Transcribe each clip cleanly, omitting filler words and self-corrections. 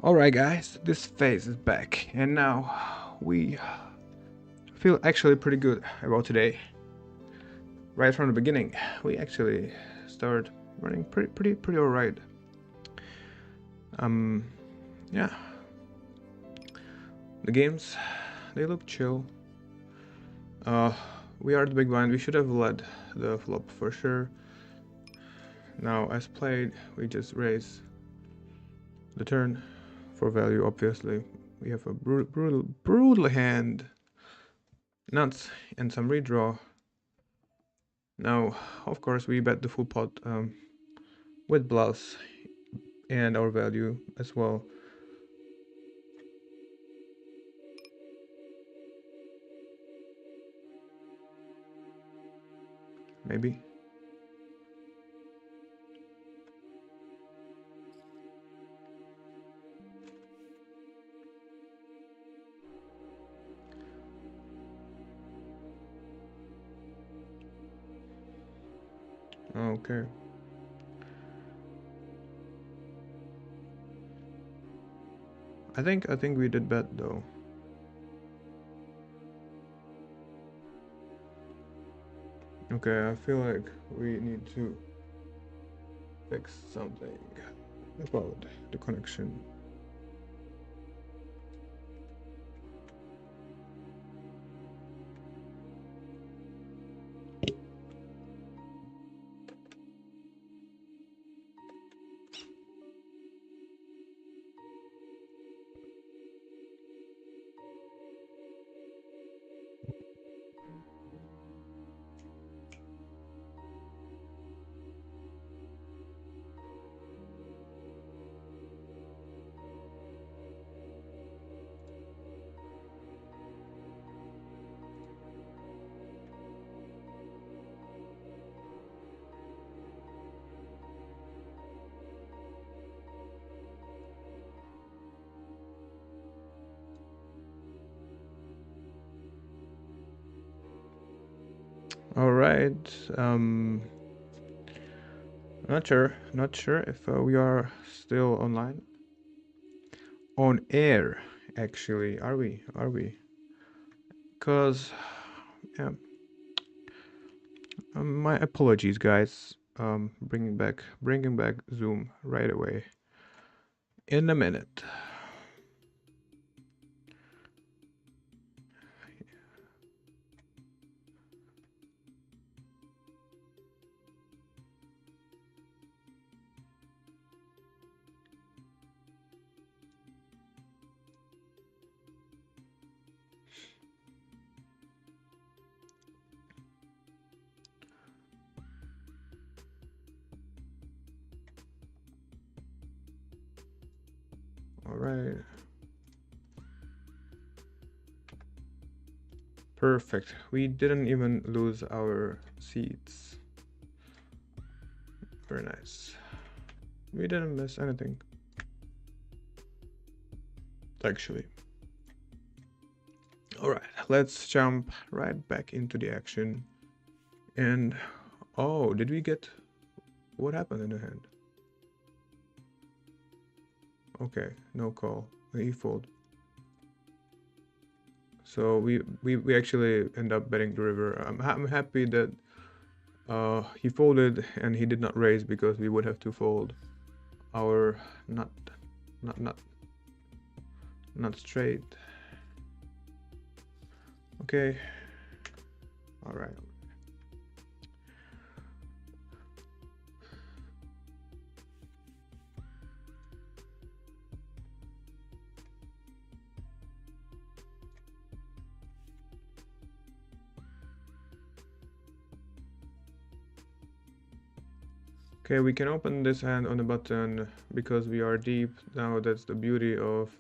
Alright guys, this phase is back and now we feel actually pretty good about today. Right from the beginning, we actually started running pretty alright. Yeah. The games, they look chill. We are the big blind, we should have led the flop for sure. Now as played, we just raise the turn for value obviously. We have a brutal hand. Nuts and some redraw. Now, of course, we bet the full pot with bluffs and our value as well. Maybe. Okay. I think we did bet though. Okay, I feel like we need to fix something about the connection. All right. Not sure if we are still online. On air, actually. Are we? Are we? Cause, yeah. My apologies, guys. Bringing back Zoom right away. In a minute. All right. Perfect. We didn't even lose our seats. Very nice. We didn't miss anything. Actually. Alright, let's jump right back into the action. And oh, did we get what happened in the hand? Okay, no call. He fold. So we actually end up betting the river. I'm happy that he folded and he did not raise because we would have to fold our not straight. Okay. All right. Okay, we can open this hand on the button because we are deep. Now that's the beauty of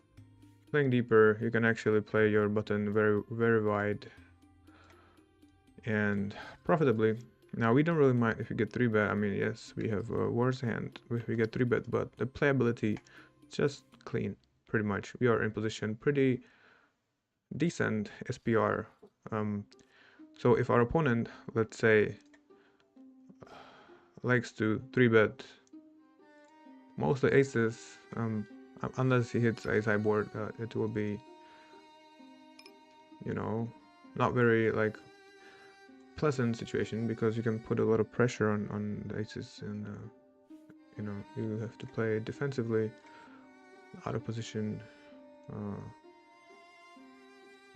playing deeper. You can actually play your button very wide and profitably. Now we don't really mind if you get 3-bet. I mean, yes, we have a worse hand if we get 3-bet, but the playability just clean pretty much. We are in position pretty decent SPR. So if our opponent, let's say, likes to 3-bet mostly aces, unless he hits a sideboard, it will be, you know, not very like pleasant situation, because you can put a lot of pressure on the aces, and you know, you have to play defensively out of position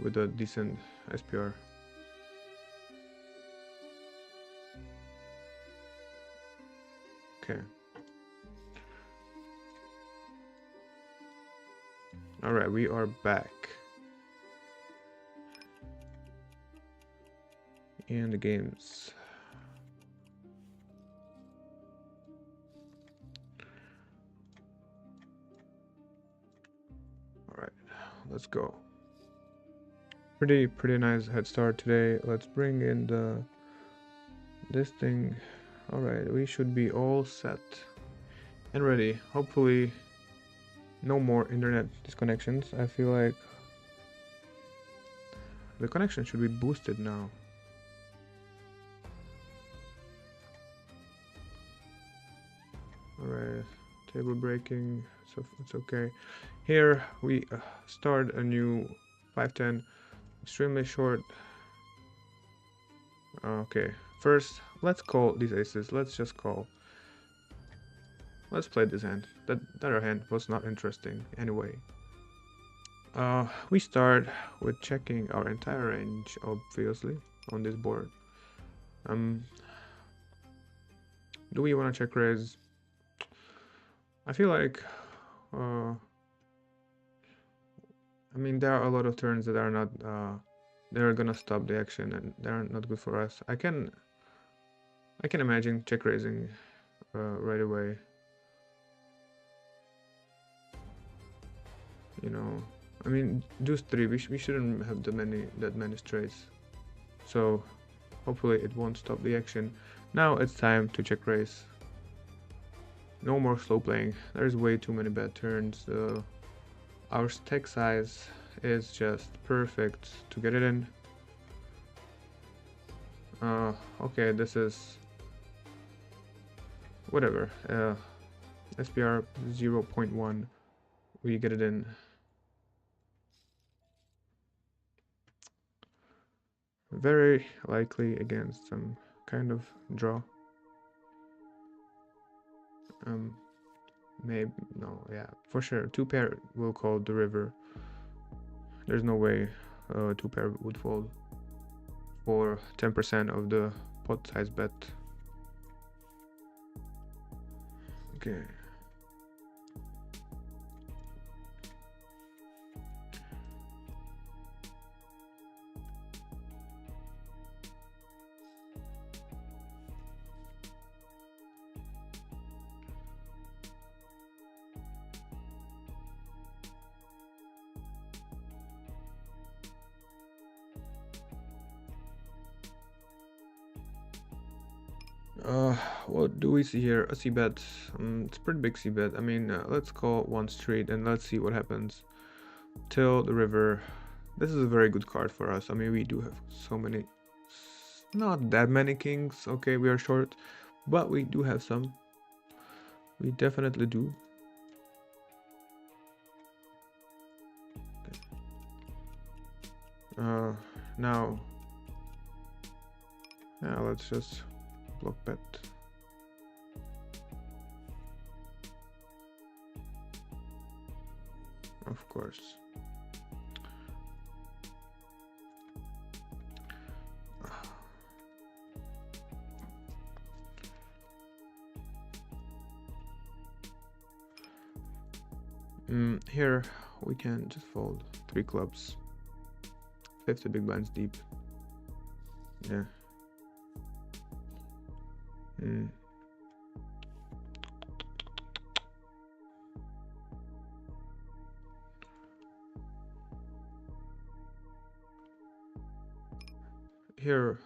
with a decent SPR. Okay. All right, we are back in the games. All right, let's go. Pretty nice head start today. Let's bring in this thing. All right, we should be all set and ready. Hopefully no more internet disconnections. I feel like the connection should be boosted now. Alright, table breaking, so it's okay. Here we start a new 5-10, extremely short. Okay, first let's call these aces. Let's just call. Let's play this hand. That other hand was not interesting anyway. We start with checking our entire range, obviously, on this board. Do we want to check raise? I feel like, I mean, there are a lot of turns that are not, they're gonna stop the action, and they're not good for us. I can imagine check raising right away. You know, I mean, deuce 3, we shouldn't have that many straights, so hopefully it won't stop the action. Now it's time to check raise. No more slow playing. There's way too many bad turns. Our stack size is just perfect to get it in. Okay, this is whatever. SPR 0.1. We get it in. Very likely against some kind of draw. Maybe, no, yeah, for sure. 2-pair will call the river. There's no way 2-pair would fold for 10% of the pot size bet. Okay. What do we see here? A c-bet. It's a pretty big c-bet. I mean, let's call one straight and let's see what happens. Till the river. This is a very good card for us. I mean, we do have so many, not that many kings. Okay, we are short, but we do have some. We definitely do. Now, yeah, let's just block bet. Of course. Here we can just fold 3 clubs. 50 big blinds deep. Yeah. Here,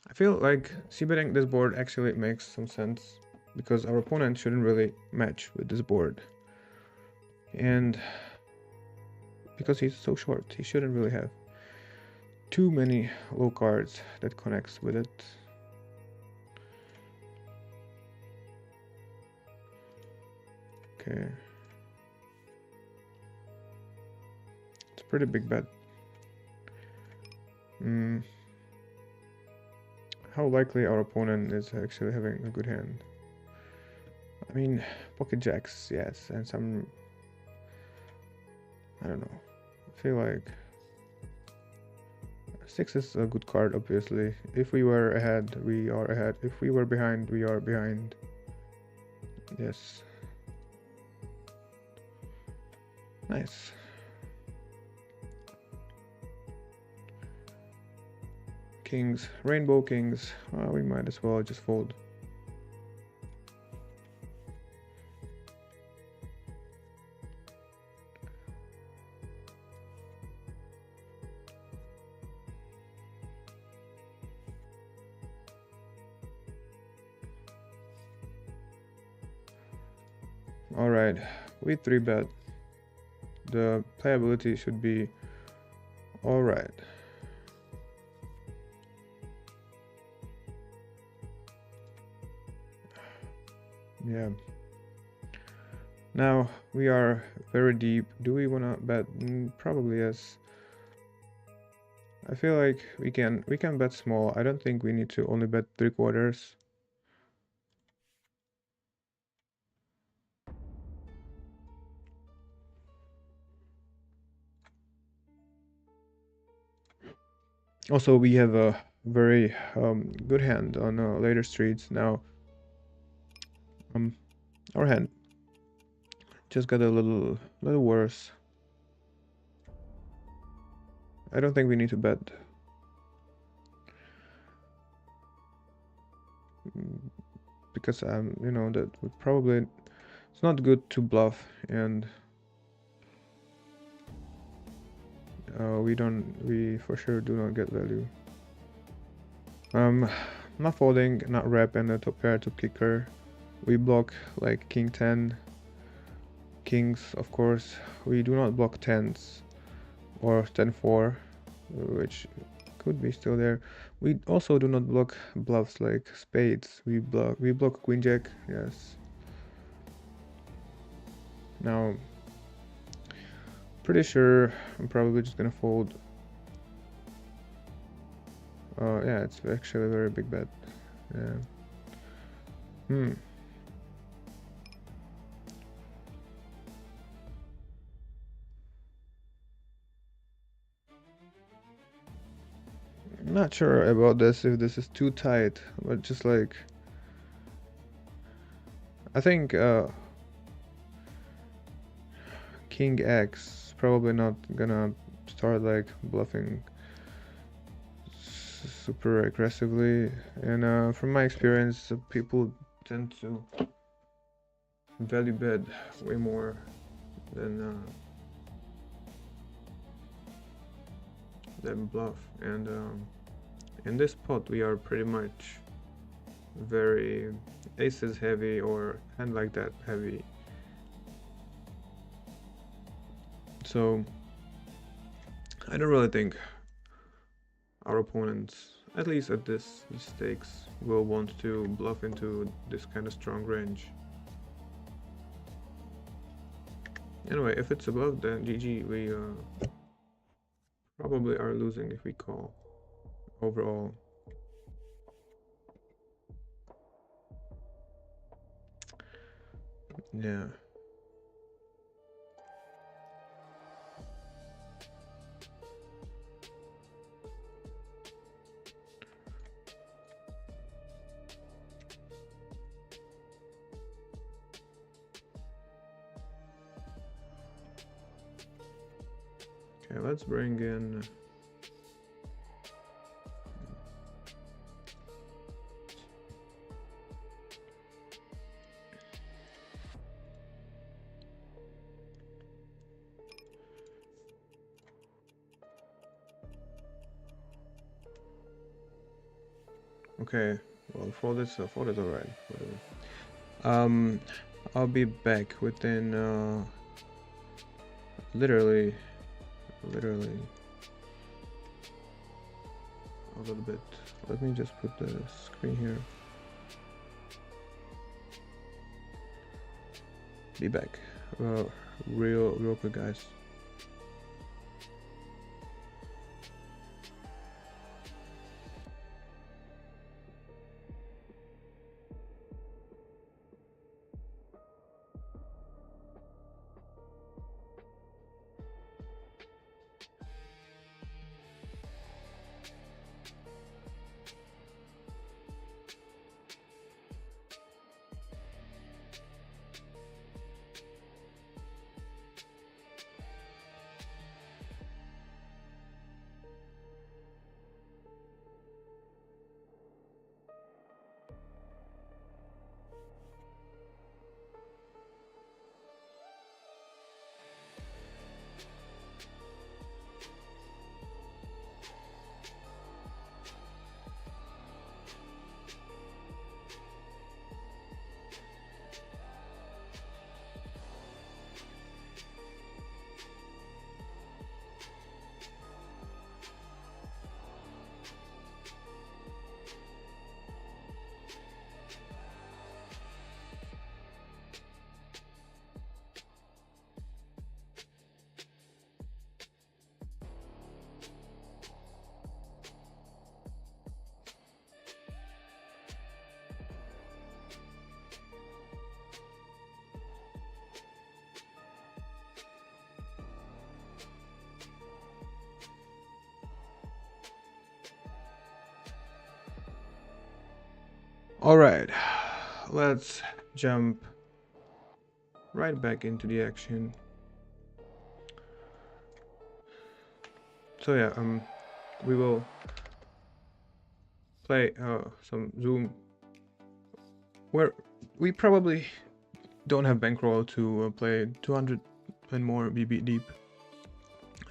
I feel like c-betting this board actually makes some sense, because our opponent shouldn't really match with this board, and because he's so short, he shouldn't really have too many low cards that connects with it. Okay. It's a pretty big bet. How likely our opponent is actually having a good hand? I mean, pocket jacks, yes, and some... I don't know. I feel like 6 is a good card, obviously. If we were ahead, we are ahead. If we were behind, we are behind. Yes. Nice. Kings, rainbow kings. We might as well just fold. Alright, we 3-bet. The playability should be alright. Yeah. Now we are very deep. Do we wanna bet? Probably yes. I feel like we can bet small. I don't think we need to only bet 3/4. Also, we have a very good hand on later streets now. Our hand just got a little worse. I don't think we need to bet. Because you know that we probably it's not good to bluff, and we for sure do not get value. Not folding, not rep, and a top pair, top kicker. We block like king 10, kings, of course. We do not block 10s or 10-4, which could be still there. We also do not block bluffs like spades. We block queen jack, yes. Now, pretty sure I'm probably just gonna fold. Yeah, it's actually a very big bet. Yeah. I'm not sure about this, if this is too tight, but just like I think king X probably not gonna start like bluffing super aggressively, and from my experience, people tend to value bet way more than bluff, and in this pot we are pretty much very aces heavy or hand like that heavy, so I don't really think our opponents, at least at this stakes, will want to bluff into this kind of strong range. Anyway, if it's above, then GG. We probably are losing if we call overall. Yeah. Okay, let's bring in okay, well, fold is alright. I'll be back within literally a little bit. Let me just put the screen here. be back real quick, guys. All right, let's jump right back into the action. So yeah, we will play some Zoom, where we probably don't have Bankroll to play 200 and more BB deep,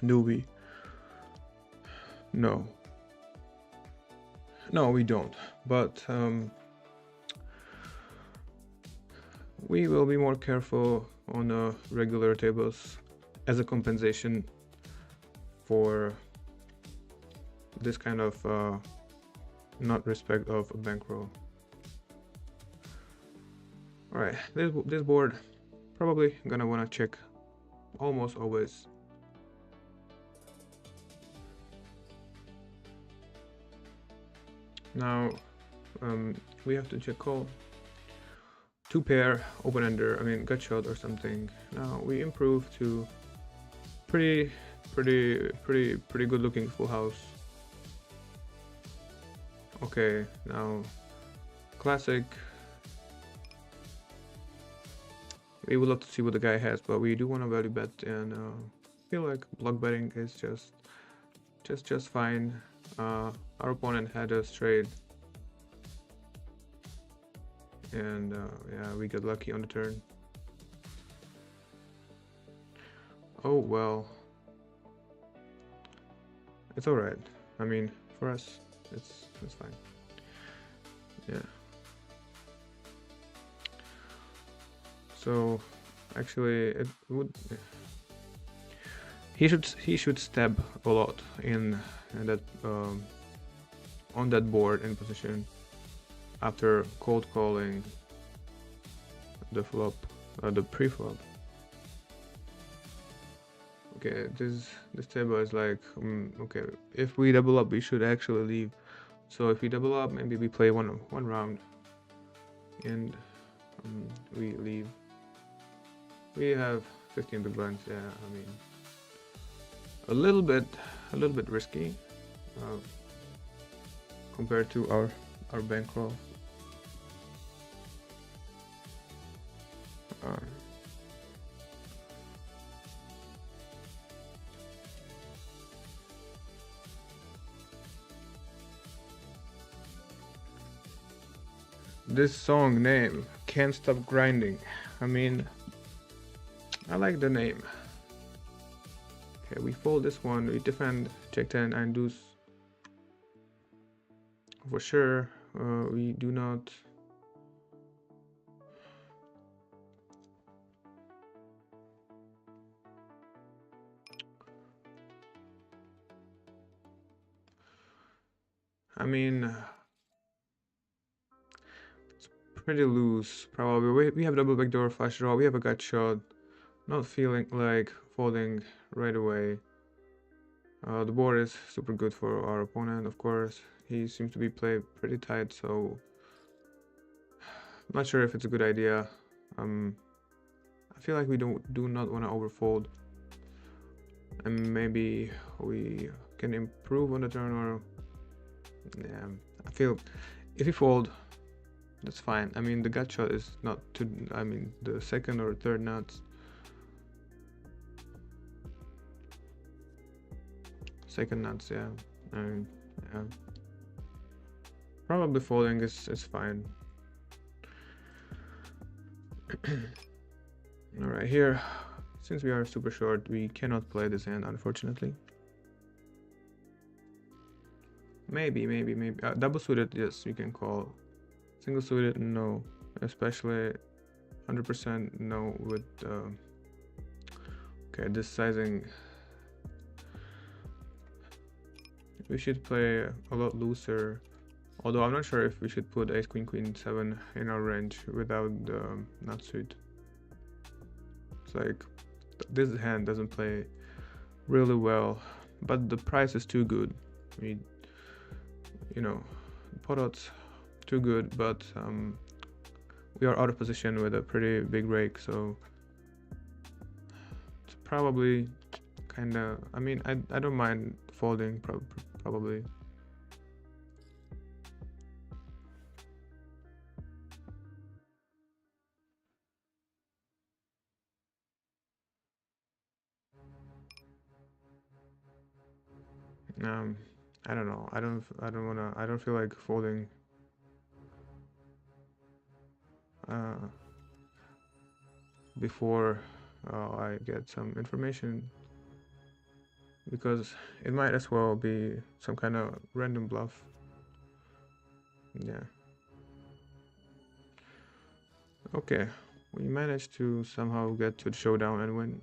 do we? No, we don't, but we will be more careful on regular tables as a compensation for this kind of not respect of a Bankroll. Alright, this board probably gonna wanna check almost always. Now we have to check call. 2 pair, open-ender, I mean gut shot or something. Now we improve to pretty good looking full house. Okay, now classic. We would love to see what the guy has, but we do want to value bet, and feel like block betting is just fine. Our opponent had a straight, and yeah, we got lucky on the turn. Oh well, it's all right. I mean, for us, it's fine. Yeah. So actually, it would. He should stab a lot in that on that board in position after cold calling the flop, the pre-flop. Okay, this table is like okay. If we double up, we should actually leave. So if we double up, maybe we play one round, and we leave. We have 15 big blinds. Yeah, I mean, a little bit risky compared to our bankroll. This song name, Can't Stop Grinding. I mean, I like the name. Okay, we fold this one, we defend check 10 and deuce. For sure, we do not. I mean, pretty loose, probably. We have double backdoor flush draw, we have a gut shot. Not feeling like folding right away. The board is super good for our opponent, of course. He seems to be played pretty tight, so I'm not sure if it's a good idea. I feel like we do not want to overfold, and maybe we can improve on the turn, or yeah, I feel if we fold, that's fine. I mean, the gut shot is not too. I mean, the second or third nuts. Second nuts, yeah. Yeah. Probably folding is fine. Alright, here, since we are super short, we cannot play this hand, unfortunately. Maybe. Double suited, yes, we can call. Single suited, no. Especially 100% no with... okay, this sizing... We should play a lot looser. Although I'm not sure if we should put ace, queen, queen, 7 in our range without the nut suit. It's like, this hand doesn't play really well, but the price is too good. We, you know, pot odds too good, but we are out of position with a pretty big rake, so it's probably kind of, I mean, I don't mind folding, probably. I don't know. I don't feel like folding. Before I get some information, because it might as well be some kind of random bluff. Yeah. Okay, we managed to somehow get to the showdown and win.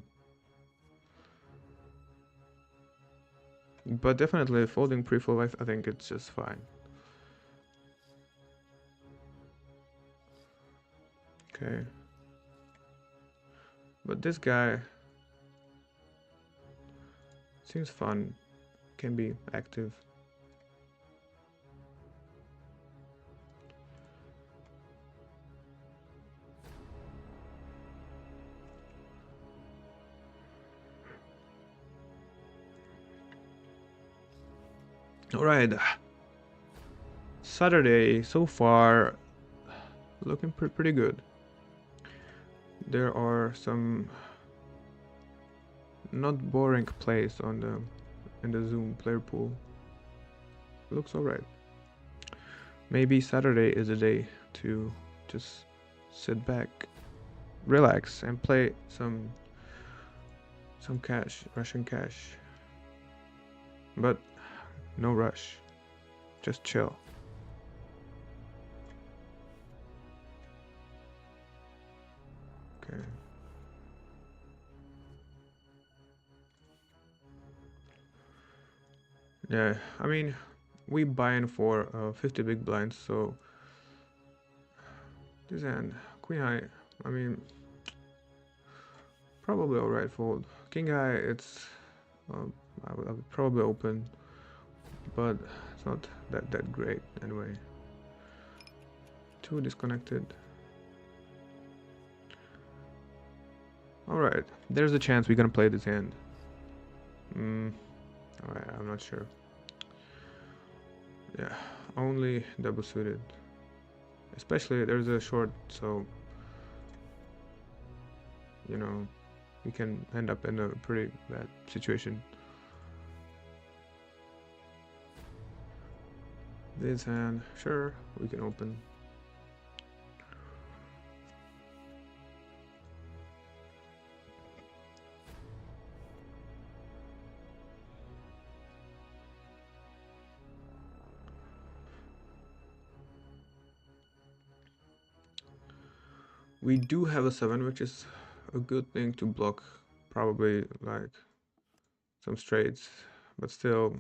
But definitely folding pre-flop, I think it's just fine. Okay. But this guy seems fun, can be active. Alright. Saturday so far looking pretty good. There are some not boring plays on in the Zoom player pool. Looks alright. Maybe Saturday is a day to just sit back, relax, and play some cash, Russian cash. But no rush, just chill. Okay. Yeah, I mean, we buy in for 50 big blinds, so this hand, queen high, I mean, probably alright fold. King high, it's I would probably open, but it's not that great anyway. Two disconnected. Alright, there's a chance we're gonna play this hand. Alright, I'm not sure. Yeah, only double suited. Especially there's a short, so you know, we can end up in a pretty bad situation. This hand, sure, we can open. We do have a 7, which is a good thing to block probably like some straights, but still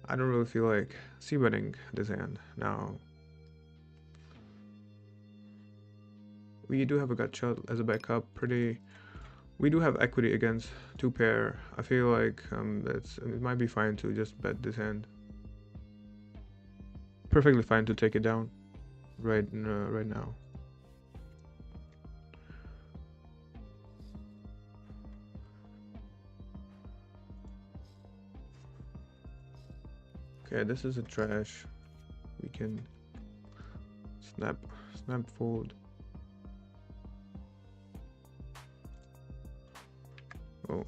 I don't really feel like c-betting this hand now. we do have a gut shot as a backup. We do have equity against 2 pair. I feel like it might be fine to just bet this hand. Perfectly fine to take it down right now. Okay, this is a trash. We can snap fold. Oh,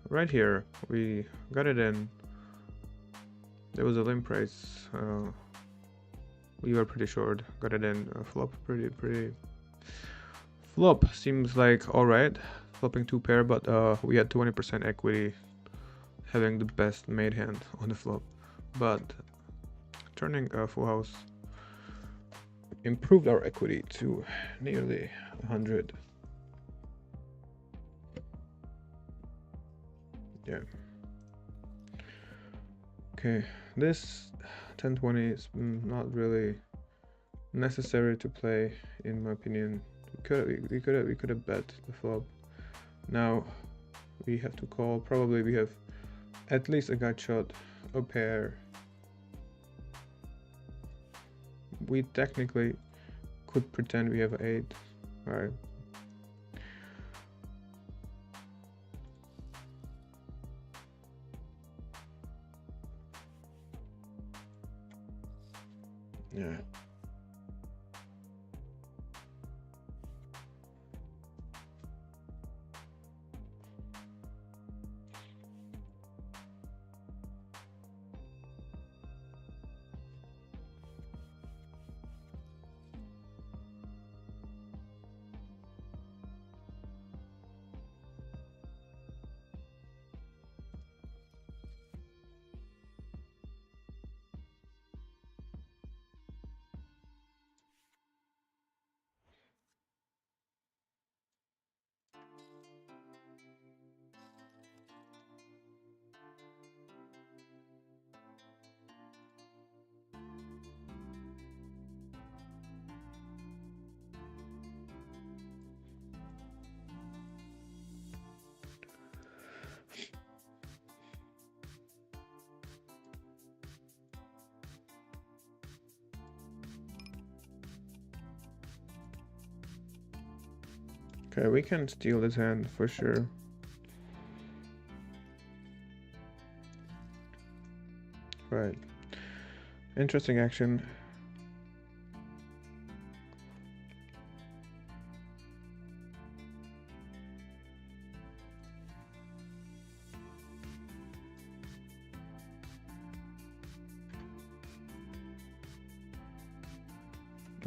right here we got it in. There was a limp price. We were pretty short. Got it in. Flop pretty. Flop seems like all right. Flopping 2 pair, but we had 20% equity, having the best made hand on the flop. But turning a full house improved our equity to nearly 100. Yeah. Okay, this 10-20 is not really necessary to play, in my opinion. We could have bet the flop. Now we have to call. Probably we have at least a gut shot, a pair. We technically could pretend we have an 8. All right. Yeah. Okay, we can steal this hand for sure. Right. Interesting action.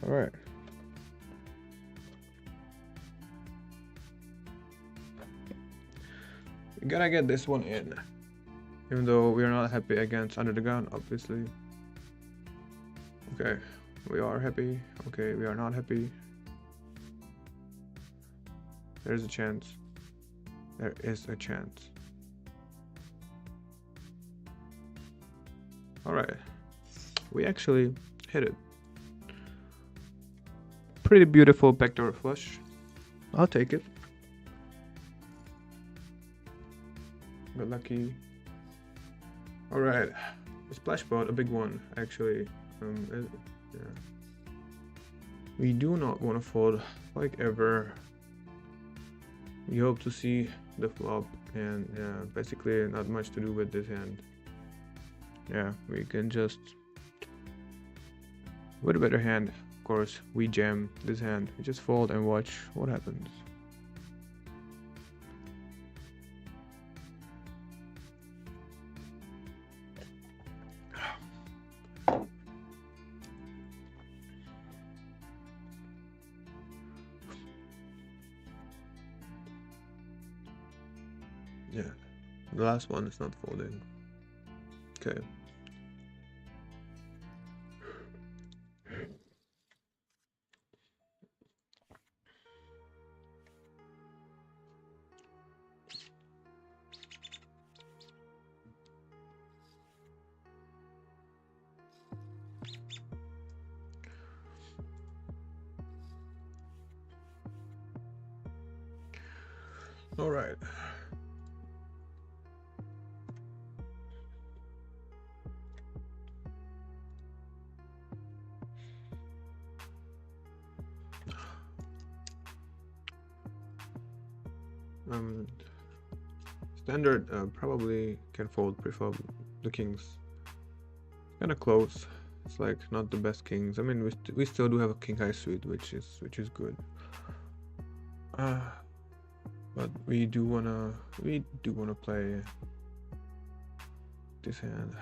All right. We gotta get this one in, even though we are not happy against under the gun, obviously. Okay, we are happy. Okay, we are not happy. There's a chance. There is a chance. All right, we actually hit it. Pretty beautiful backdoor flush. I'll take it. But lucky. All right, a splash pot, a big one actually. Yeah. We do not want to fold like ever. We hope to see the flop, and basically not much to do with this hand. Yeah, we can just, with a better hand, of course, we jam this hand. We just fold and watch what happens. Yeah, the last one is not folding. Okay. All right. Um, Standard probably can fold pre-flop. The kings kind of close. It's like not the best kings. I mean, we still do have a king high suite, which is good. Uh, but we do wanna play this hand.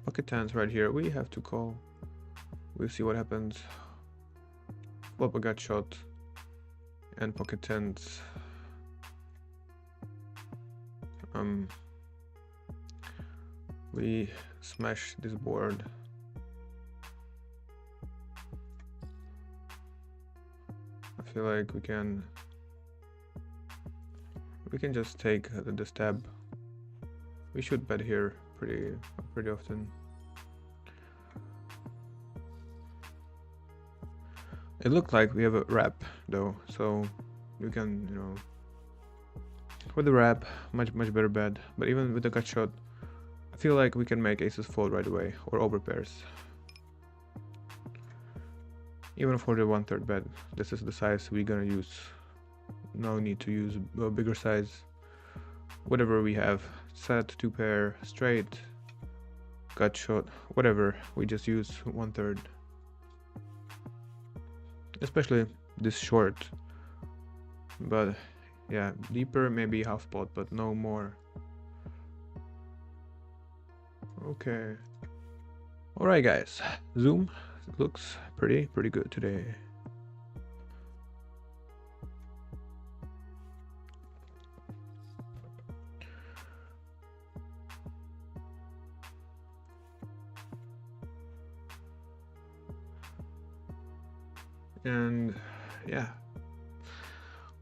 Pocket tens right here. We have to call. We'll see what happens. Flop a gut shot and pocket tens. We smash this board. I feel like we can just take the stab. We should bet here pretty often. It looked like we have a wrap though, so we can, you know, with the wrap, much better bet. But even with the gut shot, I feel like we can make aces fold right away or overpairs. Even for the 1/3 bet, this is the size we're gonna use. No need to use a bigger size. Whatever we have, set, 2 pair, straight, gut shot, whatever, we just use 1/3. Especially this short. But yeah, deeper maybe half pot, but no more. Okay. Alright guys, Zoom looks pretty good today. And yeah,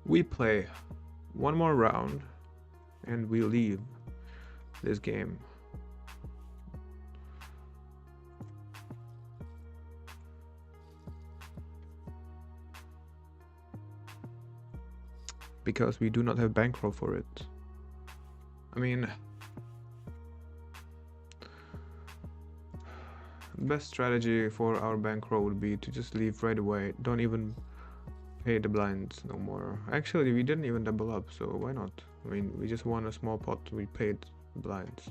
we play one more round and we leave this game. Because we do not have bankroll for it. I mean, best strategy for our bankroll would be to just leave right away. Don't even pay the blinds no more. Actually, we didn't even double up, so why not? I mean, we just won a small pot, we paid blinds.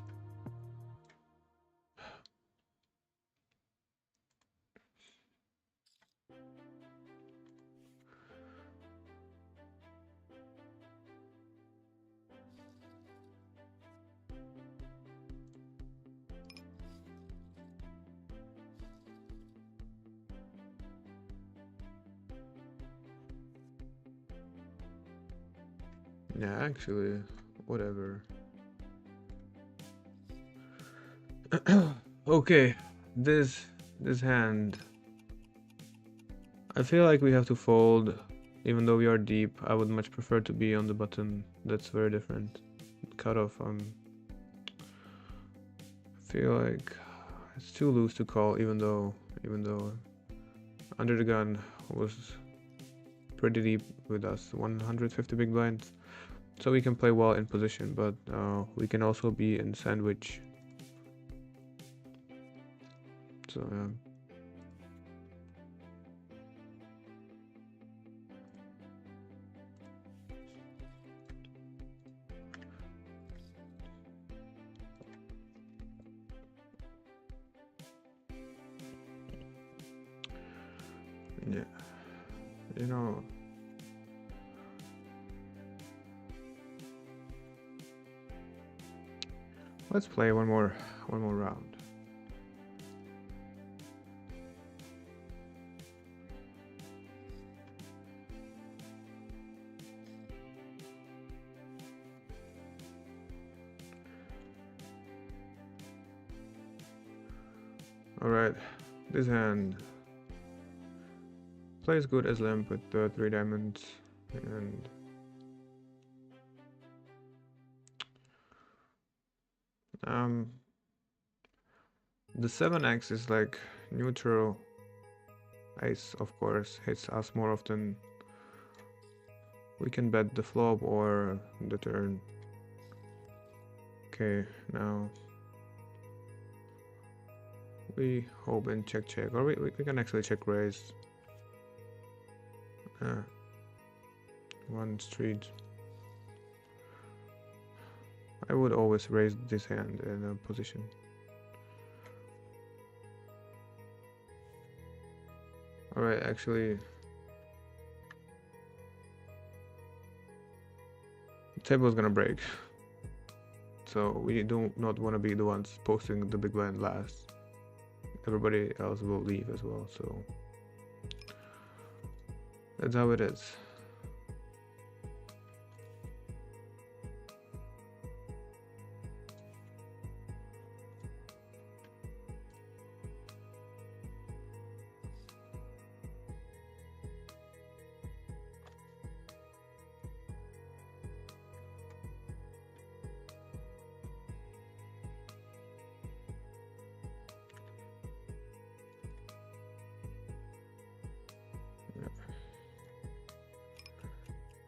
Yeah, actually, whatever. Okay, this hand. I feel like we have to fold, even though we are deep. I would much prefer to be on the button. That's very different. Cutoff. I feel like it's too loose to call, even though under the gun was pretty deep with us, 150 big blinds. So we can play well in position, but we can also be in sandwich. So yeah. Yeah, you know, let's play one more round. All right, this hand plays good as limp with the 3 diamonds, and the 7x is like neutral. Ace, of course, hits us more often. We can bet the flop or the turn. Okay, now we hope and check, or we can actually check raise. One street. I would always raise this hand in a position. Alright, actually, the table is gonna break. So we do not want to be the ones posting the big blind last. Everybody else will leave as well, so that's how it is.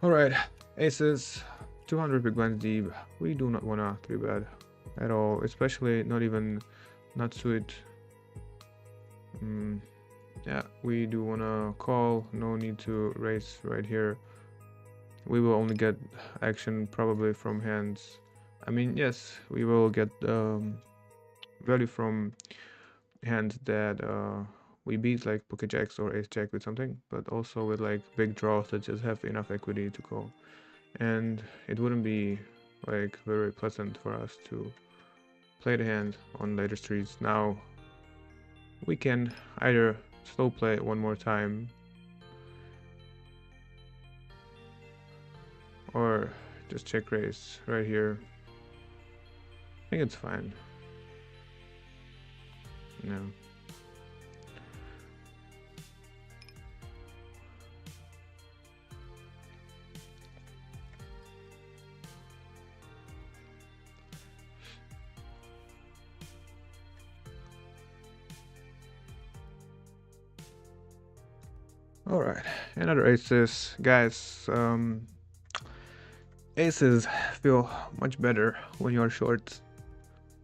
Alright, aces, 200 big blinds deep. We do not wanna 3-bet at all, especially not suit. Yeah, we do wanna call, no need to raise right here. We will only get action probably from hands. I mean, yes, we will get value from hands that we beat, like pocket jacks or ace jack with something, but also with like big draws that just have enough equity to call. And it wouldn't be like very pleasant for us to play the hand on later streets. Now we can either slow play it one more time or just check raise right here. I think it's fine. No. All right, another aces, guys. Aces feel much better when you're short.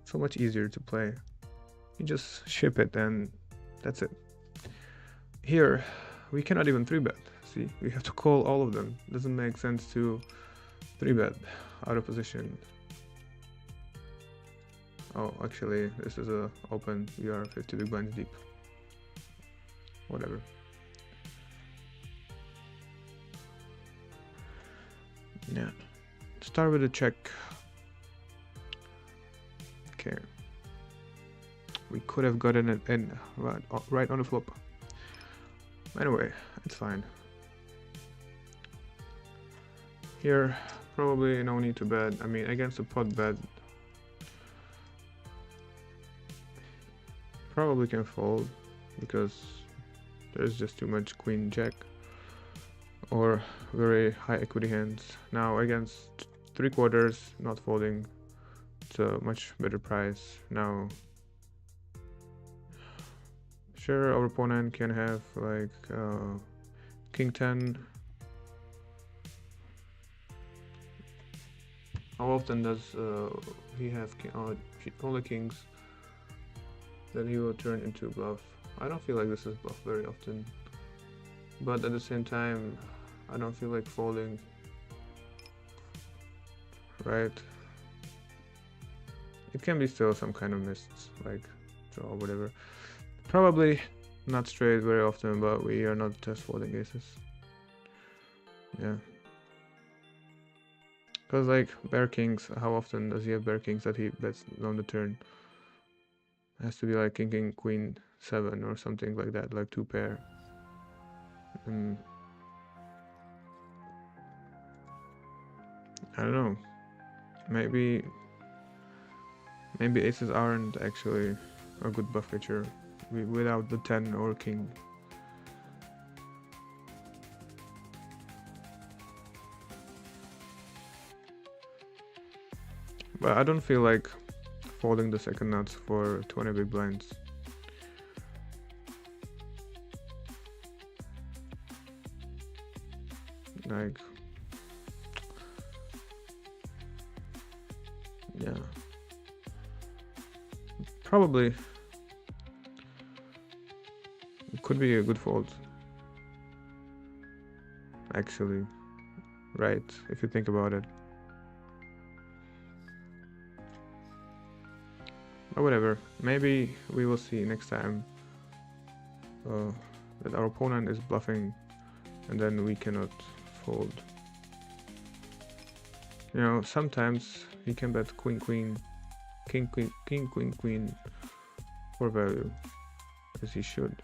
So much easier to play. You just ship it and that's it. Here, we cannot even 3-bet. See, we have to call all of them. Doesn't make sense to 3-bet out of position. Oh, actually, this is a open. We are 50 big blinds deep. Whatever. Yeah. Start with a check. Okay. We could have gotten it in right on the flop. Anyway, it's fine. Here, probably no need to bet. I mean, against a pot bet, probably can fold because there's just too much queen jack or very high equity hands. Now against 3/4, not folding, it's a much better price. Now sure, our opponent can have like king 10. How often does he have only kings that he will turn into bluff? I don't feel like this is bluff very often, but at the same time I don't feel like folding, right? It can be still some kind of missed, like draw or whatever. Probably not straight very often, but we are not just folding aces. Yeah. Because like bear kings, how often does he have bear kings that he bets on the turn? It has to be like king queen 7 or something like that, like 2 pair. I don't know. Maybe aces aren't actually a good bluff feature without the 10 or king. But I don't feel like folding the second nuts for 20 big blinds. Like, Yeah, probably it could be a good fold, actually, right? If you think about it. But whatever, maybe we will see next time that our opponent is bluffing and then we cannot fold. You know, sometimes he can bet queen queen, king queen, king queen queen for value, as he should.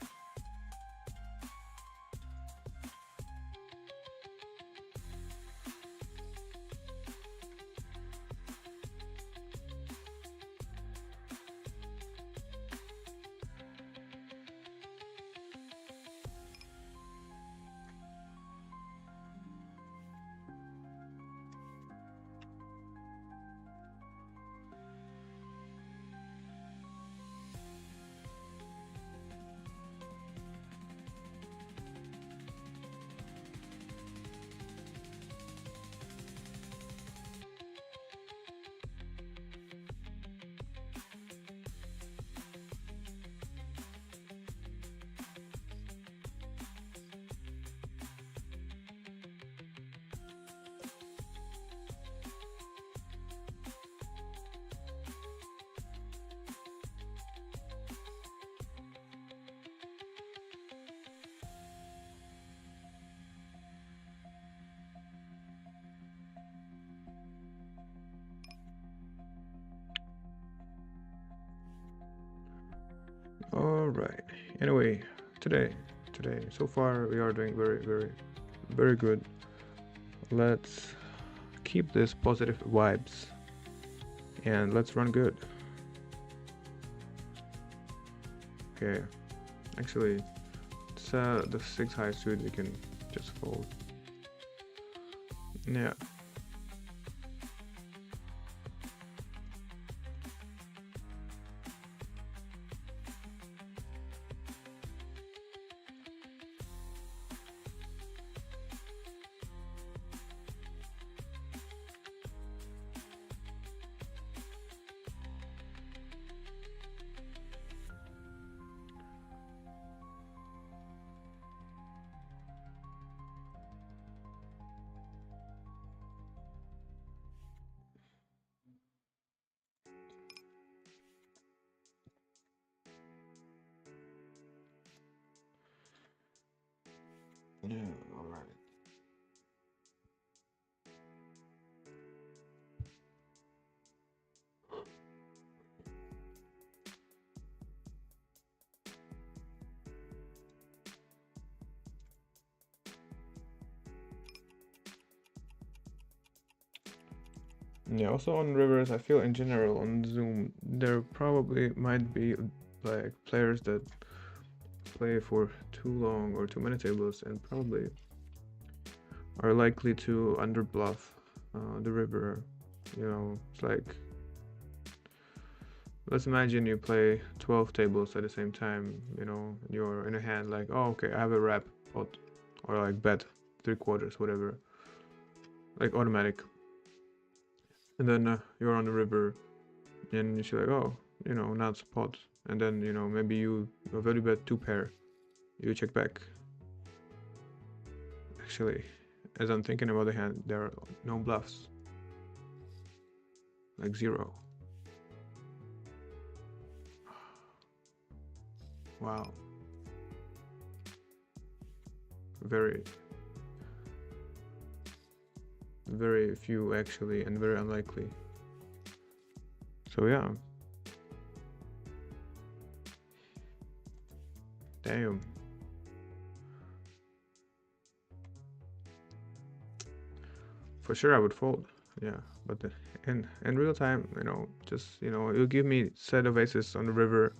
All right. Anyway, today, so far we are doing very good. Let's keep this positive vibes and let's run good. Okay. Actually, it's the 6 high suit we can just fold. Yeah. Yeah, all right. Yeah, also on rivers, I feel in general on Zoom, there probably might be like players that play for too long or too many tables and probably are likely to underbluff the river. You know, it's like, let's imagine you play 12 tables at the same time, you know, you're in a hand like, oh, okay, I have a wrap pot or like bet 3/4, whatever, like automatic. And then you're on the river and you see like, oh, you know, now it's pot. And then, you know, maybe you value bet 2 pair. You check back. Actually, as I'm thinking about the hand, there are no bluffs. Like 0. Wow. Very few actually, and very unlikely. So yeah. Damn. For sure I would fold. Yeah, but in real time, you know, just, you know, you give me set of aces on the river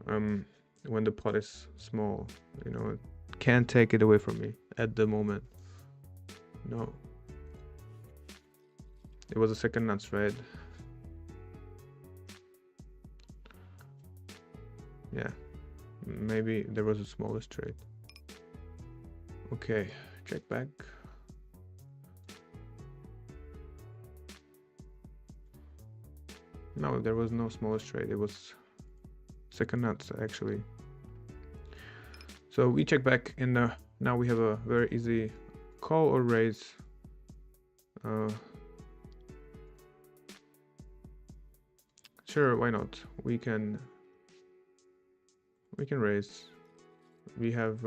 when the pot is small, you know, can't take it away from me at the moment. No. It was a second nuts, right? Yeah. Maybe there was a smallest trade. Okay, check back. No, there was no smallest trade. It was second nuts actually. So we check back in the. Now we have a very easy call or raise. Sure, why not? We can raise. We have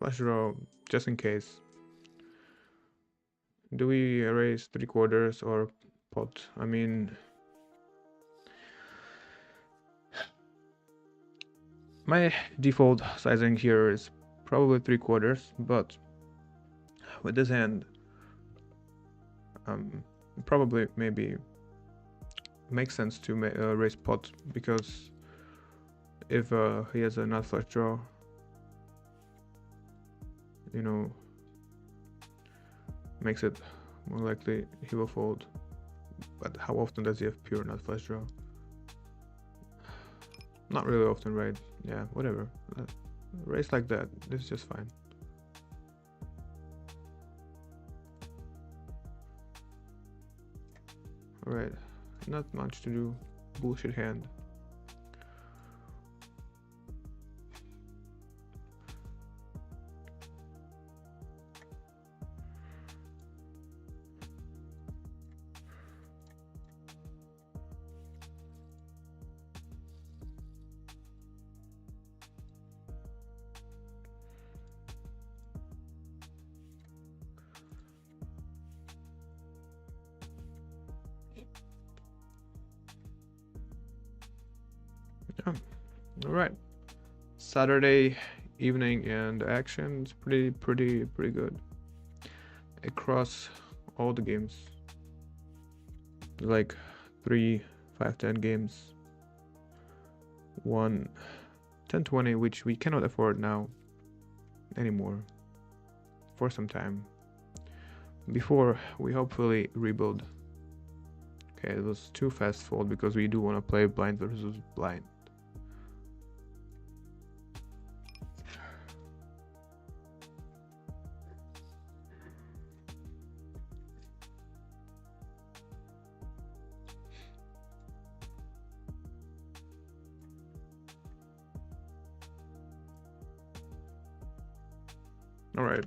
flush draw just in case. Do we raise 3/4 or pot? I mean, my default sizing here is probably 3/4, but with this hand, probably maybe makes sense to raise pot, because if he has a nut flush draw, you know, makes it more likely he will fold. But how often does he have pure nut flush draw? Not really often, right? Yeah, whatever. Raise like that, this is just fine. Alright, not much to do. Bullshit hand. Yeah. All right. Saturday evening, and the action is pretty good across all the games. Like 3, 5, 10 games. 1, 10, 20, which we cannot afford now anymore for some time. Before we hopefully rebuild. Okay, it was too fast fold because we do want to play blind versus blind. All right,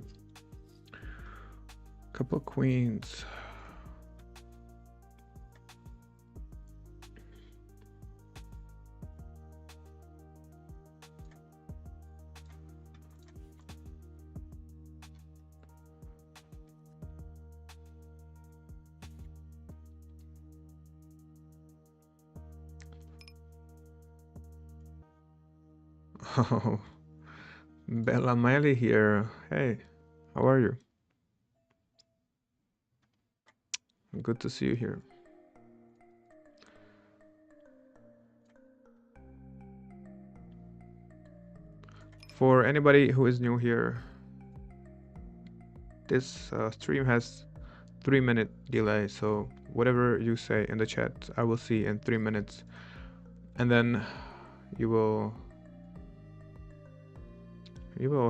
couple of queens. Oh, Bella Miley here. Hey, how are you? Good to see you here. For anybody who is new here, this stream has 3-minute delay, so whatever you say in the chat, I will see in 3 minutes, and then you will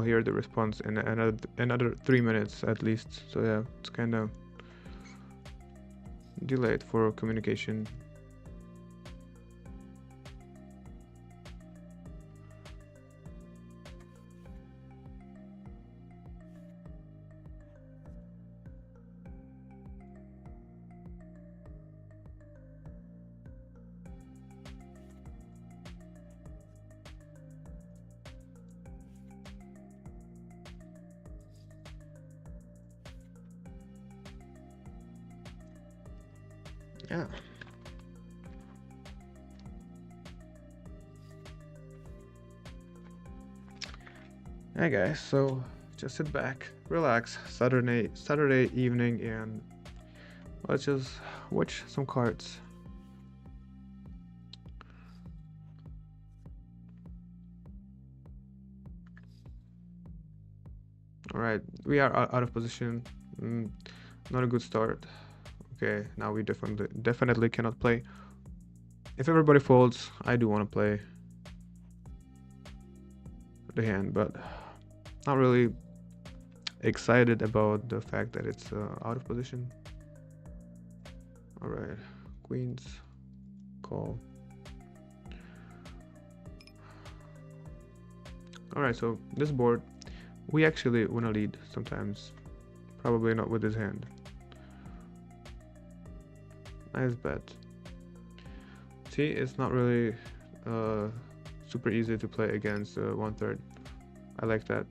hear the response in another 3 minutes at least. So yeah, it's kind of delayed for communication. Yeah. Hey guys, so just sit back, relax, Saturday evening, and let's just watch some cards. All right, we are out of position. Not a good start. Okay, now we definitely cannot play. If everybody folds, I do want to play the hand, but not really excited about the fact that it's out of position. All right, queens. call. Alright, so this board, we actually wanna lead sometimes. Probably not with his hand. Nice bet. See, it's not really super easy to play against 1/3. I like that.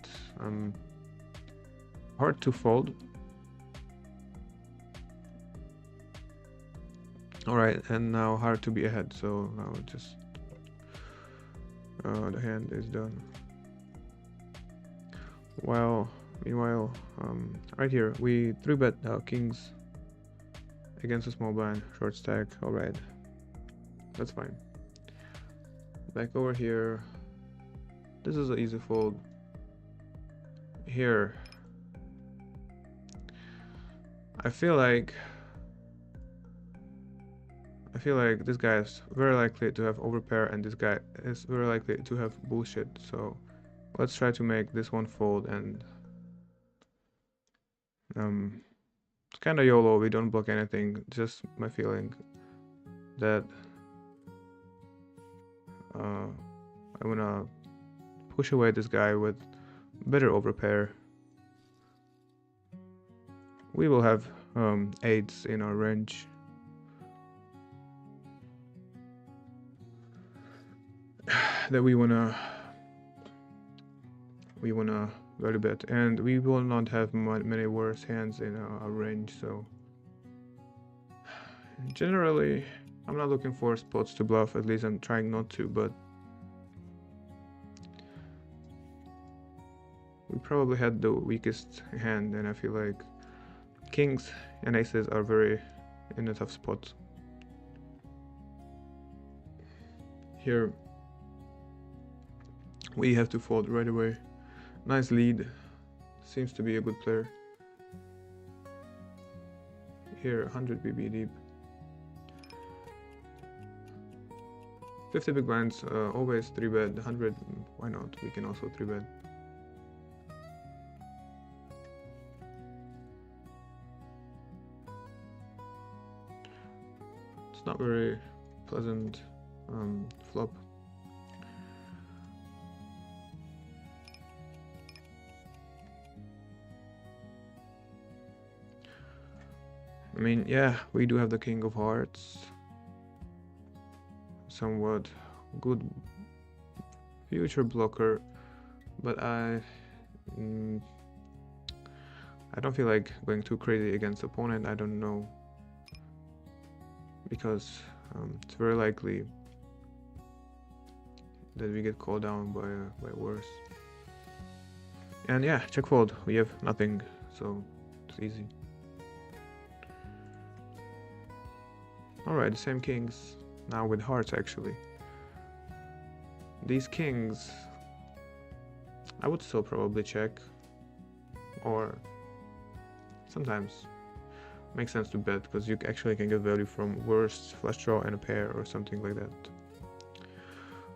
Hard to fold. Alright, and now hard to be ahead, so now just the hand is done. Well, meanwhile, right here we 3-bet kings against a small blind, short stack. Alright, that's fine. Back over here, this is an easy fold. Here, I feel like this guy is very likely to have overpair, and this guy is very likely to have bullshit. So let's try to make this one fold, and it's kind of YOLO. We don't block anything. Just my feeling that I wanna push away this guy with better overpair. We will have eights in our range. That we wanna value bet, and we will not have many worse hands in our range. So generally, I'm not looking for spots to bluff. At least I'm trying not to. But we probably had the weakest hand, and I feel like kings and aces are very in a tough spot. Here we have to fold right away. Nice lead. Seems to be a good player. Here 100 BB deep. 50 big blinds, always 3-bet. 100, why not? We can also 3-bet. It's not very pleasant flop. I mean, yeah, we do have the king of hearts. Somewhat good future blocker, but I don't feel like going too crazy against opponent. I don't know, because it's very likely that we get called down by worse. And yeah, check fold. We have nothing, so it's easy. Alright, the same kings, now with hearts actually. These kings, I would still probably check, or sometimes makes sense to bet, because you actually can get value from worst flush draw and a pair or something like that.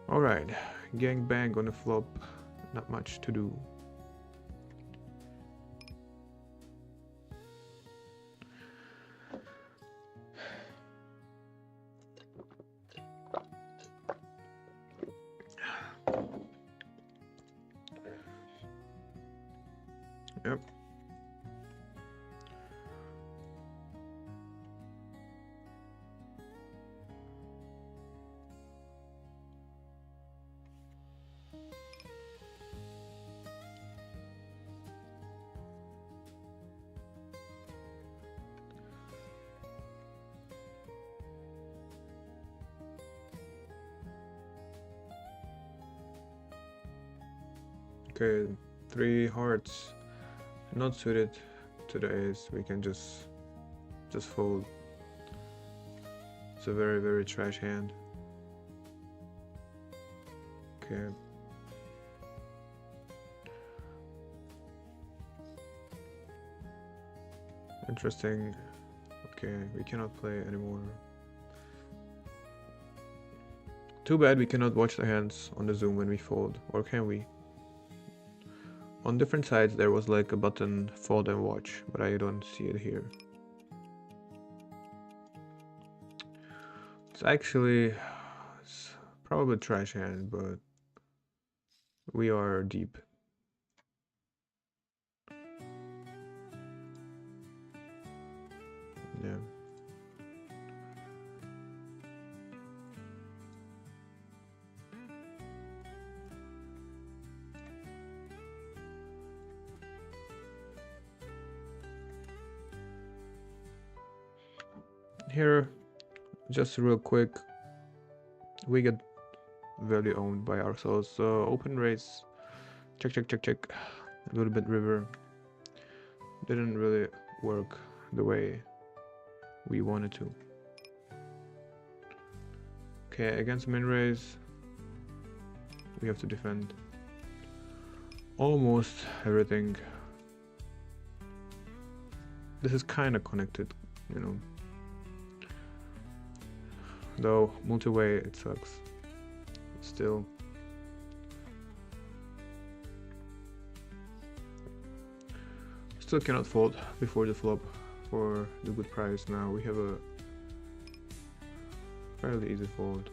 Alright, gang bang on the flop, not much to do. Yep. Okay, 3 hearts. Not suited to the ace. We can just fold. It's a very, very trash hand. Okay. Interesting. Okay, we cannot play anymore. Too bad we cannot watch the hands on the Zoom when we fold, or can we? On different sides there was like a button fold and watch, but I don't see it here. It's actually probably trash hand, but we are deep. Yeah. Here, just real quick, we get value owned by ourselves. So open raise, check, check, check, check. A little bit river. Didn't really work the way we wanted to. Okay, against min raise, we have to defend almost everything. This is kind of connected, you know. Though multi-way it sucks. Still. Still cannot fold before the flop for the good price. Now we have a fairly easy fold.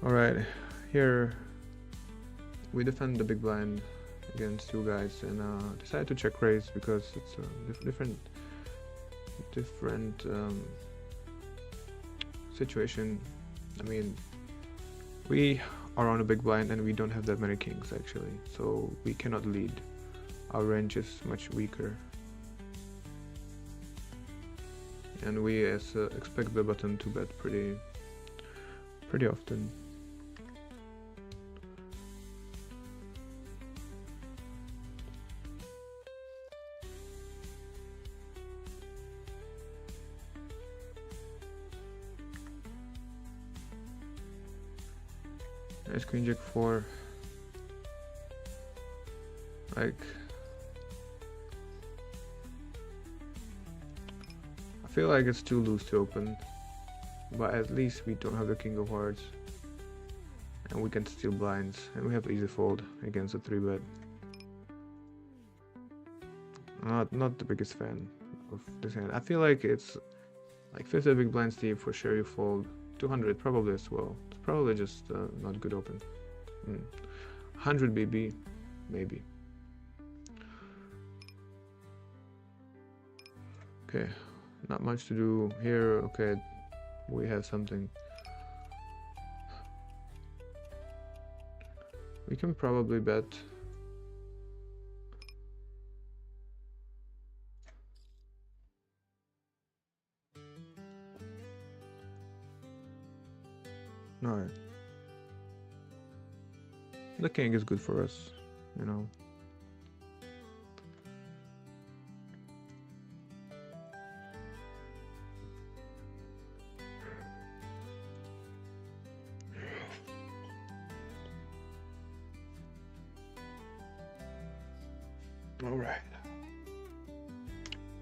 Alright, here we defend the big blind against two guys and decide to check raise because it's a different situation. I mean, we are on a big blind and we don't have that many kings actually, so we cannot lead. Our range is much weaker. And we expect the button to bet pretty often. Nice queen jack 4. Like, I feel like it's too loose to open, but at least we don't have the king of hearts and we can steal blinds and we have easy fold against a 3-bet. Not the biggest fan of this hand. I feel like it's like 50 big blinds deep, for sure you fold. 200 probably as well. It's probably just not good open. 100 BB, maybe. Okay, not much to do here. Okay, we have something. We can probably bet. No, the king is good for us, you know. All right.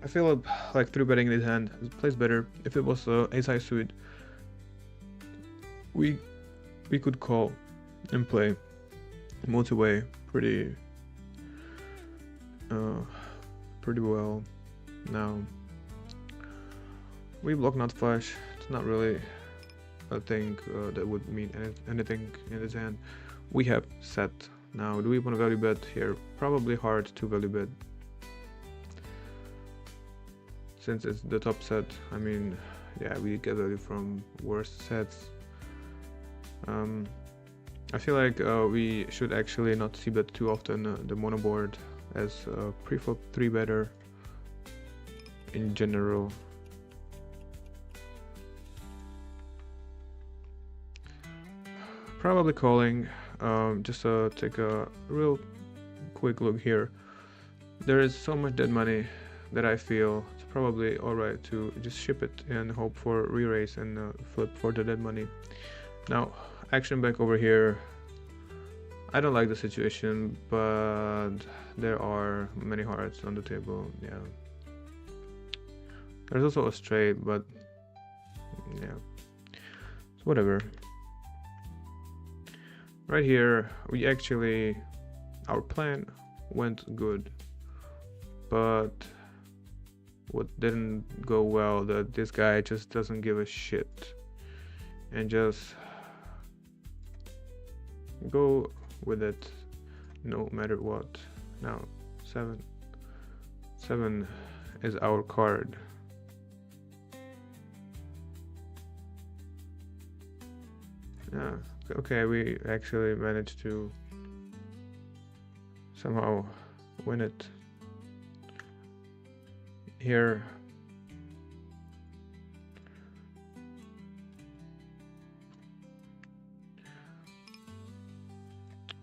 I feel like 3-betting this hand plays better. If it was ace-high suit, we could call and play multi-way pretty well. Now we block not flush. It's not really a thing that would mean anything in this hand. We have set. Now do we want to value bet here? Probably hard to value bet since it's the top set. I mean, yeah, we get value from worst sets. I feel like we should actually not see bet too often the mono board as pre-flop 3-better in general. Probably calling. Just take a real quick look here. There is so much dead money that I feel it's probably alright to just ship it and hope for re-raise and flip for the dead money. Now, action back over here. I don't like the situation, but there are many hearts on the table. Yeah. There's also a straight, but Yeah, so whatever. Right here, we actually, our plan went good, but what didn't go well, that this guy just doesn't give a shit and just go with it no matter what. Now 7 is our card. Yeah, okay, we actually managed to somehow win it. Here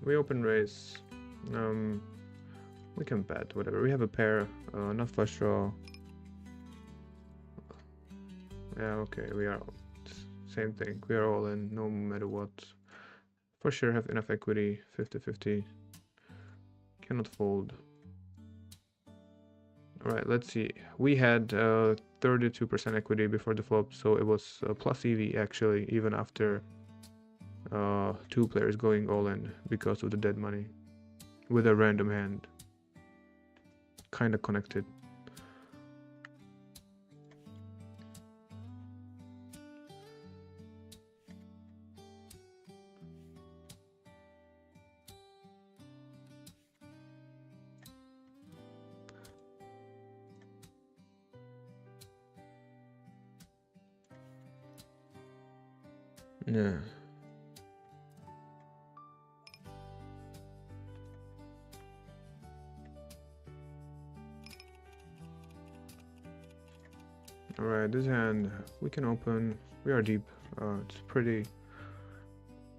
we open raise. We can bet whatever. We have a pair, not flush draw. Yeah, okay, we are same thing. We are all in no matter what. For sure have enough equity, 50-50. Cannot fold. Alright, let's see. We had 32% equity before the flop, so it was plus EV actually, even after 2 players going all in because of the dead money with a random hand. Kinda connected. Yeah. Alright, this hand we can open. We are deep. It's pretty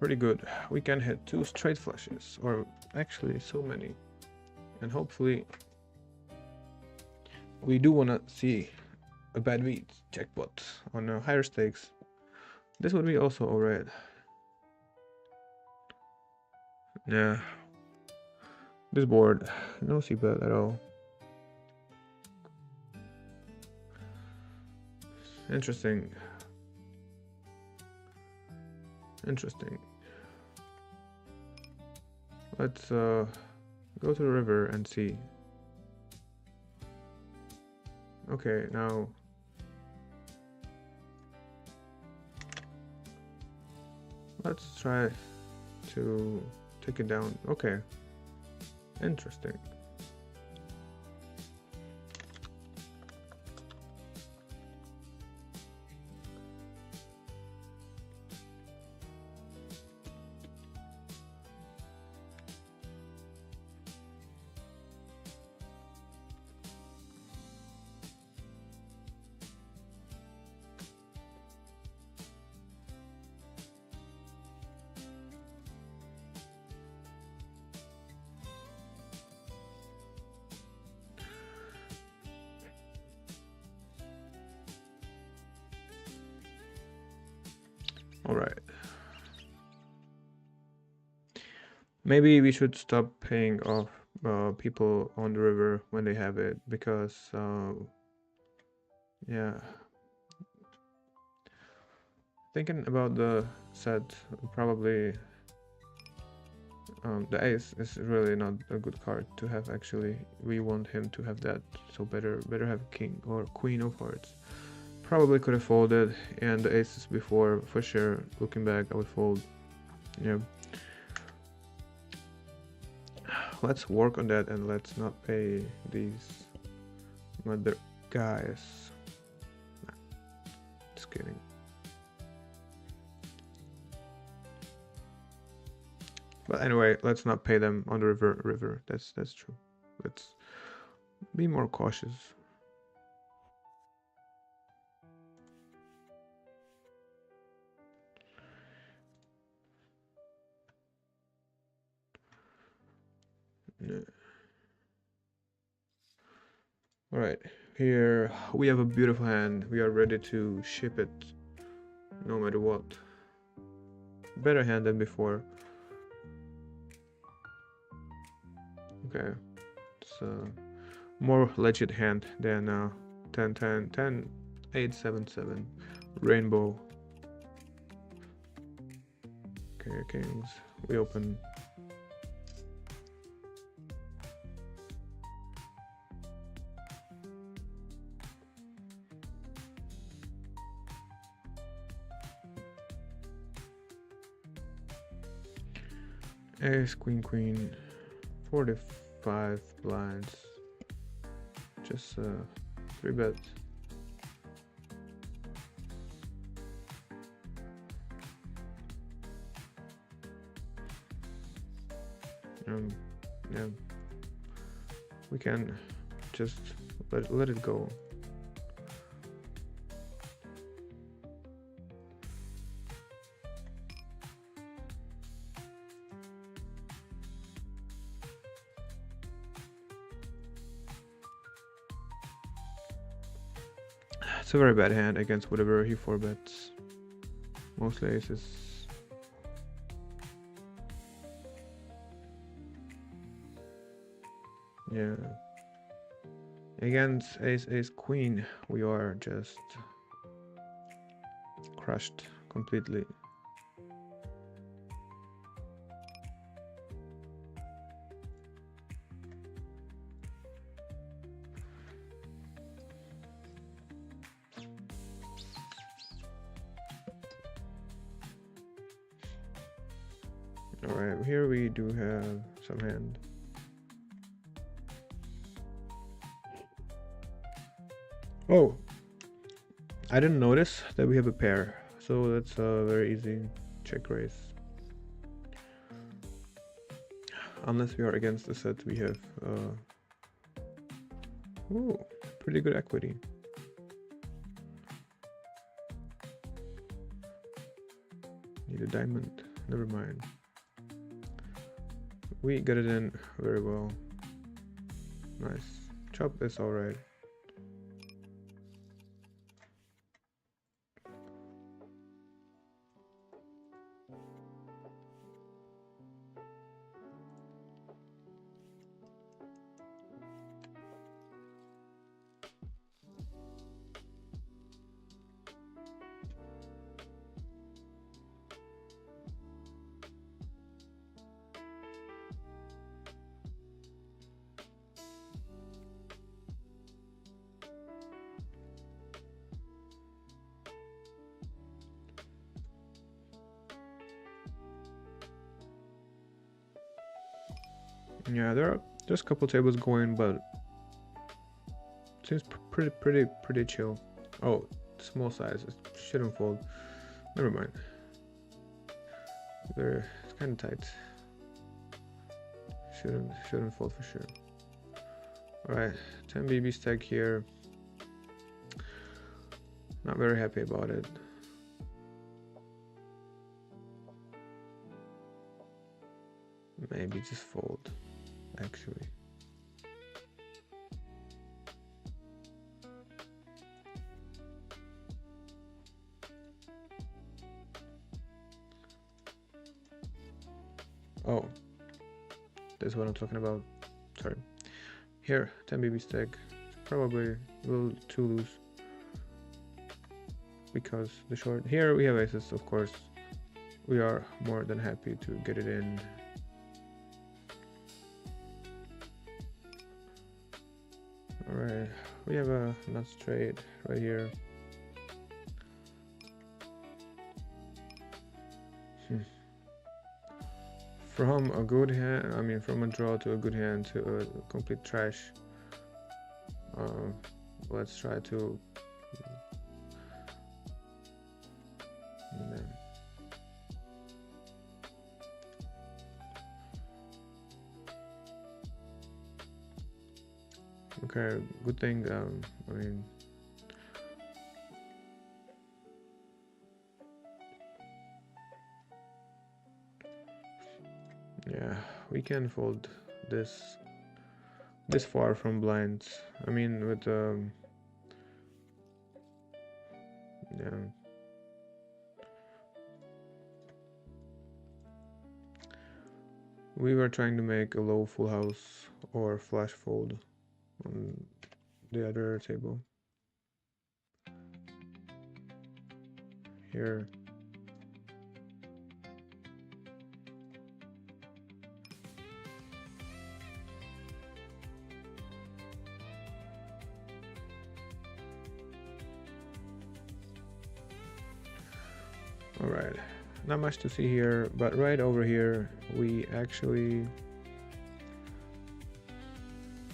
good. We can hit 2 straight flushes, or actually so many. And hopefully we do want to see a bad beat jackpot on higher stakes. This would be also alright. Yeah. This board, no c-bet at all. Interesting. Let's go to the river and see. Okay, now let's try to take it down. Okay, interesting. All right. Maybe we should stop paying off people on the river when they have it, because yeah. Thinking about the set, probably the ace is really not a good card to have actually. We want him to have that, so better have king or queen of hearts. Probably could have folded, and the aces before, for sure, looking back, I would fold. Yeah. Let's work on that and let's not pay these mother guys. Nah, just kidding. But anyway, let's not pay them on the river. That's true. Let's be more cautious. Yeah. All right, here we have a beautiful hand. We are ready to ship it, no matter what. Better hand than before. Okay, it's a more legit hand than 10 10 10 8 7 7. Rainbow. Okay, kings. We open. Ace, queen, queen. 45 blinds. Just 3 bets. Yeah, we can just let it go. It's a very bad hand against whatever he 4-bets. Mostly aces. Yeah. Against ace queen, we are just crushed completely. Alright, here we do have some hand. Oh, I didn't notice that we have a pair, so that's a very easy check raise. Unless we are against the set, we have ooh, pretty good equity. Need a diamond, never mind. We got it in very well. Nice. Chop is alright. Yeah, there's a couple tables going, but seems pretty chill. Oh, small size. It shouldn't fold. Never mind. It's kind of tight. Shouldn't fold for sure. All right, 10 BB stack here. Not very happy about it. Maybe just fold, actually. Oh, that's what I'm talking about. Sorry. Here, 10 BB stack. Probably a little too loose because the short. Here we have aces, of course. We are more than happy to get it in. Alright, we have a nut straight right here. From a good hand, from a draw to a good hand to a complete trash. Let's try to. Okay, good thing. Yeah, we can fold this far from blinds. With yeah. We were trying to make a low full house or flush fold on the other table. here. All right, not much to see here, but right over here we actually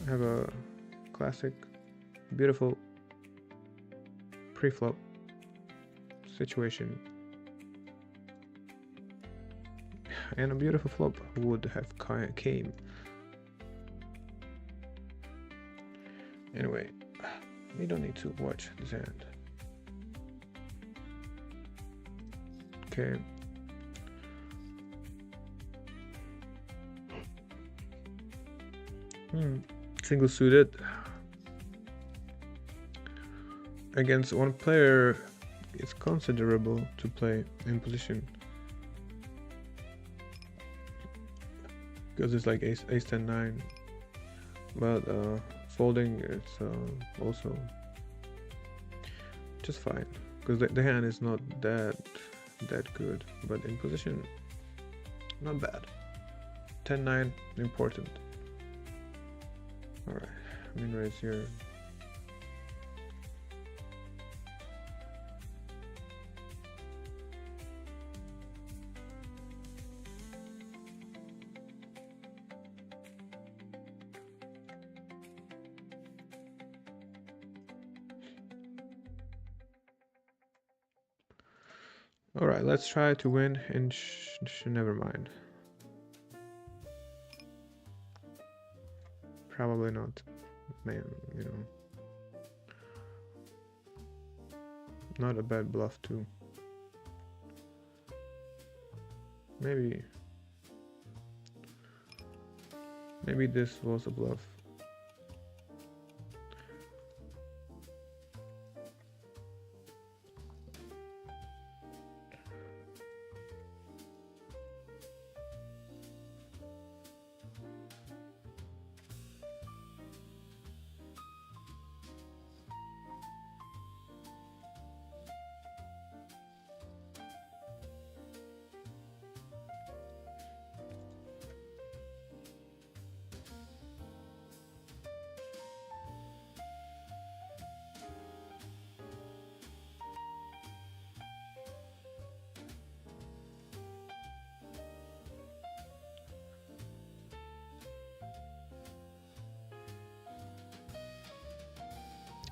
have a classic, beautiful pre-flop situation, and a beautiful flop would have came. Anyway, we don't need to watch this hand. Okay. Single suited against one player, it's considerable to play in position because it's like ace 10 9, but folding it's also just fine because the hand is not that good, but in position not bad. 10 9 important. All right, min raise here. All right, let's try to win and never mind. Probably not, man, you know. Not a bad bluff too. Maybe this was a bluff.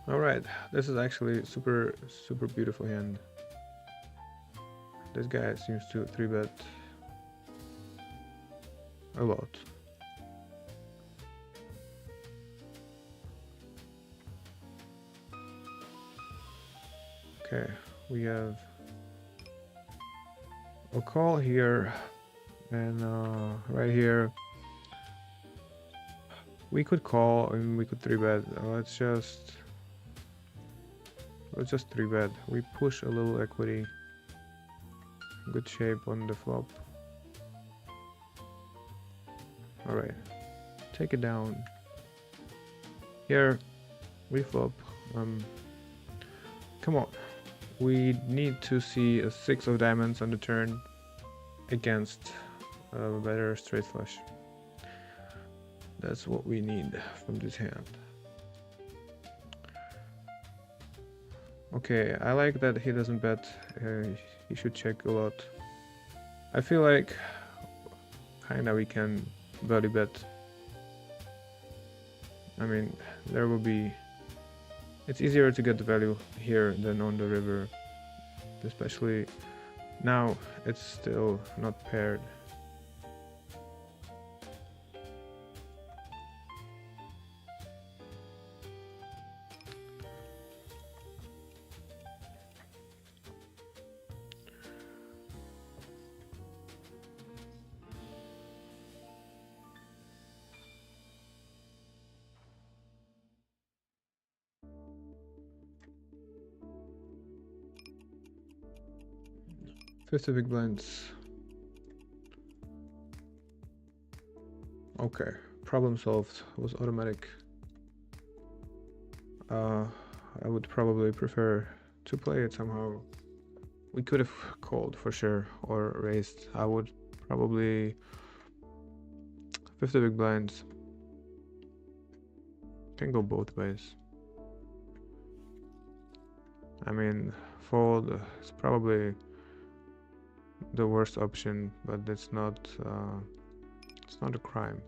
All right, this is actually super beautiful hand. This guy seems to 3-bet a lot. Okay, we have a call here, and right here we could call and we could 3-bet. Let's just 3-bet. We push a little equity. Good shape on the flop. All right, take it down. Here, we flop. Come on. We need to see a 6 of diamonds on the turn against a better straight flush. That's what we need from this hand. Okay, I like that he doesn't bet. He should check a lot. I feel like kinda we can value bet. I mean, there will be. It's easier to get the value here than on the river, especially now it's still not paired. Fifty big blinds. Okay, problem solved. Was automatic. I would probably prefer to play it somehow We could have called for sure or raised. I would probably 50 big blinds. Can go both ways. I mean, fold is probably the worst option, but it's not a crime.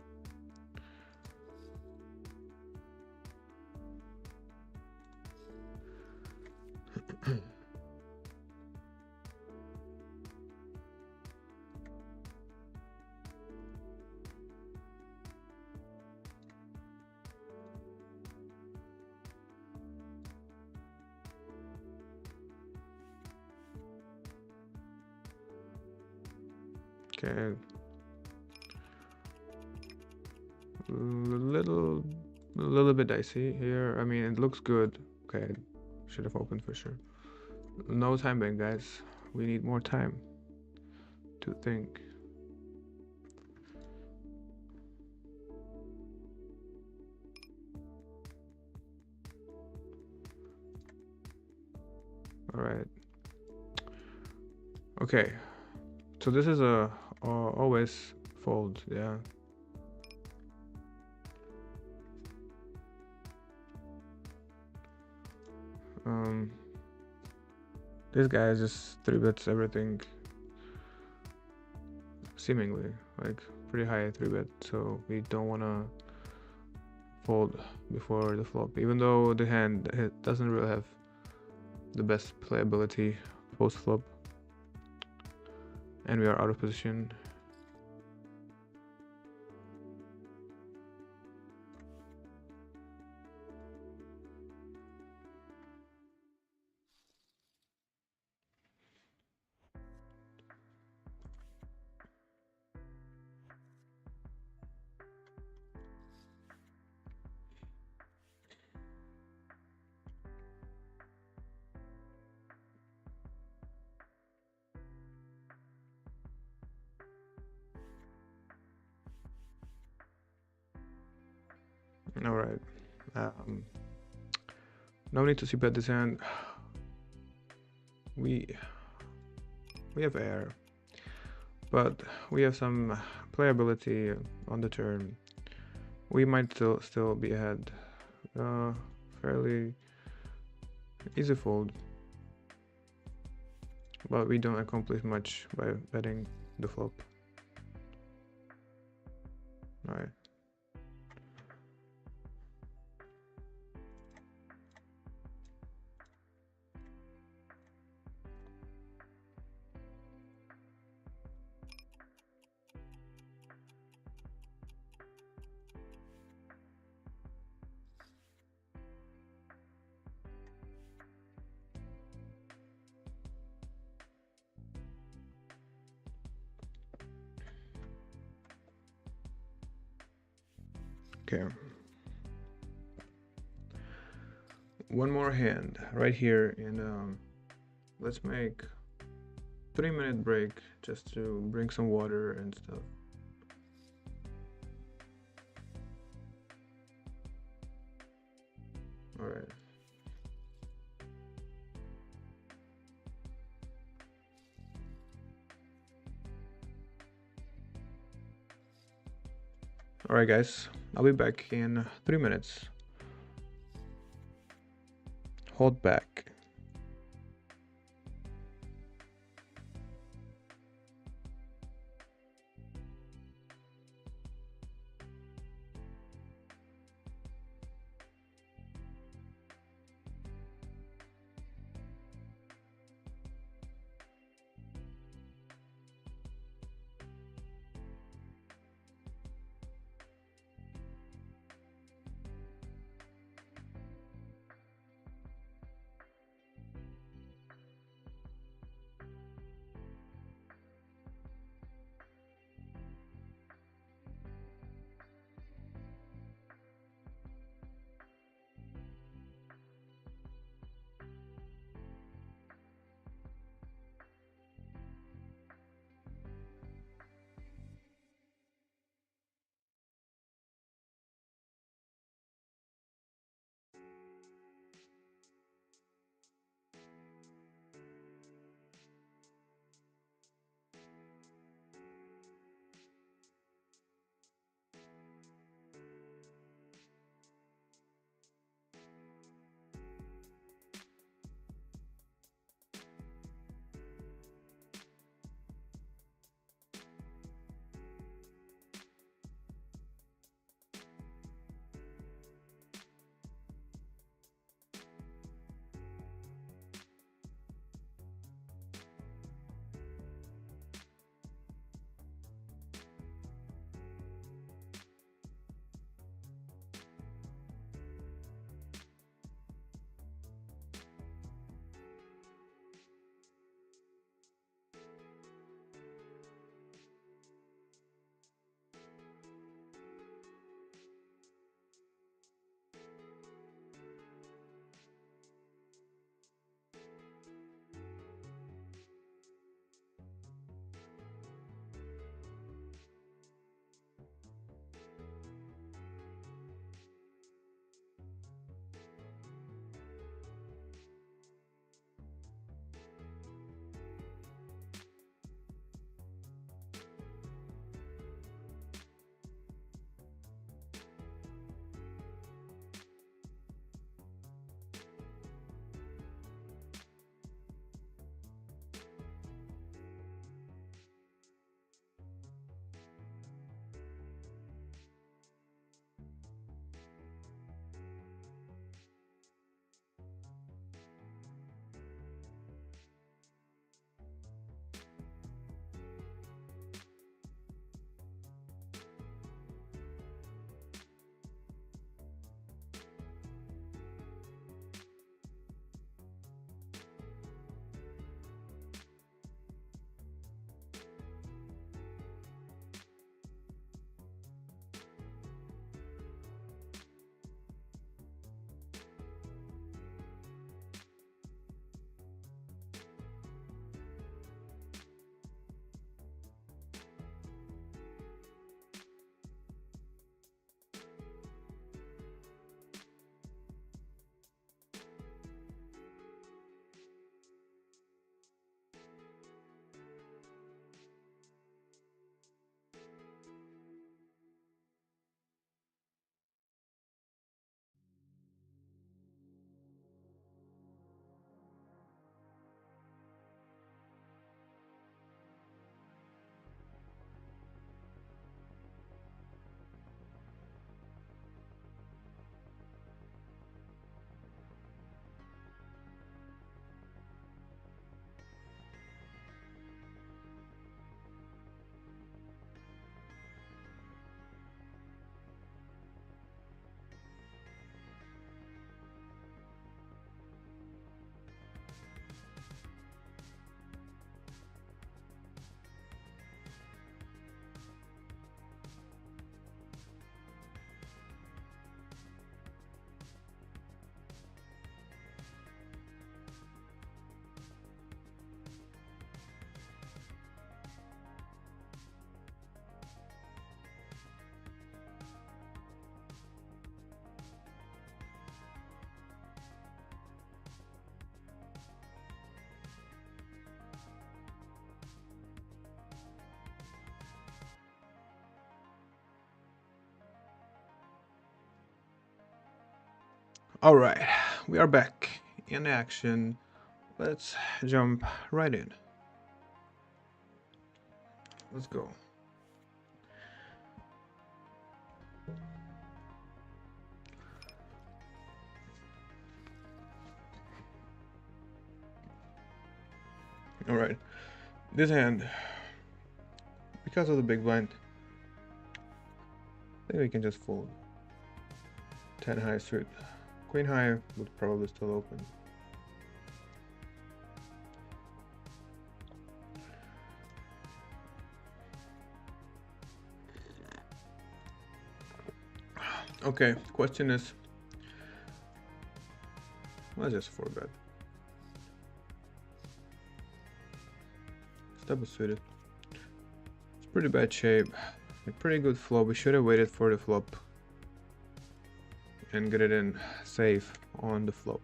Okay. A little bit dicey here. I mean, it looks good. Okay, should have opened for sure. No time bank, guys. We need more time to think. All right. Okay. So this is a always fold, yeah. This guy just 3-bets everything, seemingly, like pretty high 3-bet, so we don't wanna fold before the flop, even though the hand it doesn't really have the best playability post flop, and we are out of position. All right. No need to c-bet this hand. We have air, but we have some playability on the turn. We might still be ahead. Fairly easy fold, but we don't accomplish much by betting the flop. All right. Okay. One more hand right here, and let's make 3-minute break just to bring some water and stuff. All right. All right, guys. I'll be back in 3 minutes. Hold back. All right, we are back in action. Let's jump right in. Let's go. All right, this hand, because of the big blind, I think we can just fold. 10 high suit. Queen high would probably still open. Okay, question is, let's just 4-bet. It's double suited. It's pretty bad shape. A pretty good flop. We should have waited for the flop and get it in safe on the flop.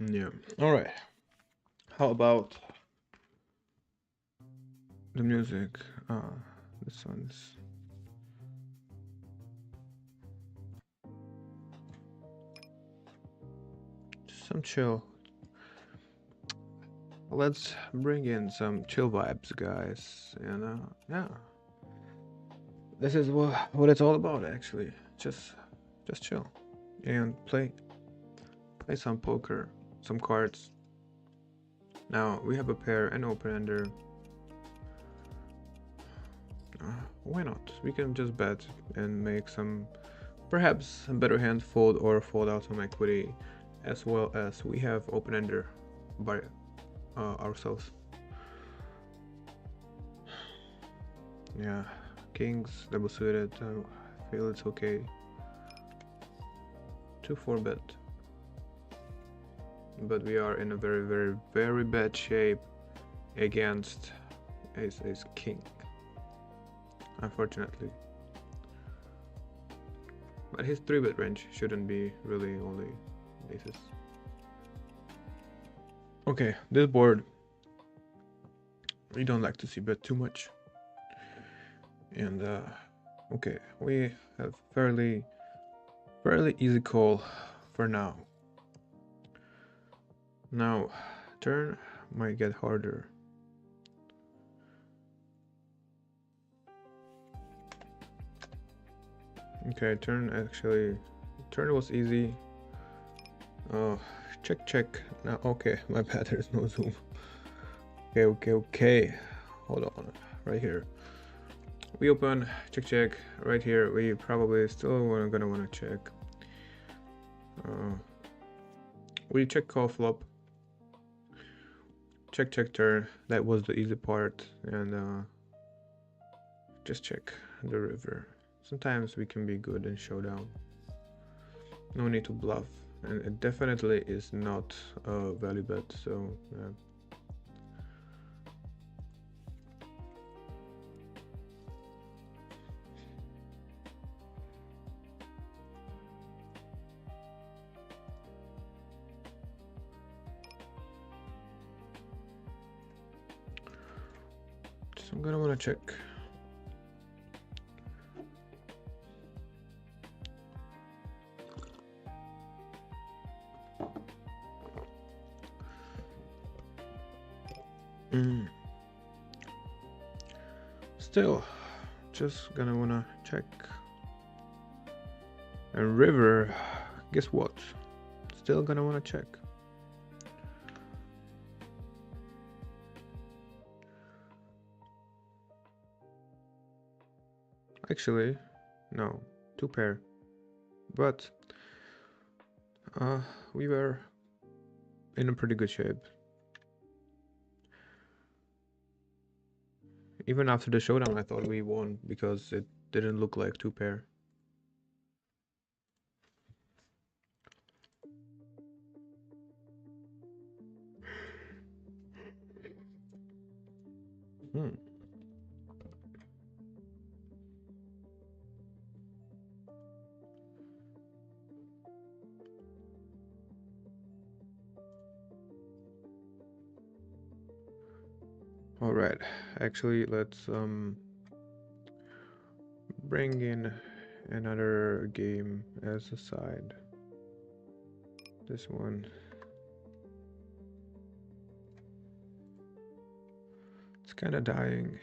Yeah. All right. How about the music? This one's some chill. Let's bring in some chill vibes, guys. And yeah, this is what it's all about, actually. Just chill and play some poker, some cards. Now we have a pair and open ender. Why not? We can just bet and make some, perhaps a better hand fold or fold out some equity, as well as we have open ender by ourselves. Yeah, kings double suited. I feel it's okay. 2-4 bet, but we are in a very bad shape against ace king, unfortunately. But his 3-bet range shouldn't be really only aces. Okay, this board, we don't like to see bet too much. And okay, we have fairly easy call for now. Now, turn might get harder. Okay, turn was easy. Oh, check. Now, okay, my bad, there's no zoom. Okay. Hold on, right here. We open, check. Right here, we probably still gonna wanna check. We check call flop. Check turn. That was the easy part, and just check the river. Sometimes we can be good in showdown. No need to bluff, and it definitely is not a value bet. So yeah. So I'm gonna wanna check. Still, just gonna wanna check. And river, guess what? Still gonna wanna check. Actually, no, 2 pair. But we were in a pretty good shape. Even after the showdown, I thought we won because it didn't look like two pair. Hmm. All right. Actually, let's bring in another game as a side. This one. It's kind of dying.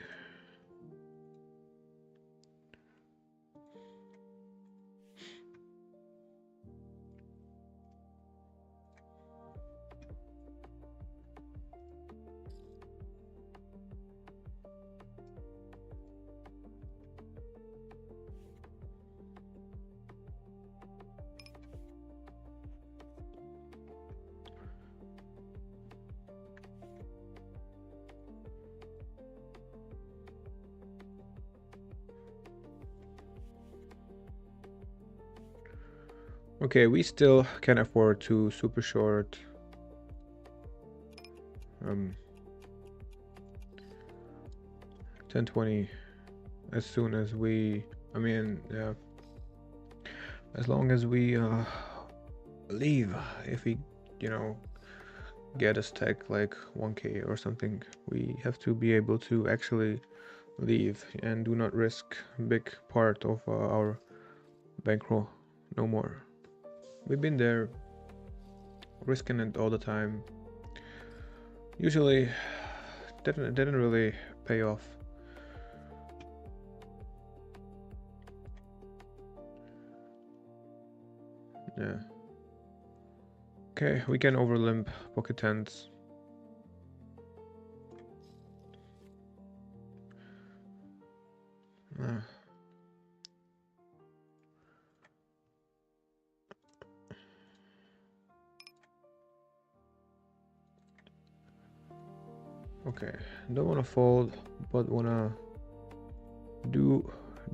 Okay, we still can afford to super short. 10-20 as soon as we, I mean, yeah, as long as we leave. If we, you know, get a stack like 1k or something, we have to be able to actually leave and do not risk big part of our bankroll no more. We've been there risking it all the time. Usually didn't really pay off. Yeah. Okay, we can overlimp pocket tens. Okay, don't wanna fold, but wanna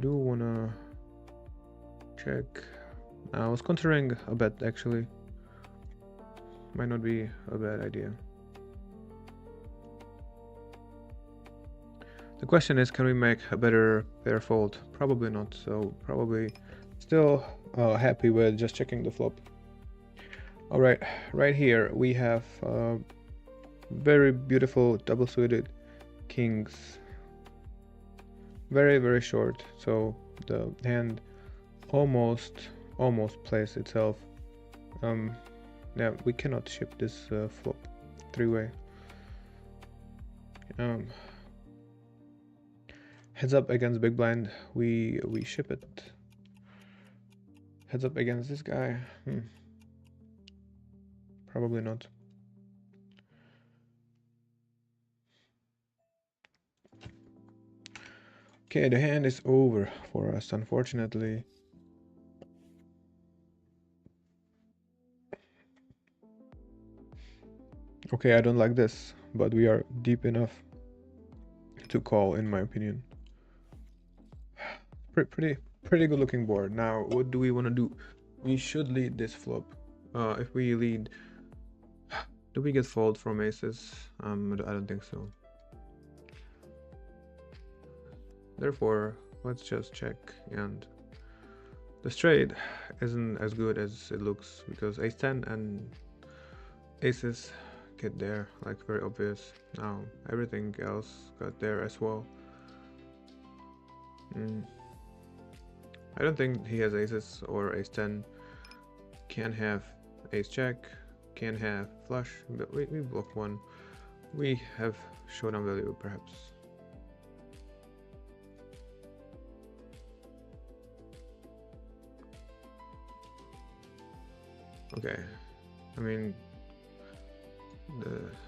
wanna check. I was considering a bet actually. Might not be a bad idea. The question is, can we make a better pair fold? Probably not, so probably still happy with just checking the flop. Alright, right here we have very beautiful double suited kings. Very, very short, so the hand almost plays itself. Yeah, we cannot ship this flop three-way. Heads up against big blind, we ship it. Heads up against this guy, probably not. Okay, the hand is over for us, unfortunately. Okay, I don't like this, but we are deep enough to call, in my opinion. Pretty good looking board. Now, what do we want to do? We should lead this flop. If we lead, do we get fold from aces? I don't think so. Therefore, let's just check, and the straight isn't as good as it looks because ace 10 and aces get there, like very obvious. Now everything else got there as well. I don't think he has aces or ace 10. Can have ace jack, can have flush, but we block one. We have showdown value perhaps. Okay, I mean,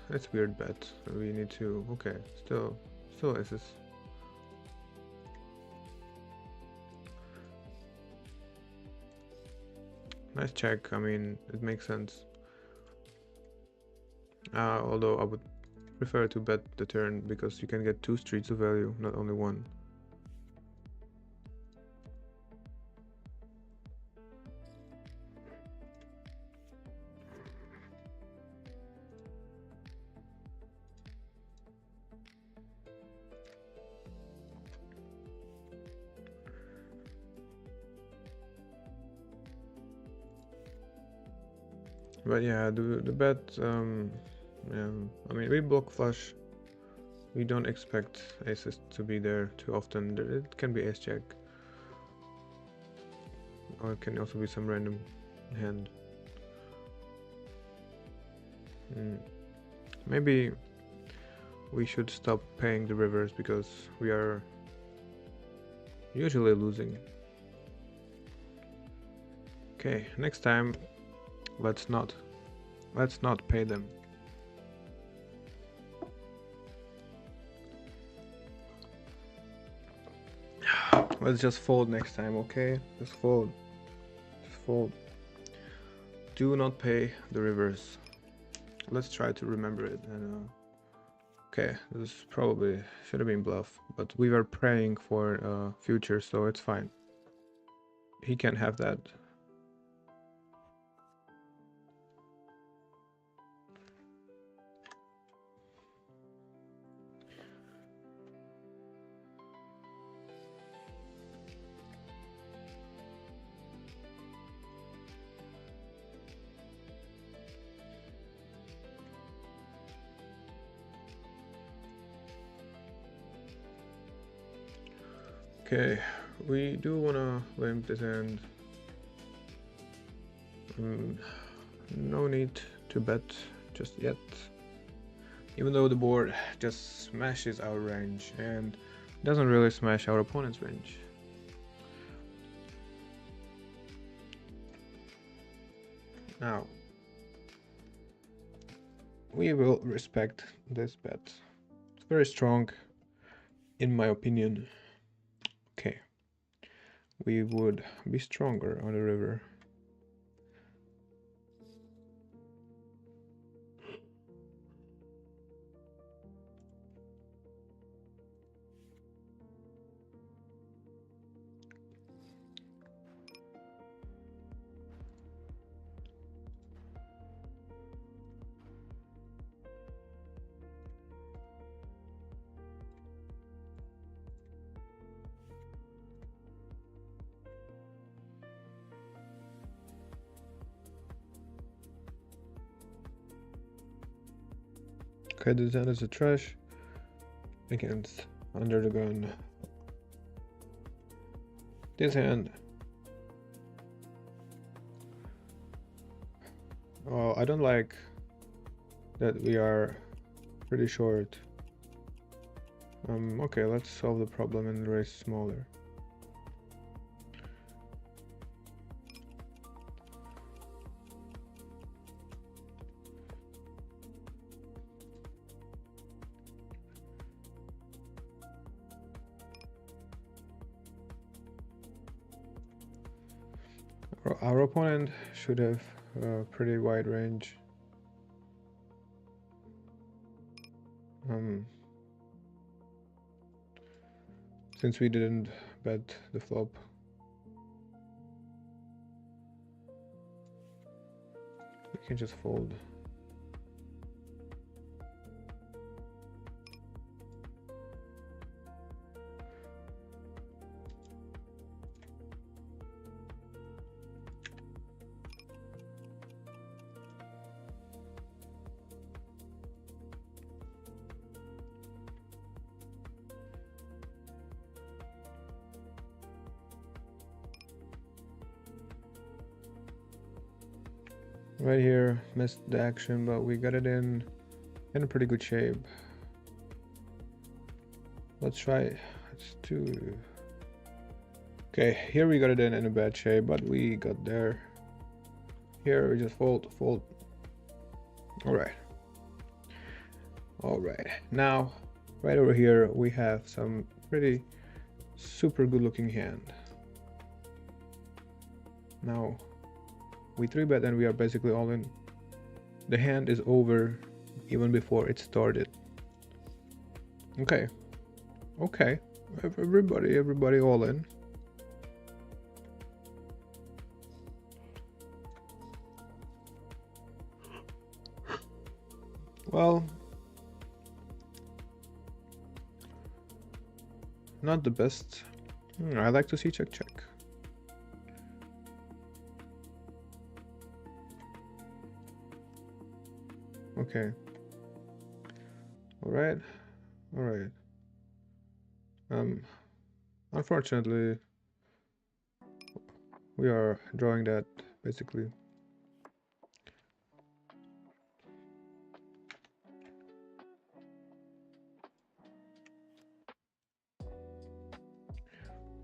it's weird bet. We need to, okay, still aces. Nice check, I mean, it makes sense. Although I would prefer to bet the turn because you can get 2 streets of value, not only one. But yeah, the bet, yeah, I mean, we block flush. We don't expect aces to be there too often. It can be ace jack, or it can also be some random hand. Maybe we should stop paying the rivers because we are usually losing. Okay, next time let's not pay them. Let's just fold next time, okay? Just fold. Just fold. Do not pay the rivers. Let's try to remember it. And okay, this probably should have been bluff, but we were praying for future, so it's fine. He can have that. Okay, we do wanna limp this hand. No need to bet just yet. Even though the board just smashes our range and doesn't really smash our opponent's range. Now, we will respect this bet. It's very strong, in my opinion. Okay, we would be stronger on the river. Okay, this hand is a trash against under the gun. This hand, well, I don't like that we are pretty short. Okay, let's solve the problem and raise smaller. Our opponent should have a pretty wide range. Since we didn't bet the flop. We can just fold. Right here, missed the action, but we got it in a pretty good shape. Let's try it. Let's do. Okay, here we got it in a bad shape, but we got there. Here we just fold. All right. Now, right over here, we have some pretty super good looking hand. Now, we 3-bet and we are basically all in. The hand is over even before it started. Okay. Okay. Everybody all in. Well, not the best. I like to see check. Okay. Alright. Alright. Unfortunately, we are drawing that, basically.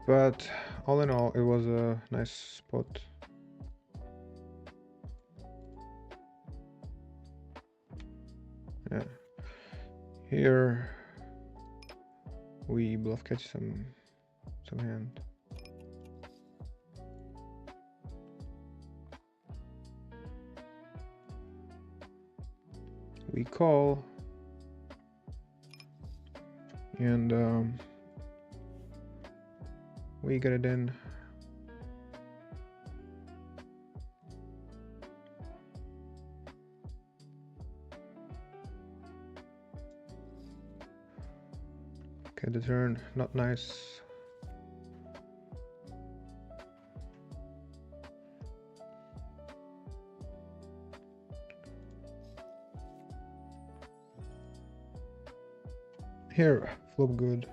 But all in all, it was a nice spot. Yeah. Here we bluff catch some hand. We call, and we get it in. Okay, the turn, not nice. Here, flop good.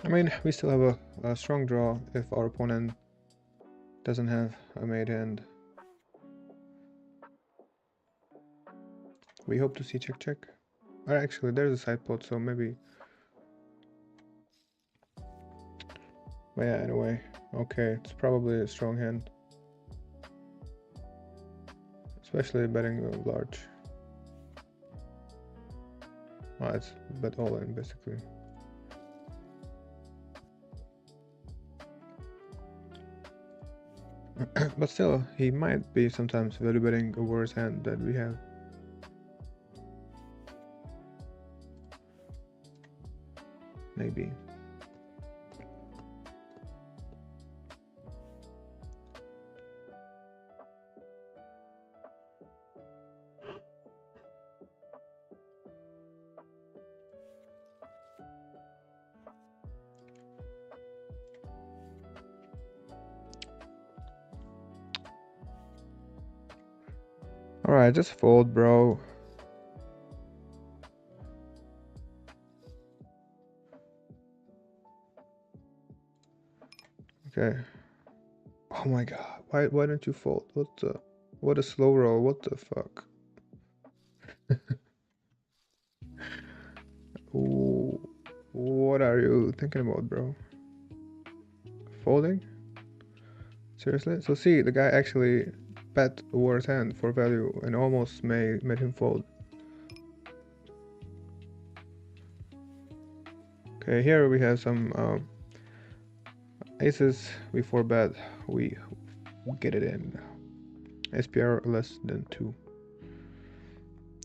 I mean, we still have a strong draw if our opponent doesn't have a made hand. We hope to see check. Or actually, there's a side pot, so maybe. But yeah, anyway. Okay, it's probably a strong hand. Especially betting large. Well, it's bet all in, basically. But still, he might be sometimes value betting a worse hand that we have. Maybe. Alright, just fold, bro. Okay. Oh my god, why don't you fold? What a slow roll, what the fuck? Ooh, what are you thinking about, bro? Folding? Seriously? So see, the guy actually bet a worse hand for value and almost made him fold. Okay, here we have some aces. We 4-bet, we get it in. SPR less than 2.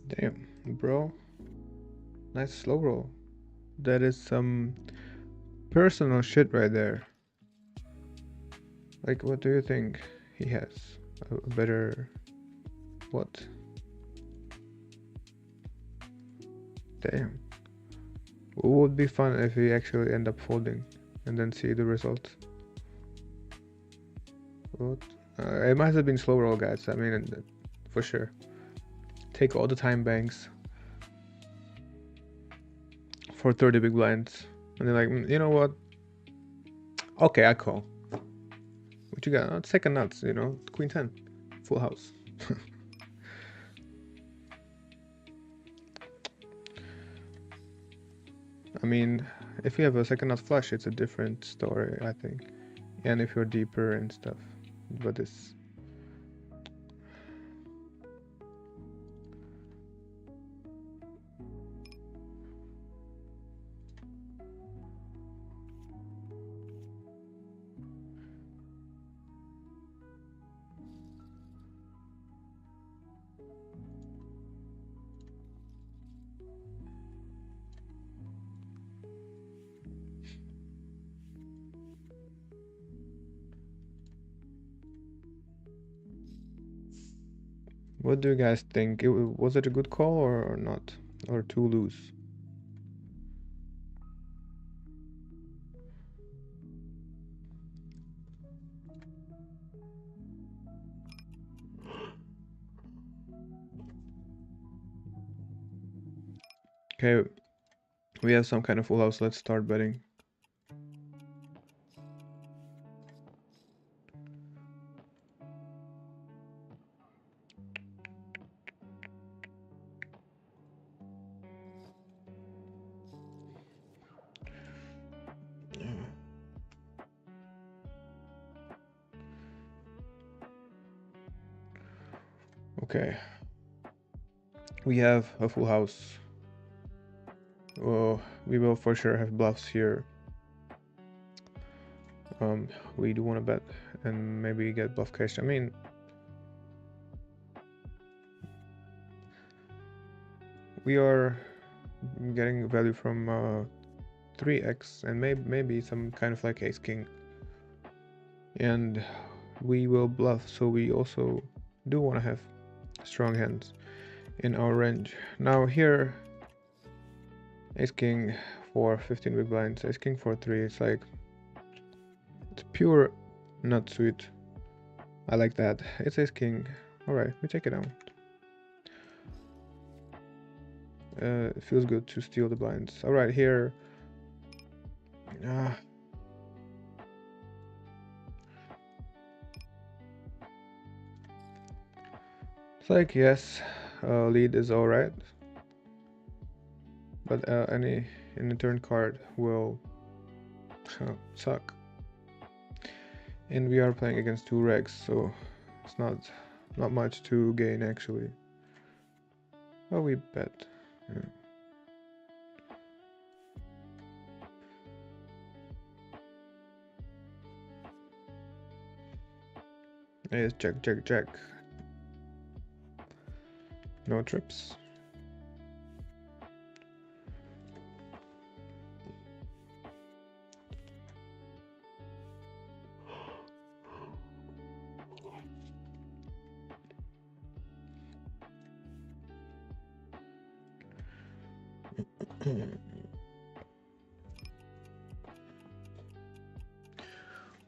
Damn, bro. Nice slow roll. That is some personal shit right there. Like, what do you think he has? A better... what? Damn. It would be fun if he actually end up folding and then see the result. What? It might have been slow roll, guys. I mean, for sure. Take all the time banks for 30 big blinds. And they're like, you know what? Okay, I call. What you got? Second nuts, you know? Queen 10. Full house. I mean, if you have a second nut flush, it's a different story, I think. And if you're deeper and stuff. But it's... What do you guys think? Was it a good call or not? Or too loose? Okay, we have some kind of full house. Let's start betting. Okay. We have a full house. Oh, we will for sure have bluffs here. We do want to bet and maybe get bluff cash. I mean, we are getting value from 3x and maybe some kind of like ace king. And we will bluff, so we also do want to have strong hands in our range. Now here, ace king for 15 big blinds, ace king for 3. It's like, it's pure nut sweet. I like that. It's ace king. All right, we take it out. It feels good to steal the blinds. All right, here. It's like, yes, lead is all right, but any in the turn card will suck. And we are playing against 2 regs, so it's not much to gain actually. Well, we bet. Yeah. It's jack, jack, jack. No trips.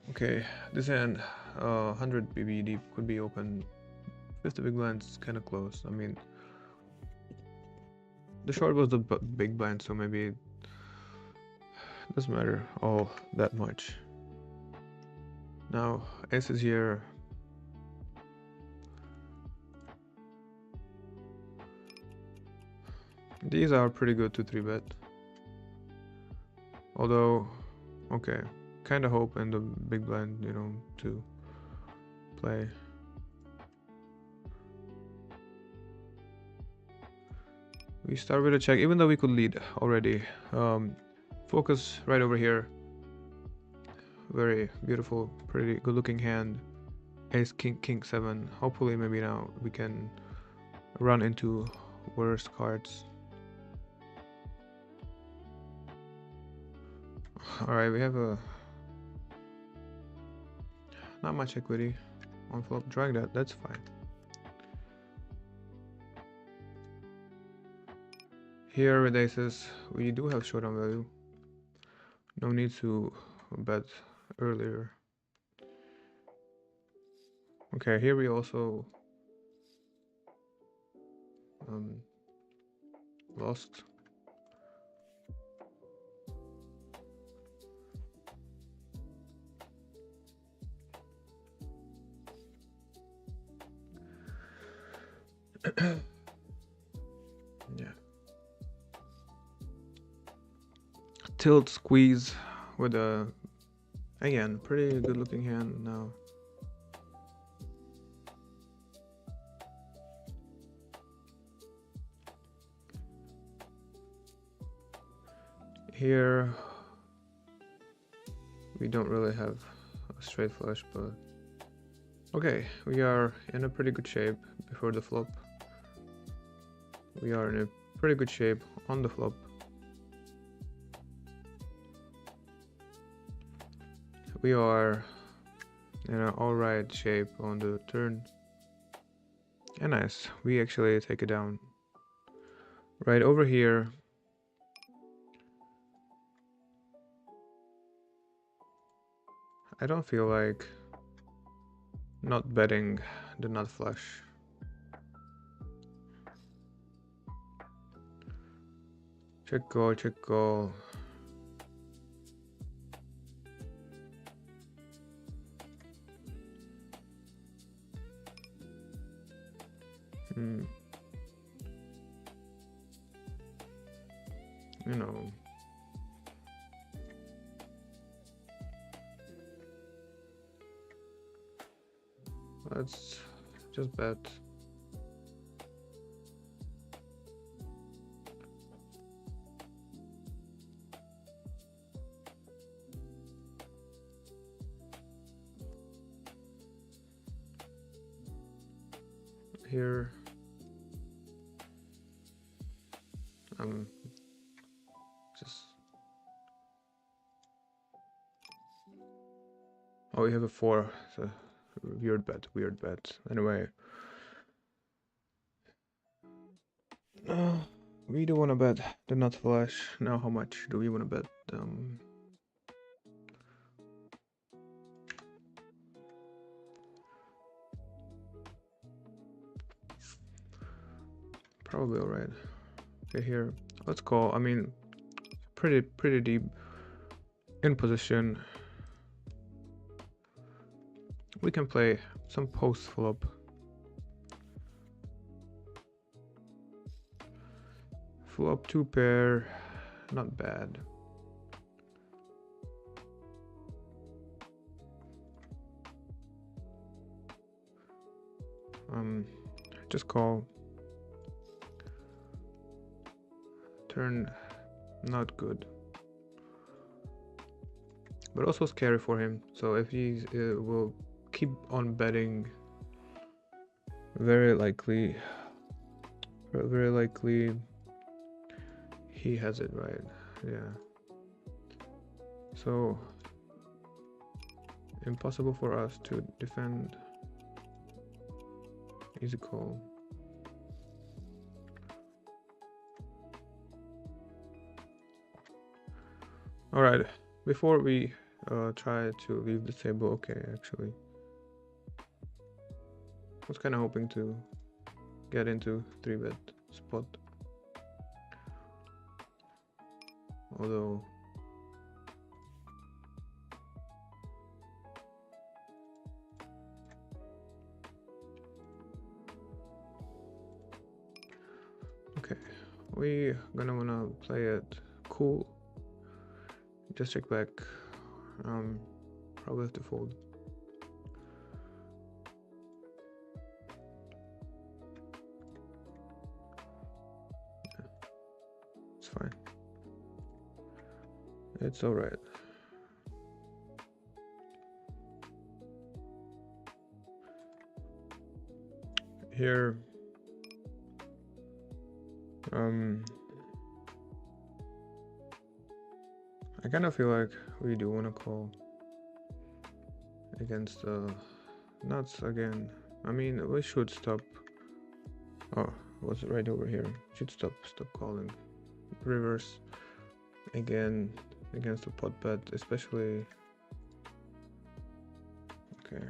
Okay, this hand, 100 BB deep could be open. 50 big blinds, kind of close. I mean, the short was the big blind, so maybe it doesn't matter all that much. Now, ace is here. These are pretty good to 3-bet. Although, okay, kind of hope in the big blind, you know, to play. We start with a check, even though we could lead already. Focus right over here. Very beautiful, pretty good looking hand. Ace, king, king 7. Hopefully maybe now we can run into worse cards. Alright, we have a not much equity on flop. Drawing that's fine. Here with aces, we do have showdown value. No need to bet earlier. Okay, here we also lost. Yeah. Tilt squeeze with a, again, pretty good looking hand now. Here we don't really have a straight flush, but okay, we are in a pretty good shape before the flop. We are in a pretty good shape on the flop. We are in an alright shape on the turn. And nice, we actually take it down. Right over here. I don't feel like not betting the nut flush. Check call, check call. You know. Let's just bet. Here. Just. Oh, we have a 4. So weird bet, weird bet. Anyway. We do want to bet the nut flush. Now, how much do we want to bet? Probably alright. Okay, here. Let's call. I mean, pretty deep in position. We can play some post flop. Flop 2 pair, not bad. Just call. Turn, not good. But also scary for him. So if he will keep on betting, very likely he has it right. Yeah. So impossible for us to defend. Easy call. All right, before we try to leave the table, okay, actually, I was kind of hoping to get into 3-bet spot, although okay, we gonna wanna play it cool. Just check back. Probably have to fold. Yeah, it's fine. It's all right. Here, I kind of feel like we do want to call against the nuts again. I mean, we should stop. Oh, it was right over here. Should stop calling. Reverse again against the pot bet, especially. Okay.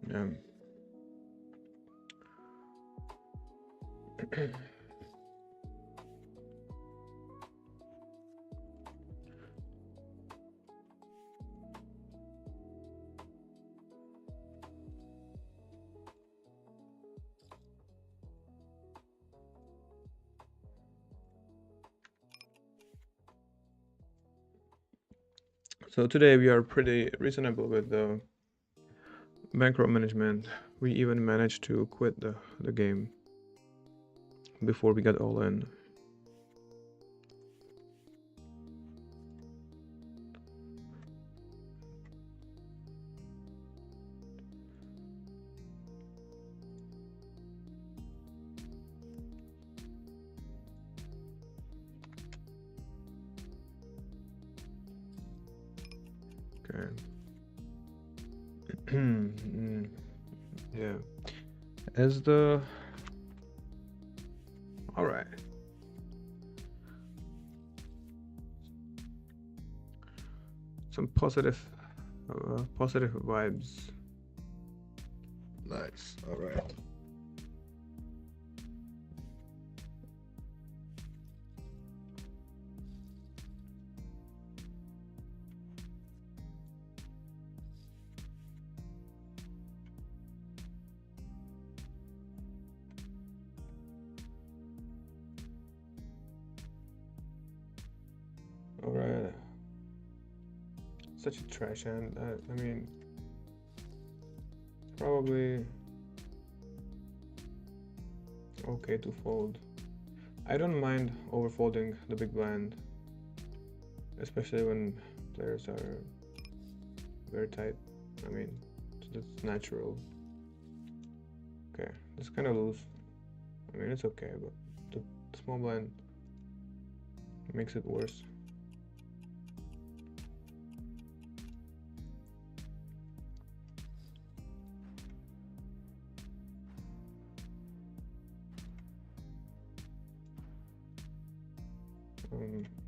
Yeah. So today we are pretty reasonable with the bankroll management. We even managed to quit the game before we got all in. Okay. Yeah. As the all right. Some positive vibes. Nice. All right. All right. Such a trash hand. I mean, probably okay to fold. I don't mind overfolding the big blind, especially when players are very tight. I mean, that's natural. Okay, it's kind of loose. I mean, it's okay, but the small blind makes it worse.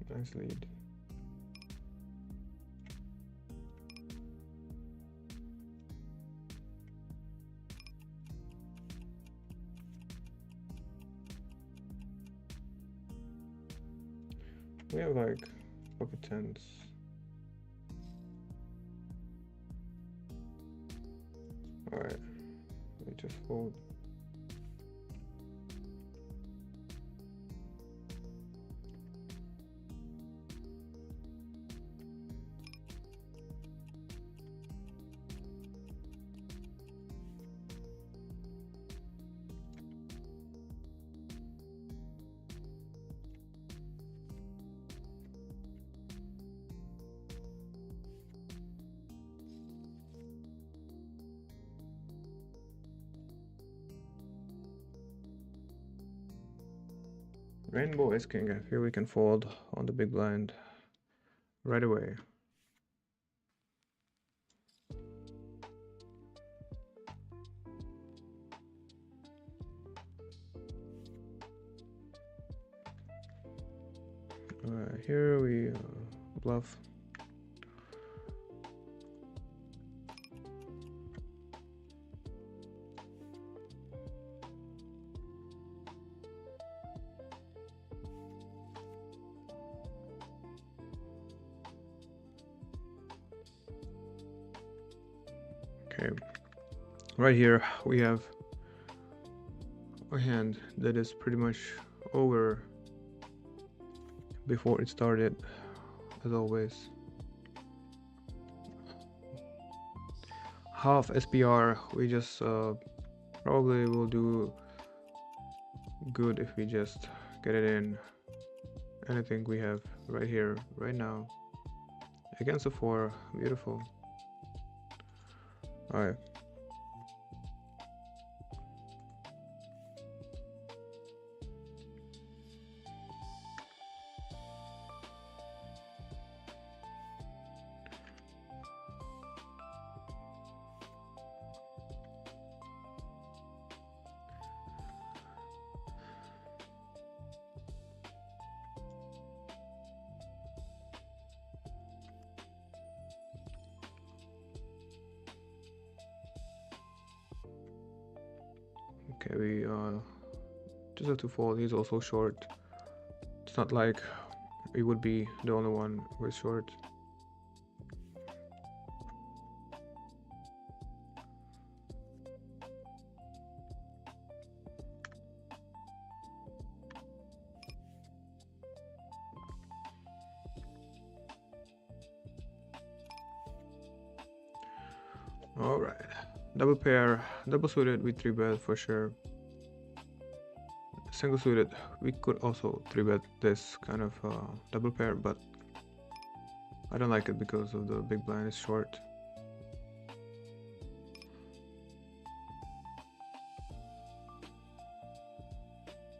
Nice lead. We have like pocket tens. Alright, we just fold. Rainbow is king. I feel we can fold on the big blind right away. Here we bluff. Okay, right here we have a hand that is pretty much over before it started, as always. Half SPR, we just probably will do good if we just get it in. And I think we have right here, right now, against a 4, beautiful. Alright. Okay, we just have to fold. He's also short. It's not like we would be the only one who is short. All right, double pair, double suited, we 3-bet for sure. Single suited, we could also 3-bet this kind of double pair, but I don't like it because of the big blind is short.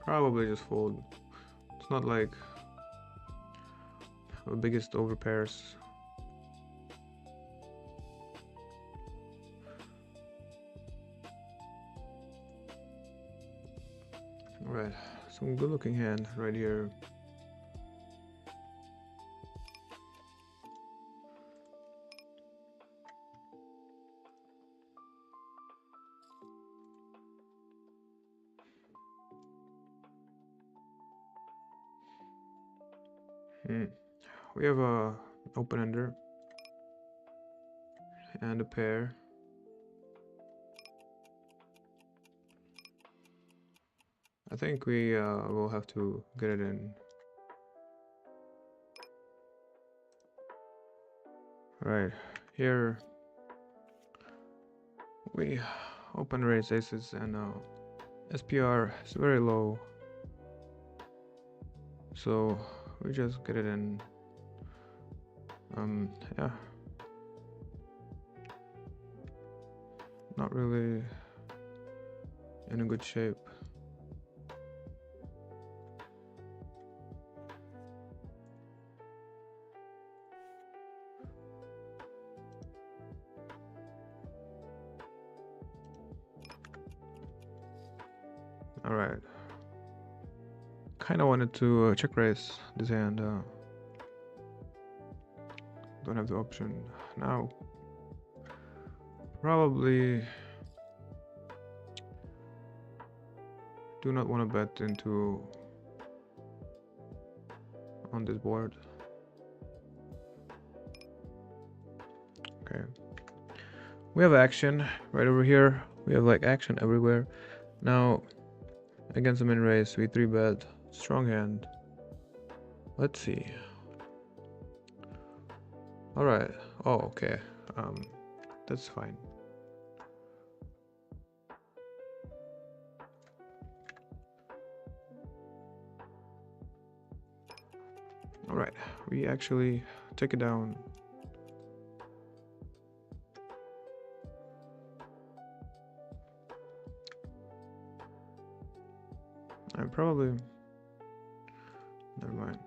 Probably just fold. It's not like the biggest overpairs. Alright, some good looking hand right here. We have a open ender and a pair. I think we will have to get it in. Right here we open raise aces and SPR is very low, so we just get it in. Yeah, not really in a good shape. All right, kind of wanted to check raise this hand. Don't have the option now. Probably do not want to bet into on this board. Okay, we have action right over here. We have like action everywhere. Now against the min raise, we 3-bet. Strong hand. Let's see. All right. Oh, okay. That's fine. All right. We actually take it down. I'm probably. Never mind.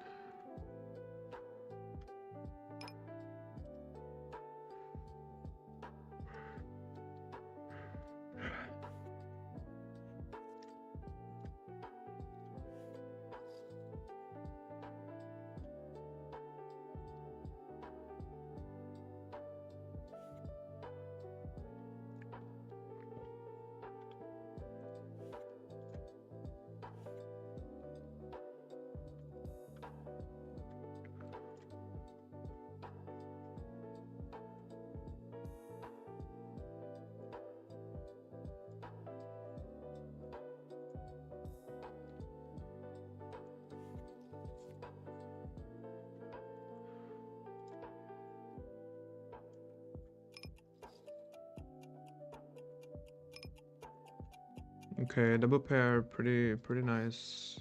Okay, double pair, pretty nice.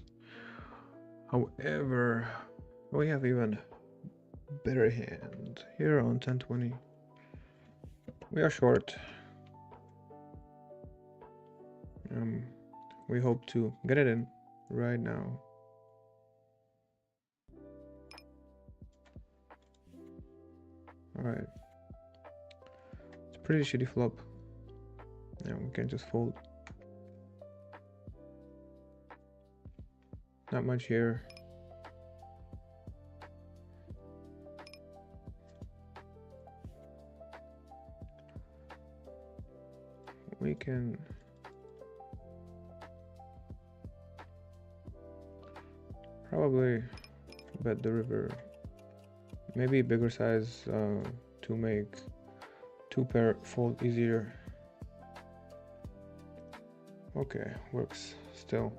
However, we have even better hand here on 10-20. We are short. We hope to get it in right now. All right, it's a pretty shitty flop. Yeah, we can just fold. Not much here. We can probably bet the river. Maybe bigger size to make 2-pair fold easier. Okay, works still.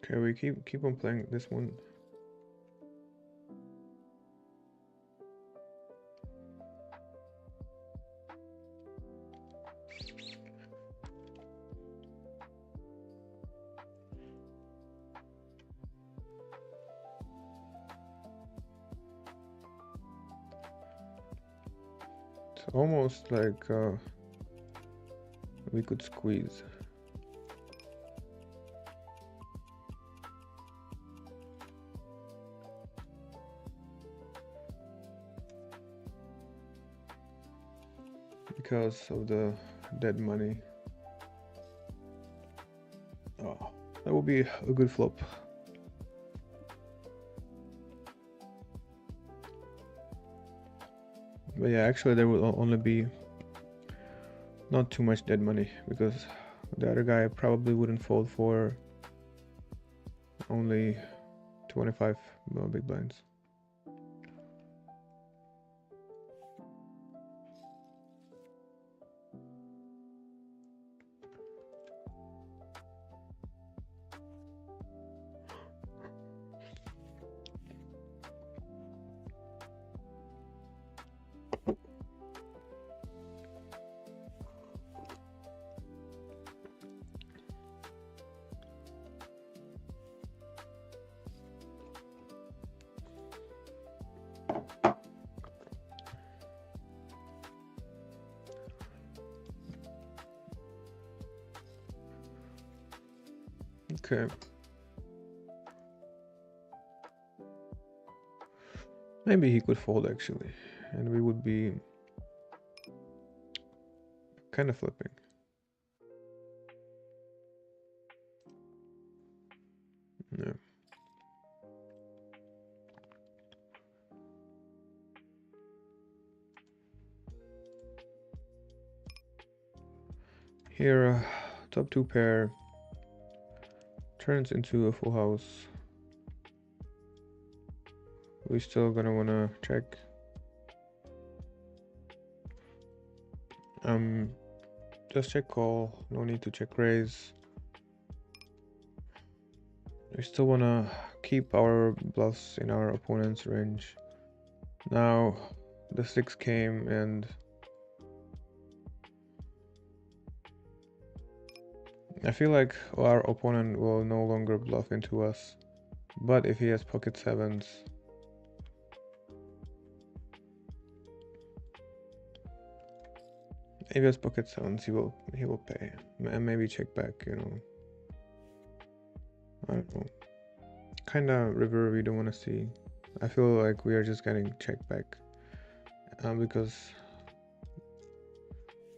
Okay, we keep on playing this one. It's almost like we could squeeze. Because of the dead money. Oh, that would be a good flop. But yeah, actually there will only be not too much dead money because the other guy probably wouldn't fold for only 25 big blinds. Okay. Maybe he could fold actually, and we would be kind of flipping. Yeah. Here, top two pair turns into a full house. We still gonna wanna check. Just check call, no need to check raise. We still wanna keep our bluffs in our opponent's range. Now the 6 came and I feel like our opponent will no longer bluff into us, but if he has pocket 7s, if he has pocket 7s, he will pay and maybe check back, you know. I don't know. Kinda river we don't want to see. I feel like we are just getting checked back because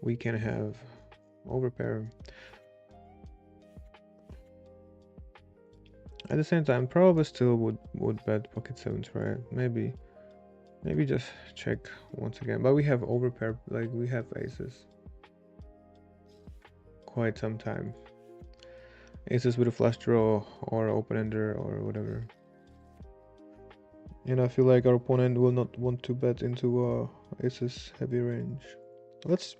we can have overpair. At the same time, probably still would bet pocket 7s, right? Maybe just check once again. But we have overpair, like we have aces quite some time. Aces with a flush draw or open ender or whatever. And I feel like our opponent will not want to bet into aces heavy range. Let's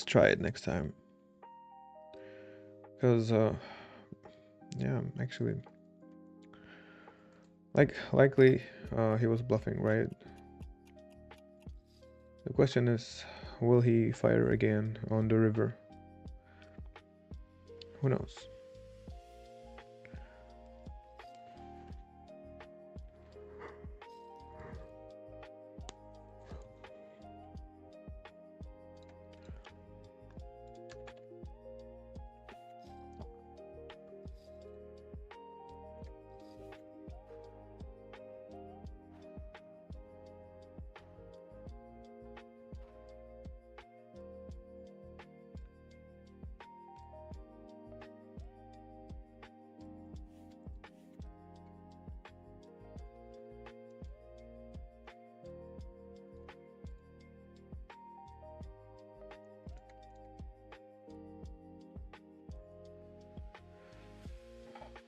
try it next time. Because yeah, actually, likely he was bluffing, right? The question is, will he fire again on the river? Who knows?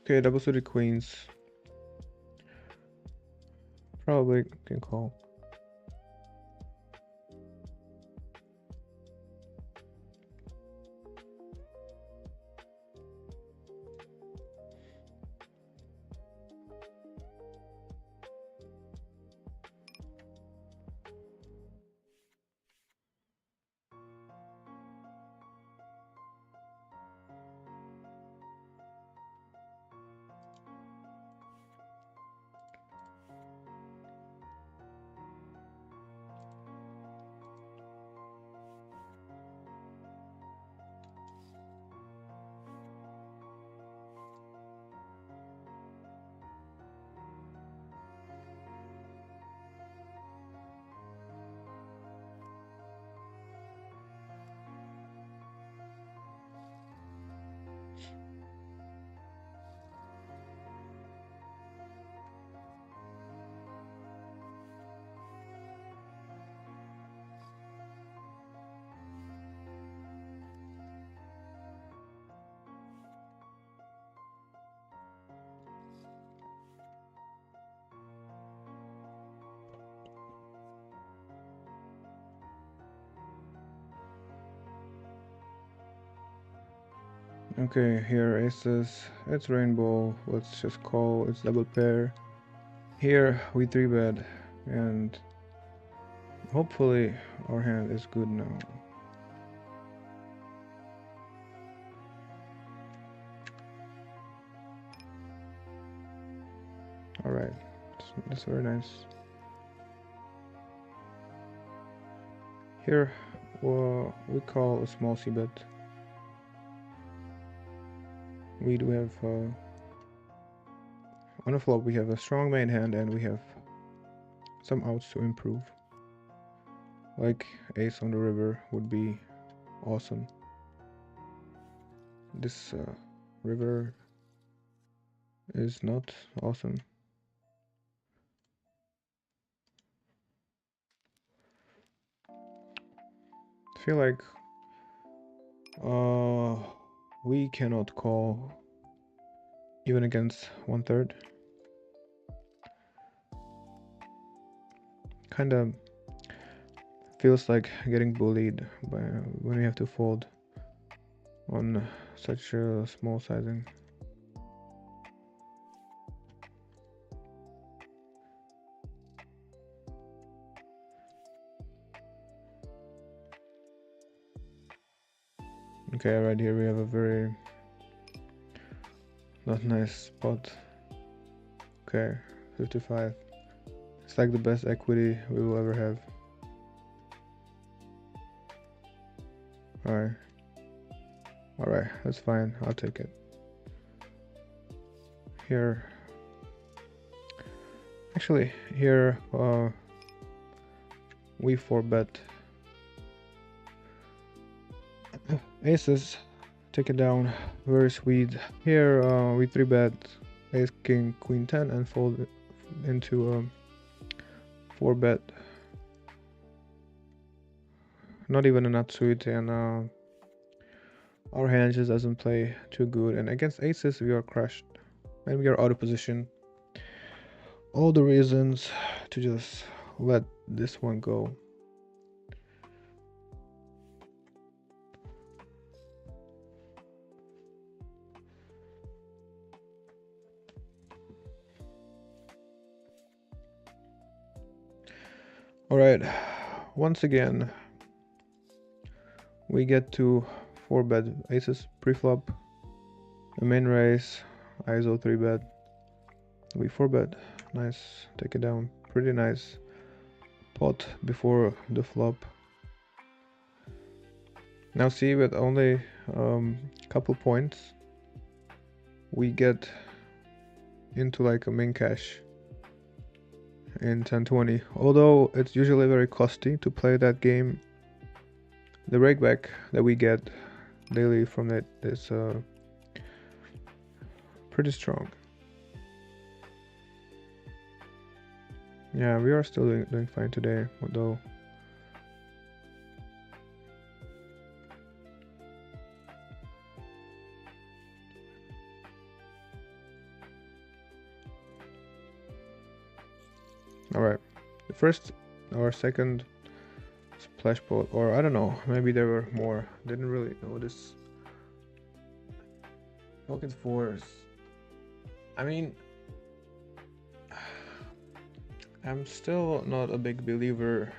Okay, double suited queens. Probably can call. Okay, here aces, it's rainbow, let's just call it's double pair. Here we 3-bet, and hopefully our hand is good now. Alright, that's very nice. Here we call a small c-bet. We do have on the flop we have a strong main hand and we have some outs to improve. Like ace on the river would be awesome. This river is not awesome. I feel like we cannot call even against 1/3. Kinda feels like getting bullied by when we have to fold on such a small sizing. Okay, right here we have a very not nice spot. Okay, 55. It's like the best equity we will ever have. Alright, that's fine, I'll take it. Here, actually, here we 4-bet. Aces, take it down, very sweet. Here we 3-bet ace, king, queen 10 and fold it into 4-bet. Not even a nut suite, and our hand just doesn't play too good, and against aces we are crushed and we are out of position. All the reasons to just let this one go. Alright, once again we get to 4-bet aces pre-flop, a main raise, ISO 3-bet, we 4-bet, nice, take it down, pretty nice pot before the flop. Now see, with only couple points we get into like a min cash in 10-20. Although it's usually very costly to play that game, the rakeback that we get daily from it is pretty strong. Yeah, we are still doing fine today, though. Alright, the first or second splash pot, or I don't know, maybe there were more, didn't really notice. Pocket fours, I mean, I'm still not a big believer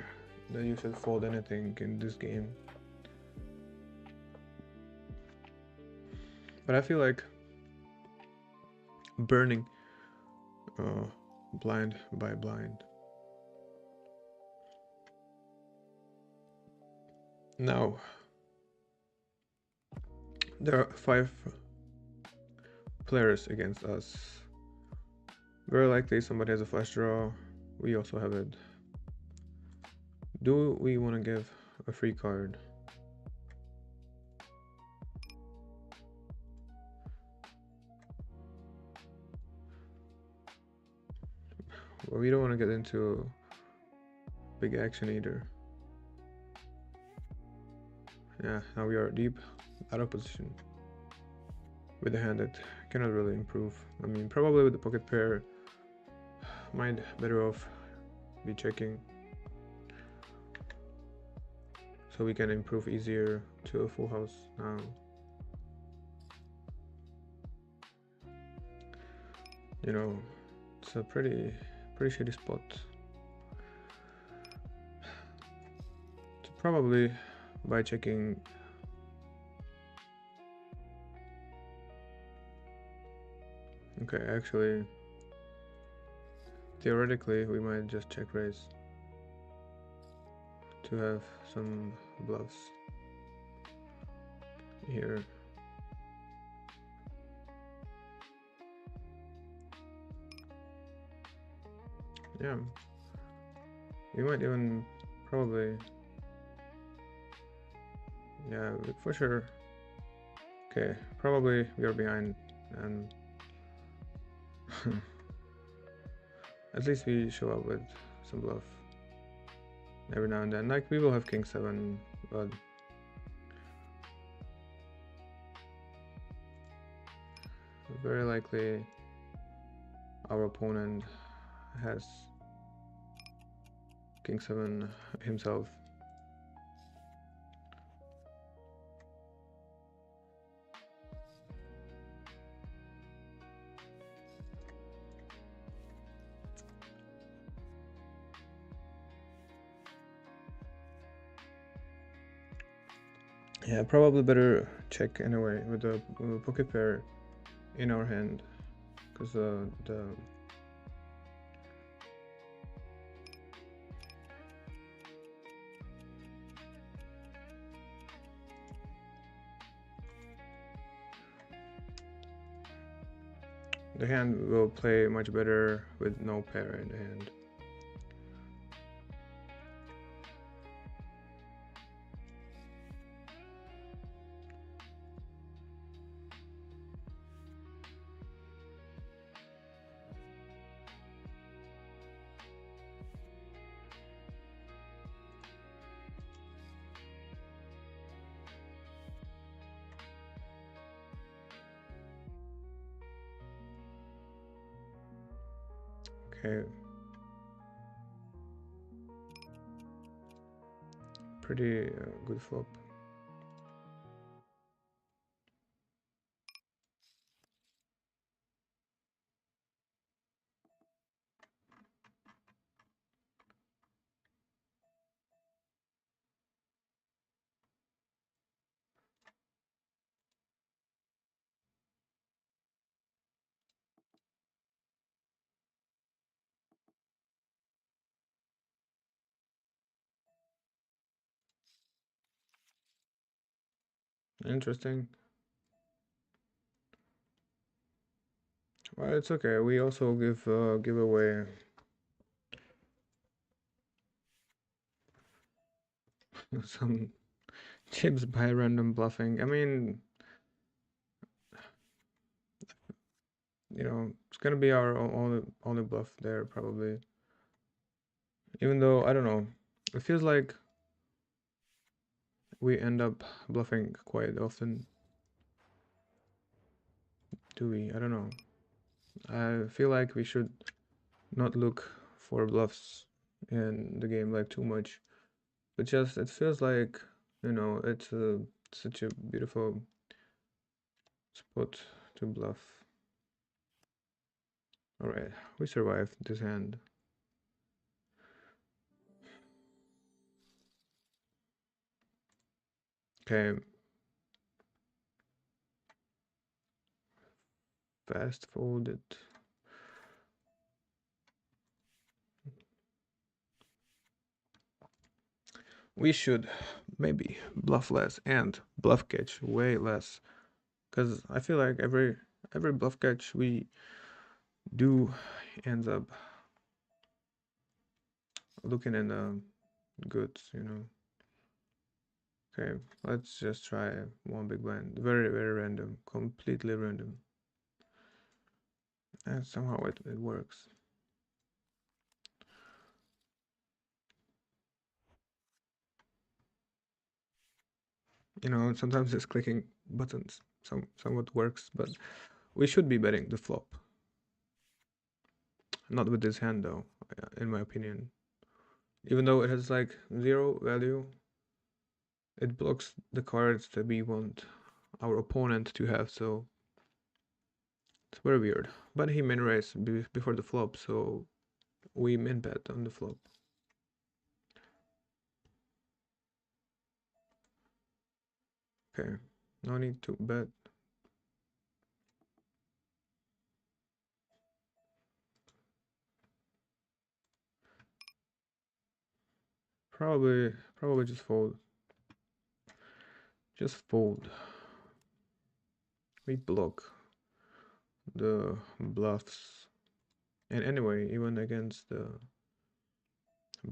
that you should fold anything in this game, but I feel like burning blind by blind. Now there are 5 players against us. Very likely somebody has a flush draw. We also have it. Do we want to give a free card? Well, we don't want to get into big action either. Yeah, now we are deep out of position with a hand that cannot really improve. I mean, probably with the pocket pair, might better off be checking so we can improve easier to a full house now. You know, it's a pretty shitty spot. So probably by checking. Okay, actually, theoretically, we might just check raise to have some bluffs here. Yeah, we might even probably, yeah, for sure. Okay, probably we are behind, and at least we show up with some bluff every now and then. Like we will have king 7, but very likely our opponent has king 7 himself. Yeah, probably better check anyway with the pocket pair in our hand, because the hand will play much better with no pair in the hand. Okay. Pretty good flop. Interesting. Well, it's okay. We also give away some chips by random bluffing. I mean, you know, it's gonna be our only bluff there probably. Even though I don't know, it feels like we end up bluffing quite often. Do we? I don't know. I feel like we should not look for bluffs in the game like too much, but just it feels like, you know, it's such a beautiful spot to bluff. All right, we survived this hand. Okay, fast folded. We should maybe bluff less and bluff catch way less, because I feel like every bluff catch we do ends up looking in the goods, you know. Okay, let's just try one big blind. Very random, completely random, and somehow it works. You know, sometimes it's clicking buttons somewhat works, but we should be betting the flop. Not with this hand though, in my opinion. Even though it has like 0 value, it blocks the cards that we want our opponent to have, so It's very weird. But he min raised before the flop, so we min bet on the flop. Okay, no need to bet. Probably just fold. Just fold. We block the bluffs. And anyway, even against the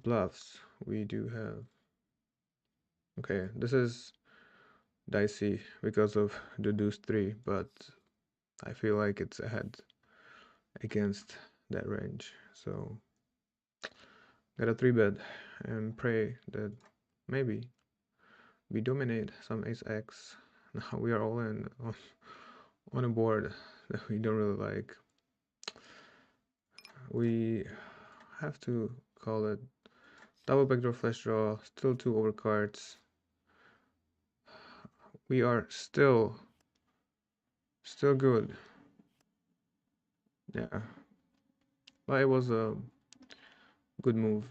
bluffs, we do have. Okay, this is dicey because of the deuce 3, but I feel like it's ahead against that range. So get a 3 bet and pray that maybe we dominate some ace X. Now we are all in on a board that we don't really like. We have to call it double backdoor flush draw, still 2 overcards. We are still good. Yeah, but it was a good move.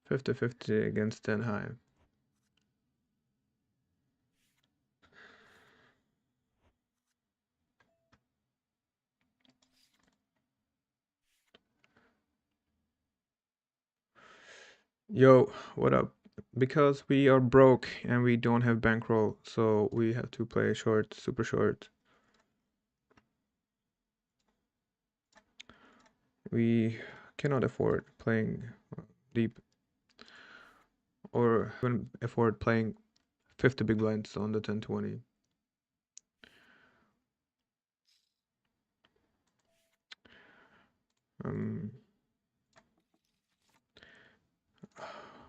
50-50 against 10 high. Yo, what up? Because we are broke and we don't have bankroll, so we have to play short, super short. We cannot afford playing deep or even afford playing 50 big blinds on the 10-20. Um,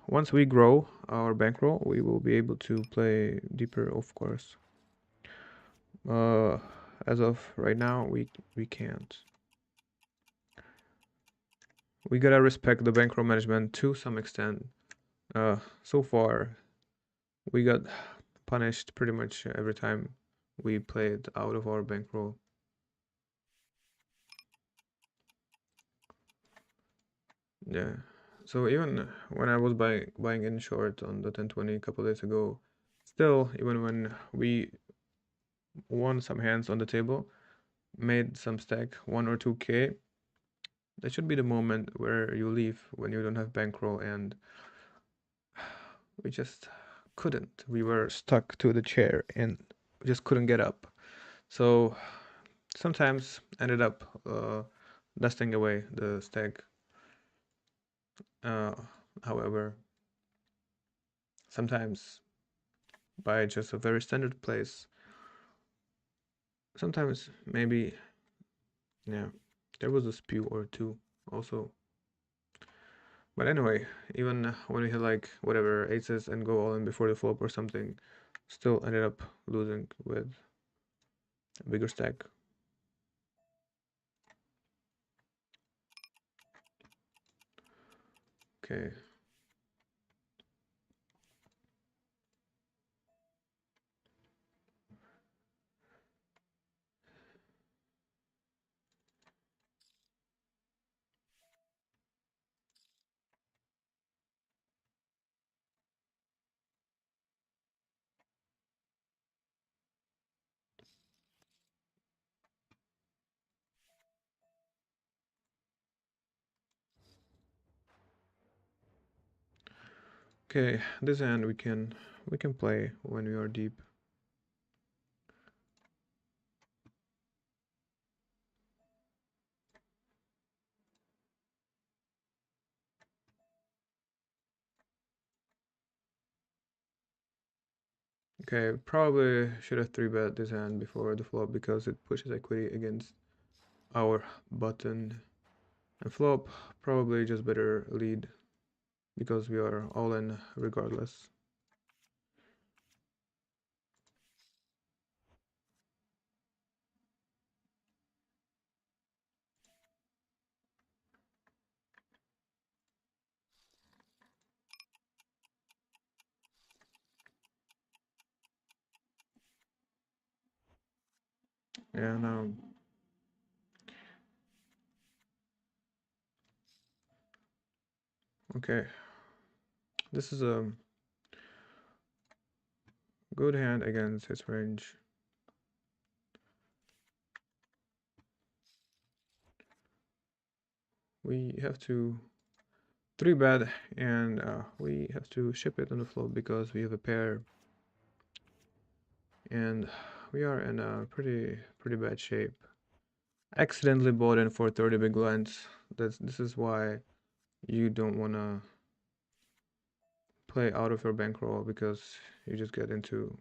Once we grow our bankroll, we will be able to play deeper, of course. As of right now, we can't. We gotta respect the bankroll management to some extent. So far, we got punished pretty much every time we played out of our bankroll. Yeah. So even when I was buying in short on the 10-20 a couple days ago, still even when we won some hands on the table, made some stack 1 or 2k, that should be the moment where you leave when you don't have bankroll, and we just couldn't. We were stuck to the chair and we just couldn't get up. So sometimes ended up dusting away the stack. Uh, However, sometimes by just a very standard place. Sometimes maybe, yeah, there was a spew or two also. But anyway, even when we had like whatever aces and go all in before the flop or something, still ended up losing with a bigger stack. Okay. Okay, this hand we can play when we are deep. Okay, probably should have 3-bet this hand before the flop because it pushes equity against our button. And flop, probably just better lead because we are all in regardless. Yeah, now okay. This is a good hand against his range. We have to 3-bet, and we have to ship it on the flop because we have a pair, and we are in a pretty bad shape. Accidentally bought in for 30 big blinds. This is why you don't wanna play out of your bankroll, because you just get into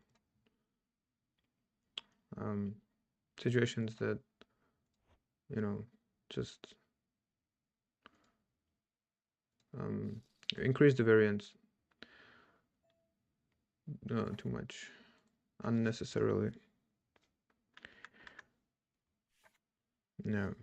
um, situations that you know just um, increase the variance too much unnecessarily. No.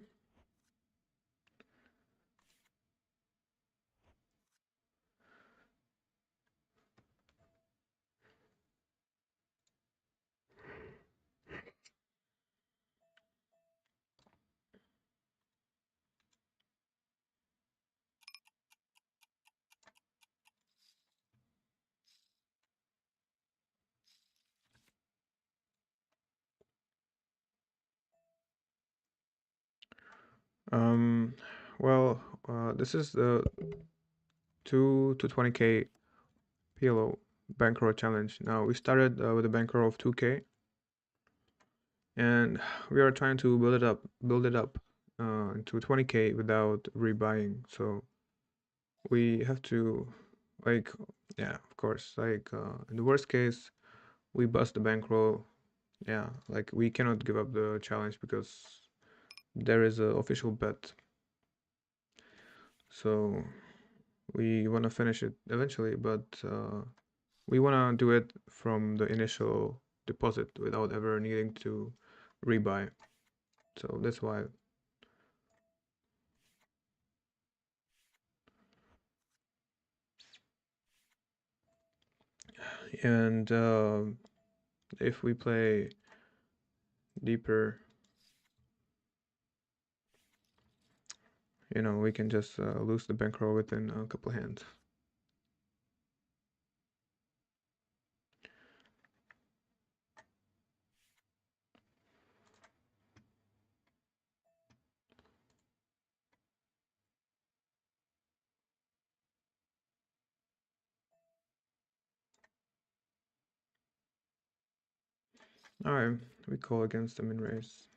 Um, well, this is the 2 to 20k PLO bankroll challenge. Now we started with a bankroll of 2k, and we are trying to build it up into 20k without rebuying. So we have to, like, yeah, of course, like in the worst case, we bust the bankroll. Yeah, like we cannot give up the challenge because there is a official bet. So we want to finish it eventually, but we want to do it from the initial deposit without ever needing to rebuy. So that's why. And if we play deeper, we can just lose the bankroll within a couple hands. All right, we call against them in raise.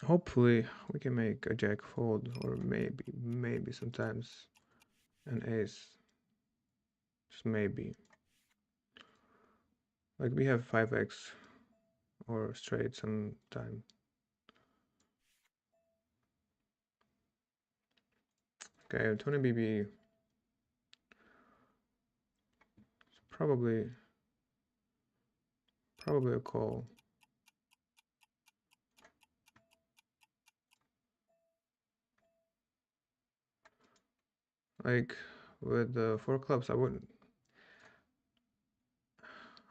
Hopefully, we can make a jack fold, or maybe sometimes an ace. Just maybe. Like we have 5x or straight sometime. Okay, 20 BB. Probably a call. Like with the 4 clubs, I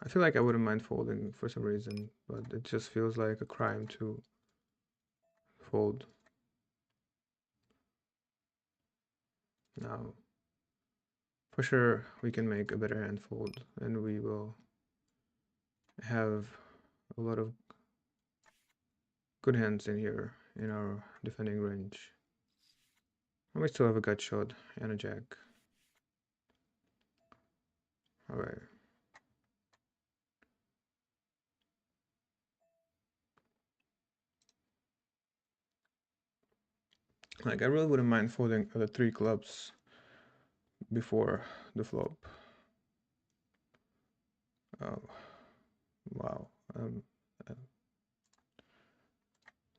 feel like I wouldn't mind folding for some reason, but it just feels like a crime to fold. Now, for sure, we can make a better hand fold, and we will have a lot of good hands in here in our defending range. And we still have a gut shot and a jack. Alright. Like, I really wouldn't mind folding the 3 clubs before the flop. Oh, wow.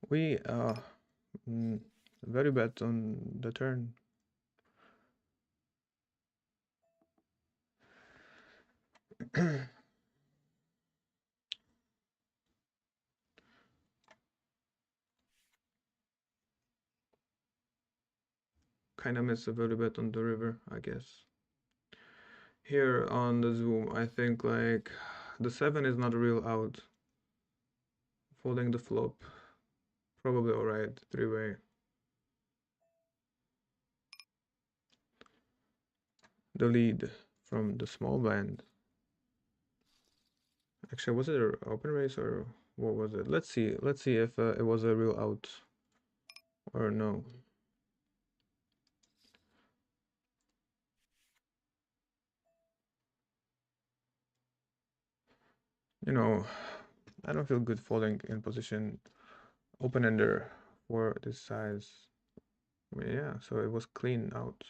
We mm, value bet on the turn. Kind of miss a value bet on the river, I guess. Here on the zoom, I think like the 7 is not a real out. Folding the flop, probably alright, three-way. The lead from the small blind. Actually, was it an open race or what was it? Let's see if it was a real out or no. You know, I don't feel good folding in position open-ender for this size. I mean, yeah, so it was clean out,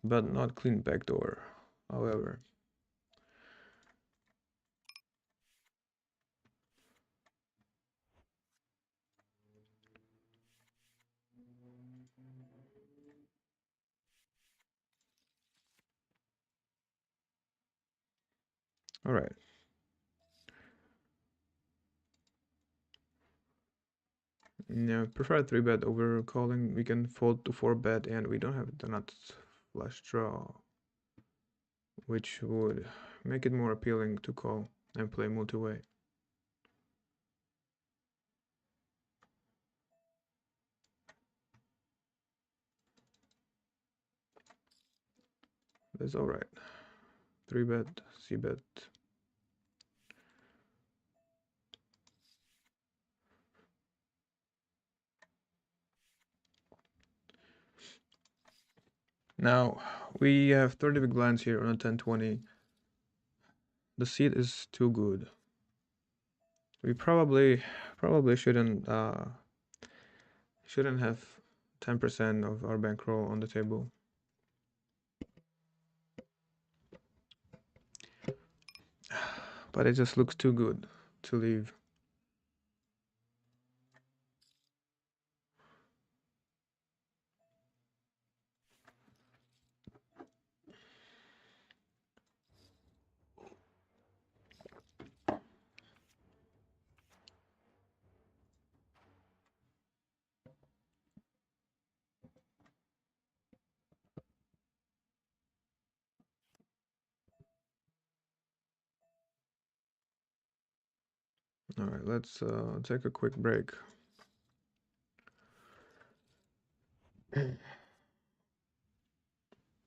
but not clean backdoor, however. All right. Yeah, prefer 3-bet over calling. We can fold to 4-bet and we don't have the nuts flush draw, which would make it more appealing to call and play multi-way. That's all right. 3-bet, C-bet. Now, we have 30 big blinds here on a 10-20. The seat is too good. We probably shouldn't have 10% of our bankroll on the table. But it just looks too good to leave. All right, let's take a quick break.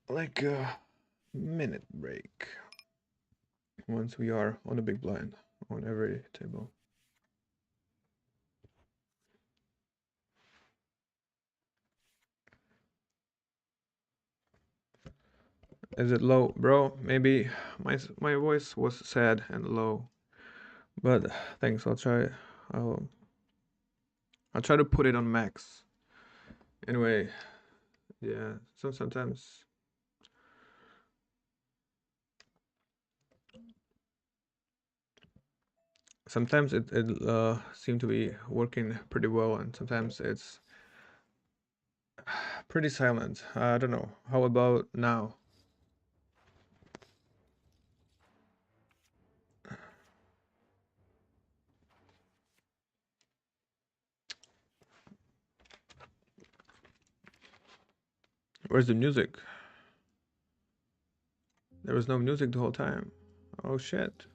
Like a minute break. Once we are on a big blind on every table. Is it low, bro? Maybe my voice was sad and low, but thanks. I'll I'll try to put it on max. Anyway, yeah. Sometimes it seemed to be working pretty well, and sometimes it's pretty silent. I don't know. How about now? Where's the music? There was no music the whole time. Oh shit.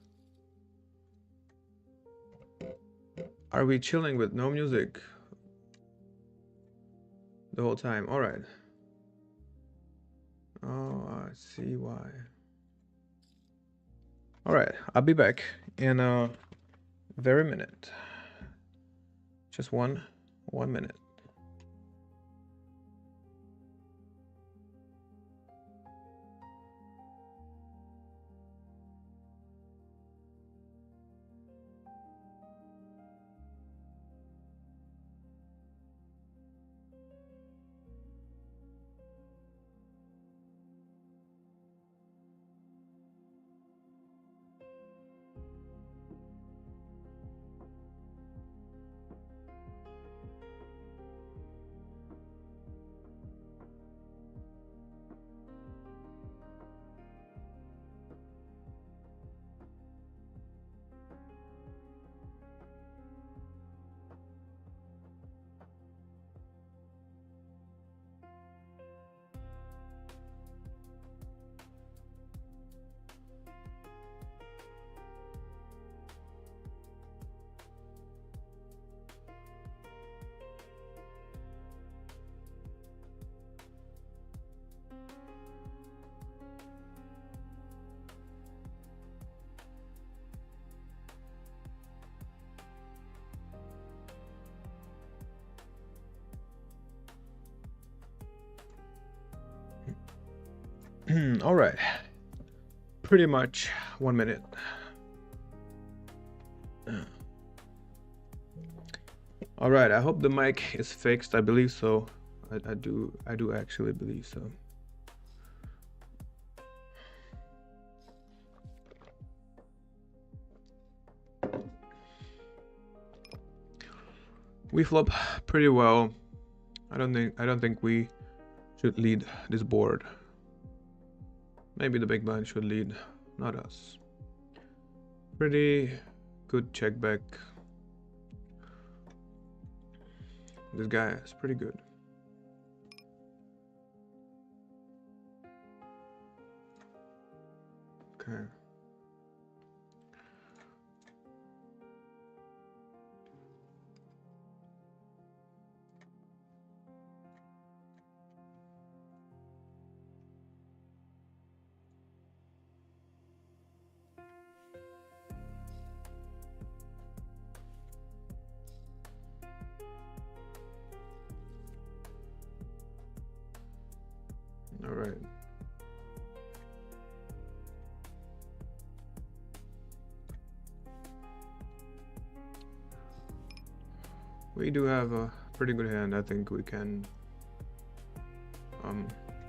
Are we chilling with no music the whole time? All right. Oh, I see why. All right, I'll be back in a very minute. Just one minute. All right, pretty much 1 minute. All right, I hope the mic is fixed. I believe so. I do actually believe so. We flop pretty well. I don't think we should lead this board. Maybe the big blind should lead, not us. Pretty good check back. This guy is pretty good. Okay. All right. We do have a pretty good hand. I think we can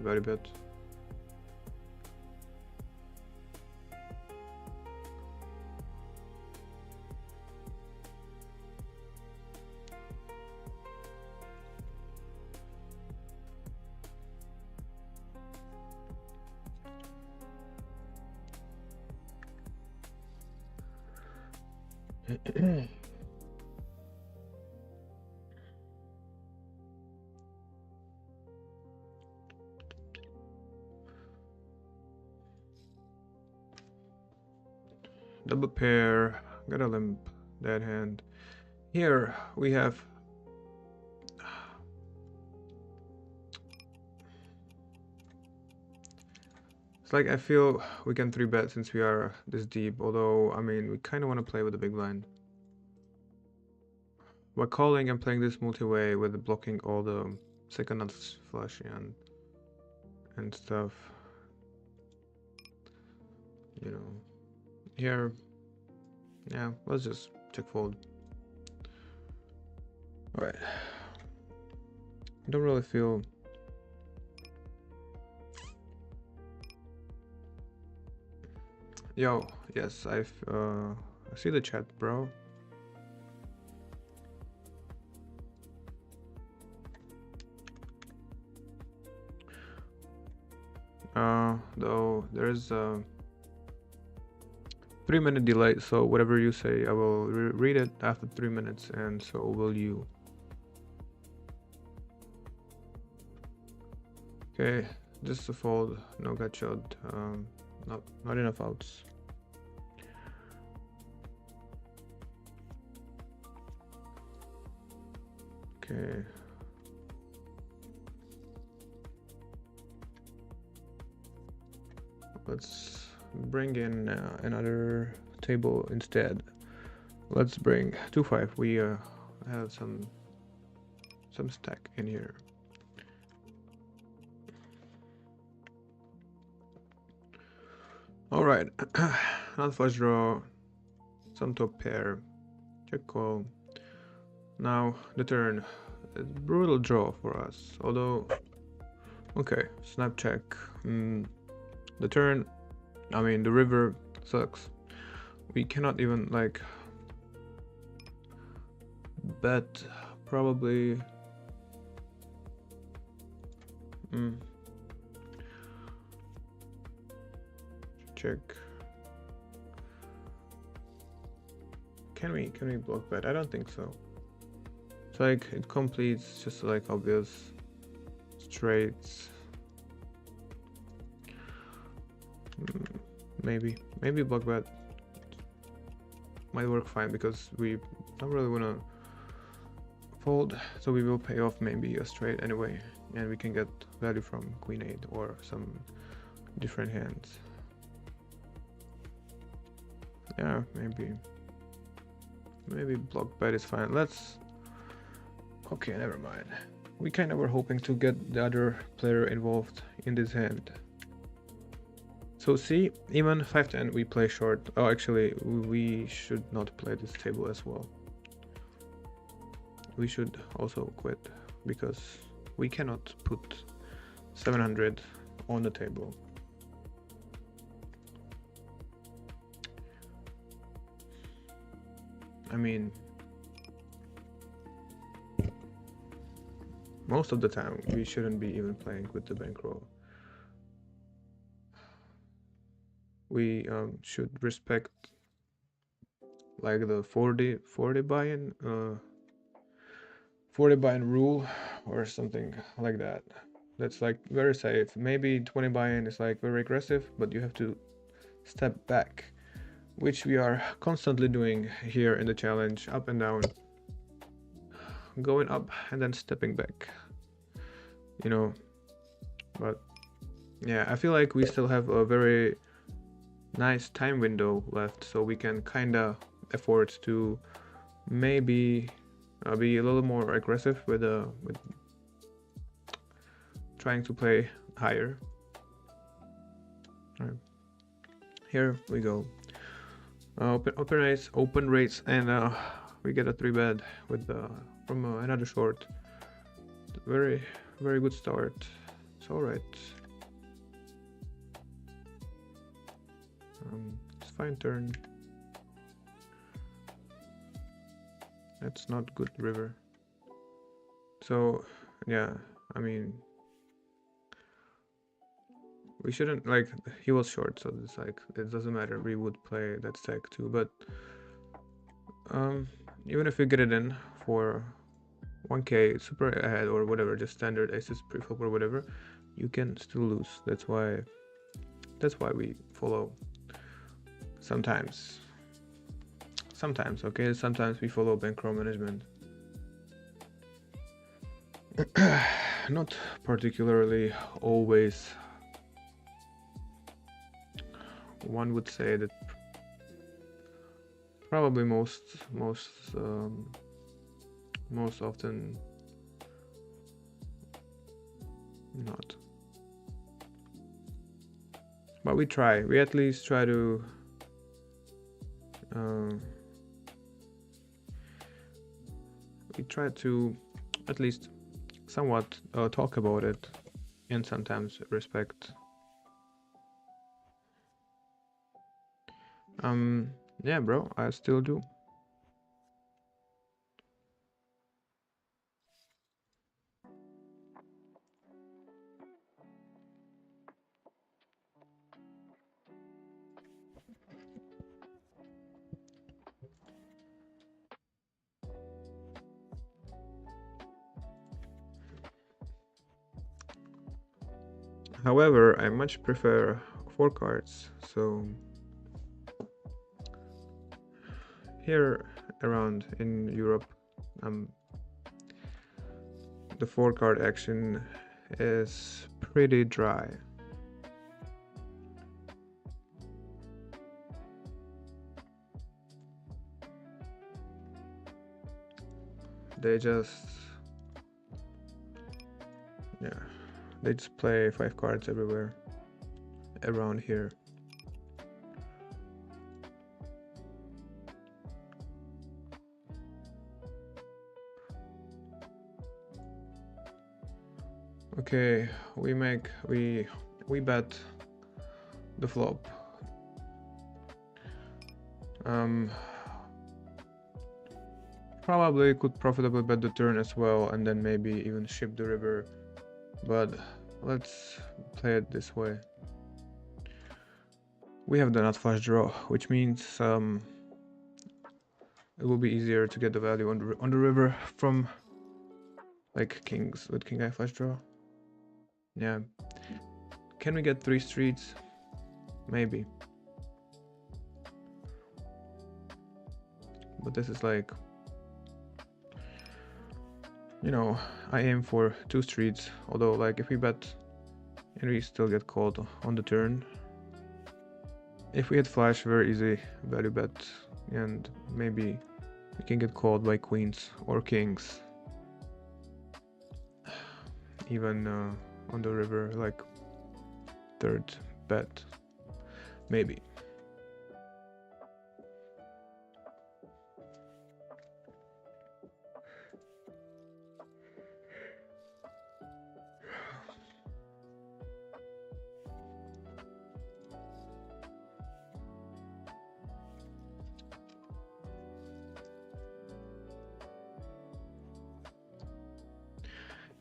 very bet. Double pair, got a limp, dead hand. Here we have it's like I feel we can 3-bet since we are this deep, although I mean we kinda wanna play with the big blind. By calling and playing this multi-way with blocking all the second nuts flush and stuff. You know. Here, yeah, let's just check fold. All right, I don't really feel. Yo, yes, I see the chat, bro. Though there's a 3-minute delay, so whatever you say, I will read it after 3 minutes, and so will you. Okay, just a fold, no gut shot, not enough outs. Okay. Let's bring in another table instead. Let's bring 2-5. We have some stack in here. All right, not flush draw, some top pair, check call. Now the turn, a brutal draw for us. Although, okay, snap check. The turn, I mean the river sucks. We cannot even like bet probably. Check. Can we block bet? I don't think so. It's like it completes just like obvious straights. Maybe block bet might work fine because we don't really want to fold, so we will pay off maybe a straight anyway, and we can get value from queen 8 or some different hands. Yeah, maybe block bet is fine. Let's. Okay, never mind. We kind of were hoping to get the other player involved in this hand. So see, even 5-10 we play short. Oh, actually, we should not play this table as well. We should also quit because we cannot put 700 on the table. I mean, most of the time we shouldn't be even playing with the bankroll. We should respect like the 40 buy-in 40 buy-in rule or something like that. That's like very safe. Maybe 20 buy-in is like very aggressive, but you have to step back, which we are constantly doing here in the challenge, up and down, going up and then stepping back, you know. But yeah, I feel like we still have a very nice time window left, so we can kinda afford to maybe be a little more aggressive with trying to play higher. All right. Here we go. Open rates, and we get a 3-bet with from another short. Very good start. It's all right. It's fine turn. That's not good river. So yeah, I mean, we shouldn't, like, he was short, so it's like it doesn't matter. We would play that stack too, but even if we get it in for 1k super ahead or whatever, just standard aces preflop or whatever, you can still lose. That's why we follow. Sometimes, okay, sometimes we follow bankroll management. Not particularly always. One would say that probably most often not. But we try. We at least try to at least somewhat talk about it and sometimes respect. Yeah, bro, I still do. However, I much prefer 4 cards, so here around in Europe, the 4 card action is pretty dry. They just play 5 cards everywhere around here. Okay, we bet the flop. Probably could profitably bet the turn as well, and then maybe even ship the river, but let's play it this way. We have the nut flush draw, which means it will be easier to get the value on the river from like kings with king eye flush draw. Yeah, can we get 3 streets? Maybe, but this is like, you know, I aim for 2 streets, although like if we bet and we still get called on the turn, if we hit flash, very easy value bet, and maybe we can get called by queens or kings, even on the river, like 3rd bet. maybe.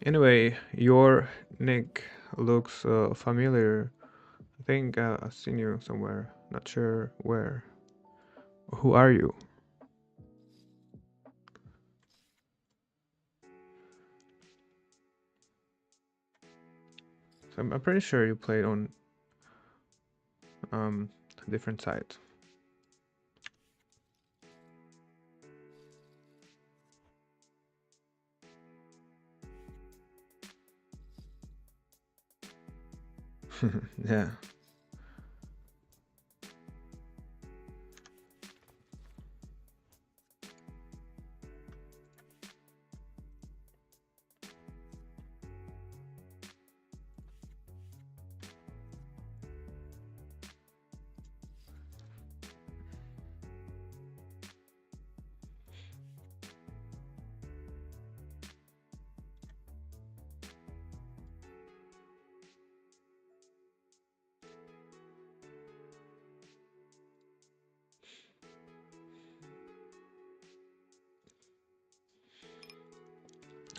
Anyway, your nick looks familiar. I think I've seen you somewhere. Not sure where. Who are you? So I'm pretty sure you played on different sites. Yeah.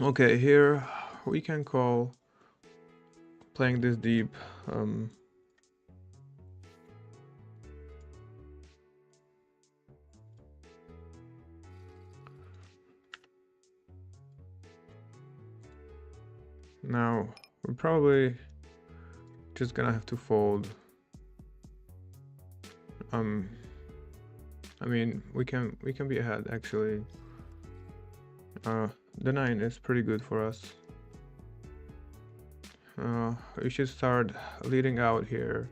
Okay, here we can call playing this deep. Now we're probably just gonna have to fold. I mean, we can be ahead actually. The 9 is pretty good for us. We should start leading out here.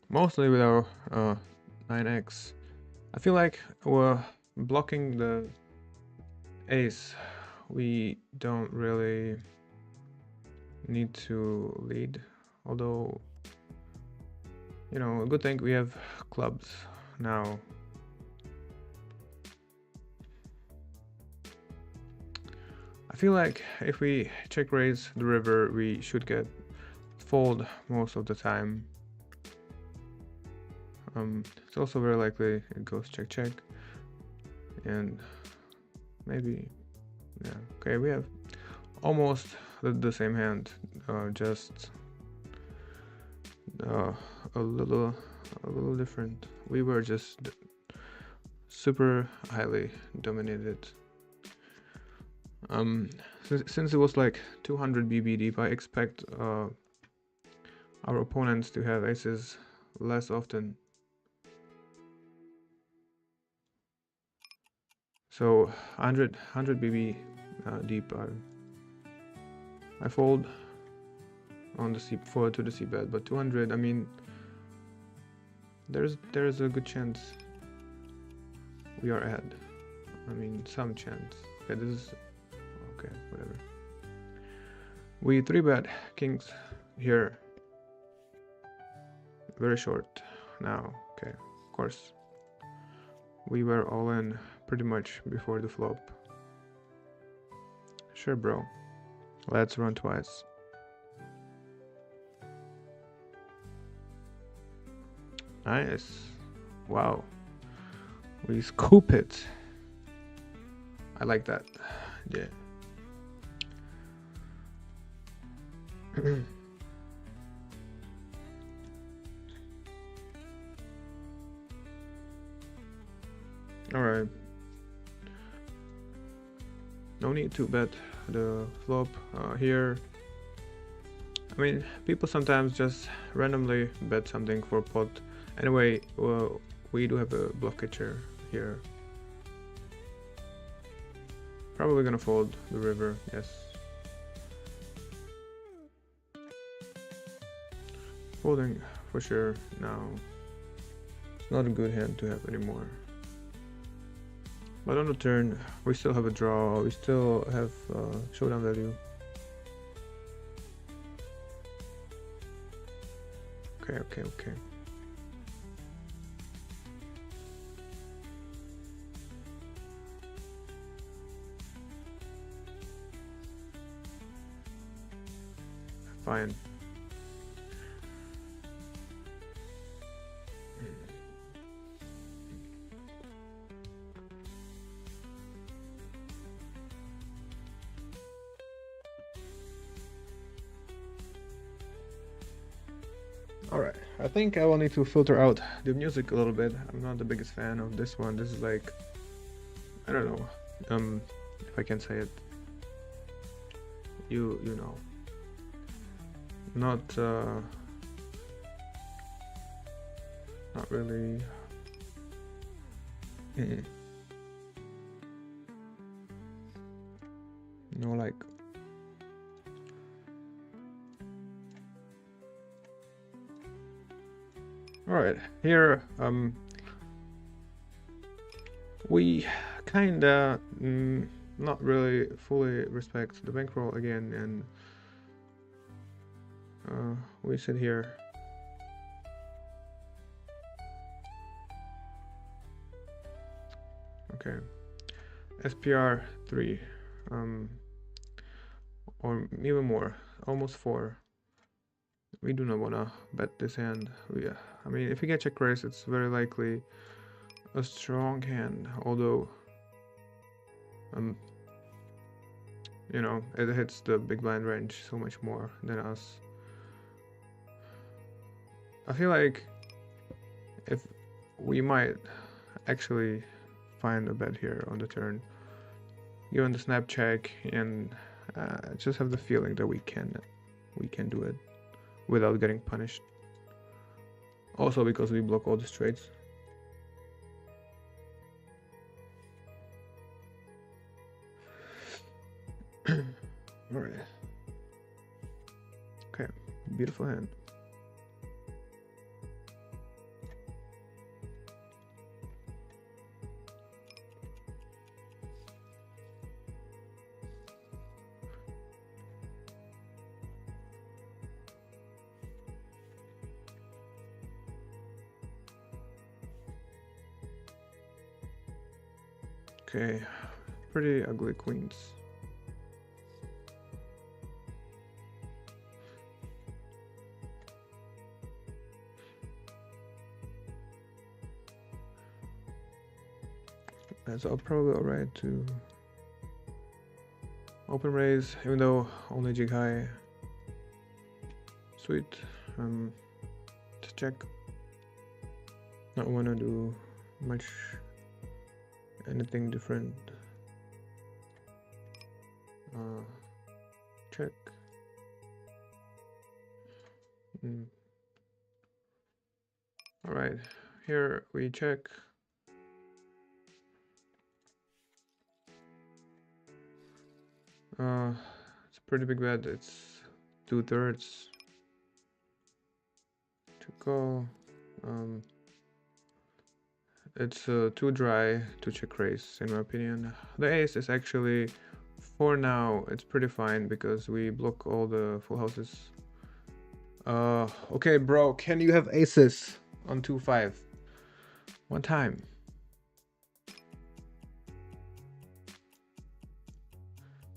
Mostly with our 9x. I feel like we're blocking the ace. We don't really need to lead. Although, you know, a good thing we have clubs now. I feel like if we check raise the river, we should get fold most of the time. It's also very likely it goes check check, and maybe, yeah. Okay, we have almost the same hand, just a little different. We were just super highly dominated. Since it was like 200 BB deep, I expect our opponents to have aces less often. So 100 BB deep, I fold on the C forward to the C bet, but 200, I mean, there's a good chance we are ahead. I mean, some chance. Okay, this is okay, whatever. We 3-bet kings here. Very short now. Okay, of course. We were all in pretty much before the flop. Sure, bro. Let's run twice. Nice. Wow. We scoop it. I like that. Yeah. Alright. No need to bet the flop here. I mean, people sometimes just randomly bet something for pot. Anyway, well, we do have a blockager here. Probably gonna fold the river, yes. Folding for sure now. It's not a good hand to have anymore. But on the turn, we still have a draw, we still have showdown value. Okay. fine. Alright, I think I will need to filter out the music a little bit. I'm not the biggest fan of this one. This is like, I don't know, if I can say it. You know. Not really. No, like. All right, here we kinda not really fully respect the bankroll again, and we sit here. Okay, SPR 3, or even more, almost 4. We do not wanna bet this hand. I mean, if we get check raise, it's very likely a strong hand, although you know, it hits the big blind range so much more than us. I feel like if we might actually find a bet here on the turn, given the snap check, and I just have the feeling that we can do it without getting punished. Also because we block all the straights. Alright. Okay, beautiful hand. Okay, pretty ugly queens. So I'll probably alright to open raise, even though only jig high. Sweet. To check. Not wanna do much anything different. Check. Alright, here we check. It's a pretty big bet. It's 2/3 to go. It's too dry to check raise, in my opinion. The ace is actually, for now, it's pretty fine because we block all the full houses. Okay, bro, can you have aces on 2-5? One time.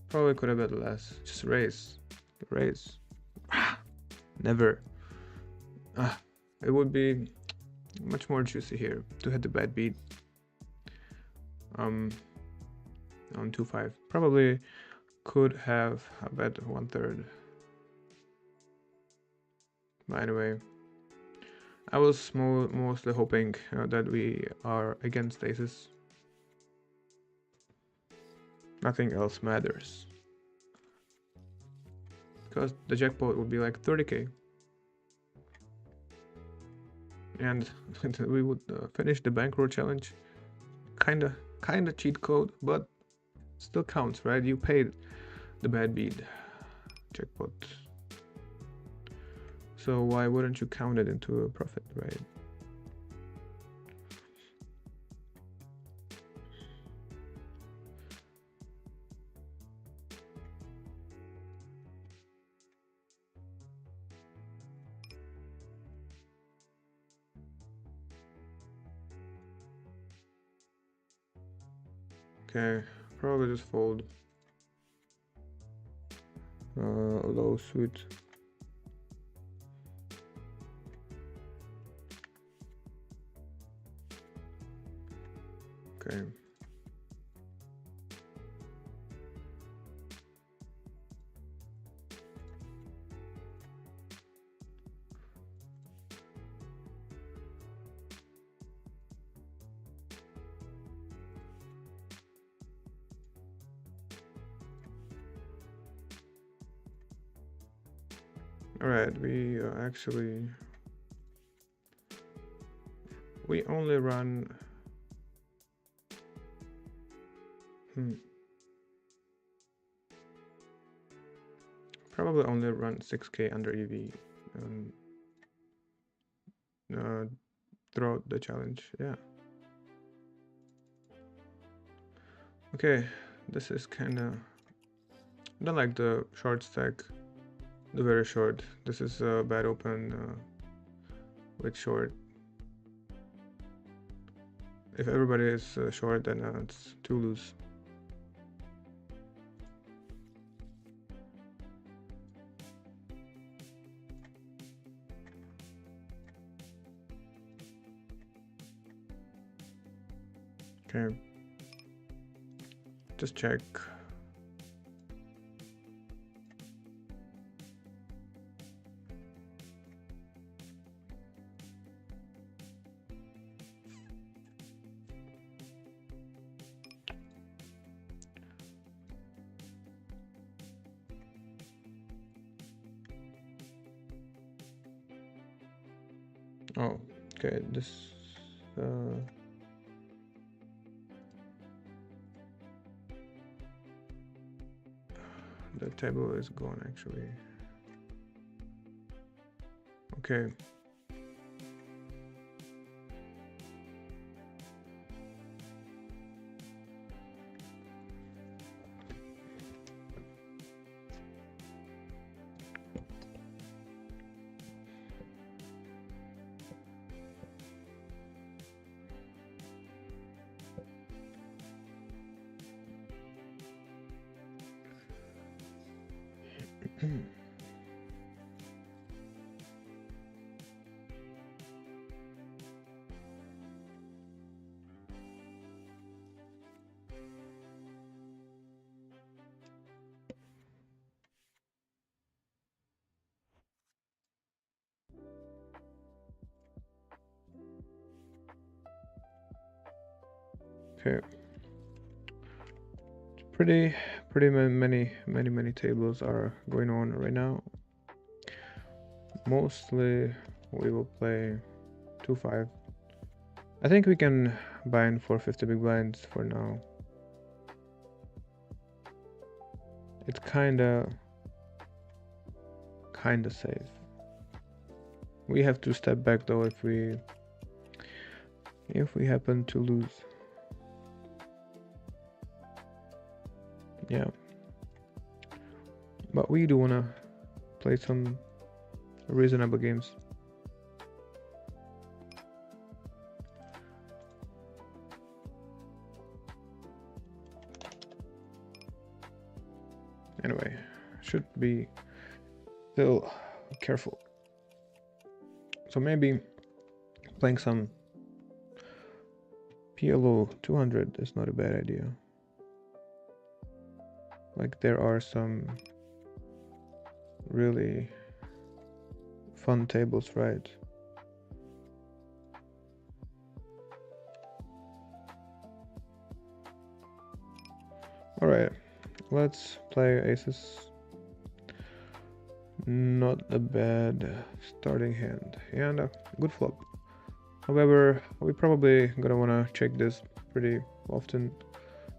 Probably could have bet less. Just raise. Raise. Never. It would be much more juicy here to hit the bad beat. On 2-5. Probably could have a bet 1/3. But anyway, I was mostly hoping that we are against aces. Nothing else matters. Because the jackpot would be like 30k. And we would finish the bankroll challenge. Kinda cheat code, but still counts, right? You paid the bad beat jackpot. So why wouldn't you count it into a profit, right? Okay, probably just fold. Low suit. Okay. All right, we only run probably only run 6k under EV throughout the challenge. Yeah. Okay, this is kind of, I don't like the short stack, the very short. This is a bad open with short. If everybody is short, then it's too loose. Okay, just check. Oh, okay, this the table is gone actually. Okay. Okay. Pretty many tables are going on right now. Mostly we will play 2-5. I think we can bind for 50 big blinds for now. It's kinda safe. We have to step back though if we happen to lose. Yeah. But we do wanna play some reasonable games. Anyway, should be still careful. So maybe playing some PLO 200 is not a bad idea. Like there are some really fun tables, right? All right, let's play aces. Not a bad starting hand and a good flop. However, we probably gonna wanna check this pretty often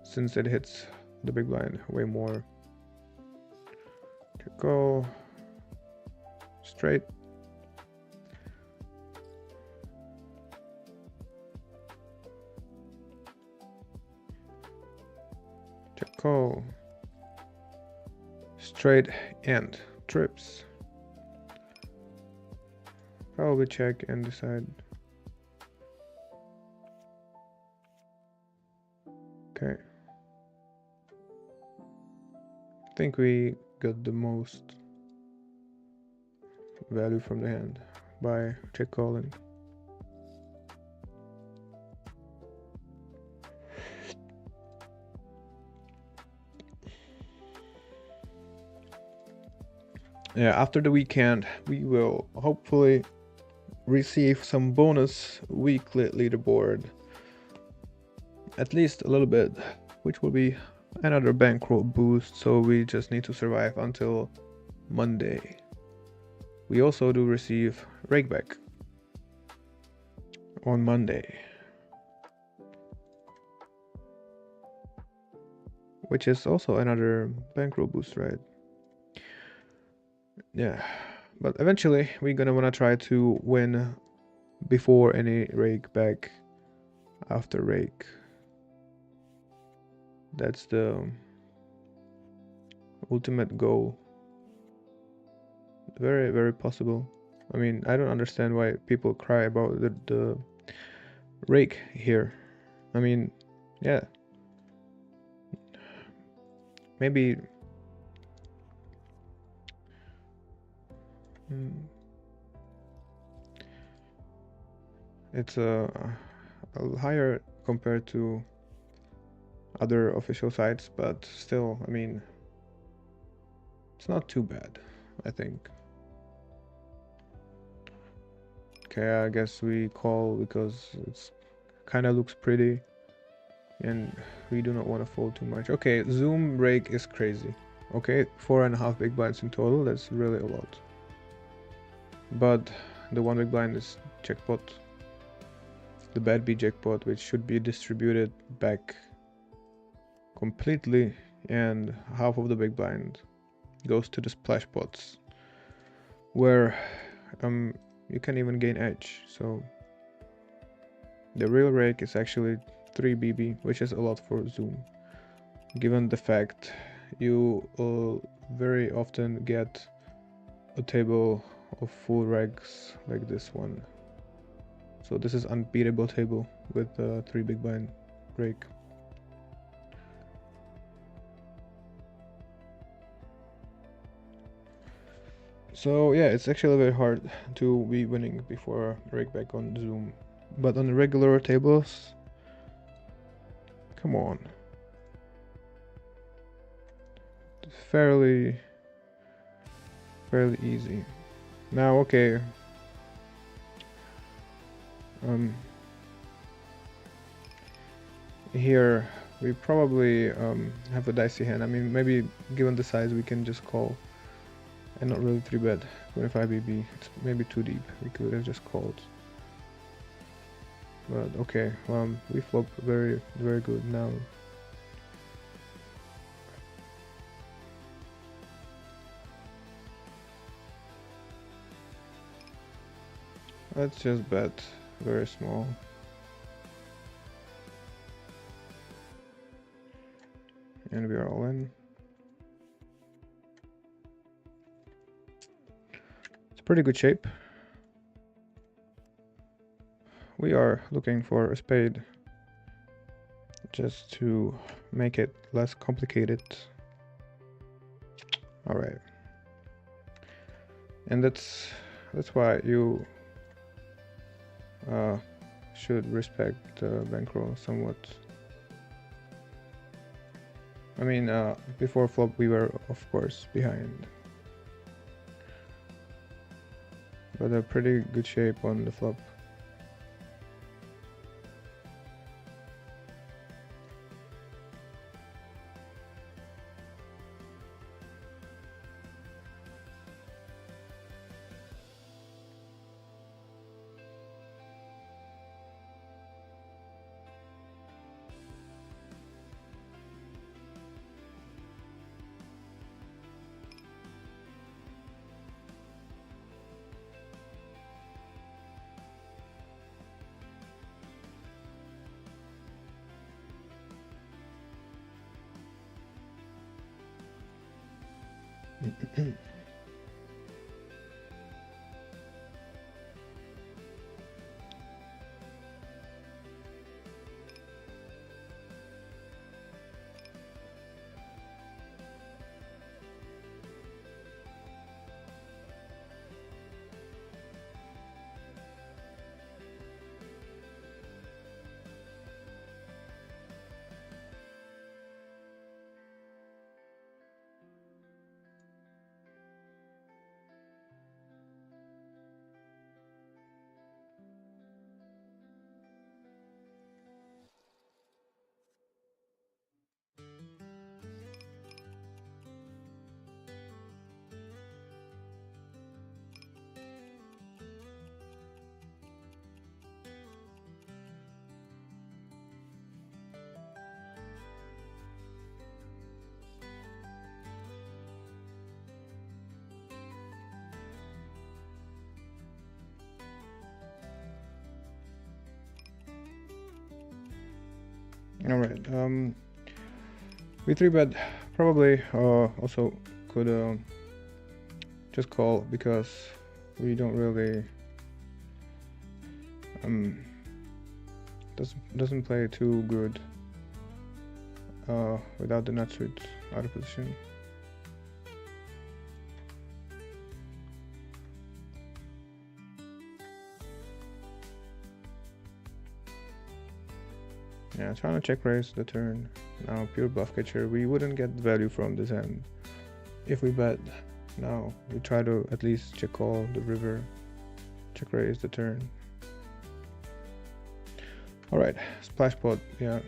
since it hits the big blind way more. To go straight. To go straight and trips. Probably check and decide. Okay. I think we got the most value from the hand by check calling. Yeah, after the weekend, we will hopefully receive some bonus weekly leaderboard, at least a little bit, which will be another bankroll boost. So we just need to survive until Monday. We also do receive rakeback on Monday, which is also another bankroll boost, right? Yeah, but eventually we're gonna wanna try to win before any rake back, after rake. That's the ultimate goal. Very, very possible. I mean, I don't understand why people cry about the rake here. I mean, yeah, maybe it's a higher compared to other official sites, but still, I mean, it's not too bad, I think. Okay, I guess we call because it's kind of looks pretty and we do not want to fold too much. Okay, zoom rake is crazy. Okay, 4.5 big blinds in total, that's really a lot. But the one big blind is jackpot, the bad B jackpot, which should be distributed back completely, and half of the big blind goes to the splash pots, where you can even gain edge. So the real rake is actually 3 BB, which is a lot for zoom, given the fact you very often get a table of full regs like this one. So this is unbeatable table with 3 big blind rake. So yeah, it's actually very hard to be winning before rake back on zoom, but on the regular tables, come on, it's fairly easy. Now, okay, here we probably have a dicey hand. I mean, maybe given the size we can just call and not really 3-bet. 25 BB, it's maybe too deep, we could have just called. But okay, we flop very, very good now. Let's just bet very small. And we are all in. It's pretty good shape. We are looking for a spade just to make it less complicated. All right. And that's why you should respect Bankroll somewhat. I mean, before flop we were of course behind, but a pretty good shape on the flop. All right. We 3-bet probably also could just call because we don't really doesn't play too good without the nut suit out of position. Yeah, trying to check raise the turn. Now pure bluff catcher. We wouldn't get value from this hand if we bet. Now we try to at least check call the river, check raise the turn. All right, splash pot. Yeah.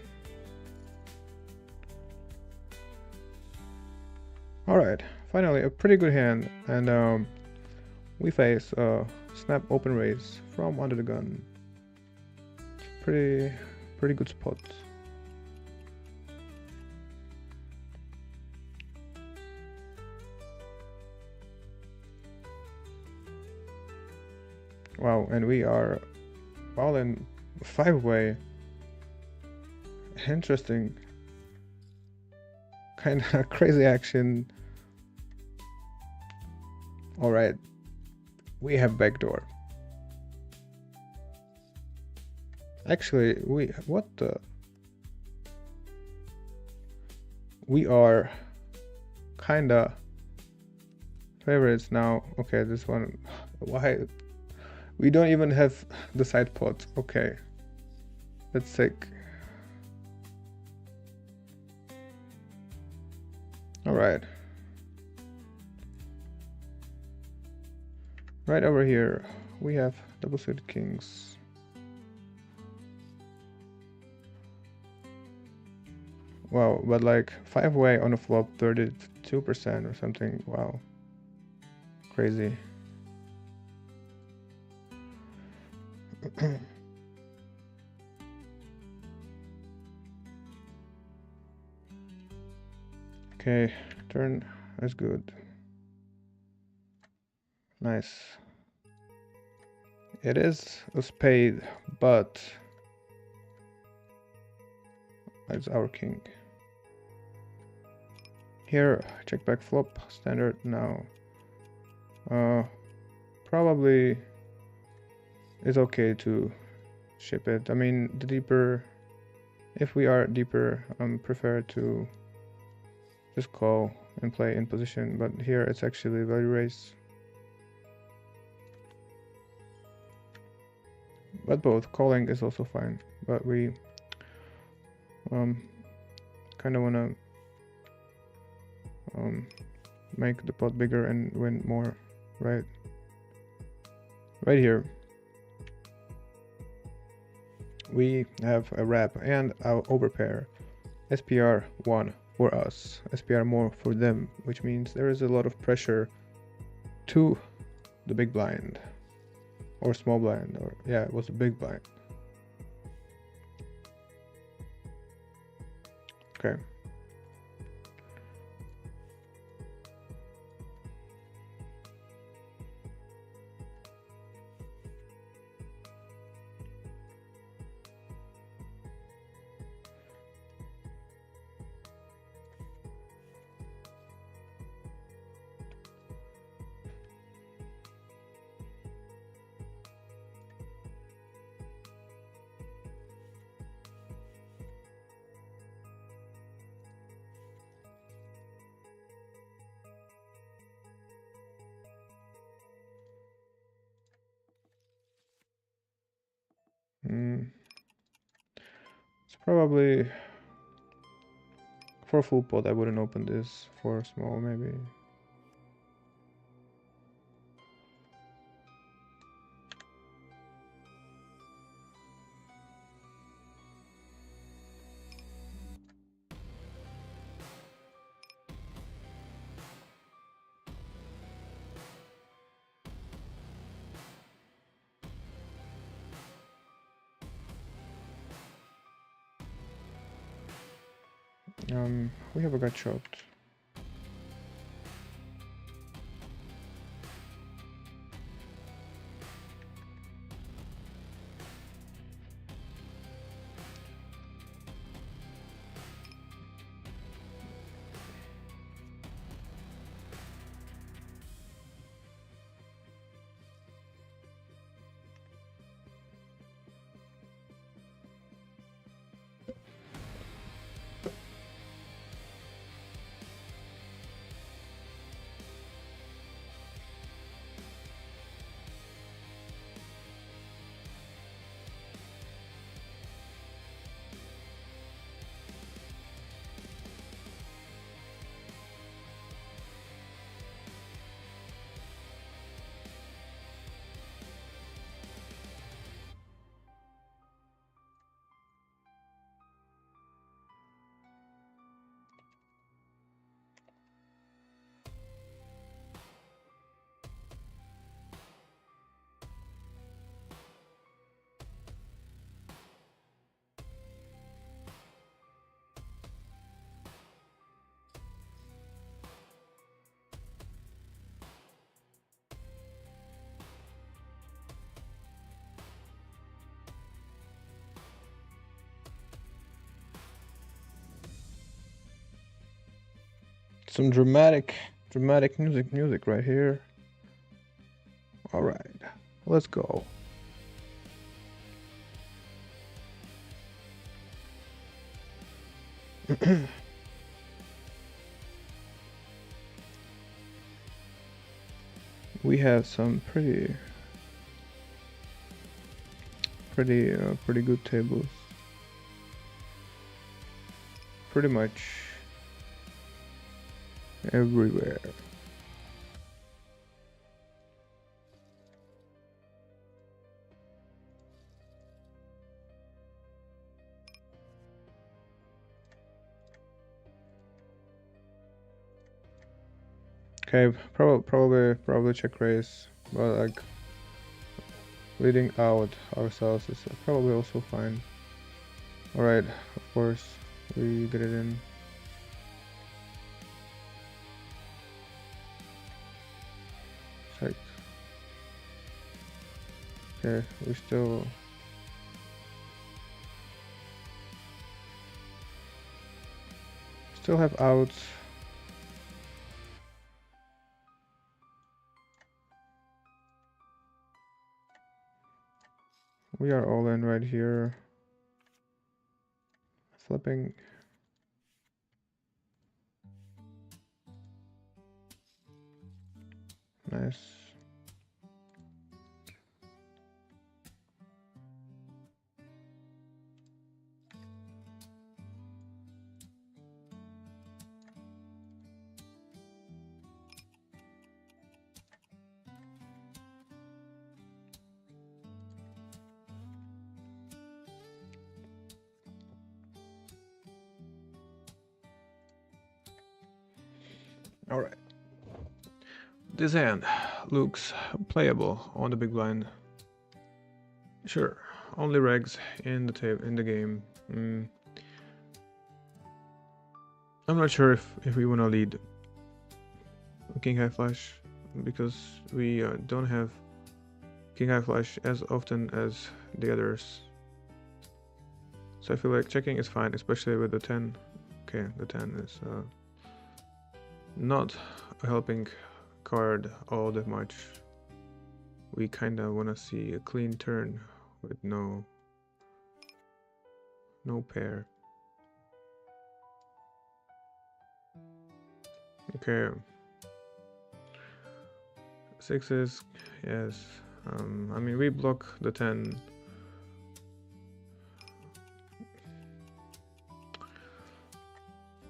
All right, finally a pretty good hand, and we face snap open raise from under the gun. Pretty good spot. Wow, and we are all in 5-way. Interesting. Kind of crazy action. All right, we have backdoor. Actually, we are kinda favorites now. Okay, this one, why? We don't even have the side pot. Okay, that's sick. All right. Right over here, we have double suited kings. Wow, but like 5-way on a flop, 32% or something. Wow, crazy. Okay, turn is good. Nice. It is a spade, but it's our king. Here, check back flop, standard now. Probably it's okay to ship it. I mean, the deeper, if we are deeper, prefer to just call and play in position, but here it's actually value raise. But both, calling is also fine, but we kind of want to make the pot bigger and win more, right here. We have a wrap and our overpair. SPR 1 for us, SPR more for them, which means there is a lot of pressure to the big blind or small blind, or yeah, it was a big blind. Okay. It's probably for full pot. I wouldn't open this. For small, maybe. We have a gut shot. some dramatic music right here. All right, let's go. We have some pretty good tables. Pretty much everywhere. Okay, probably check raise, but like leading out ourselves is probably also fine. All right, of course we get it in. Check. Okay, we still have outs. We are all in right here. Flipping. Nice. All right. This hand looks playable on the big blind. Sure, only regs in the game. I'm not sure if we want to lead King High Flush because we don't have King High Flush as often as the others. So I feel like checking is fine, especially with the 10. Okay, the 10 is not a helping card all that much. We kind of want to see a clean turn with no pair. Okay. Sixes, yes. I mean, we block the 10.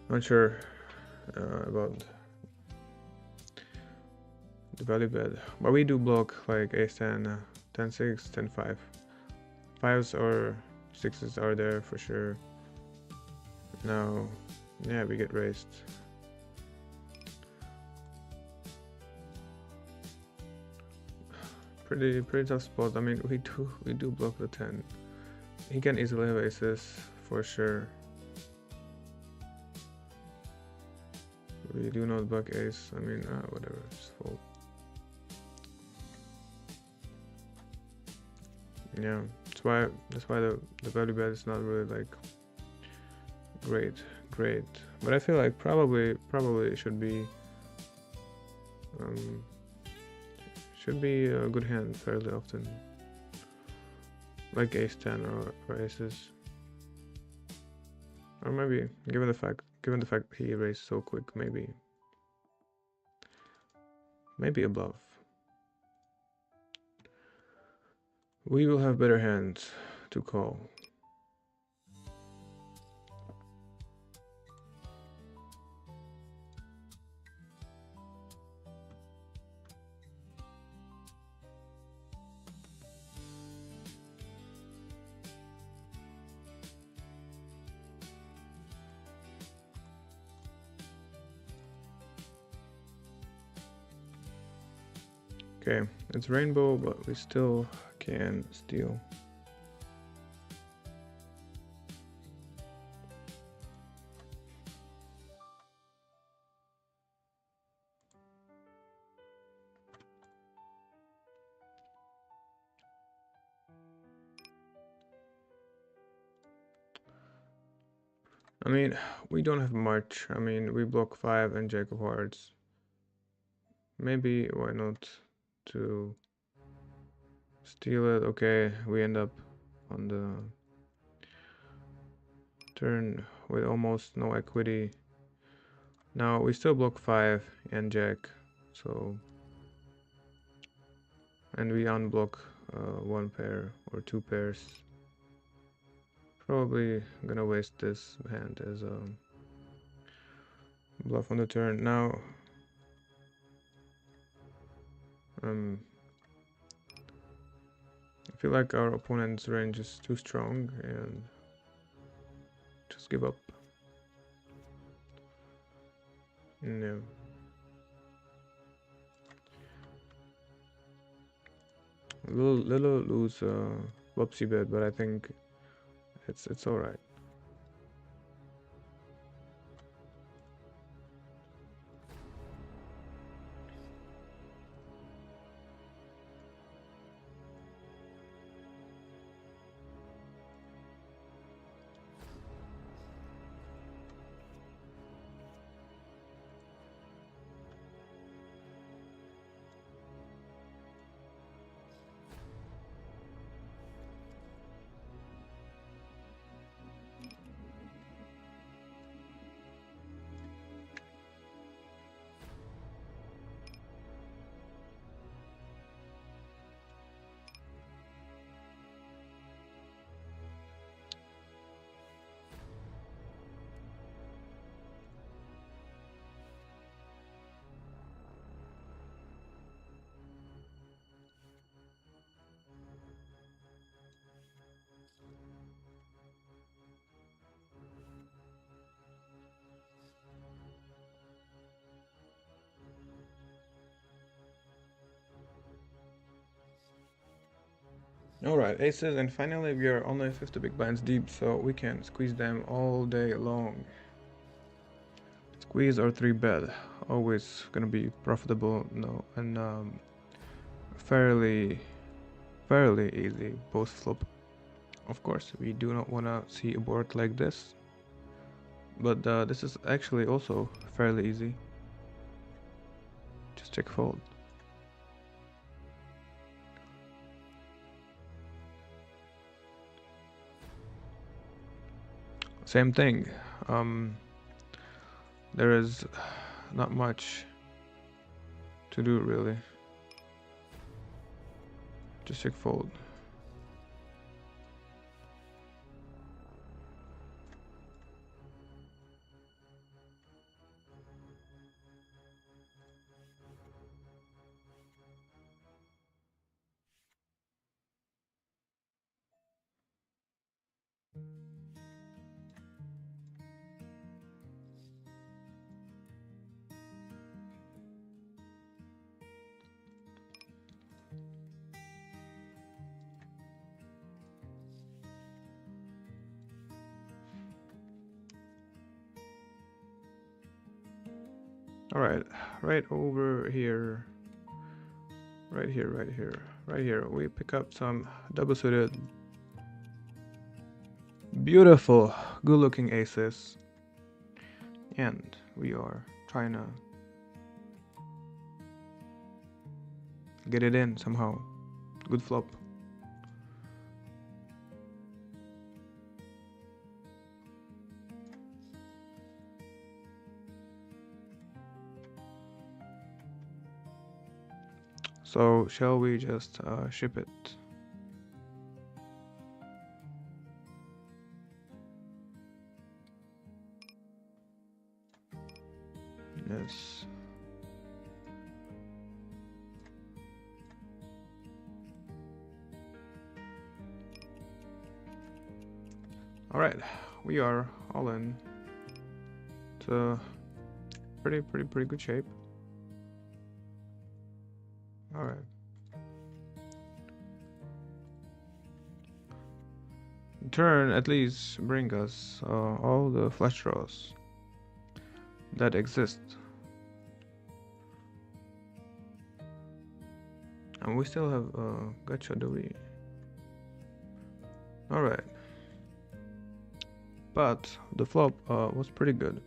Not sure about the value bet, but we do block like ace 10, 10 6, 10 5. Fives or sixes are there for sure. Now, yeah, we get raised. Pretty tough spot. I mean, we do block the 10. He can easily have aces for sure. We do not block ace. I mean, whatever, just fold. Yeah, that's why the value bet is not really like great. But I feel like probably it should be a good hand fairly often, like ace 10 or aces, or maybe given the fact he raised so quick, maybe a bluff. We will have better hands to call. Okay, it's rainbow, but we still can steal. I mean, we don't have much. I mean, we block 5 and Jack of Hearts. Maybe, why not to steal it? Okay, we end up on the turn with almost no equity. Now we still block 5 and Jack, so, and we unblock one pair or two pairs. Probably gonna waste this hand as a bluff on the turn. Now I feel like our opponent's range is too strong and just give up. No. Little lose whoopsie bet, but I think it's all right. Alright, aces, and finally we are only 50 big blinds deep, so we can squeeze them all day long. Squeeze or 3-bet, always gonna be profitable, no, and fairly easy post flop. Of course, we do not wanna see a board like this, but this is actually also fairly easy. Just check fold. Same thing. There is not much to do really. Just check fold. Alright, right over here. Right here. We pick up some double suited, beautiful, good looking aces. And we are trying to get it in somehow. Good flop. So shall we just ship it? Yes. All right, we are all in. It's a pretty good shape. All right. Turn at least bring us all the flush draws that exist. And we still have gotcha, do we? Alright. but the flop was pretty good.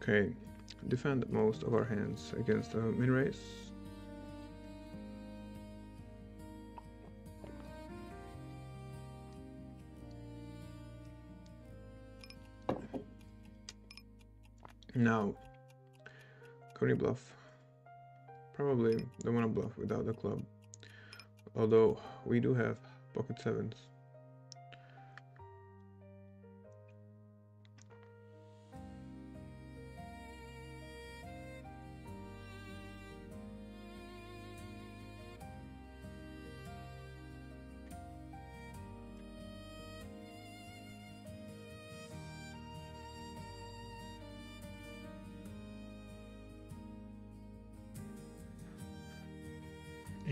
Okay, defend most of our hands against a min-raise. Now, Coney bluff. Probably don't want to bluff without the club, although we do have pocket sevens.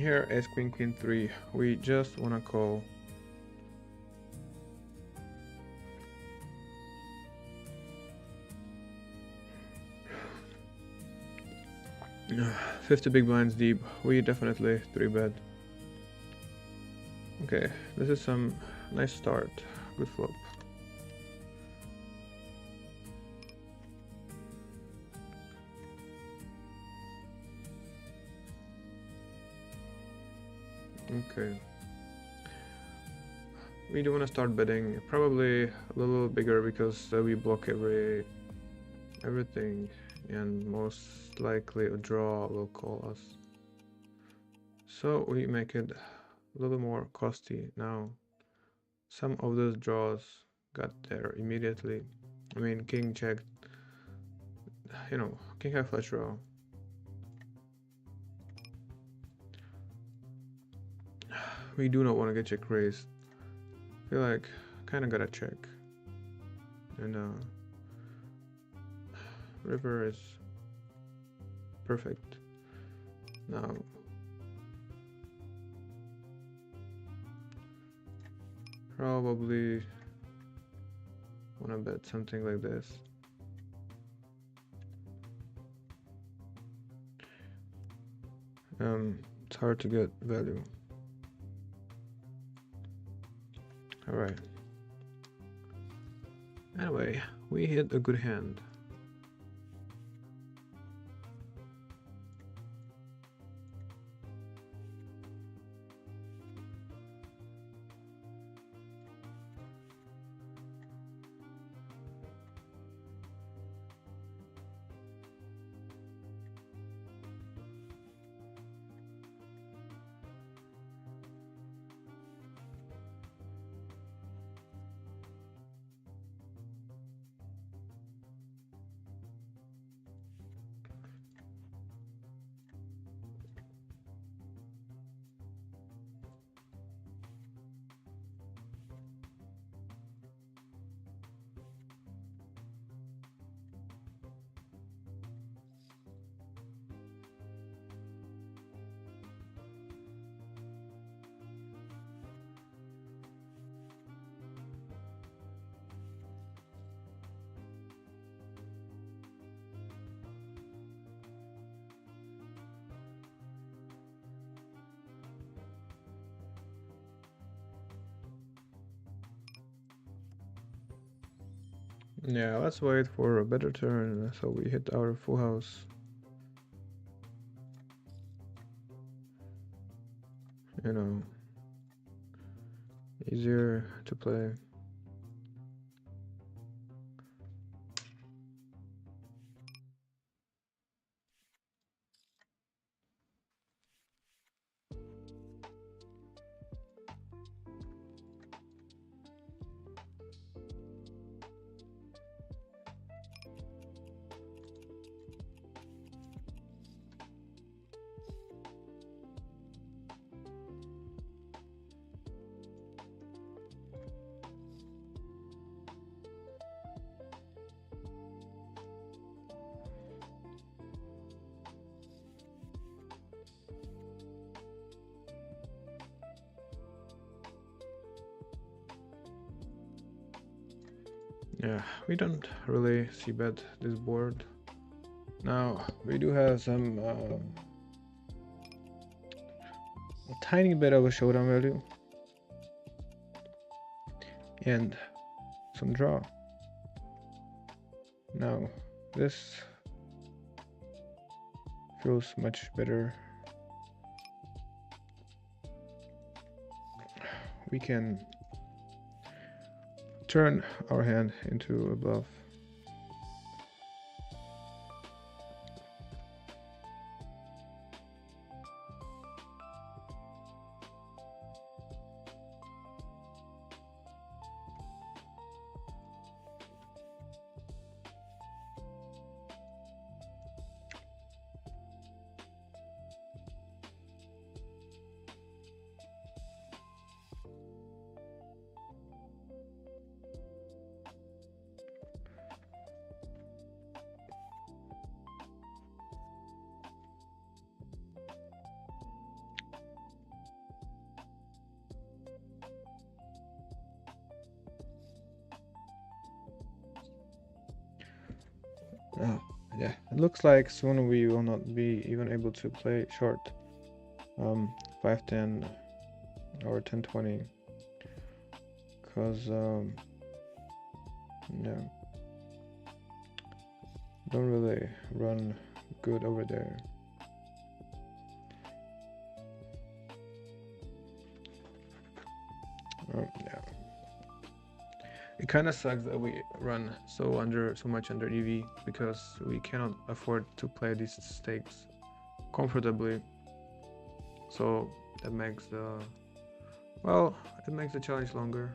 Here, ace queen queen 3, we just want to call. Uh, 50 big blinds deep, we definitely 3-bet. Okay, this is some nice start, good flop. Okay. We do want to start betting, probably a little bigger because we block everything, and most likely a draw will call us. So we make it a little more costly now. Some of those draws got there immediately. I mean, king checked, king high flush draw. We do not want to get check raised. Feel like kind of gotta check. And river is perfect. Now probably wanna bet something like this. It's hard to get value. Alright. Anyway, we hit a good hand. Yeah, let's wait for a better turn so we hit our full house. Easier to play. Yeah, we don't really see bet this board. Now we do have some a tiny bit of a showdown value and some draw. Now this feels much better. We can turn our hand into a bluff. Yeah, it looks like soon we will not be even able to play short 5-10 or 10-20 because yeah, don't really run good over there. Yeah, it kind of sucks that we run so much under EV because we cannot afford to play these stakes comfortably. So that makes it makes the challenge longer.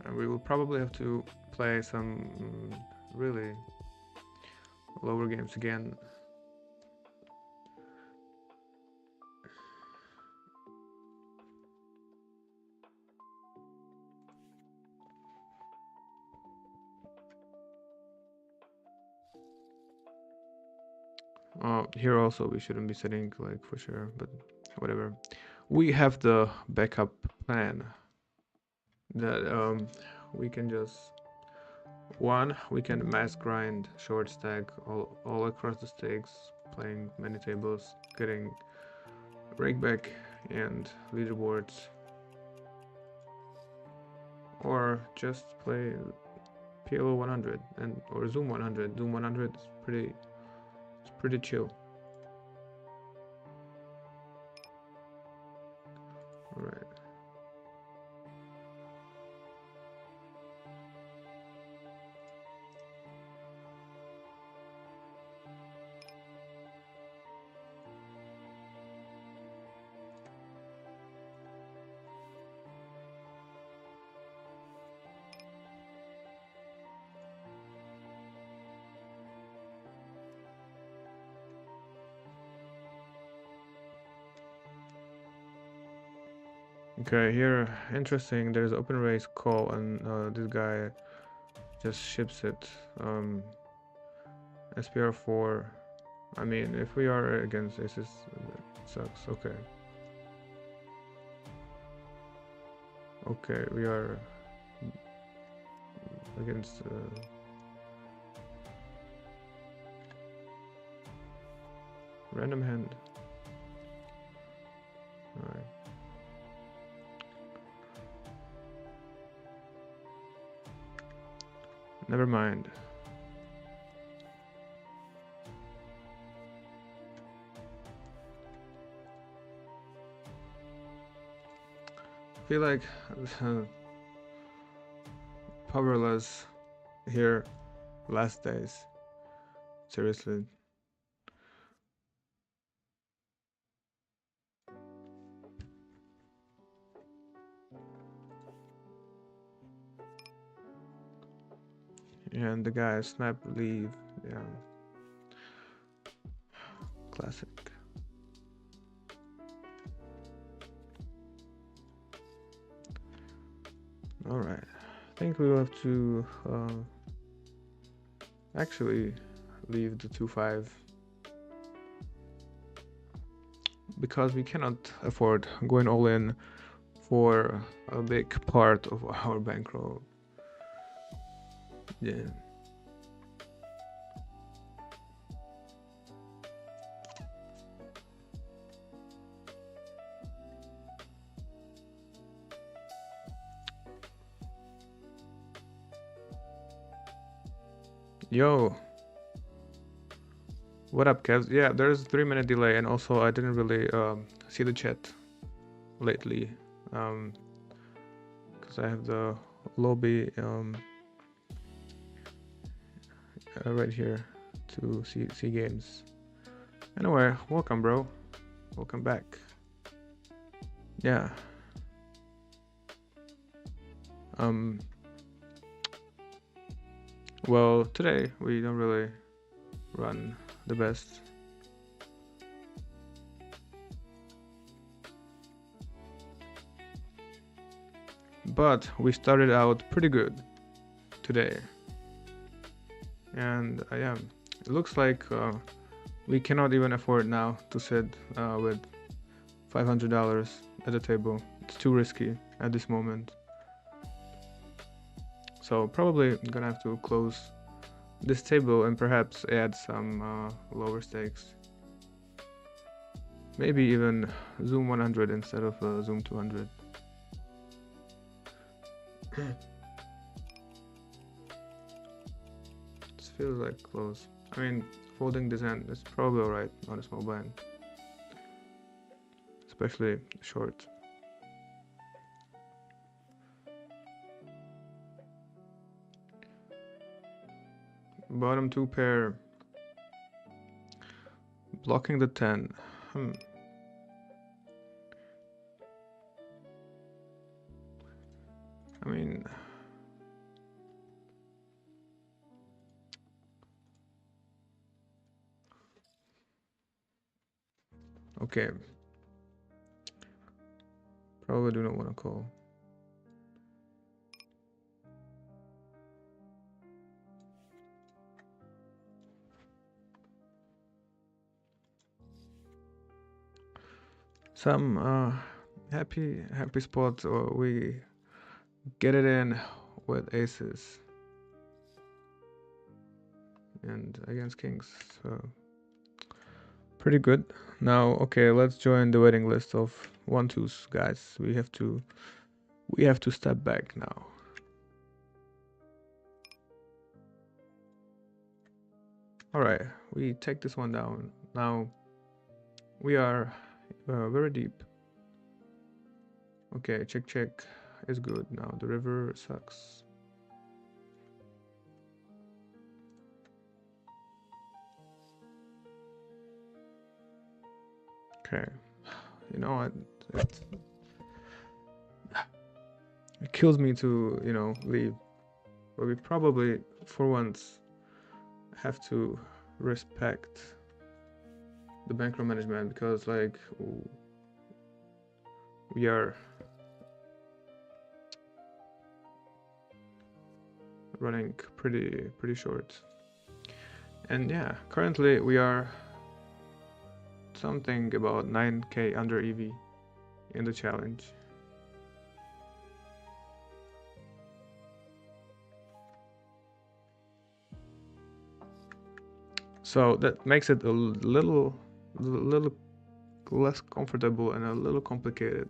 And we will probably have to play some really lower games again. Here also we shouldn't be setting like for sure, but whatever. We have the backup plan that we can just we can mass grind short stack all across the stakes, playing many tables, getting rake back and leaderboards, or just play PLO 100 and or Zoom 100. Zoom 100 is pretty chill. All right. Okay, here, interesting, there's open race call and this guy just ships it. SPR 4. I mean, if we are against aces, it sucks. Okay. Okay, we are against random hand. Alright. Never mind. I feel like powerless here last days. Seriously. And the guy snap leave. Yeah. Classic. Alright. I think we will have to actually leave the 2-5 because we cannot afford going all in for a big part of our bankroll. Yeah. Yo, what up, Kev? Yeah, there's a 3 minute delay, and also I didn't really see the chat lately, because I have the lobby right here to see games. Anyway, welcome, bro. Welcome back. Yeah. Well, today we don't really run the best. But we started out pretty good today. And yeah, it looks like we cannot even afford now to sit with $500 at the table. It's too risky at this moment. So probably gonna have to close this table and perhaps add some lower stakes. Maybe even Zoom 100 instead of Zoom 200. This feels like close. I mean, folding this hand is probably alright on a small blind, especially short. Bottom 2 pair, blocking the 10. I mean, okay. Probably do not want to call. Some happy spots, or we get it in with aces and against kings, so pretty good. Now, okay, let's join the waiting list of 1-2s, guys. We have to step back now. All right, we take this one down. Now we are very deep. Okay, check is good. Now the river sucks. Okay, you know what? It kills me to, leave, but we probably, for once, have to respect the bankroll management, because like we are running pretty short, and yeah, currently we are something about 9k under EV in the challenge. So that makes it a little less comfortable and a little complicated.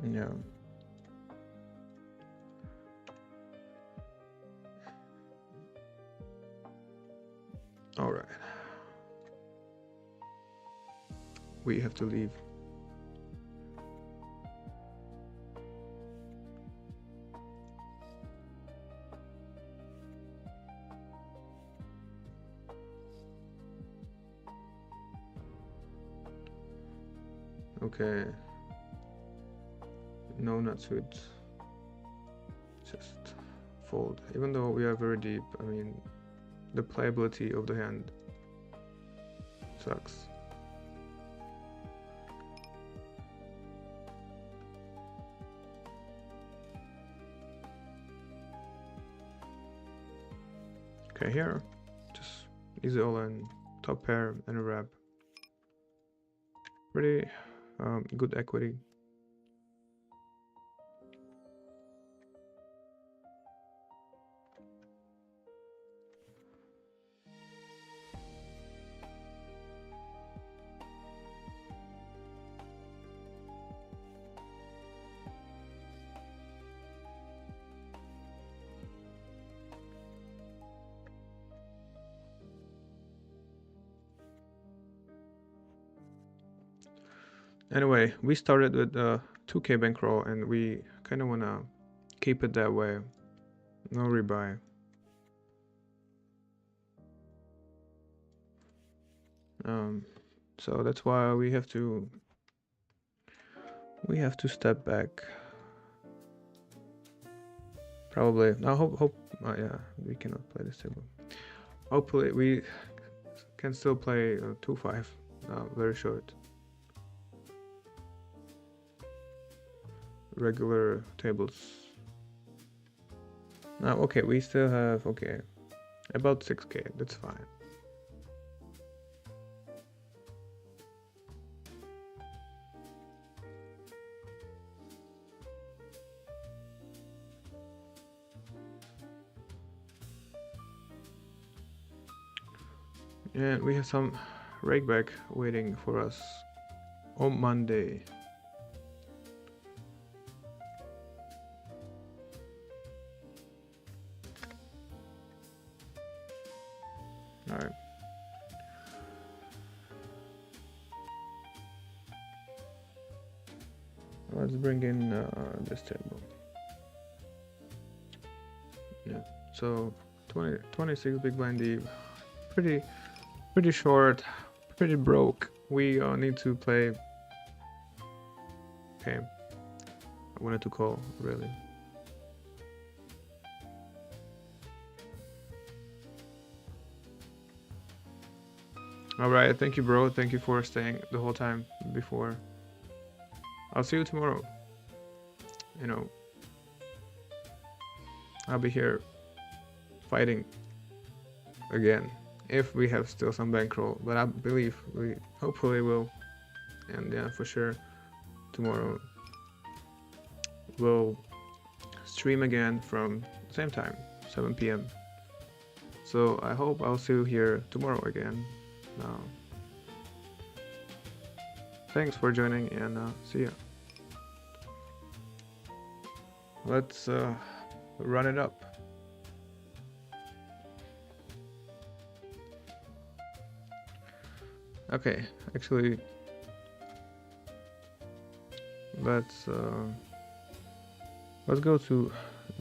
Yeah. All right. We have to leave. Okay. No, not suit. Just fold. Even though we are very deep, I mean, the playability of the hand sucks. Okay, here easy all-in, top pair, and a wrap. Pretty good equity. Anyway, we started with 2K bankroll, and we kind of want to keep it that way. No rebuy. So that's why we have to step back. Probably. I hope. Yeah, we cannot play this table. Hopefully, we can still play 2-5. Very short. Regular tables. Now, okay, we still have about 6K. That's fine. And we have some rakeback waiting for us on Monday. Alright. Let's bring in this table. Yeah, so 26 big blind deep. Pretty short, pretty broke. We need to play. Okay, I wanted to call, really. Alright, thank you, bro. Thank you for staying the whole time before. I'll see you tomorrow. You know, I'll be here fighting again if we have still some bankroll, but I believe we hopefully will. And yeah, for sure tomorrow we'll stream again from same time, 7 p.m. So I hope I'll see you here tomorrow again. Thanks for joining, and see ya. Let's run it up. Okay, actually, let's go to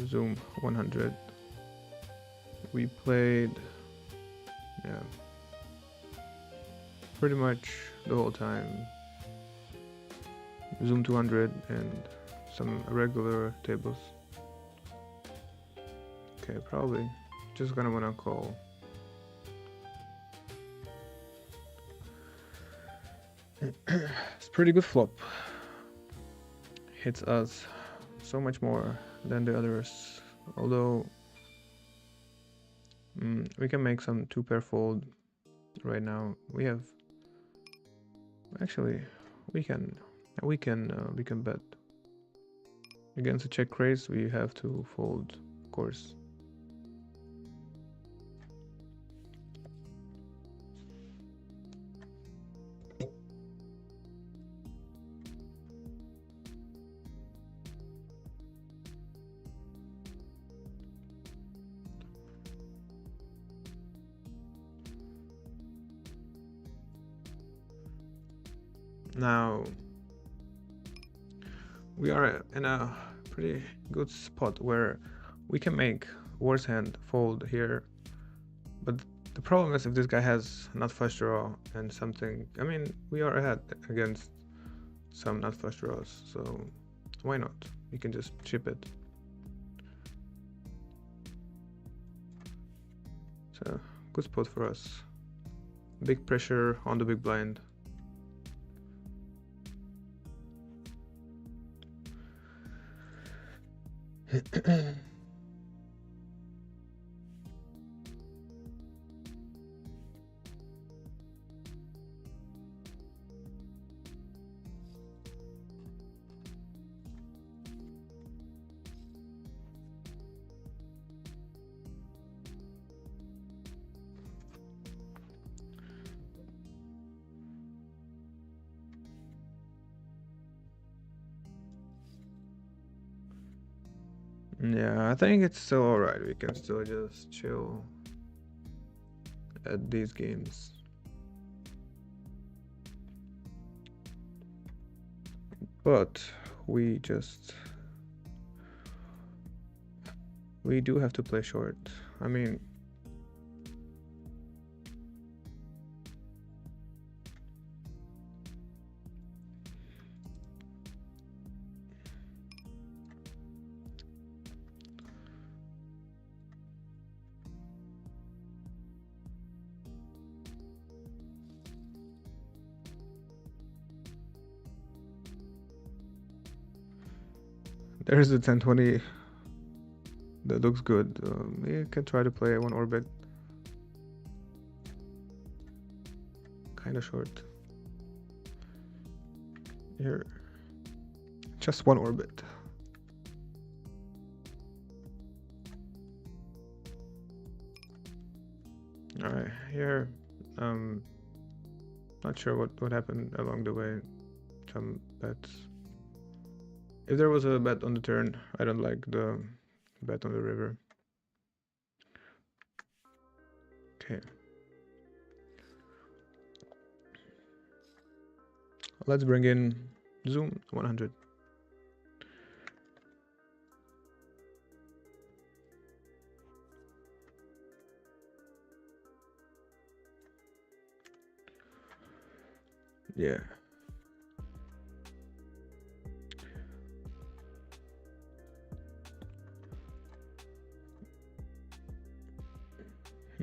Zoom 100. We played, yeah, pretty much the whole time. Zoom 200 and some regular tables. Okay, probably just gonna wanna call. It's pretty good flop. Hits us so much more than the others, although we can make some 2-pair fold right now. We have actually we can bet against a check raise. We have to fold, of course. Now we are in a pretty good spot where we can make worse hand fold here, but the problem is if this guy has nut flush draw and something. I mean, we are ahead against some nut flush draws, so why not? We can just chip it. So good spot for us. Big pressure on the big blind. Yeah, I think it's still alright. We can still just chill at these games. But we just we do have to play short. I mean, there's the 1020 that looks good. You can try to play one orbit. Kind of short. Here. Just one orbit. Alright, here. Not sure what happened along the way. Some bets. If there was a bet on the turn, I don't like the bet on the river. Okay. Let's bring in zoom 100. Yeah.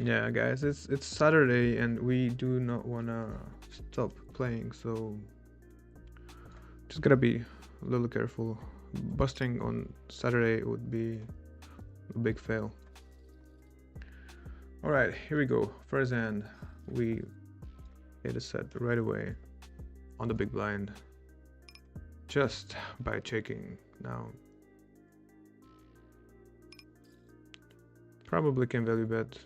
Yeah, guys, it's Saturday and we do not wanna stop playing, so just gotta be a little careful. Busting on Saturday would be a big fail. Alright, here we go. First hand, we hit a set right away on the big blind just by checking. Now probably can value bet.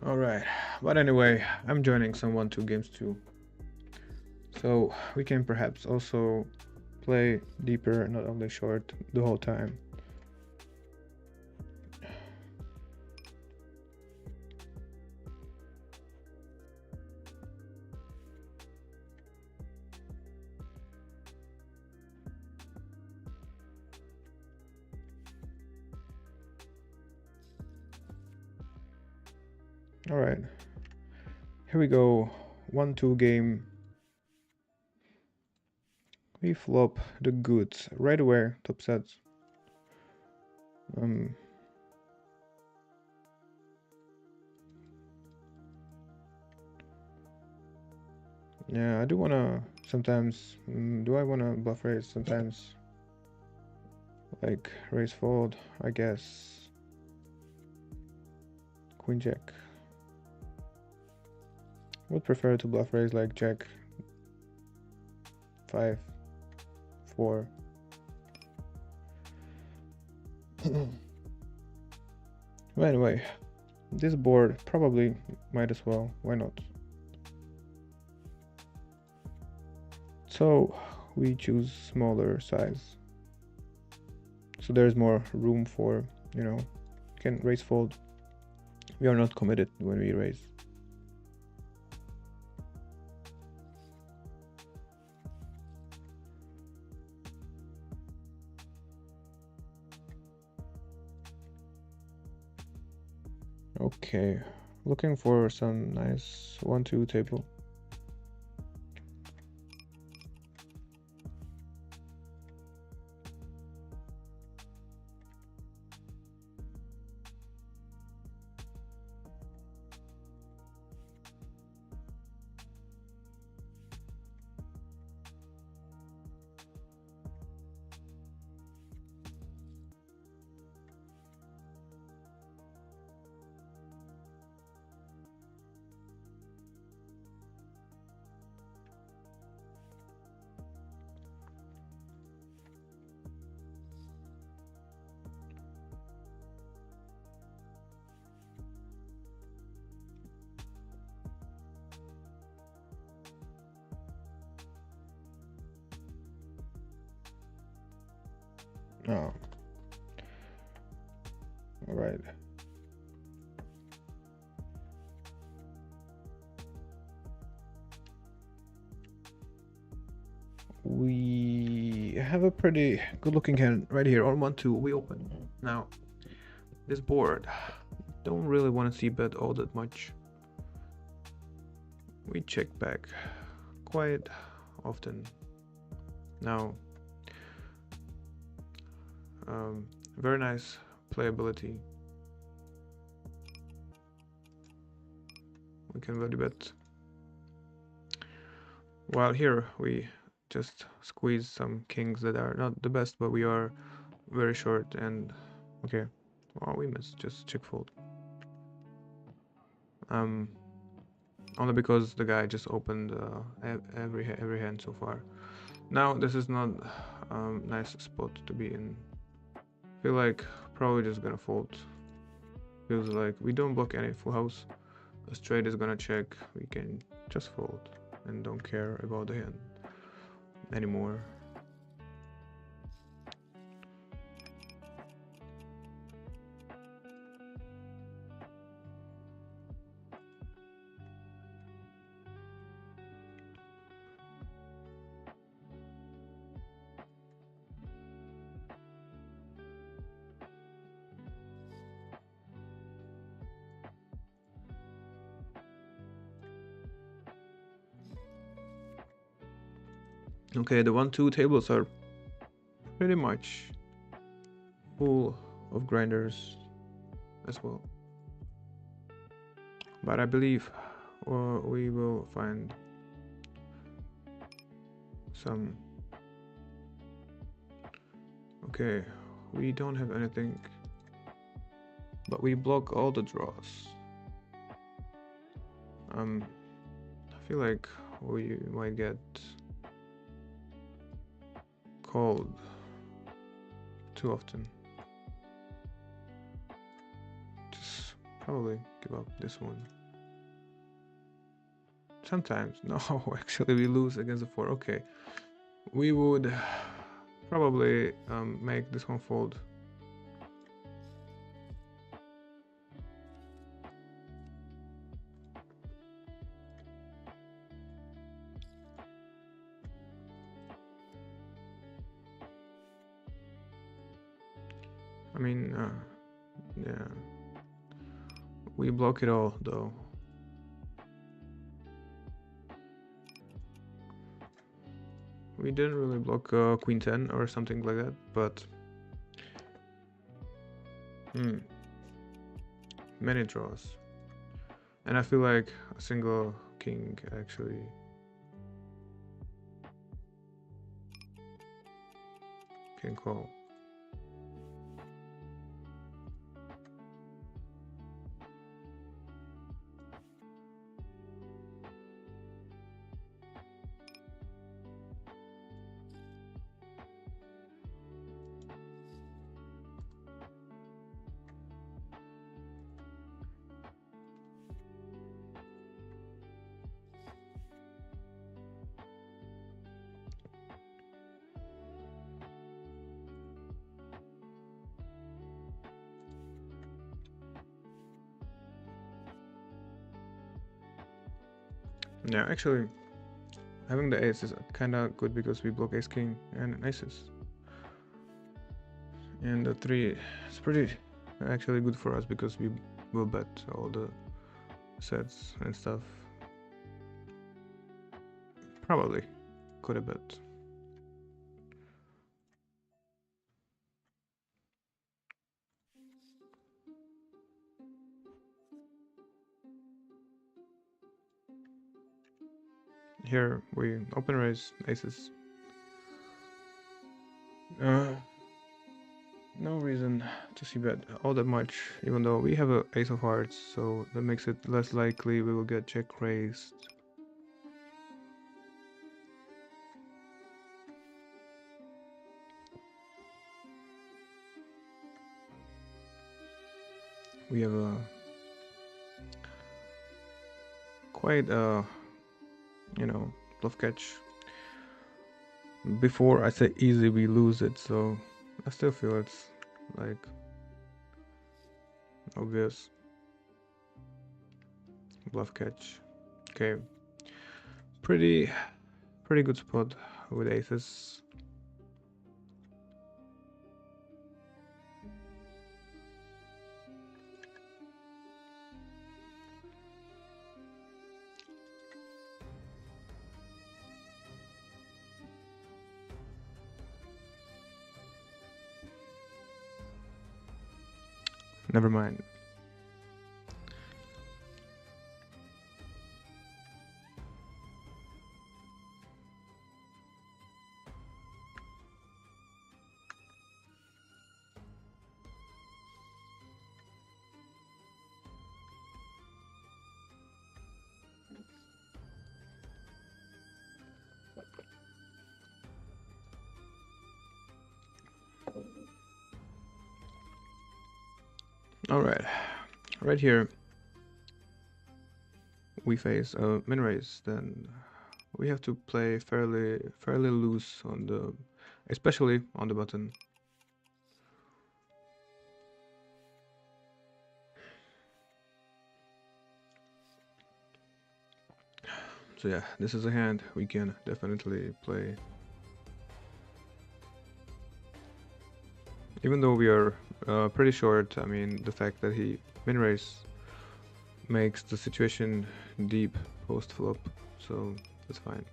Alright, but anyway, I'm joining someone to games too, so we can perhaps also play deeper, not only short the whole time. All right, here we go. 1-2 game. We flop the goods right away. Top sets. Yeah, I do wanna sometimes. Do I wanna bluff raise sometimes? Like raise fold, I guess. Queen jack. Would prefer to bluff raise like jack 5, 4. Well, anyway, this board probably might as well. Why not? So we choose smaller size. So there's more room for, can raise fold. We are not committed when we raise. Okay, looking for some nice 1-2 table. Oh, all right. We have a pretty good-looking hand right here on 1-2. We open now. This board, don't really want to see bet all that much. We check back quite often now. Very nice playability. We can value bet. While here we just squeeze some kings that are not the best, but we are very short. And okay, well, we missed, just check fold. Only because the guy just opened every hand so far. Now this is not nice spot to be in. Feel like probably just gonna fold. Feels like we don't block any full house. A straight is gonna check. We can just fold and don't care about the hand anymore. Okay, the 1-2 tables are pretty much full of grinders as well. But I believe we will find some. Okay, we don't have anything, but we block all the draws. I feel like we might get called too often. Just probably give up this one. Sometimes, no, actually we lose against the 4. Okay, we would probably make this one fold. I mean, yeah, we block it all though. We didn't really block Queen 10 or something like that, but many draws. And I feel like a single king actually can call. Yeah, actually, having the ace is kind of good because we block ace king and aces. And the 3 is pretty actually good for us because we will bet all the sets and stuff. Probably could have bet. Here we open raise aces. No reason to see bet all that much, even though we have a ace of hearts, so that makes it less likely we will get check raised. We have a quite bluff catch. Before I say easy, we lose it, so I still feel it's like obvious bluff catch. Okay, pretty good spot with aces. Never mind. All right, right here we face a min raise. Then we have to play fairly loose on the, especially on the button. So yeah, this is a hand we can definitely play. Even though we are pretty short, I mean, the fact that he min-raise makes the situation deep post-flop, so that's fine.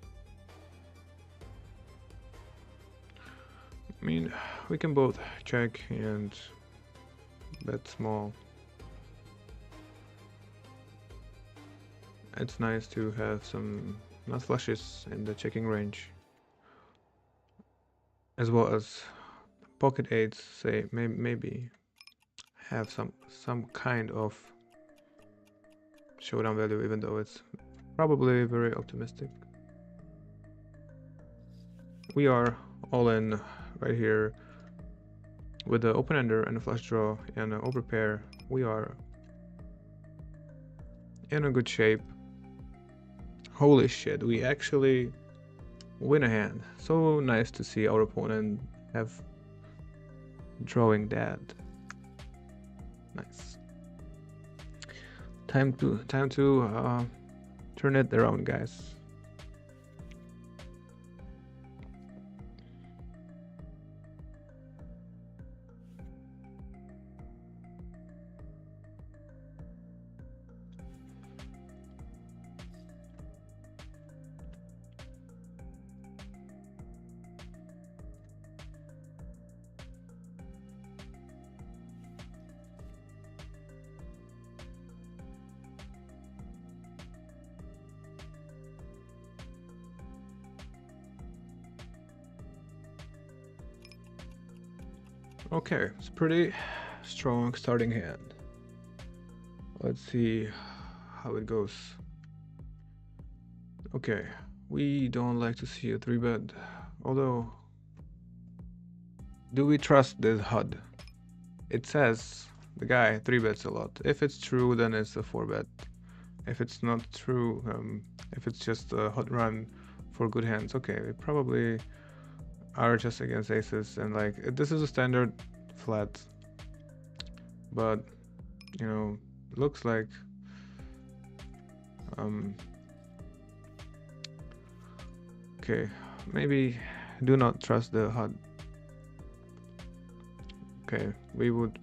I mean, we can both check and bet small. It's nice to have some nut flushes in the checking range, as well as pocket eights. Say maybe have some kind of showdown value, even though it's probably very optimistic. We are all in right here with the open ender and a flush draw and an overpair. We are in a good shape. Holy shit, we actually win a hand. So nice to see our opponent have drawing that. Nice. Time to turn it around, guys. Okay, it's pretty strong starting hand. Let's see how it goes. Okay, we don't like to see a 3-bet, although do we trust this HUD? It says the guy 3-bets a lot. If it's true, then it's a 4-bet. If it's not true, if it's just a hot run for good hands, okay, we probably are just against aces, and like this is a standard flat, but you know, looks like okay, maybe do not trust the HUD. Okay, we would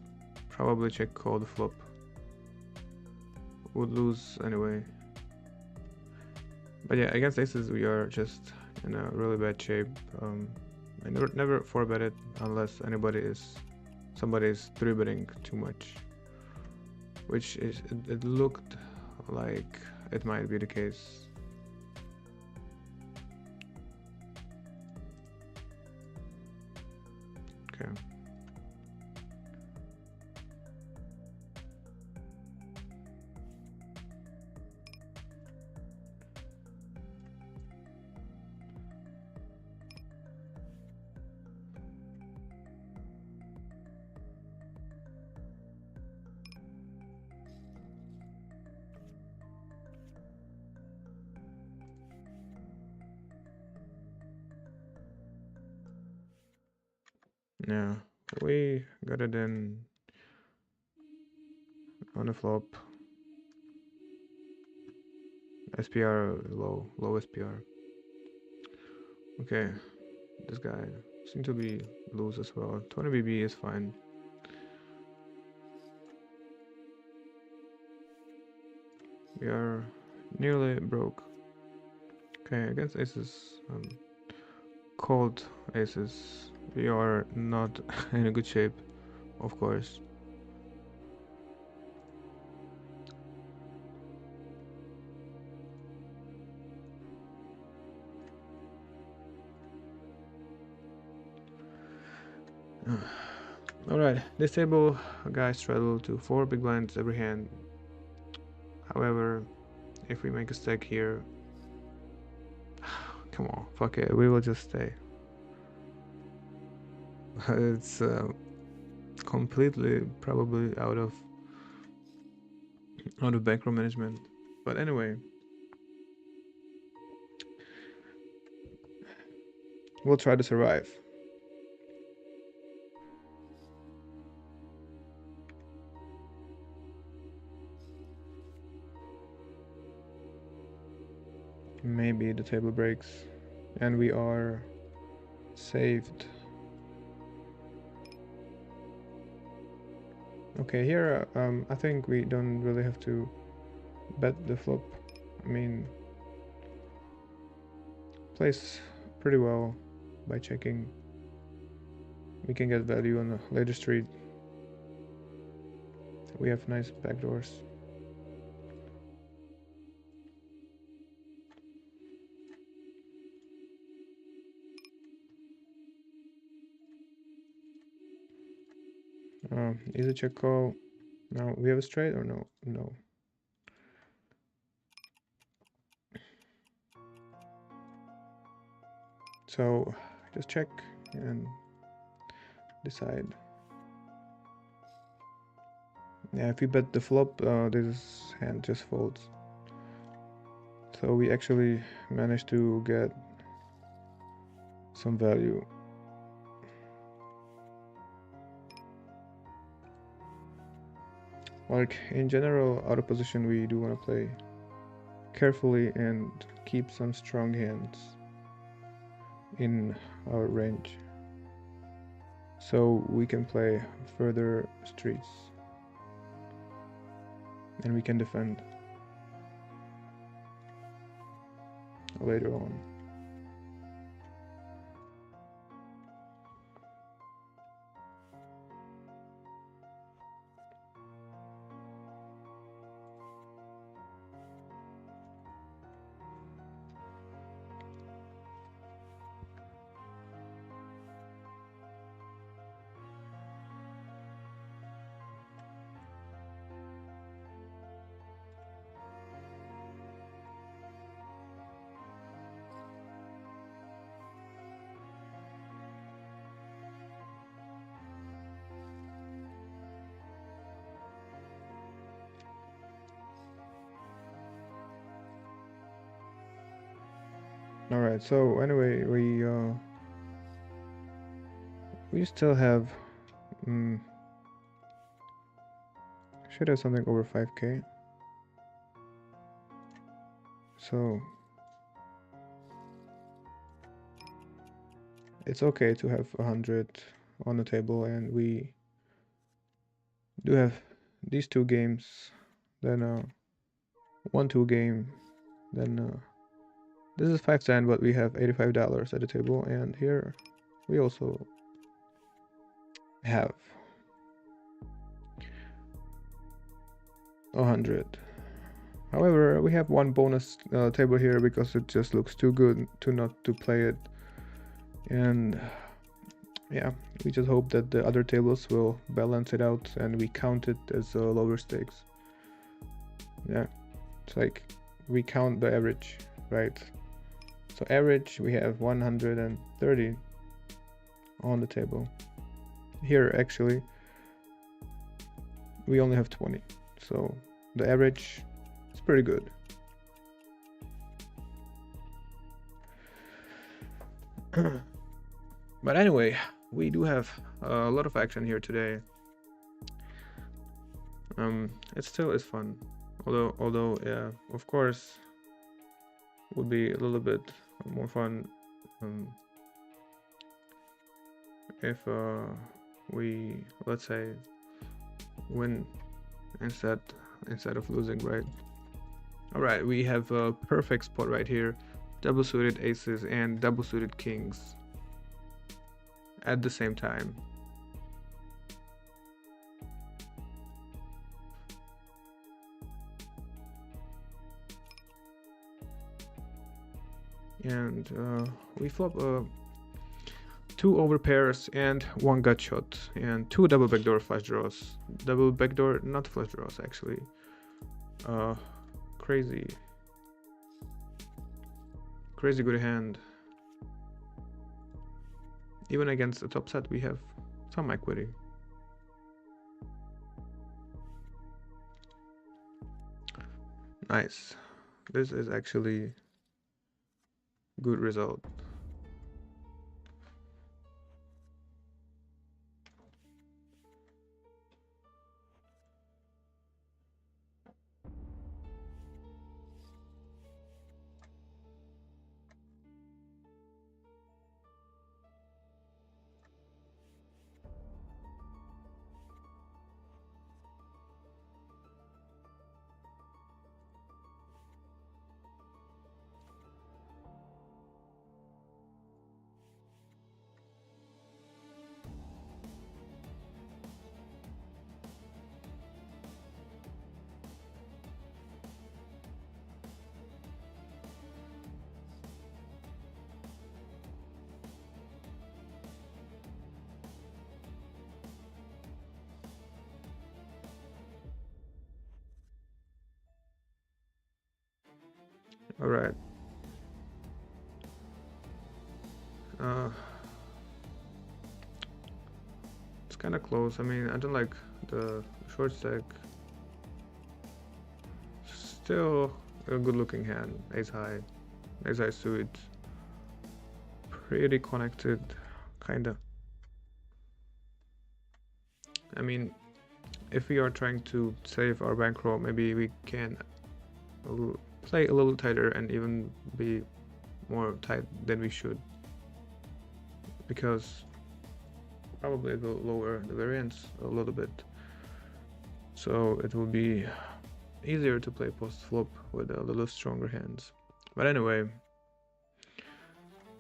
probably check call the flop. Would lose anyway. But yeah, against aces we are just in a really bad shape. I never 4-bet it unless somebody is 3-betting too much, which is it looked like it might be the case. Okay. Yeah, We got it in on the flop. SPR low SPR. Okay, this guy seems to be loose as well. 20 BB is fine. We are nearly broke. Okay, against aces, cold aces, we are not in a good shape, of course. Alright, this table guys straddle to 4 big blinds every hand. However, if we make a stack here, come on, fuck it, we will just stay. It's completely probably out of bankroll management. But anyway, we'll try to survive. Maybe the table breaks and we are saved. Okay, here I think we don't really have to bet the flop. I mean, plays pretty well by checking. We can get value on a later street. We have nice backdoors. Easy check call. Now we have a straight or no? No. So just check and decide. Yeah, if we bet the flop, this hand just folds. So we actually managed to get some value. Like in general, out of position, we do want to play carefully and keep some strong hands in our range, so we can play further streets and we can defend later on. All right, so anyway, we still have should have something over 5k, so it's okay to have 100 on the table, and we do have these two games, then 1-2 game, then this is 510, but we have $85 at the table, and here we also have 100. However, we have one bonus table here because it just looks too good to not to play it, and yeah, we just hope that the other tables will balance it out and we count it as lower stakes. Yeah, it's like we count the average, right? So average, we have 130 on the table. Here actually we only have 20, so the average is pretty good. But anyway, we do have a lot of action here today. It still is fun, although yeah, of course, would be a little bit more fun if we, let's say, win instead of losing, right? All right, we have a perfect spot right here, double suited aces and double suited kings at the same time. And we flop 2 over pairs and 1 gut shot and 2 double backdoor flush draws. Double backdoor, not flush draws actually. Crazy good hand. Even against the top set we have some equity. Nice. This is actually good result. All right. It's kind of close. I mean, I don't like the short stack. Still a good looking hand. Ace high suit. Pretty connected, kinda. I mean, if we are trying to save our bankroll, maybe we can play a little tighter and even be more tight than we should, because probably it will lower the variance a little bit, so it will be easier to play post flop with a little stronger hands. But anyway,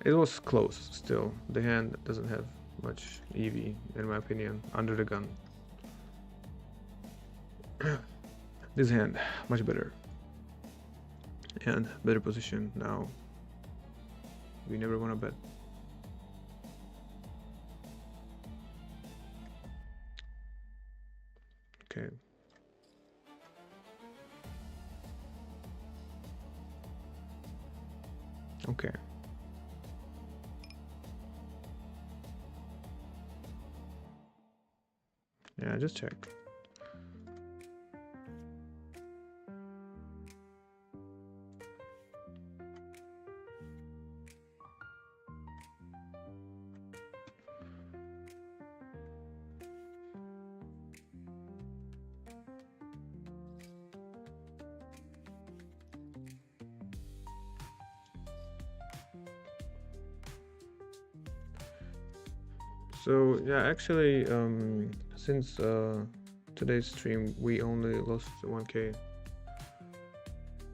it was close still. The hand doesn't have much EV in my opinion under the gun. This hand much better and better position. Now we never want to bet. Okay. Okay. Yeah, just check. So yeah, actually, since today's stream we only lost 1k.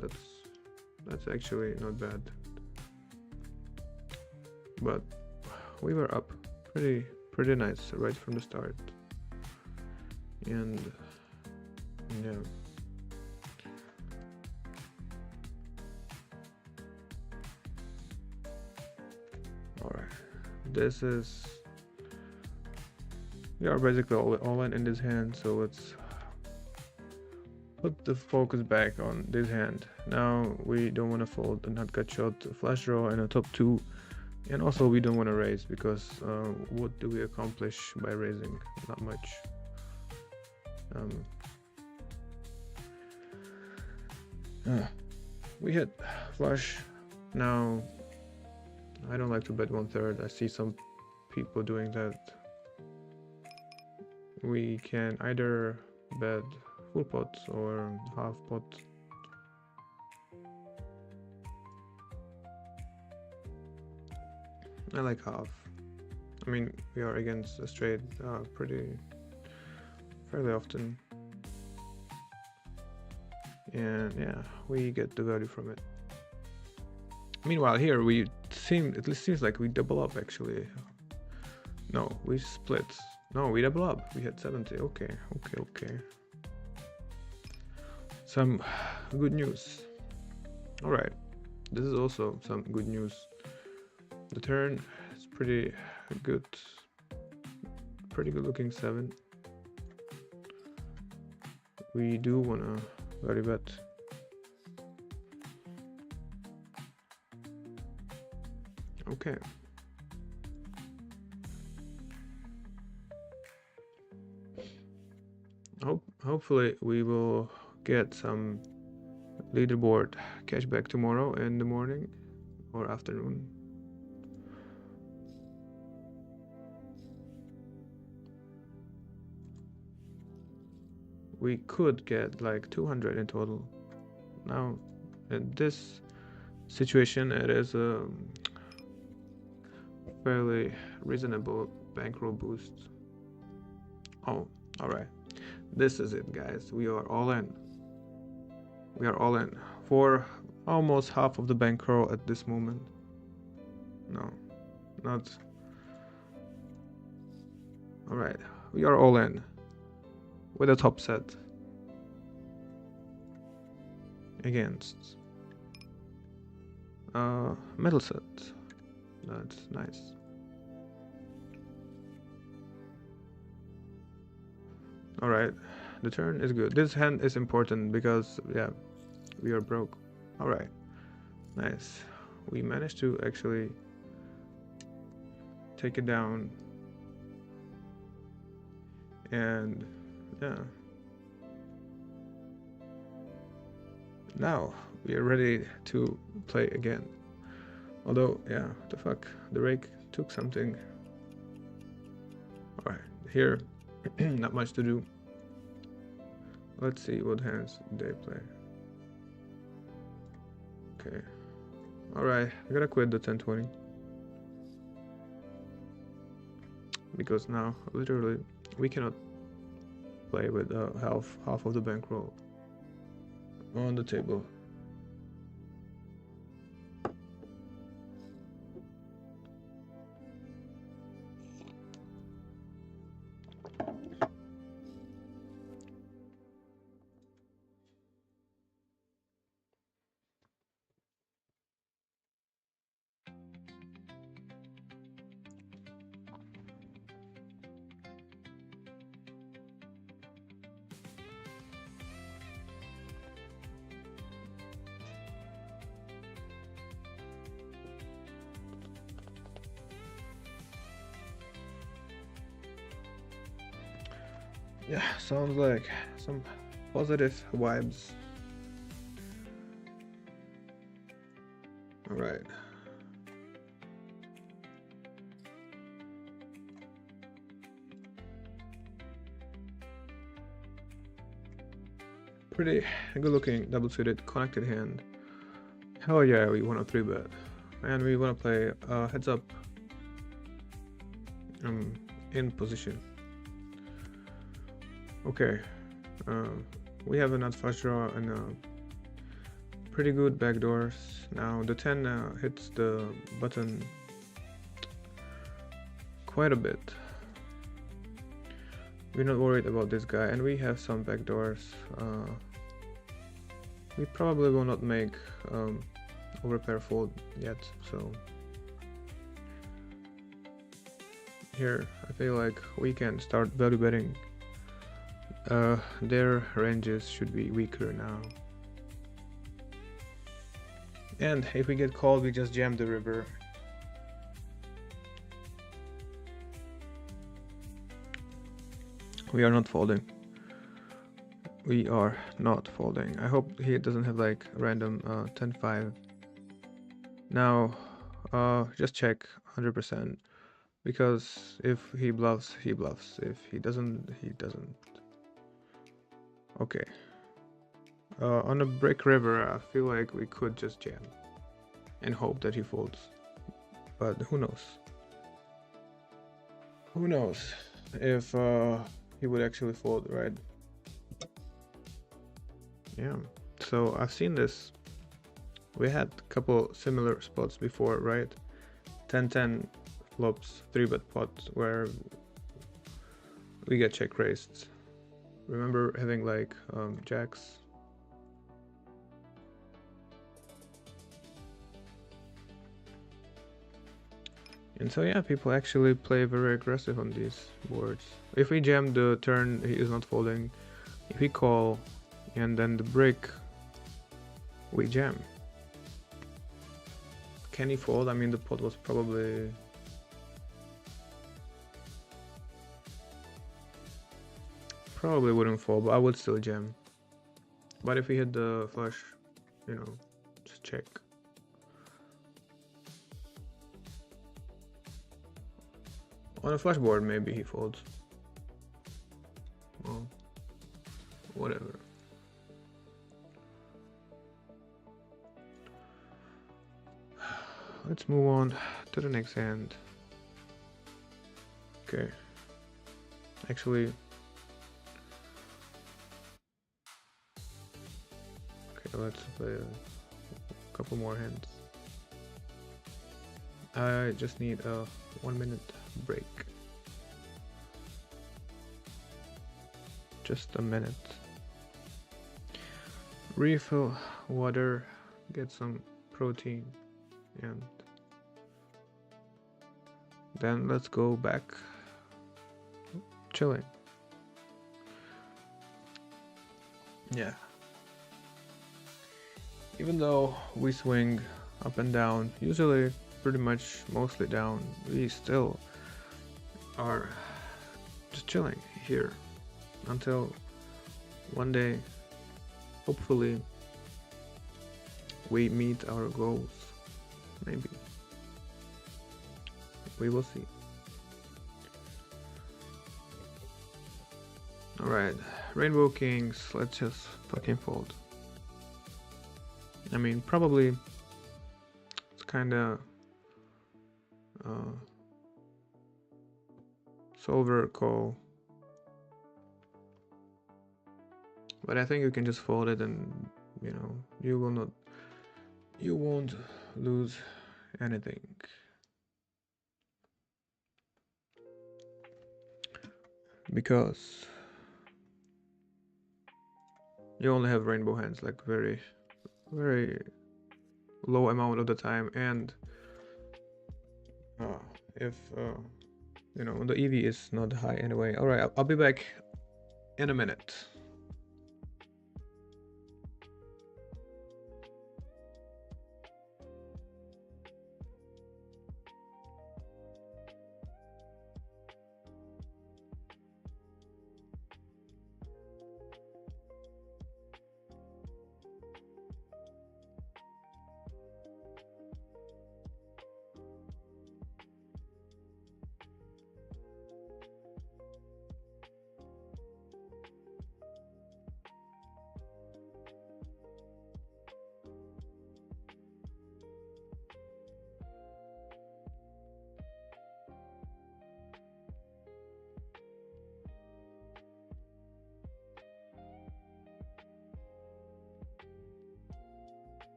That's actually not bad, but we were up pretty nice right from the start, and yeah. All right, this is. We are basically all in this hand, so let's put the focus back on this hand. Now we don't want to fold a nut gut shot, a flush draw, and a top 2, and also we don't want to raise, because what do we accomplish by raising? Not much. We hit flush. Now I don't like to bet 1/3. I see some people doing that. We can either bet full pot or half pot. I like half. I mean, we are against a straight fairly often. And yeah, we get the value from it. Meanwhile, here it seems like we double up actually. No, we split. No, we double up. We had 70. Okay. Some good news. All right, this is also some good news. The turn is pretty good looking 7. We do wanna value bet. Okay. Hopefully we will get some leaderboard cashback tomorrow in the morning or afternoon. We could get like 200 in total. Now, in this situation, it is a fairly reasonable bankroll boost. Oh, alright. This is it, guys. We are all in. We are all in for almost half of the bankroll at this moment. No, not. Alright, we are all in with a top set against metal set. That's nice. Alright, the turn is good. This hand is important because, yeah, we are broke. Alright, nice. We managed to actually take it down. And, yeah. Now, we are ready to play again. Although, yeah, what the fuck, the rake took something. Alright, here, not much to do. Let's see what hands they play. Okay. Alright, I gotta quit the 10-20. Because now, literally, we cannot play with half of the bankroll on the table. Yeah, sounds like some positive vibes. All right. Pretty good looking double suited connected hand. Hell yeah, we want a 3-bet. And we want to play heads up in position. Okay, we have a nut flush draw and pretty good backdoors. Now the 10 hits the button quite a bit. We're not worried about this guy, and we have some backdoors. We probably will not make overpair fold yet, so here I feel like we can start value betting. Their ranges should be weaker now. And if we get called, we just jam the river. We are not folding. We are not folding. I hope he doesn't have like random 10-5. Now, just check 100%. because if he bluffs, he bluffs. If he doesn't, he doesn't. Okay. On a brick river, I feel like we could just jam and hope that he folds. But who knows? Who knows if he would actually fold, right? Yeah. So I've seen this. We had a couple similar spots before, right? 10-10 flops, 3-bet pots where we get check raised. Remember having like jacks. And so yeah, people actually play very aggressive on these boards. If we jam the turn, he is not folding. If we call, and then the brick, we jam. Can he fold? I mean, the pot was probably... Probably wouldn't fold, but I would still jam. But if he hit the flush, you know, just check. On a flush board, maybe he folds. Well, whatever. Let's move on to the next hand. Okay. Actually... Okay, let's play a couple more hands. I just need a 1-minute break. Just a minute. Refill water, get some protein, and then let's go back chilling. Yeah. Even though we swing up and down, usually pretty much mostly down, we still are just chilling here until one day, hopefully, we meet our goals. Maybe. We will see. Alright, Rainbow Kings, let's just fucking fold. I mean, probably it's kinda solver call, but I think you can just fold it, and you know, you won't lose anything. Because you only have rainbow hands like very low amount of the time, and if you know, the EV is not high anyway. All right, I'll be back in a minute.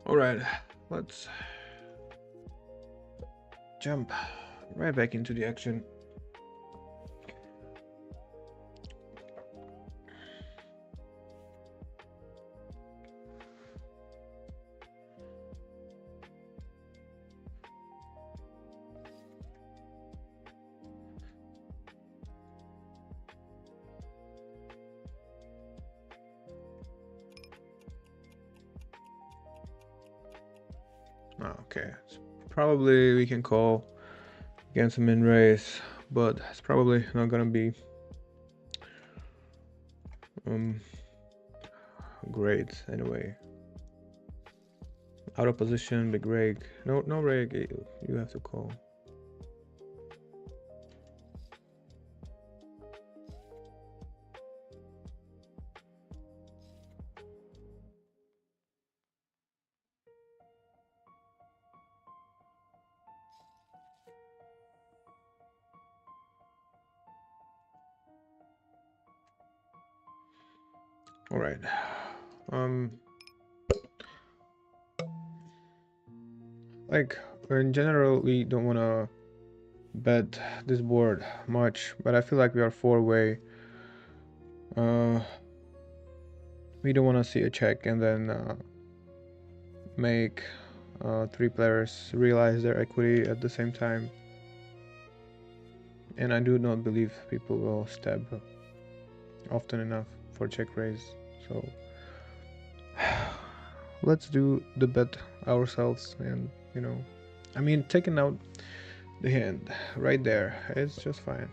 All right, let's jump right back into the action. Okay, so probably we can call against a min raise, but it's probably not gonna be great anyway. Out of position, big rake. No rake. You have to call. All right. Like in general, we don't wanna bet this board much, but I feel like we are four-way. We don't wanna see a check and then make three players realize their equity at the same time. And I do not believe people will stab often enough for check raise. So let's do the bet ourselves, and I mean, taking out the hand right there, it's just fine.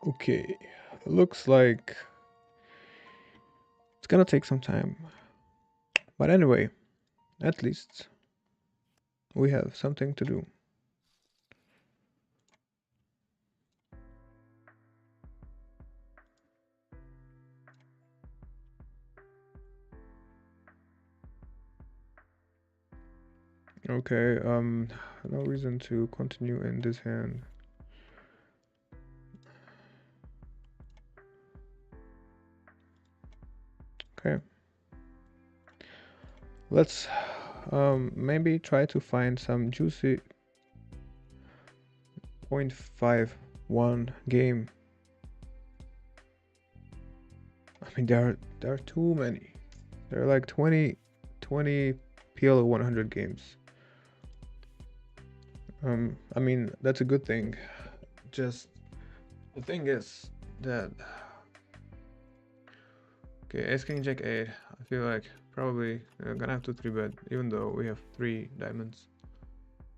Okay, looks like it's gonna take some time, but anyway, at least we have something to do. Okay, no reason to continue in this hand. Okay, let's maybe try to find some juicy 0.51 game. I mean, there are too many. There are like 20 PLO 100 games. I mean, that's a good thing. Just the thing is that okay, Ace King Jack 8. I feel like probably gonna have to 3-bet, even though we have 3 diamonds.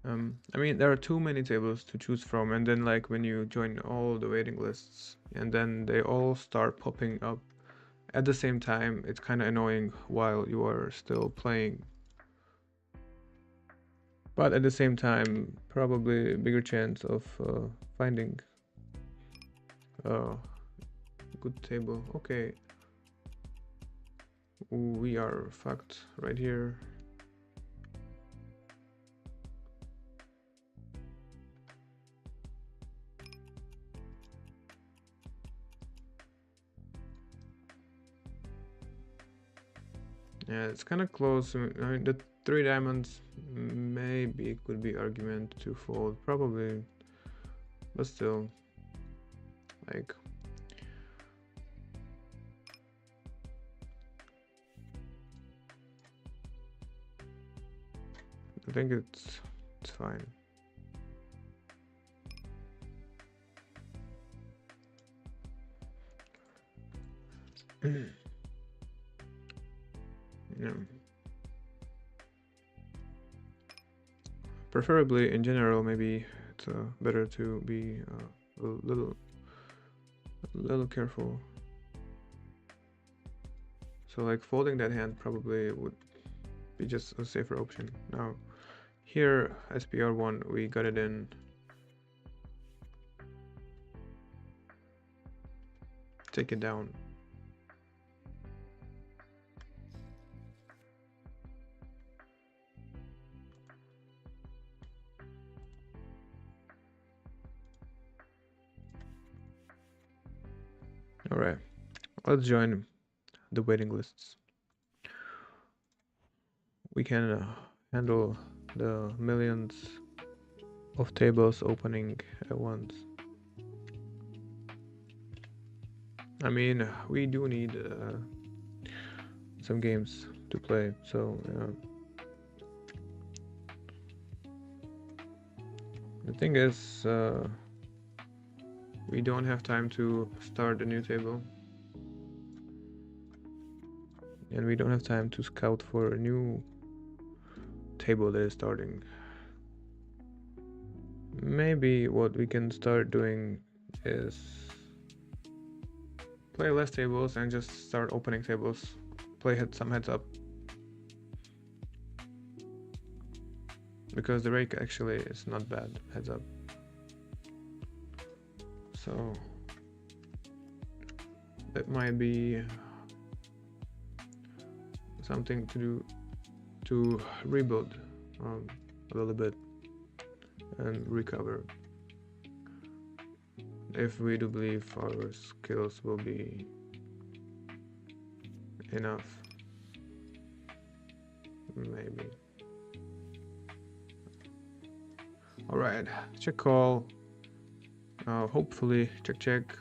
I mean, there are too many tables to choose from, and then like when you join all the waiting lists, and then they all start popping up at the same time, it's kind of annoying while you are still playing. But at the same time, probably a bigger chance of finding a good table. Okay. Ooh, we are fucked right here. Yeah, it's kind of close. I mean, the 3 diamonds maybe could be argument to fold, probably, but still, like, I think it's fine. Yeah. Preferably, in general, maybe it's better to be a little careful. So like folding that hand probably would be just a safer option. Now here SPR1 we got it in. Take it down. All right, let's join the waiting lists. We can handle the millions of tables opening at once. I mean, we do need some games to play, so the thing is, we don't have time to start a new table, and we don't have time to scout for a new table that is starting. Maybe what we can start doing is play less tables and just start opening tables. Play some heads up. Because the rake actually is not bad heads up. So that might be something to do to rebuild a little bit and recover, if we do believe our skills will be enough. Maybe. All right, check call. Hopefully check.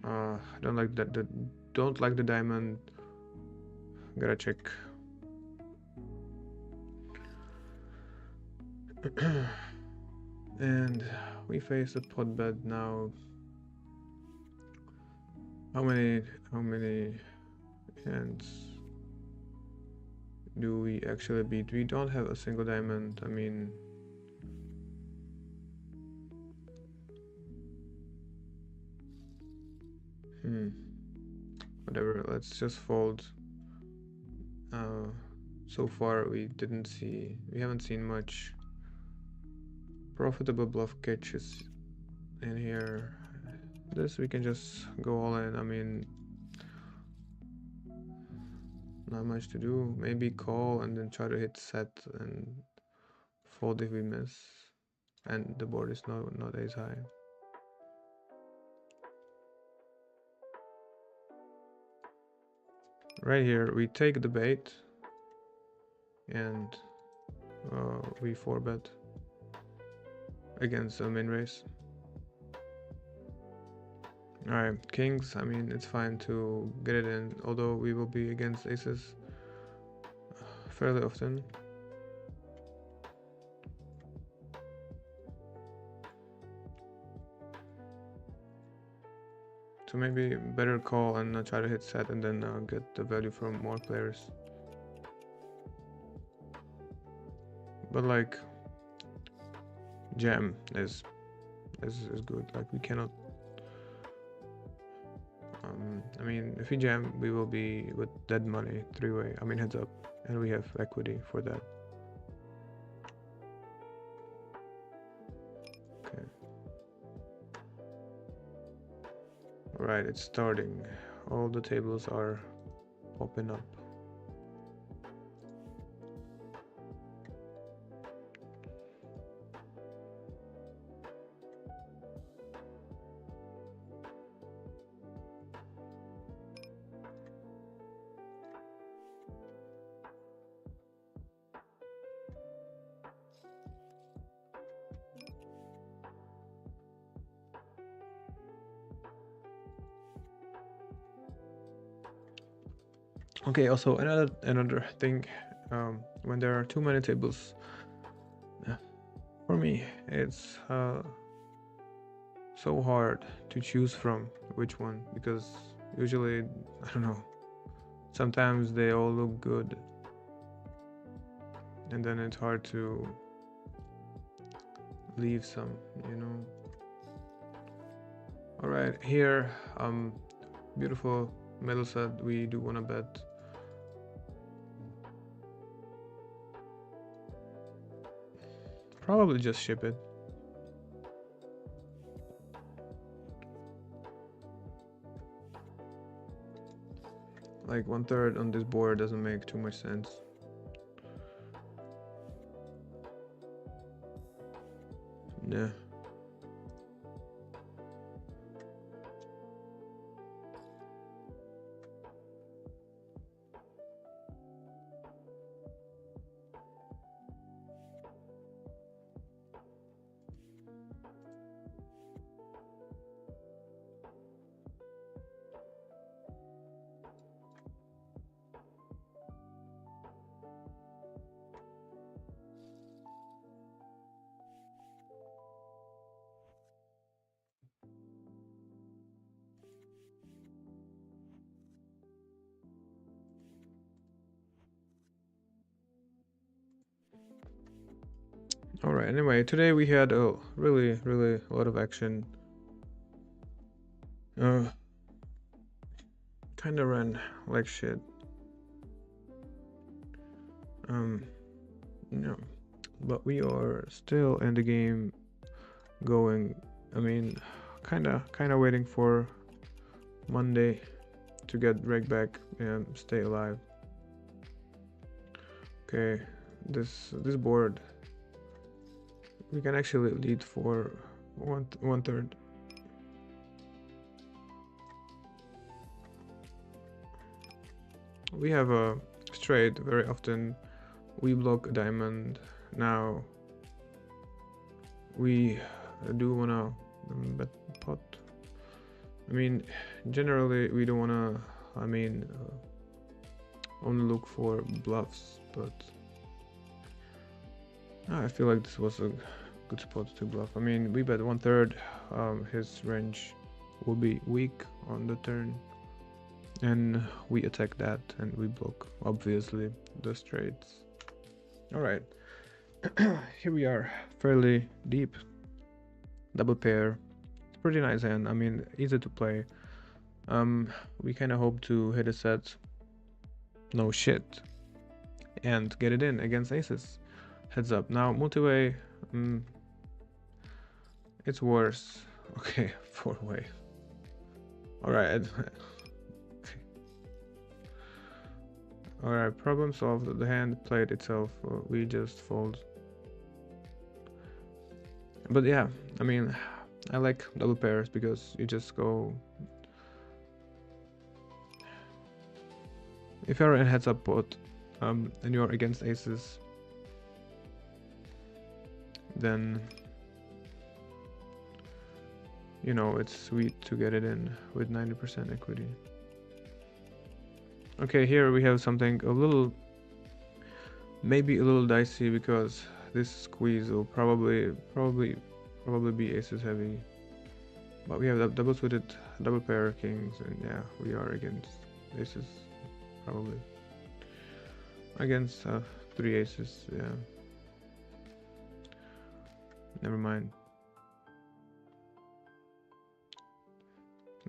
Don't like that. Don't like the diamond. Gotta check. And we face a pot bed now. How many hands do we actually beat? We don't have a single diamond. I mean, whatever, let's just fold. So far we haven't seen much profitable bluff catches in here. This we can just go all in. I mean, not much to do. Maybe call and then try to hit set and fold if we miss, and the board is not as high. Right here we take the bait and we 4-bet against a min raise. Alright, kings, I mean, it's fine to get it in, although we will be against aces fairly often. So maybe better call and try to hit set and then get the value from more players. But like, jam is good. Like, we cannot. I mean, if we jam, we will be with dead money 3-way. I mean, heads up, and we have equity for that. Okay. All right, it's starting. All the tables are popping up. Okay, also another thing, when there are too many tables, for me it's so hard to choose from which one, because usually, I don't know, sometimes they all look good and then it's hard to leave some, you know. All right, here, beautiful middle set. We do want to bet. Probably just ship it. Like 1/3 on this board doesn't make too much sense. Yeah. Alright, anyway, today we had a really a lot of action. Kinda ran like shit. No. But we are still in the game going. I mean, kinda waiting for Monday to get Reg back and stay alive. Okay, this board we can actually lead for one third. We have a straight very often. We block a diamond. Now we do wanna bet pot. I mean, generally we don't wanna. I mean, only look for bluffs, but I feel like this was a good spot to bluff. I mean, we bet 1/3. His range will be weak on the turn, and we attack that, and we block obviously the straights. All right, here we are, fairly deep. Double pair, it's pretty nice hand. I mean, easy to play. We kind of hope to hit a set. No shit, and get it in against aces. Heads up. Now multi-way, it's worse. Okay, 4-way. Alright. Alright, problem solved. The hand played itself. We just fold. But yeah, I mean, I like double pairs because you just go. If you're in heads up pot, and you're against aces, then you know it's sweet to get it in with 90% equity. Okay, here we have something a little, maybe a little dicey because this squeeze will probably be aces heavy. But we have double suited, double pair kings, and yeah, we are against aces, probably against 3 aces. Yeah, never mind.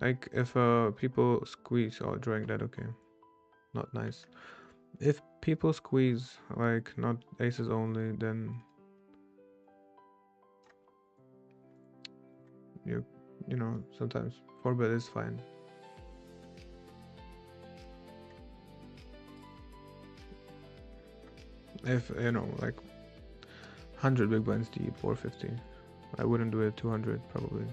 Like if people squeeze, oh, drawing that, okay, not nice. If people squeeze like not aces only, then you know, sometimes 4-bet is fine. If you know, like 100 big blinds deep or 50, I wouldn't do it 200 probably.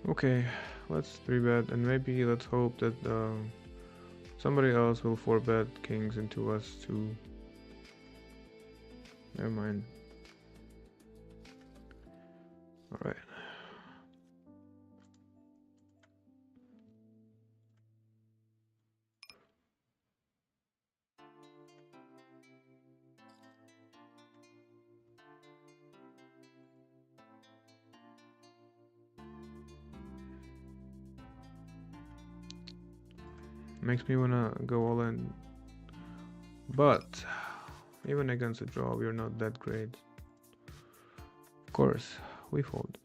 Okay, let's 3-bet, and maybe let's hope that somebody else will 4-bet kings into us too. Never mind. Alright. Makes me wanna go all in. But even against a draw, we're not that great. Of course, we fold.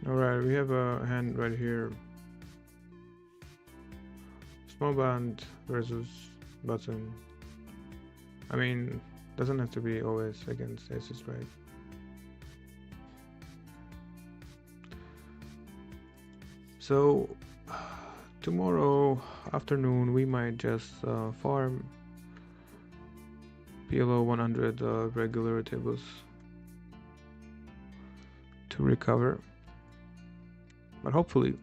Alright, we have a hand right here. Small blind versus button. I mean, doesn't have to be always against aces, right? So tomorrow afternoon we might just farm below 100 regular tables to recover, but hopefully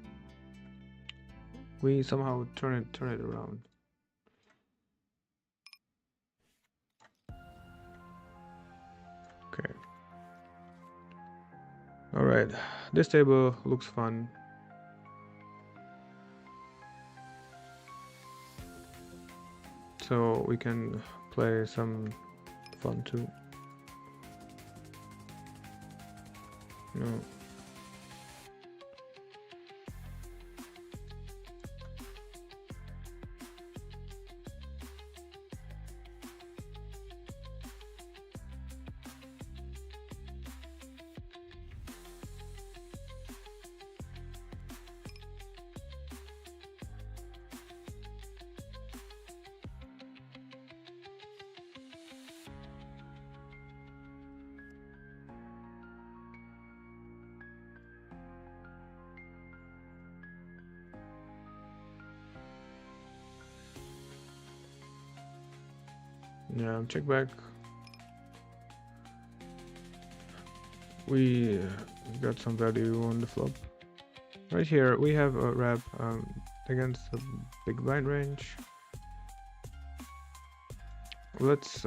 we somehow turn it around. Okay. All right, this table looks fun. So we can play some fun too. No. Yeah, check back. We got some value on the flop. Right here, we have a wrap against a big blind range. Let's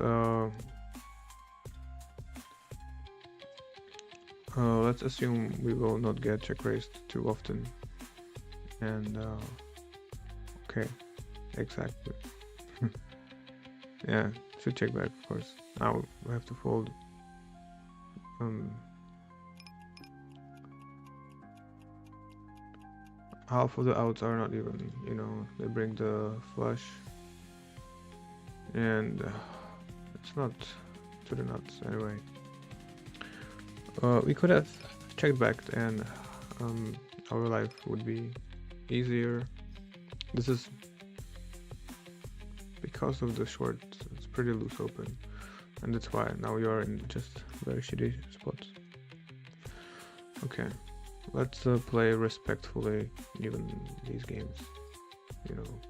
assume we will not get check raised too often. And okay, exactly. Yeah, should check back, of course. Now we have to fold. Half of the outs are not even, you know, they bring the flush, and it's not to the nuts anyway. We could have checked back, and our life would be easier. This is because of the short, it's pretty loose open, and that's why now you are in just very shitty spots. Okay, let's play respectfully even these games, you know.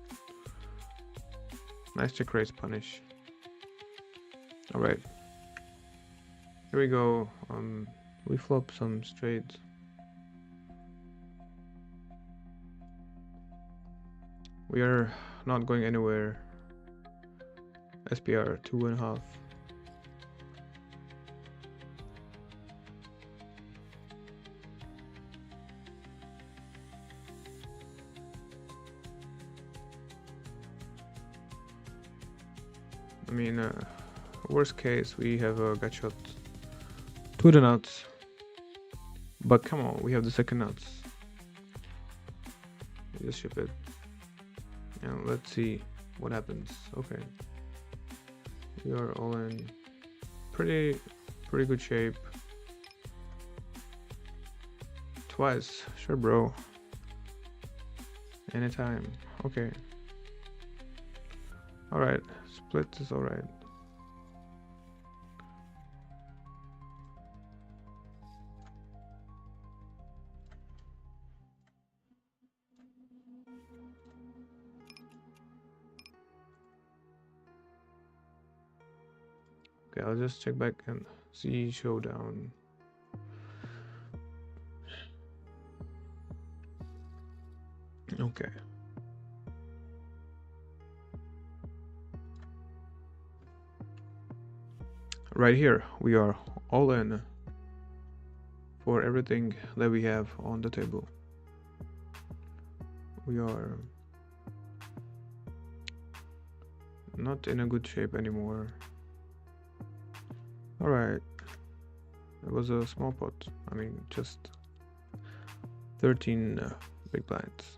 Nice check raise punish. Alright, here we go. We flop some straights. We are not going anywhere. SPR 2.5. I mean, worst case, we have a gut shot to the nuts. But come on, we have the second nuts. Just ship it. And let's see what happens. Okay. We are all in pretty good shape. Twice. Sure, bro. Anytime. Okay. Alright. Split is alright. Okay, I'll just check back and see showdown. Okay. Right here, we are all in for everything that we have on the table. We are not in a good shape anymore. Alright. It was a small pot. I mean, just 13 big blinds.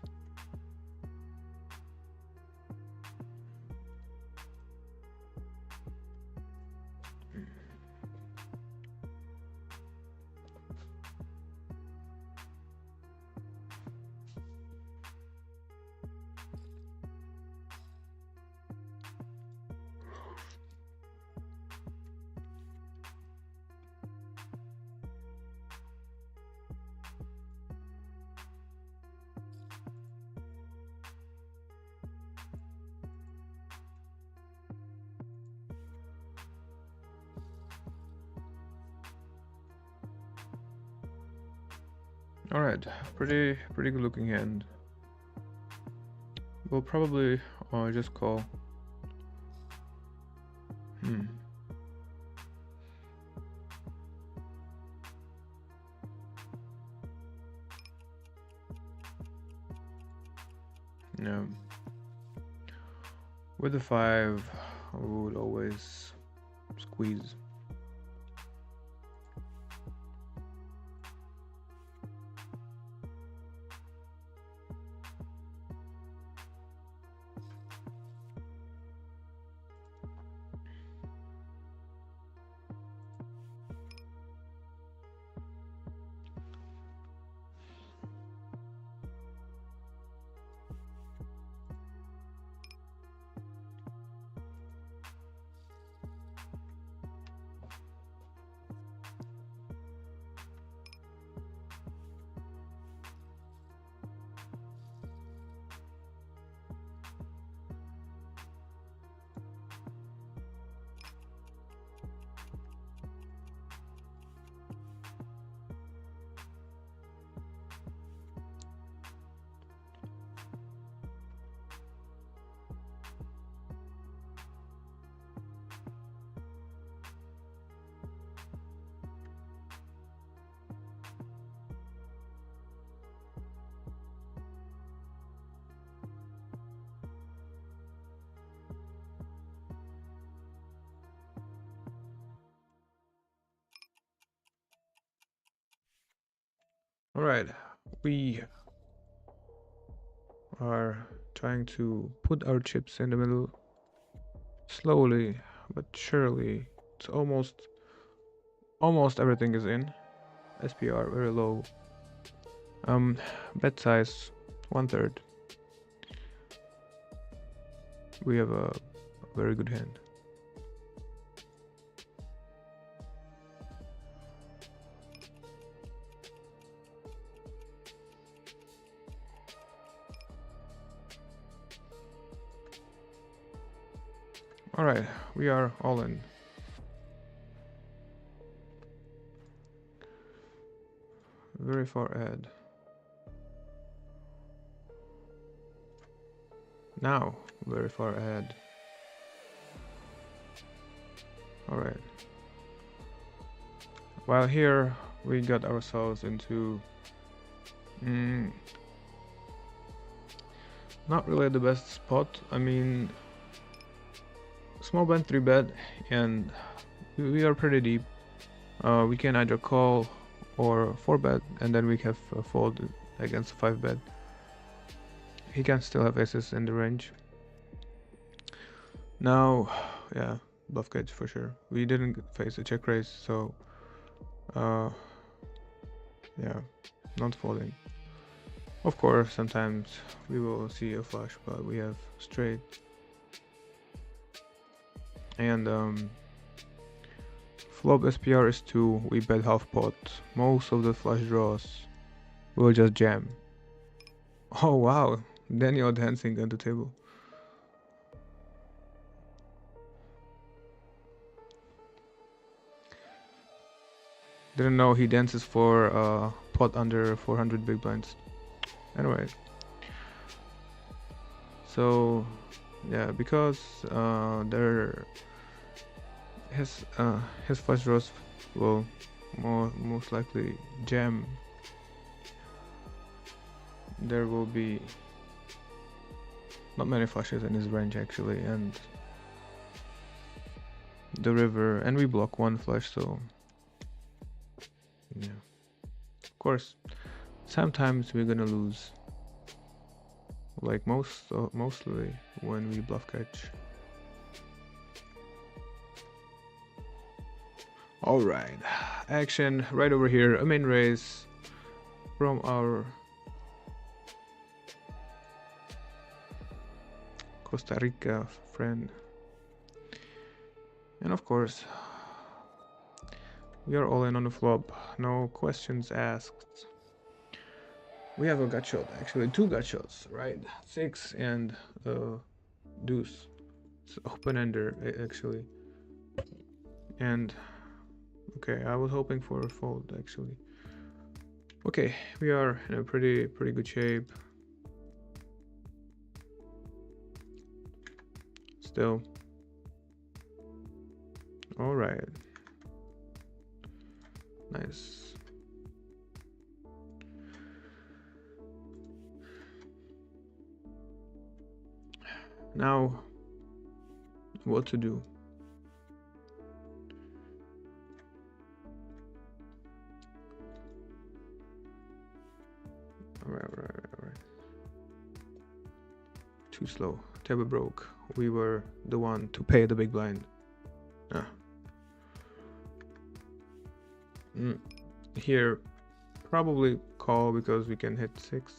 Alright, pretty good looking hand. We'll probably just call. No. With the 5, I would always squeeze. Alright, we are trying to put our chips in the middle slowly but surely. It's almost everything is in. SPR very low. Bet size 1/3. We have a very good hand. Alright, we are all in. Very far ahead. Now, very far ahead. Alright. While here, we got ourselves into not really the best spot. I mean, Small blind 3-bet, and we are pretty deep. We can either call or 4-bet, and then we have a fold against 5-bet. He can still have aces in the range. Now, yeah, bluff catch for sure. We didn't face a check raise, so yeah, not folding. Of course, sometimes we will see a flush, but we have straight. And flop SPR is 2, we bet half pot. Most of the flush draws will just jam. Oh wow, Daniel dancing at the table. Didn't know he dances for a pot under 400 big blinds. Anyway, so yeah, because his flush draws will most likely jam. There will be not many flushes in his range actually, and the river, and we block one flush, so yeah. Of course, sometimes we're gonna lose, like mostly when we bluff catch. All right, action right over here. A main raise from our Costa Rica friend, and of course we are all in on the flop, no questions asked. We have a gut shot, actually 2 gut shots, right? 6 and deuce. It's open-ender actually. And okay, I was hoping for a fold actually. Okay, we are in a pretty good shape. Still. All right. Nice. Now, what to do? All right. Too slow. Table broke. We were the one to pay the big blind. Here, probably call because we can hit 6.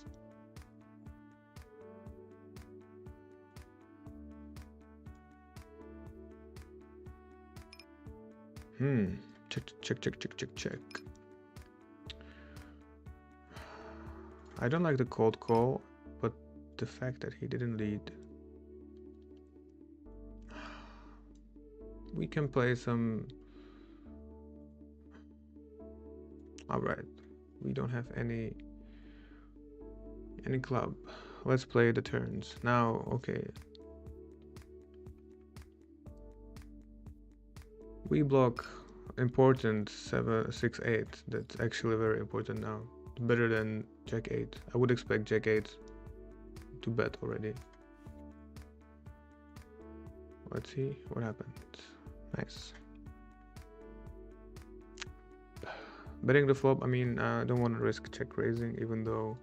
Check. I don't like the cold call, but the fact that he didn't lead. We can play some. Alright, we don't have any club. Let's play the turns. Now, okay. We block important 7, 6, 8. That's actually very important now. Better than Jack 8. I would expect Jack 8 to bet already. Let's see what happens. Nice. Betting the flop, I mean, I don't want to risk check raising, even though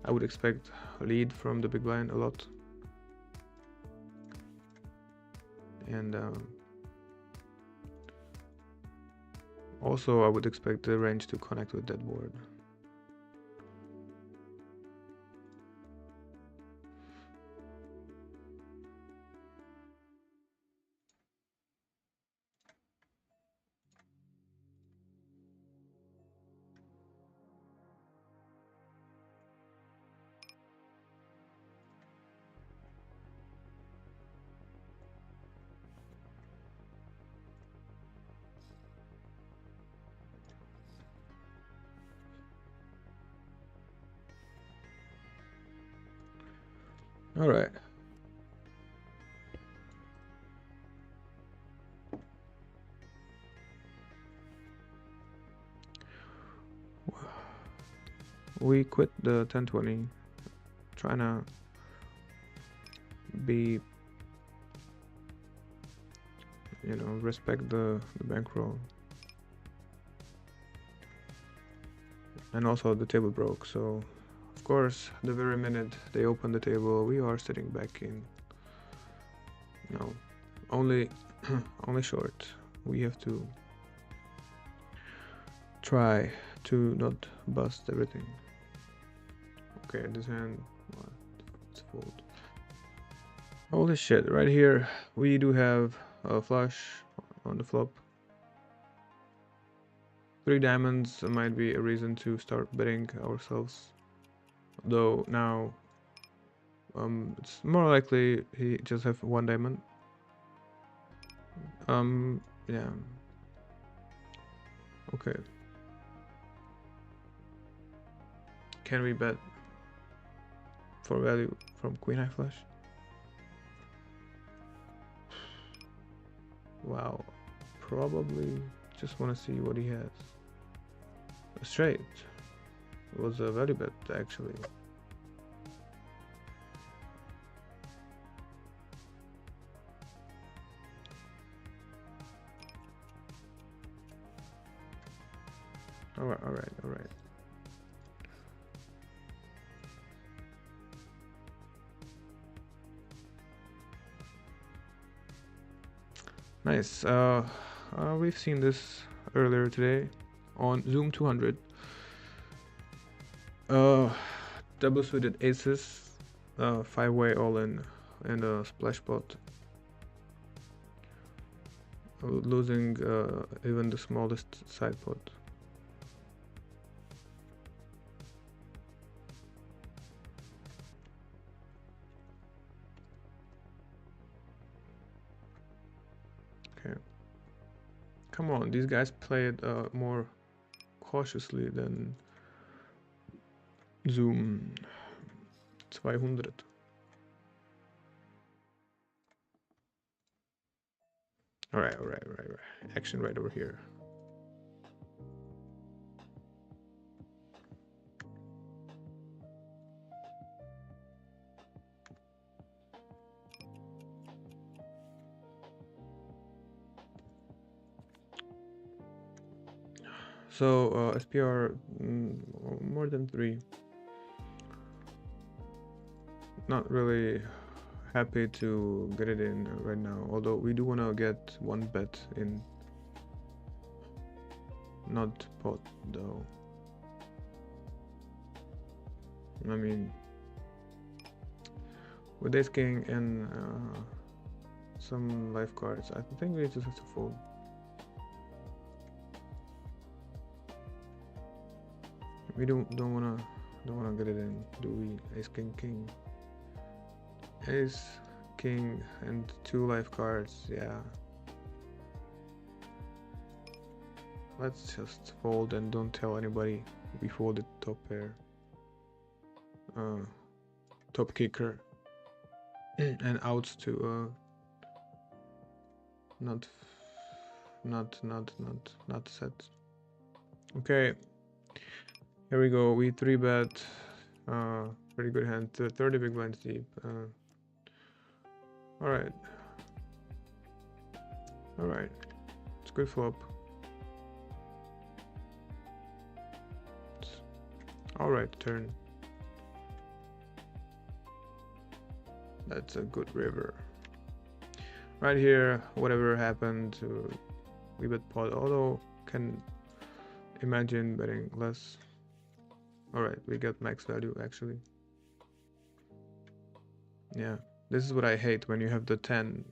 I would expect a lead from the big blind a lot. And also I would expect the range to connect with that board. All right. We quit the 10-20, trying to be you know, respect the bankroll. And also the table broke, so of course the very minute they open the table we are sitting back in. No, only only short. We have to try to not bust everything. Okay, this hand, what? It's fold. Holy shit, right here we do have a flush on the flop. 3 diamonds might be a reason to start betting ourselves. Though now it's more likely he just have 1 diamond. Yeah. Okay. Can we bet for value from queen high flush? Wow. Probably just want to see what he has. A straight. It was a value bet actually. Alright. Nice. We've seen this earlier today on Zoom 200. Double suited aces, 5-way all in, and a splash pot. Losing even the smallest side pot. Okay. Come on, these guys played more cautiously than Zoom 200. Alright. Action right over here. So SPR more than 3. Not really happy to get it in right now, although we do want to get 1 bet in. Not pot though. I mean, with ace king and some life cards, I think we just have to fold. We don't wanna get it in, do we? Ace king, ace king and 2 life cards. Yeah, let's just fold and don't tell anybody we folded top pair, top kicker, and outs to not set. Okay. Here we go. We 3-bet. Pretty good hand. 30 big blinds deep. Alright. It's good flop. Alright, turn. That's a good river. Right here, whatever happened, we bet pot. Although can imagine betting less. Alright, we got max value actually. Yeah, this is what I hate when you have the 10.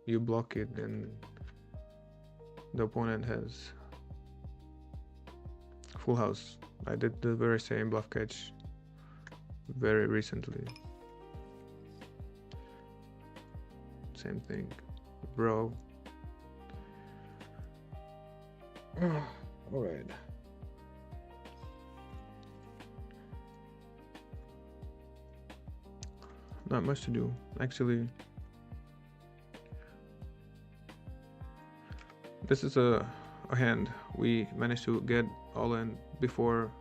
You block it and the opponent has full house. I did the very same bluff catch very recently. Same thing, bro. Alright. Not much to do, actually. This is a hand we managed to get all in before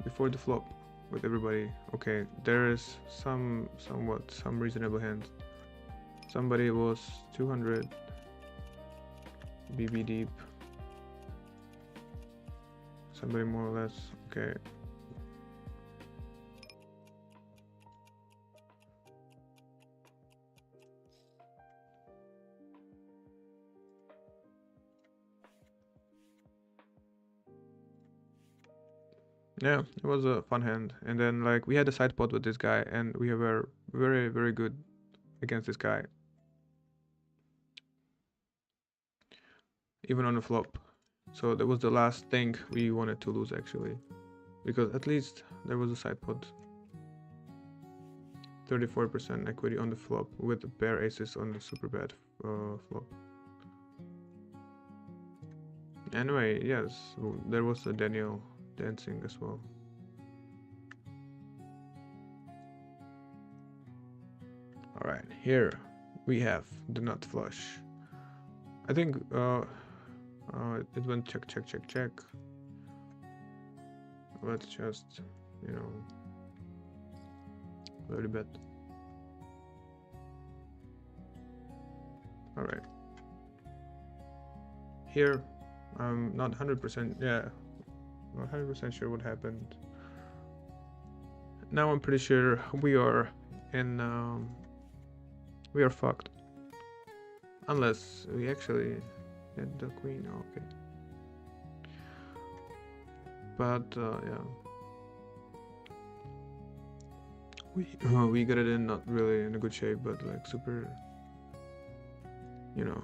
the flop with everybody. Okay, there is some reasonable hands. Somebody was 200 BB deep. Somebody more or less. Okay. Yeah, it was a fun hand. And then like we had a side pot with this guy and we were very, very good against this guy. Even on the flop. So that was the last thing we wanted to lose actually. Because at least there was a side pot. 34% equity on the flop with pair aces on the super bad flop. Anyway, yes, there was a Daniel dancing as well. Alright, here we have the nut flush. I think it went check, check, check, check. Let's just, you know, a little bit. Alright. Here, I'm not 100%, yeah, not 100% sure what happened. Now I'm pretty sure we are in, we are fucked. Unless we actually get the queen, okay. But, yeah. We got it in, not really in a good shape, but like super, you know,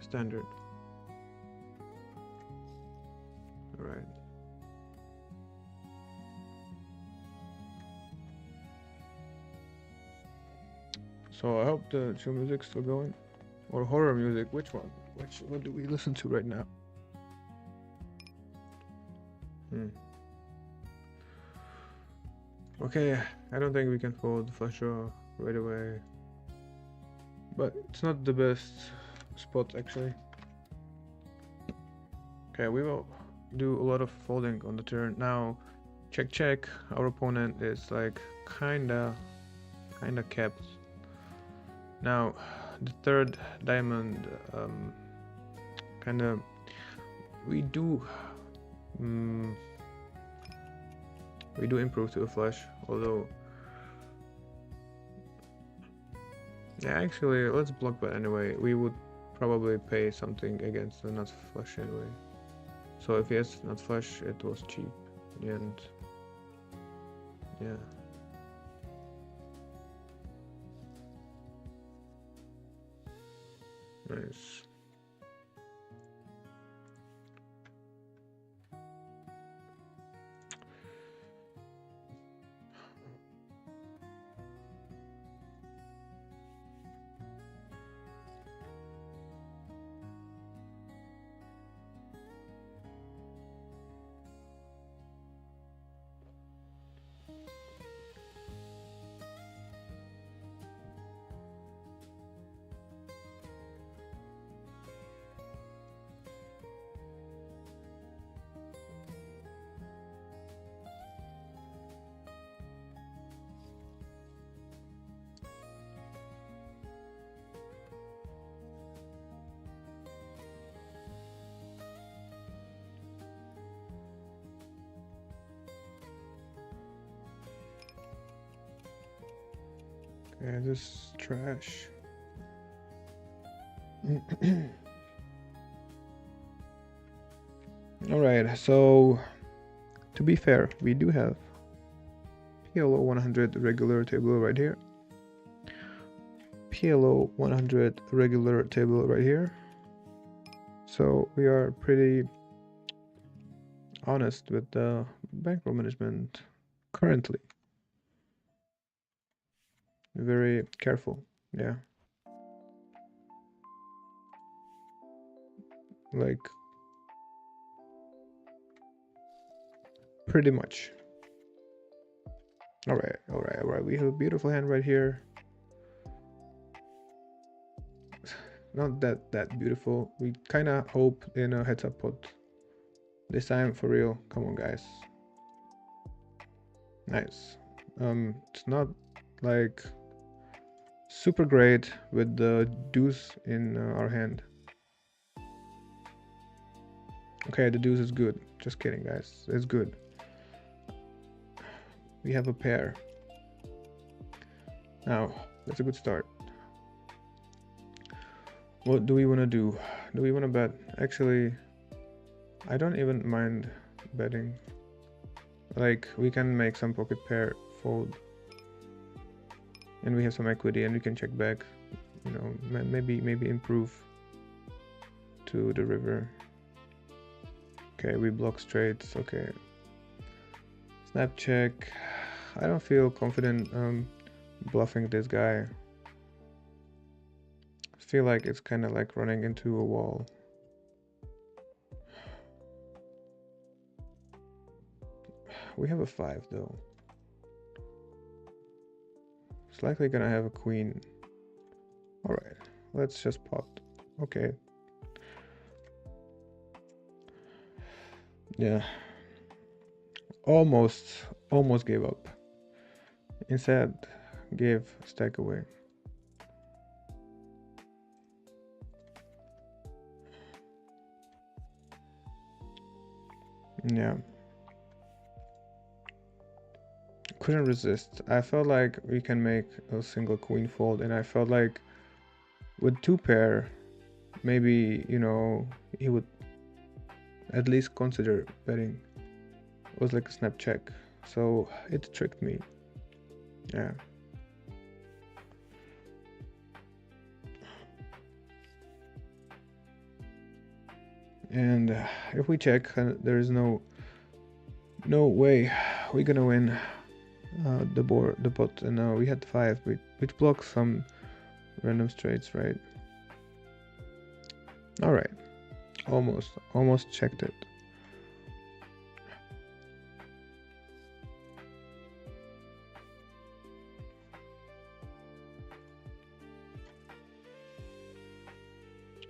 standard. Alright. So I hope the chill music's still going. Or horror music, which one? What do we listen to right now? Okay, I don't think we can fold the flush draw right away. But it's not the best spot actually. Okay, we will do a lot of folding on the turn. Now, check check, our opponent is like kinda kept. Now, the third diamond, kinda, we do improve to a flush, although, yeah, actually, let's block bet anyway. We would probably pay something against the nut flush anyway. So if he has nut flush, it was cheap in the end. Yeah. Nice. Yeah, this is trash. Alright, so to be fair, we do have PLO 100 regular table right here. PLO 100 regular table right here. So we are pretty honest with the bankroll management currently. Very careful, yeah. Like, pretty much. Alright. We have a beautiful hand right here. Not that beautiful. We kind of hope in a heads up pot. This time for real. Come on, guys. Nice. It's not like super great with the deuce in our hand. Okay, the deuce is good. Just kidding, guys. It's good. We have a pair. Now, that's a good start. What do we want to do? Do we want to bet? Actually, I don't even mind betting. Like, we can make some pocket pair fold. And we have some equity and we can check back. You know, maybe improve to the river. Okay, we block straights. Okay. Snap check. I don't feel confident bluffing this guy. I feel like it's kind of like running into a wall. We have a 5 though. It's likely gonna have a queen. Alright, let's just pot. Okay. Yeah. Almost gave up. Instead, gave stack away. Yeah. Couldn't resist. I felt like we can make a single queen fold, and I felt like with 2 pair, maybe, you know, he would at least consider betting. It was like a snap check, so it tricked me. Yeah. And if we check, there is no way we're gonna win the pot. And we had 5, which blocks some random straights, right? All right, almost checked it.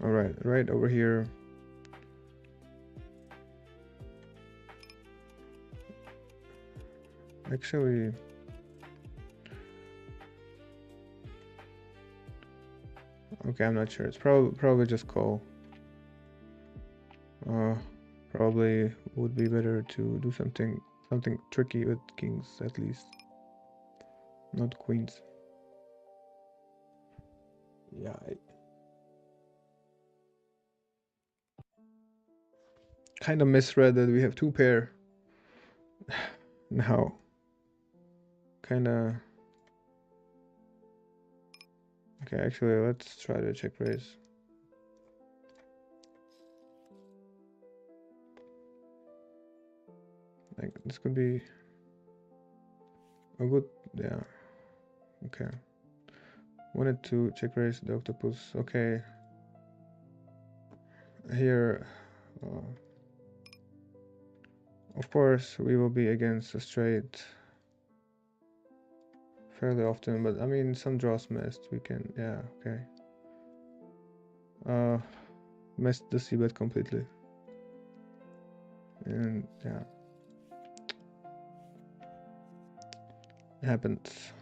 All right over here. Actually, okay, I'm not sure. It's probably just call. Probably would be better to do something tricky with kings at least, not queens. Yeah. Kind of misread that we have 2 pair. Now. Kind of. Okay, actually, let's try to check raise. Like, this could be a good, yeah. Okay. Wanted to check raise the octopus. Okay. Here, of course, we will be against a straight fairly often, but I mean, some draws missed. We can, yeah, okay. Missed the c-bet completely. And yeah, it happens.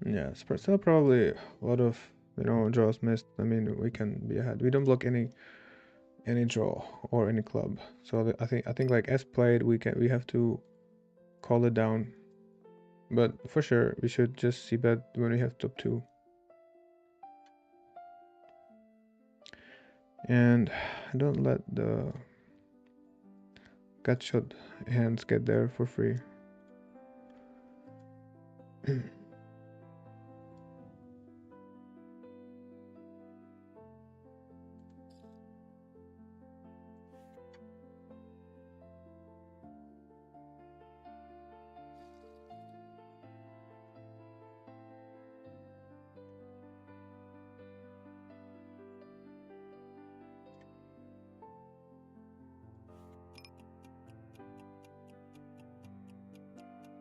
Yeah, still probably a lot of, you know, draws missed. I mean, we can be ahead. We don't block any draw or any club. So I think like as played, we have to call it down. But for sure, we should just c-bet when we have top 2. And don't let the gut shot hands get there for free.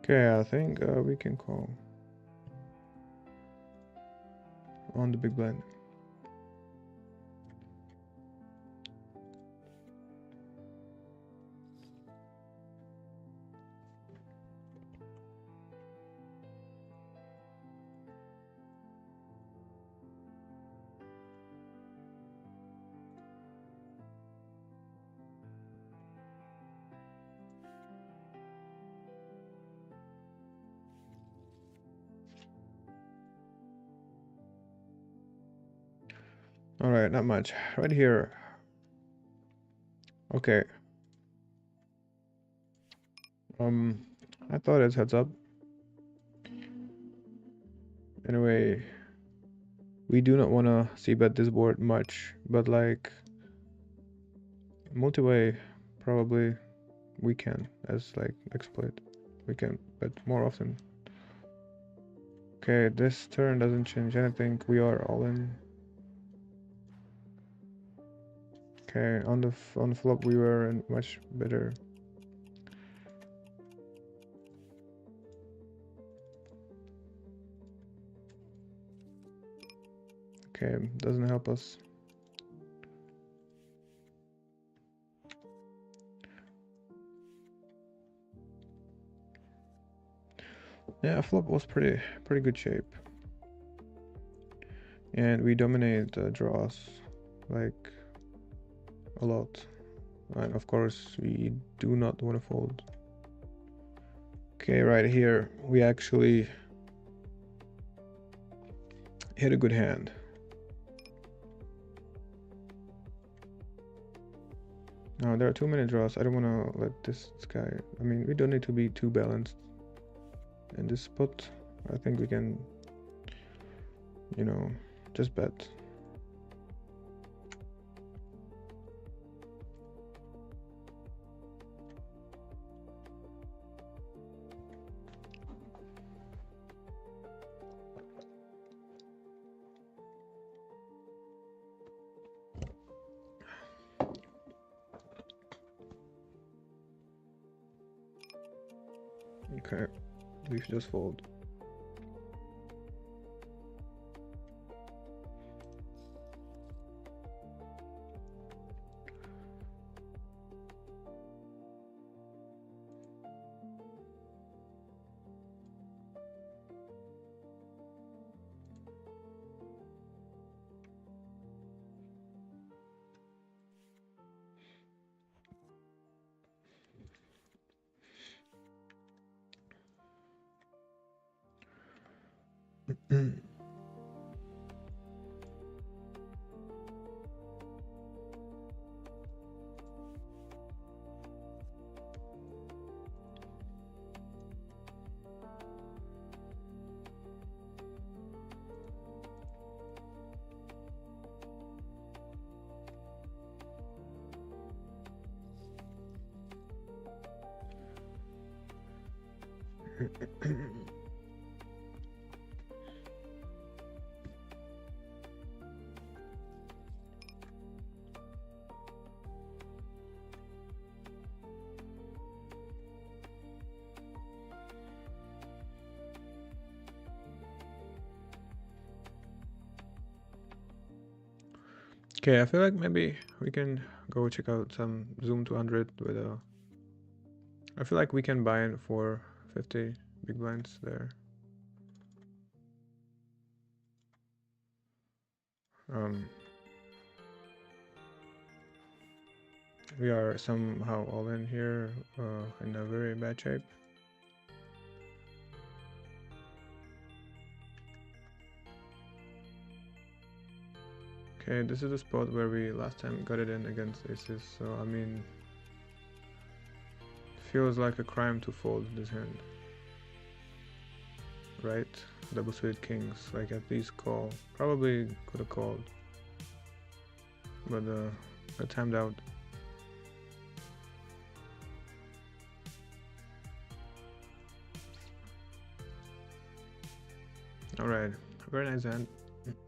Okay, I think we can call on the big blind. All right, not much. Right here. Okay. I thought it's heads up. Anyway, we do not want to see bet this board much, but like multi-way, probably we can as like exploit. We can bet more often. Okay, this turn doesn't change anything. We are all in. Okay, on the flop we were in much better. Okay, doesn't help us. Yeah, flop was pretty good shape. And we dominate draws like a lot. And of course we do not want to fold. Okay, right here we actually hit a good hand. Now there are too many draws. I don't want to let this guy. I mean, we don't need to be too balanced in this spot. I think we can, you know, just bet. Okay, we should just fold. Okay, I feel like maybe we can go check out some Zoom 200 with a. I feel like we can buy in for 50 big blinds there. We are somehow all in here in a very bad shape. Okay, this is the spot where we last time got it in against aces, so I mean, feels like a crime to fold this hand. Right? Double suited kings, like at least call. Probably could have called, but I timed out. Alright, very nice hand.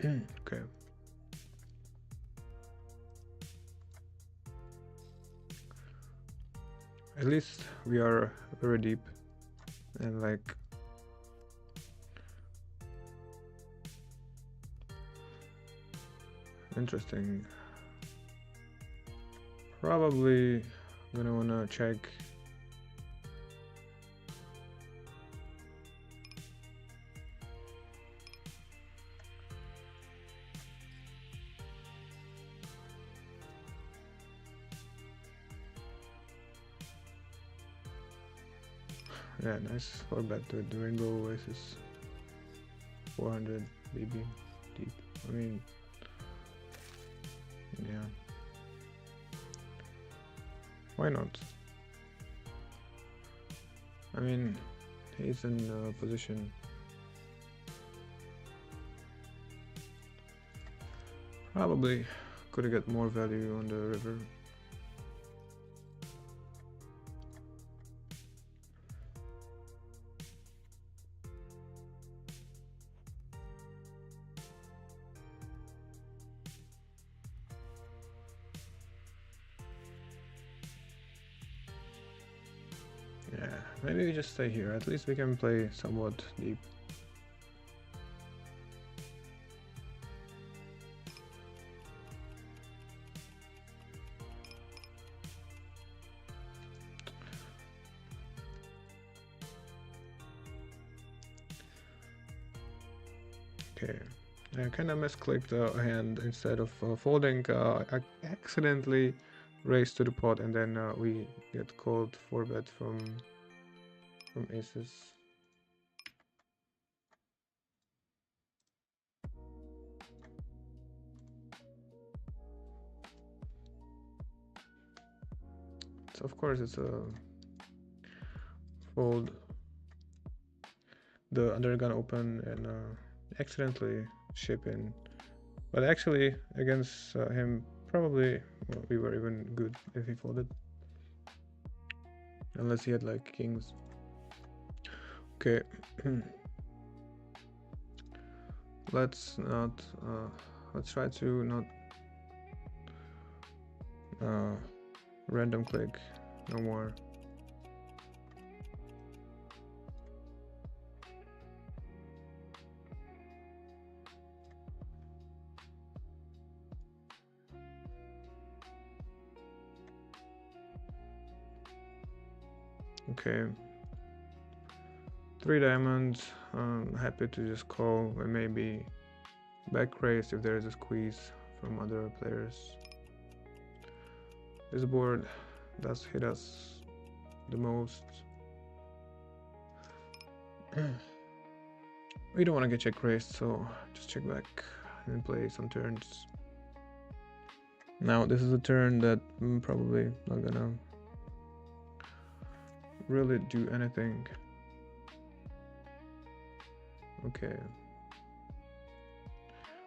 Okay. At least we are very deep. and like interesting. Probably gonna wanna check. Yeah, nice 4-bet with the Rainbow Oasis. 400 BB deep. I mean, yeah. Why not? I mean, he's in a position. Probably could get more value on the river. Yeah, maybe we just stay here. At least we can play somewhat deep. Okay, I kind of misclicked a hand instead of folding. I accidentally raised to the pot, and then we get called 4-bet from aces. So of course it's a fold. The undergun open and accidentally ship in, but actually against him probably we were even good if he folded, unless he had like kings. Okay. let's try to not random click no more. Okay, 3 diamonds. Happy to just call and maybe back raise if there is a squeeze from other players. This board does hit us the most. We don't want to get check raised, so just check back and play some turns. Now this is a turn that I'm probably not gonna really do anything. Okay,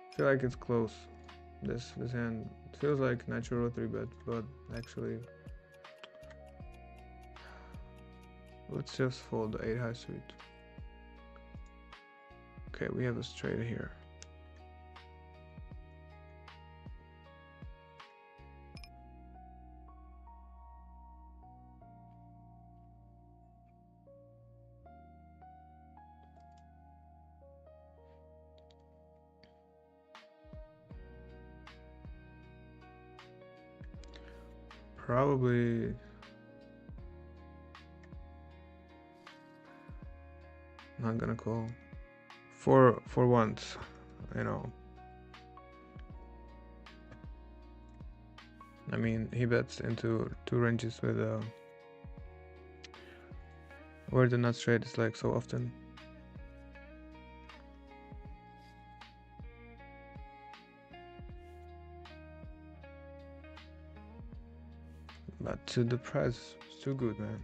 I feel like it's close. This hand feels like natural 3-bet, but actually let's just fold the 8 high suit. Okay, we have a straight here. Probably not gonna call for once, you know. I mean, he bets into 2 ranges with where the nut straight is like so often. But the price is too good, man.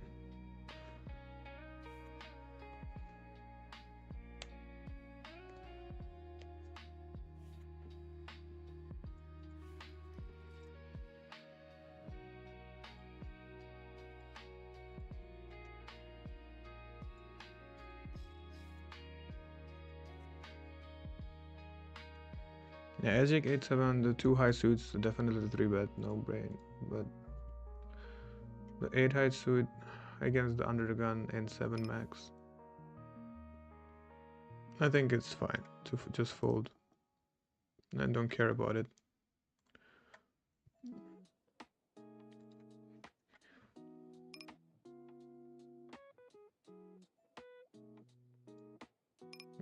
Yeah, Asic 8-7, the 2 high suits, definitely 3-bet, no brain. But the 8 high suit against the under the gun and 7 max. I think it's fine to just fold and don't care about it.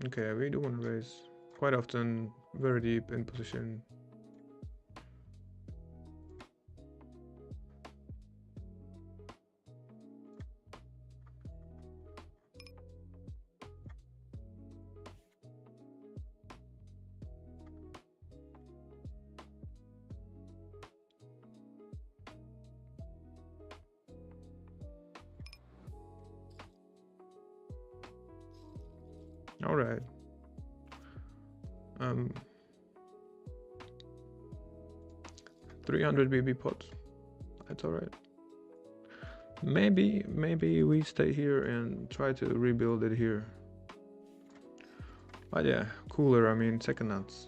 Okay, we do want to raise quite often, very deep in position. All right. 300 BB pots. That's all right. Maybe we stay here and try to rebuild it here. But yeah, cooler. I mean, second nuts.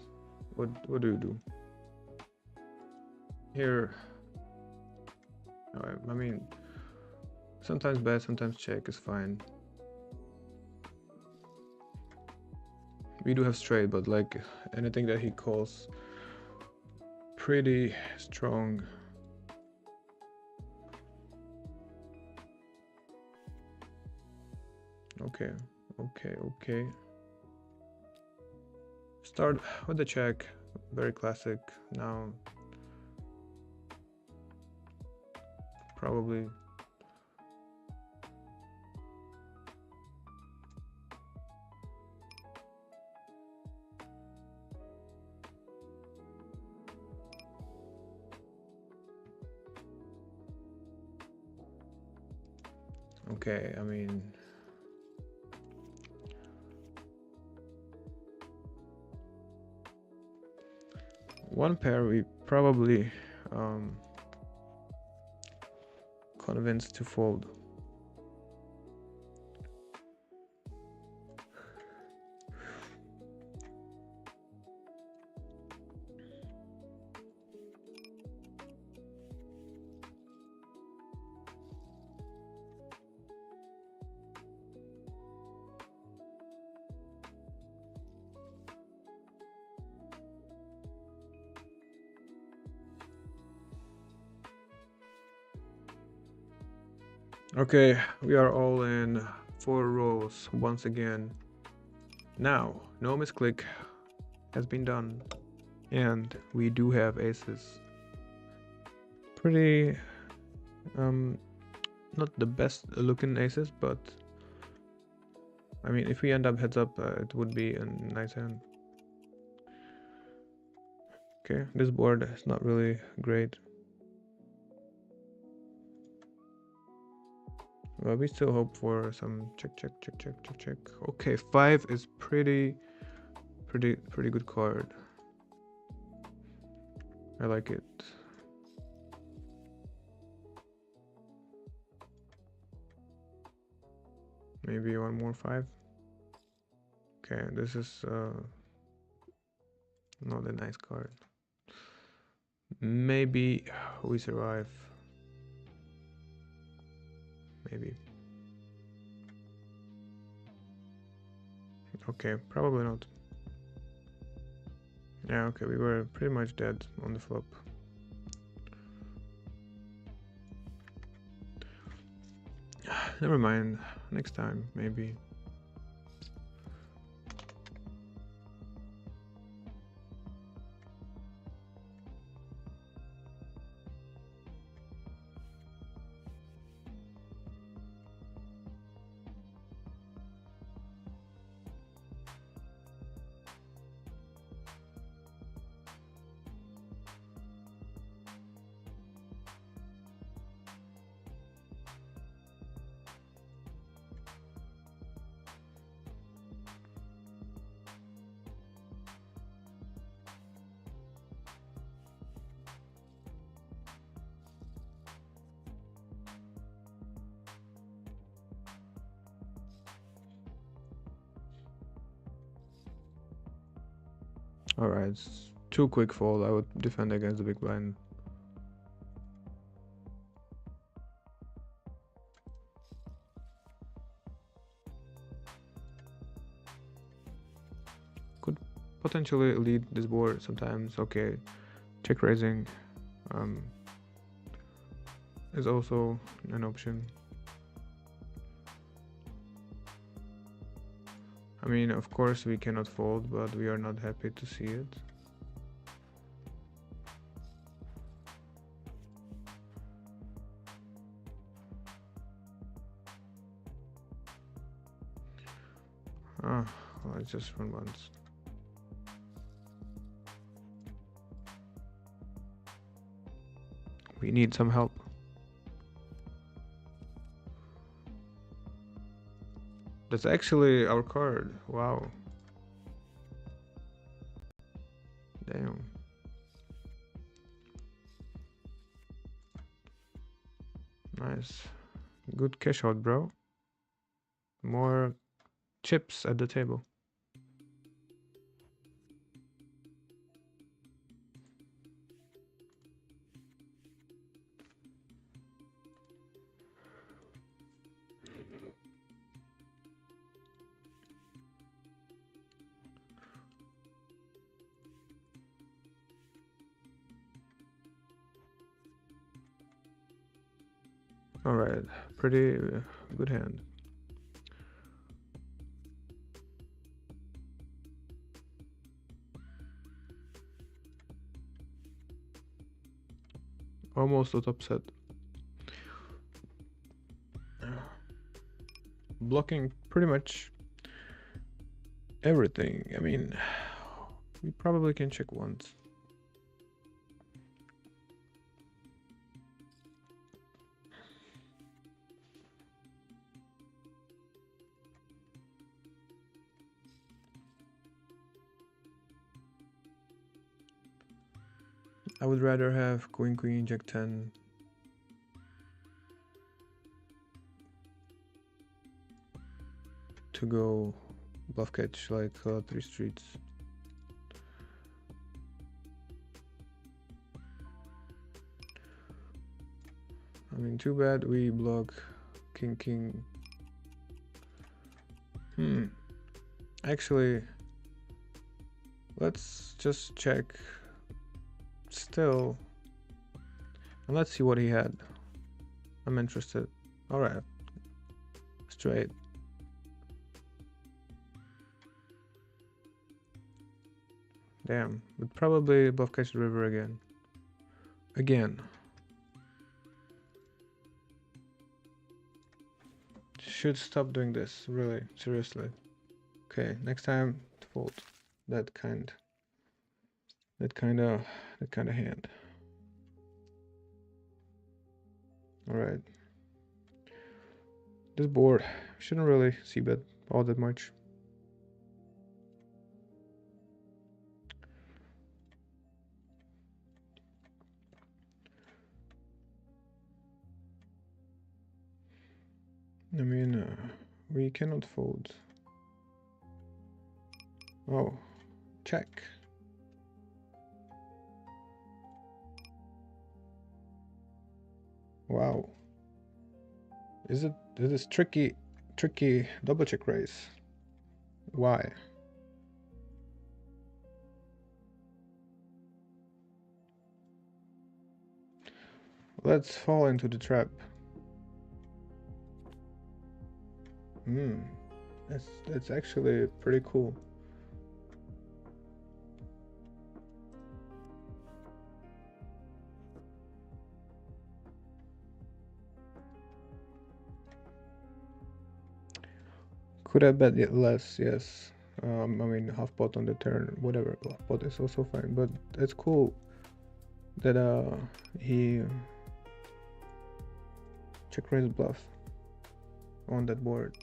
What do you do here? I mean, sometimes bet, sometimes check is fine. We do have straight, but like anything that he calls pretty strong. Okay. Start with the check, very classic. Now probably okay. I mean, one pair we probably convinced to fold. Okay, we are all in 4 rows once again. Now, no misclick has been done, and we do have aces. Pretty, not the best looking aces, but I mean, if we end up heads up, it would be a nice hand. Okay, this board is not really great. Well, we still hope for some check. Okay, 5 is pretty good card. I like it. Maybe one more 5. Okay, this is not a nice card. Maybe we survive. Maybe. Okay, probably not. Yeah, okay, we were pretty much dead on the flop. Never mind, next time, maybe. Alright, it's too quick fold. I would defend against the big blind. potentially lead this board sometimes. Okay, check raising is also an option. I mean, of course we cannot fold, but we are not happy to see it. Let's just run once. We need some help. That's actually our card. Wow. Damn. Nice. Good cash out, bro. More chips at the table. All right, pretty good hand. Almost a top set. Blocking pretty much everything. I mean, we probably can check once. I would rather have queen, queen, jack 10. To go bluff catch like 3 streets. I mean, too bad we block king, king. Actually, let's just check still, and let's see what he had. I'm interested. All right, straight. Damn, but probably bluff catch the river again. Should stop doing this, really, seriously. Okay, next time to fold that kind of hand. All right. This board shouldn't really see bet all that much. I mean, we cannot fold. Oh, check. Wow. Is it this tricky double check raise? Why? Let's fall into the trap. That's actually pretty cool. Could have bet it less, yes. I mean, half pot on the turn, whatever. Half pot is also fine, but it's cool that he check raise bluff on that board.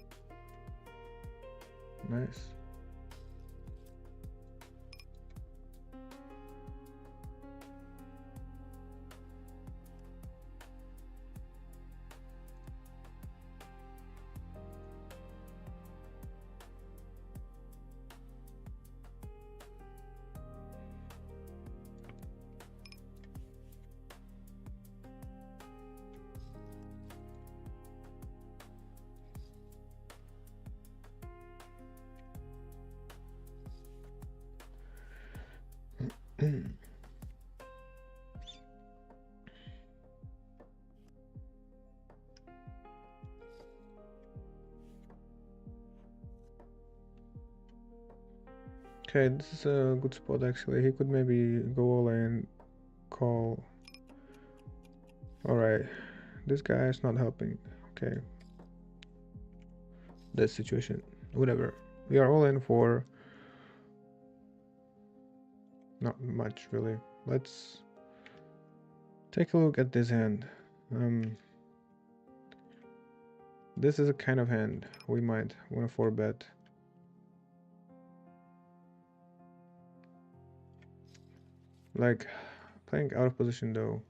Nice. Okay, this is a good spot actually. He could maybe go all in, call. Alright, this guy is not helping. Okay. This situation. Whatever. We are all in for not much really. Let's take a look at this hand. This is a kind of hand we might want to 4-bet. Like, playing out of position though.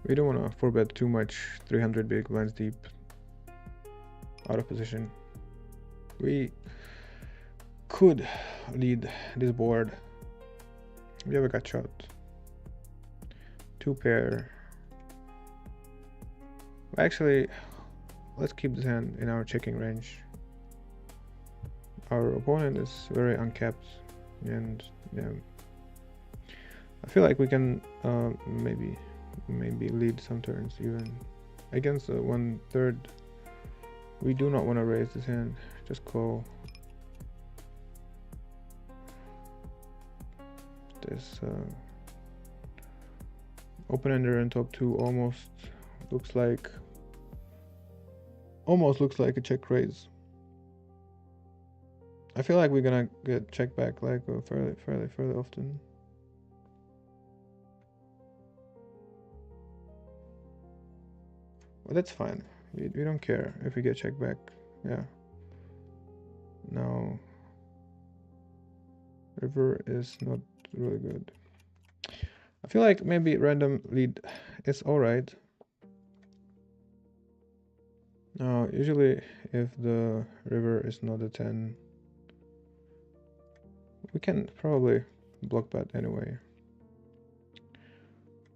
We don't want to 4-bet too much 300 big blinds deep. Out of position. We could lead this board. We have a gut shot. 2 pair. Actually, let's keep this hand in our checking range. Our opponent is very uncapped, and yeah, I feel like we can maybe lead some turns even. Against 1/3, we do not want to raise this hand. Just call. This open-ender in top 2 almost looks like a check raise. I feel like we're gonna get check back like fairly often. Well, that's fine. We don't care if we get check back. Yeah. Now, river is not really good. I feel like maybe random lead is alright. Now, usually if the river is not a 10, we can probably block bet anyway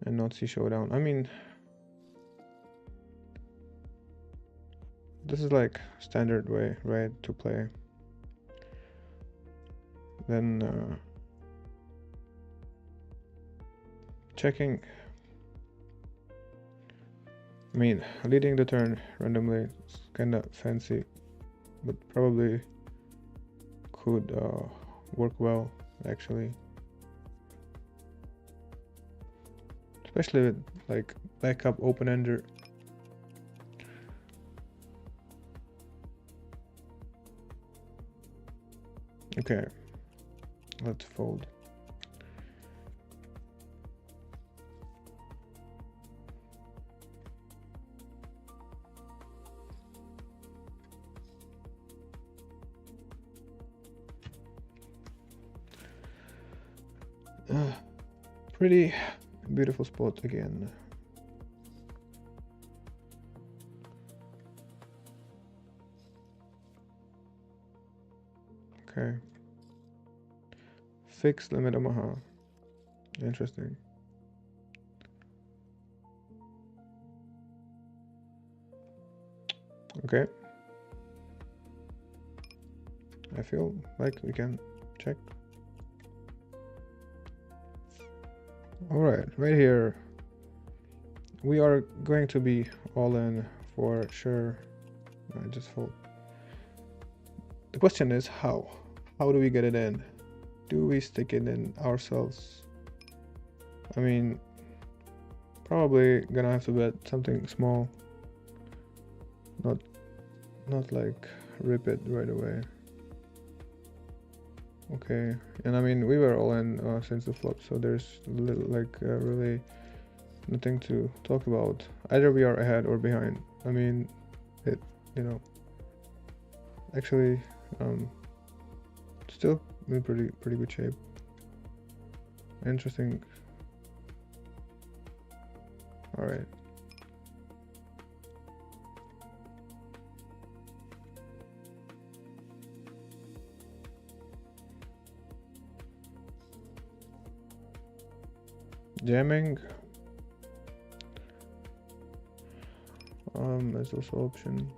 and not see showdown. I mean, this is like standard way, right, to play. Then checking. I mean, leading the turn randomly is kinda fancy, but probably could work well actually. Especially with like backup open-ender. Okay, let's fold. Pretty beautiful spot again. Okay. Fixed limit Omaha. Interesting. Okay. I feel like we can check. Alright, right here. We are going to be all in for sure. I just fold. The question is how? How do we get it in? Do we stick it in ourselves? I mean, probably gonna have to bet something small. Not like rip it right away. Okay, and I mean we were all in since the flop, so there's really nothing to talk about. Either we are ahead or behind. I mean, actually, still in pretty good shape. Interesting. All right. Jamming is also option.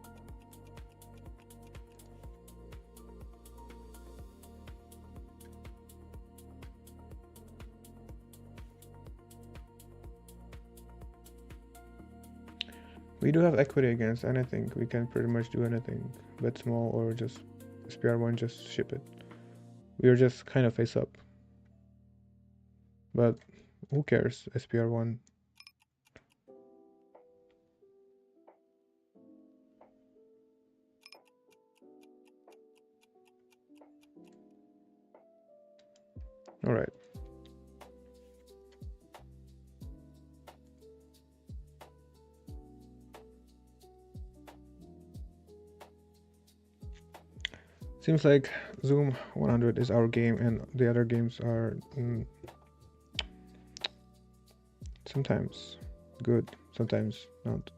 We do have equity against anything. We can pretty much do anything. Bet small or just SPR1, just ship it. We are just kind of face up. But who cares, SPR1? Alright. Seems like Zoom 100 is our game and the other games are sometimes good, sometimes not.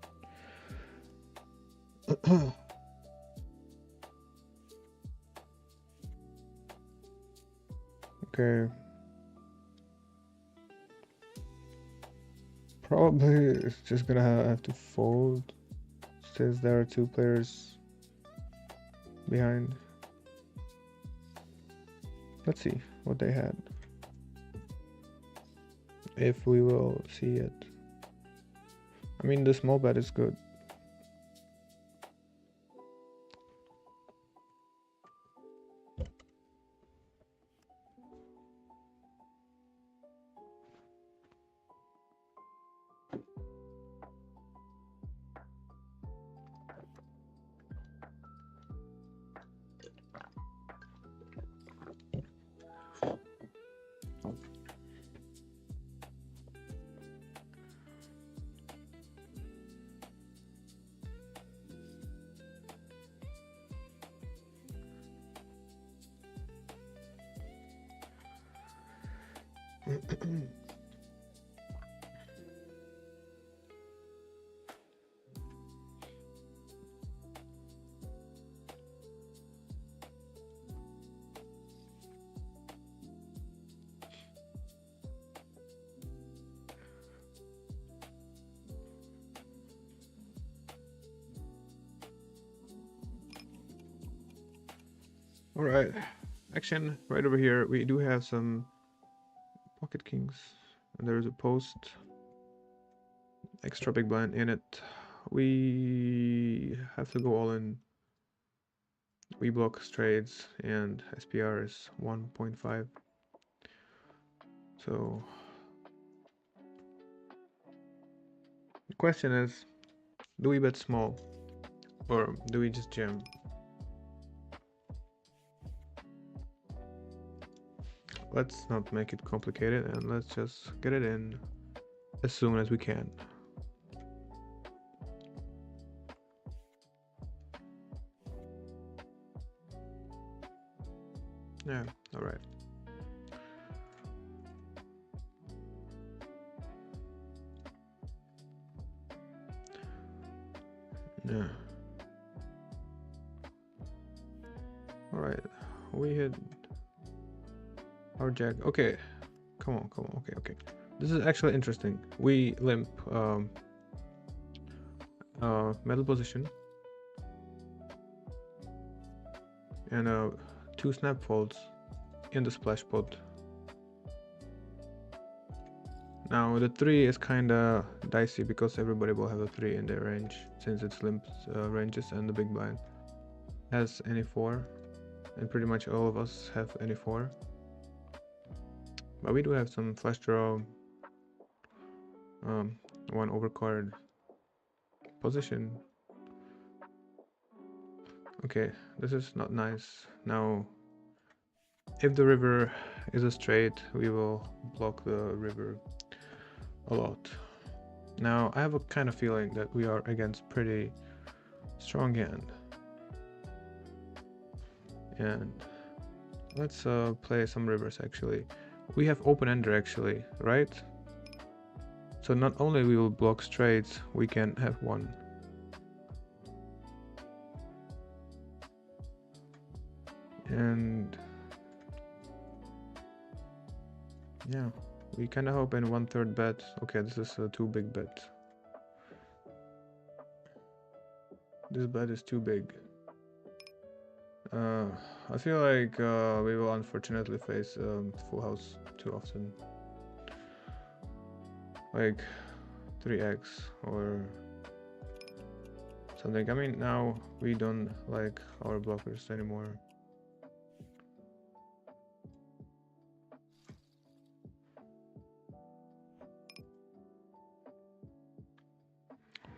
Okay. Probably it's just gonna have to fold since there are two players behind. Let's see what they had. If we will see it. I mean, the small bet is good. All right, action right over here. We do have some pocket kings, and there is a post, extra big blind in it. We have to go all in. We block straights, and SPR is 1.5. So the question is, do we bet small, or do we just jam? Let's not make it complicated and let's just get it in as soon as we can. Yeah, all right. Yeah. All right. We hit our jack. Okay. Come on. Okay. This is actually interesting. We limp metal position and 2 snap folds in the splash pot. Now the 3 is kinda dicey because everybody will have a 3 in their range since it's limp ranges and the big blind has any 4 and pretty much all of us have any 4. But we do have some flush draw, one overcard position. Okay, this is not nice. Now, if the river is a straight, we will block the river a lot. Now, I have a kind of feeling that we are against pretty strong hand. And let's play some rivers actually. We have open ender actually, right? So not only we will block straights, we can have one. And yeah, we kind of hope in 1/3 bet. Okay, this is a too big bet. This bet is too big. I feel like we will unfortunately face full house too often. Like 3x or something. I mean, now we don't like our blockers anymore.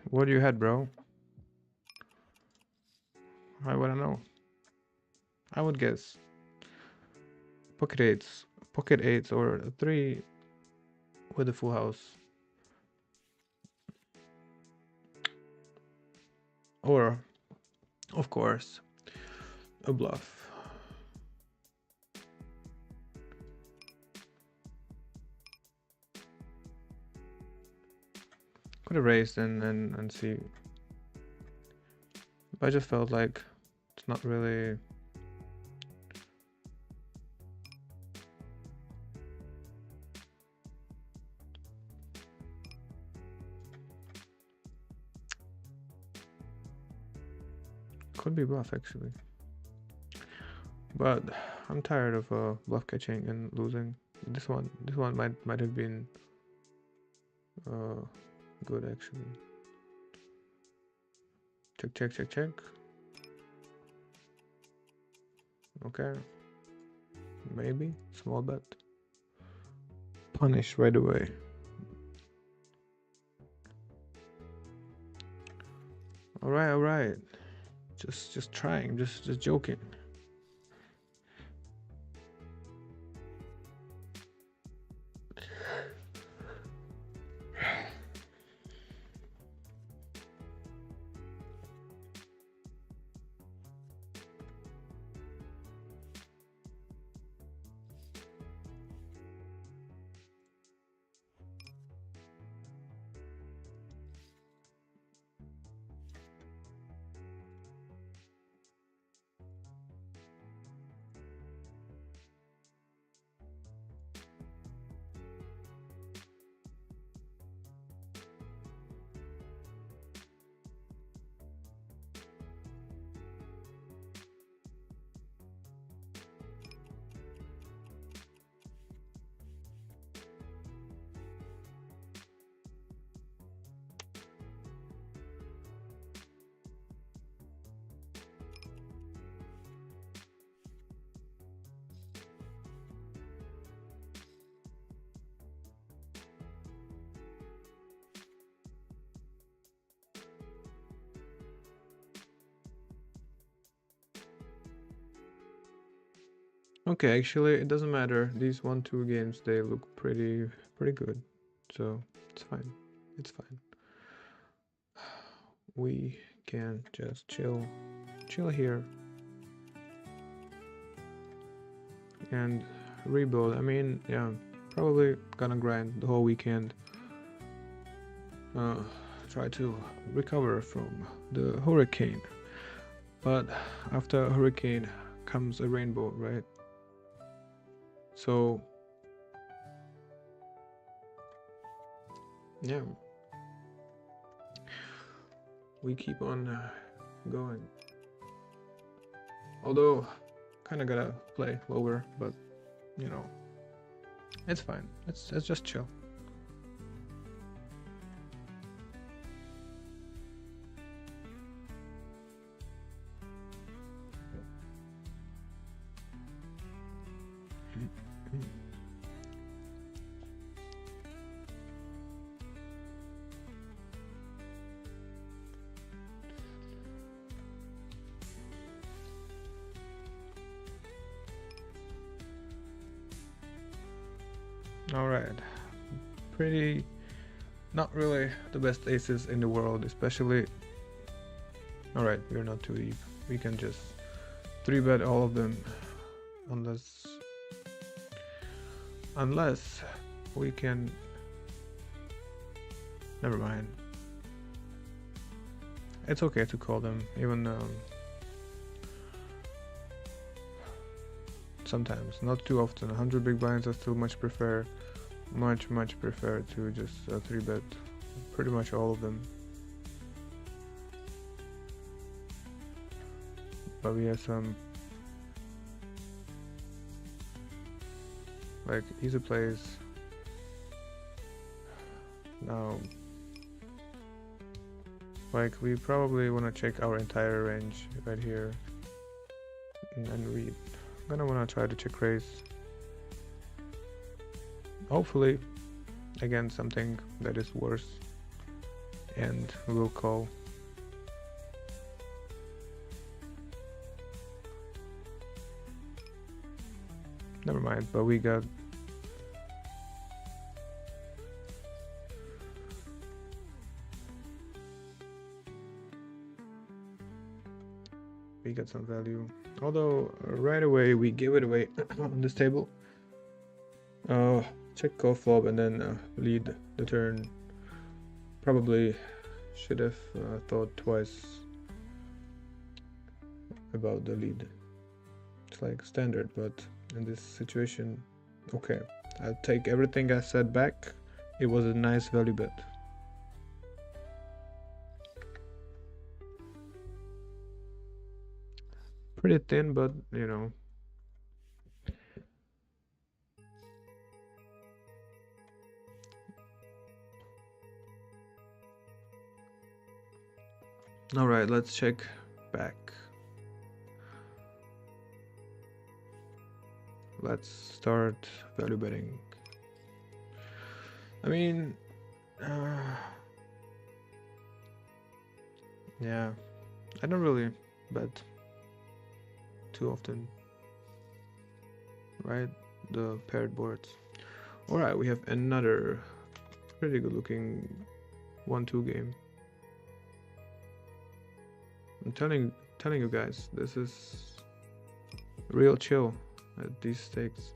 What do you had, bro? I wanna know. I would guess pocket eights, or a 3 with a full house, or of course a bluff. Could have raised and see. But I just felt like it's not really. Could be bluff actually. But I'm tired of bluff catching and losing. This one might have been good actually. Check. Okay. Maybe small bet. Punish right away. All right. Just trying, just joking. Okay, actually, it doesn't matter. These 1-2 games, they look pretty good. So it's fine. It's fine. We can just chill here and rebuild. I mean, yeah, probably gonna grind the whole weekend. Try to recover from the hurricane. But after a hurricane comes a rainbow, right? So yeah, we keep on going. Although kind of gotta play lower, but you know, it's fine. Let's just chill. All right, pretty, not really the best aces in the world, especially. All right, we're not too deep. We can just 3-bet all of them, unless we can. Never mind. It's okay to call them, even sometimes, not too often. 100 big blinds, I still much prefer to just 3-bet pretty much all of them. But we have some like easy plays. Now Like, we probably want to check our entire range right here, and we gonna want to try to check raise. Hopefully again something that is worse, and we'll call. Never mind, but we got some value, although right away we give it away on this table. Check call flop and then lead the turn. Probably should have thought twice about the lead. It's like standard, but in this situation, okay, I'll take everything I said back. It was a nice value bet. Pretty thin, but you know. All right, let's check back. Let's start value betting. I mean, yeah, I don't really bet too often, right? The paired boards. All right, we have another pretty good looking 1-2 game. I'm telling you guys, this is real chill at these stakes.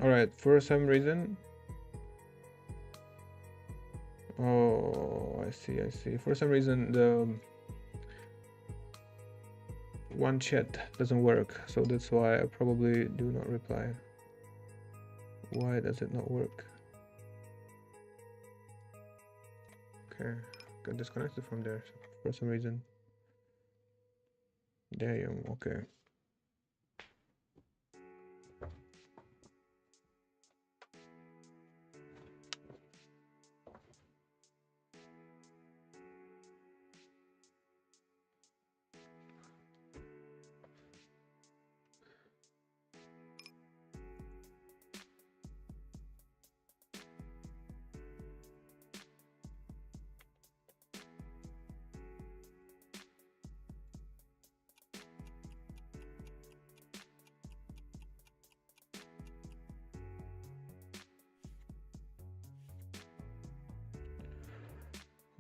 All right, for some reason. Oh, I see. For some reason, the one chat doesn't work, so that's why I probably do not reply. Why does it not work? Okay, got disconnected from there for some reason. Damn, okay.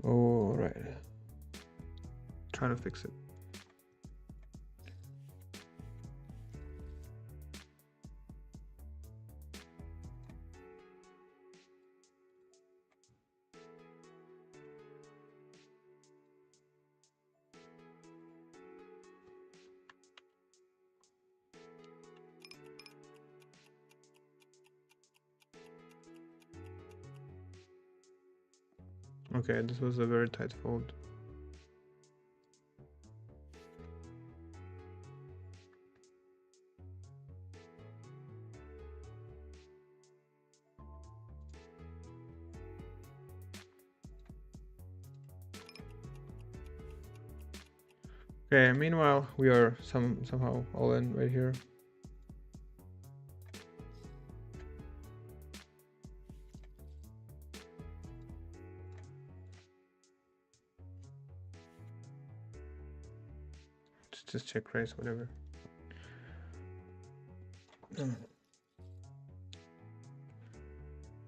All right, trying to fix it. Okay, this was a very tight fold. Okay, meanwhile, we are somehow all in right here. Just check raise, whatever.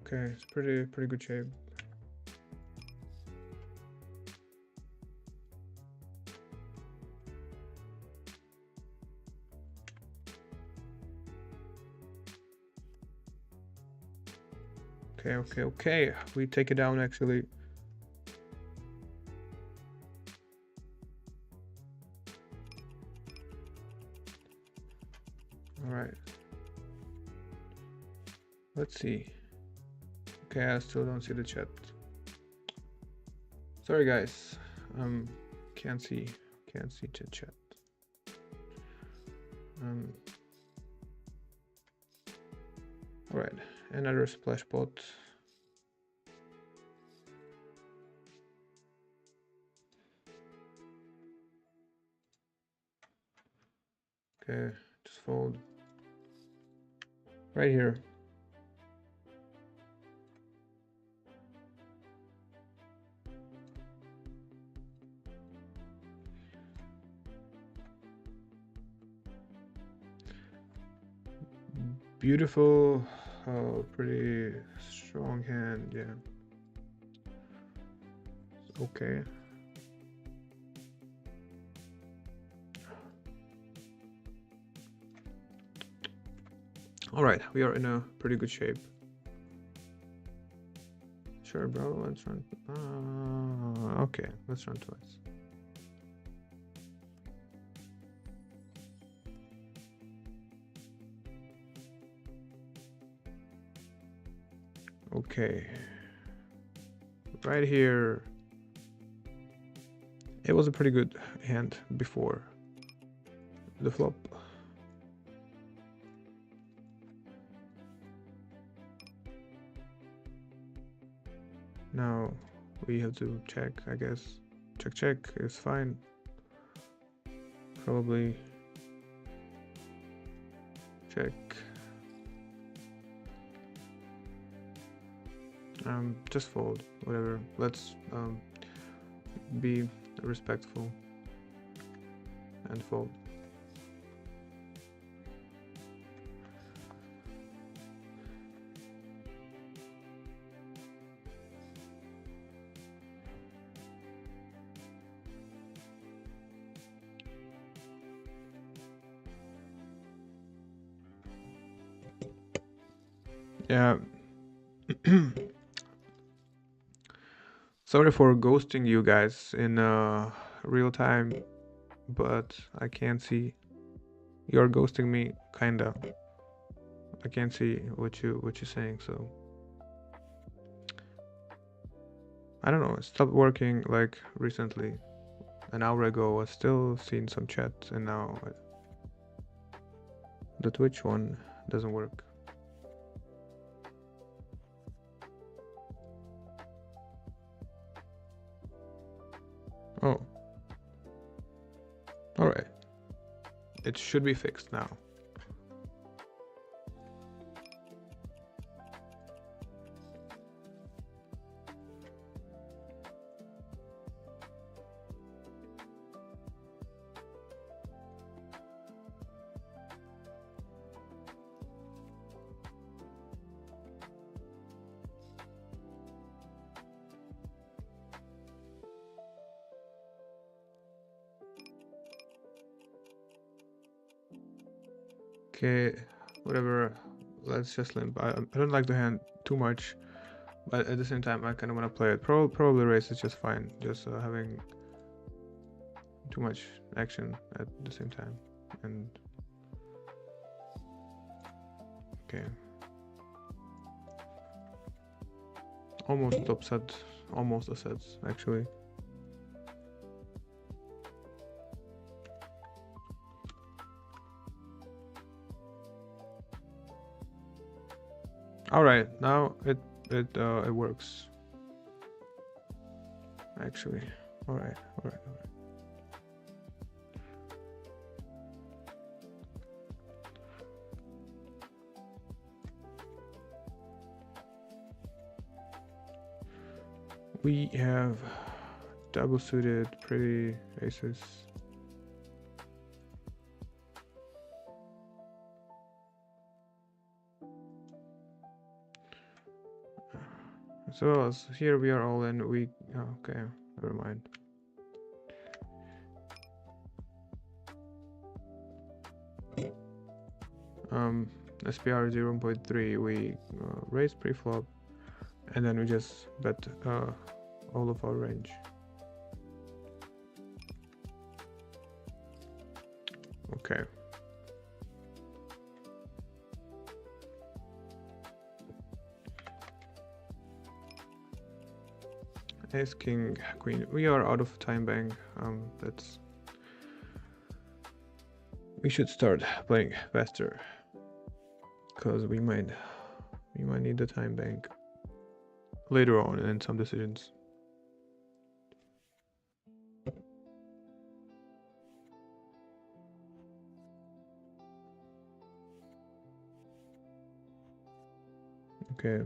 Okay, it's pretty good shape. Okay. We take it down actually. All right. Let's see. Okay, I still don't see the chat. Sorry guys. Can't see the chat. All right, another splash bot. Okay, just fold right here. Beautiful, pretty strong hand, yeah. Okay. All right, we are in a pretty good shape. Sure, bro, let's run. Okay, let's run twice. Okay. Right here. It was a pretty good hand before the flop. Now we have to check, I guess. Check is fine. Probably check. Just fold, whatever. Let's be respectful and fold. Yeah. Sorry for ghosting you guys in real time, but I can't see. You're ghosting me, kinda. I can't see what you're saying, so I don't know. It stopped working like recently. An hour ago, I still seen some chat, and now the Twitch one doesn't work. Oh. Alright. It should be fixed now. Okay, whatever. Let's just limp. I don't like the hand too much, but at the same time, I kind of want to play it. Probably raise is just fine. Just having too much action at the same time. And okay, almost upset. Almost a set actually. All right, now it works. Actually, all right. We have double suited, pretty aces. So here we are all in. Okay, never mind. SPR 0.3. We raise pre-flop. and then we just bet all of our range. Okay. Ace, king, queen. We are out of time bank. We should start playing faster, because we might need the time bank later on in some decisions. Okay.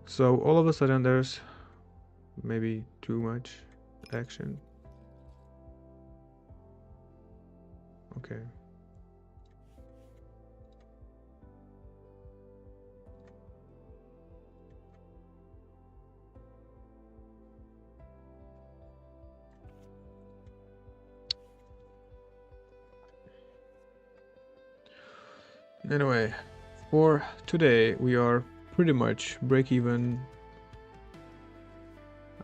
So all of a sudden there's maybe too much action. Okay. Anyway, for today we are pretty much break even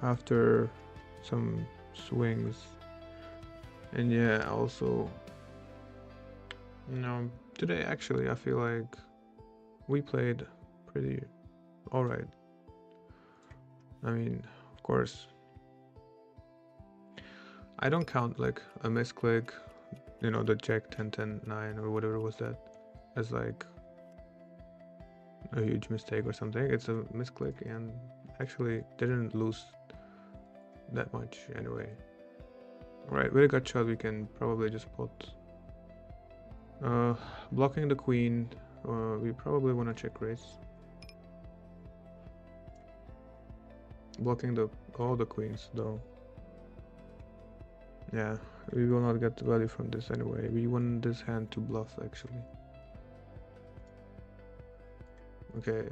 after some swings. And yeah, also, today actually I feel like we played pretty alright. I mean, of course, I don't count like a misclick, the jack 10-10-9 or whatever was that, as like a huge mistake or something. It's a misclick and actually didn't lose that much anyway. Alright, with a gut shot we can probably just put blocking the queen. We probably want to check raise. Blocking all the queens though. Yeah, we will not get value from this anyway. We want this hand to bluff actually. Okay.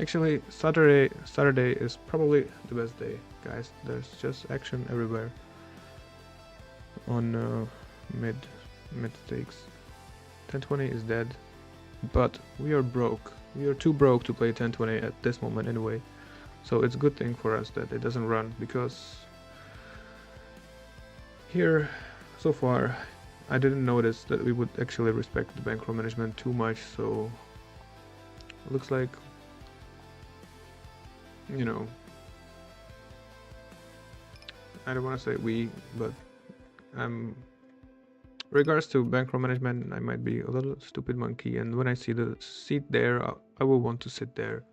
Actually, Saturday is probably the best day, guys. There's just action everywhere on mid stakes. 10-20 is dead, but we are broke. We are too broke to play 10-20 at this moment anyway. So it's a good thing for us that it doesn't run, because here so far I didn't notice that we would actually respect the bankroll management too much. So it looks like, I don't want to say we, but regards to bankroll management, I might be a little stupid monkey, and when I see the seat there, I will want to sit there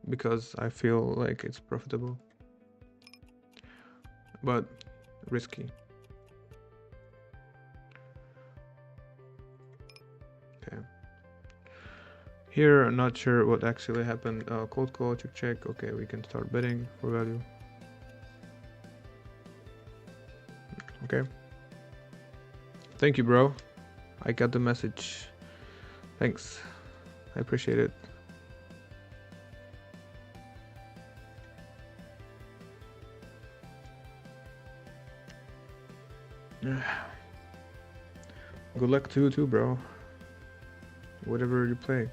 because I feel like it's profitable, but risky. Okay. Here, I'm not sure what actually happened. Cold call, check. Okay, we can start betting for value. Okay. Thank you, bro. I got the message. Thanks. I appreciate it. Good luck to you too, bro. Whatever you play.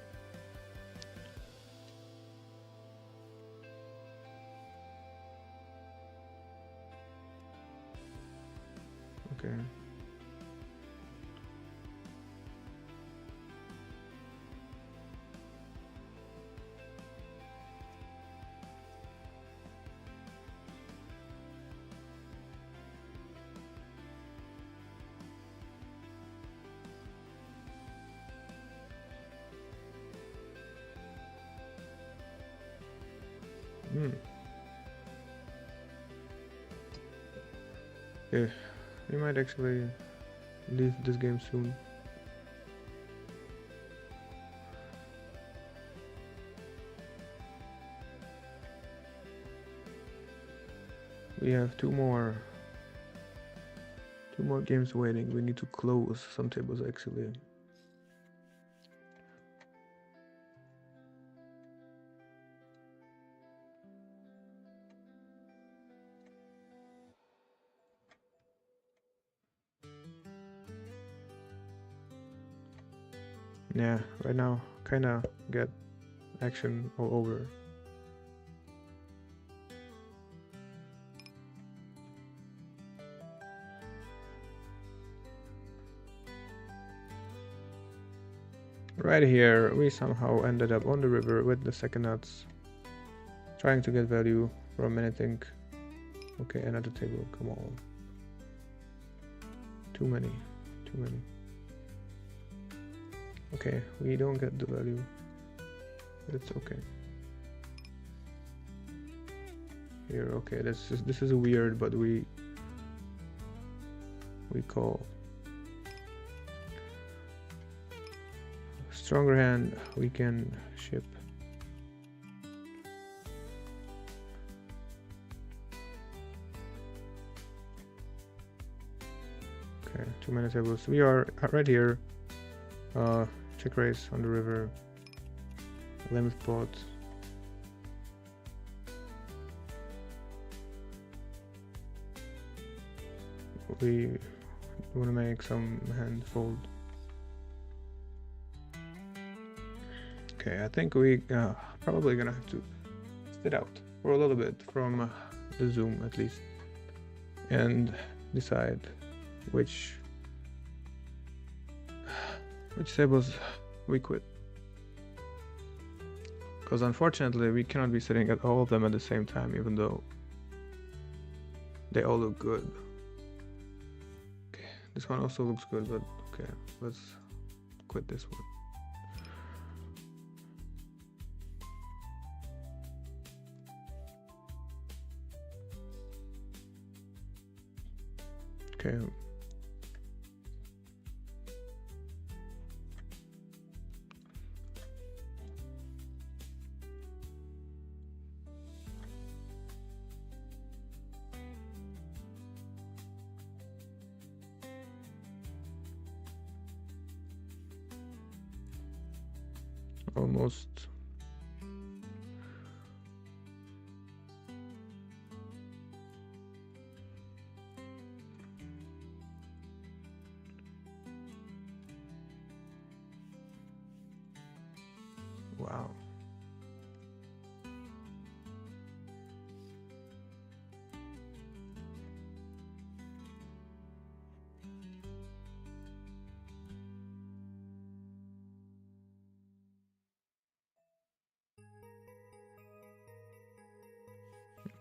Okay. Yeah, we might actually leave this game soon. We have two more 2 more games waiting. We need to close some tables actually. Yeah, right now kinda get action all over. Right here, we somehow ended up on the river with the second nuts, trying to get value from anything. Okay, another table, come on. Too many. Okay, we don't get the value. It's okay. Here, okay, this is weird, but we call. Stronger hand, we can ship. Okay, too many tables. We are right here. Check raise on the river. Limit pot. We want to make some hand fold. Okay, I think we probably gonna have to sit out for a little bit from the Zoom at least, and decide which tables we quit. Because unfortunately we cannot be sitting at all of them at the same time, even though they all look good. Okay, this one also looks good, but okay, let's quit this one. Okay. Almost. Wow.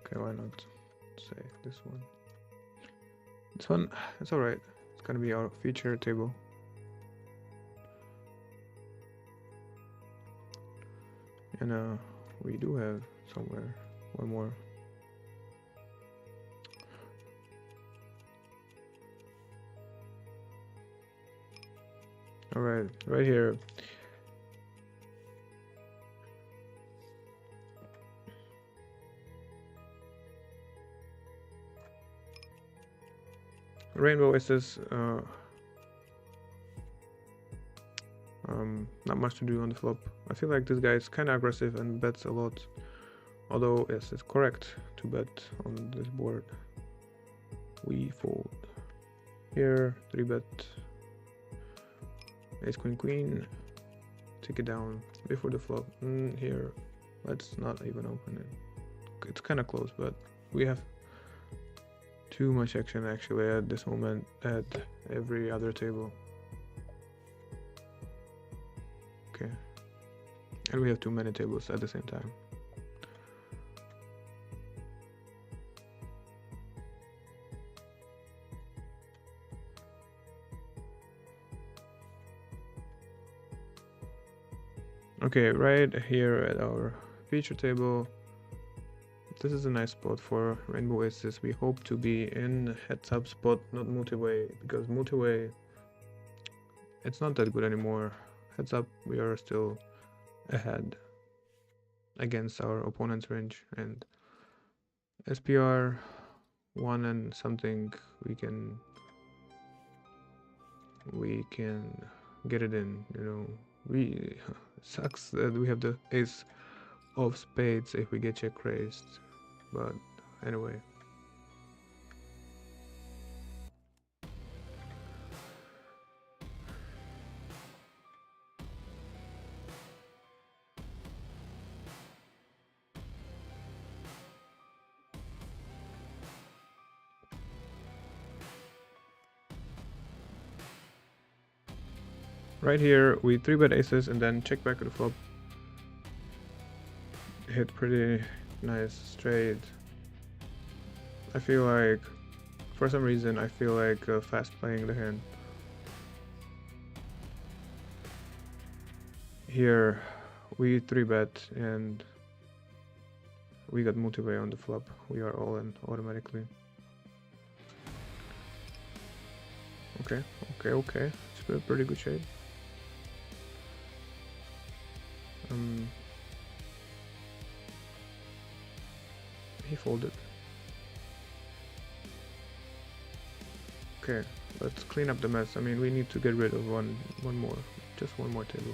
Okay, why not say this one? This one, it's alright. It's gonna be our feature table. And we do have somewhere one more. Alright, right here. Rainbow is this not much to do on the flop. I feel like this guy is kind of aggressive and bets a lot, although yes, it's correct to bet on this board. We fold here, 3-bet, ace queen queen, take it down before the flop. Here, let's not even open it. It's kind of close, but we have too much action actually at this moment at every other table. Okay, and we have too many tables at the same time. Okay, right here at our feature table, this is a nice spot for rainbow aces. We hope to be in heads up spot, not multi-way, because multi-way, it's not that good anymore. Heads up, we are still ahead against our opponent's range, and SPR 1 and something we can we can get it in. You know, we sucks that we have the ace of spades if we get check raised, but anyway. Right here, we 3-bet aces and then check back at the flop. Hit pretty nice straight. I feel like, for some reason, I feel like fast playing the hand. Here, we 3-bet and we got multi-way on the flop. We are all in automatically. Okay. It's a pretty good shape. He folded. Okay, let's clean up the mess. I mean, we need to get rid of one more, just one more table.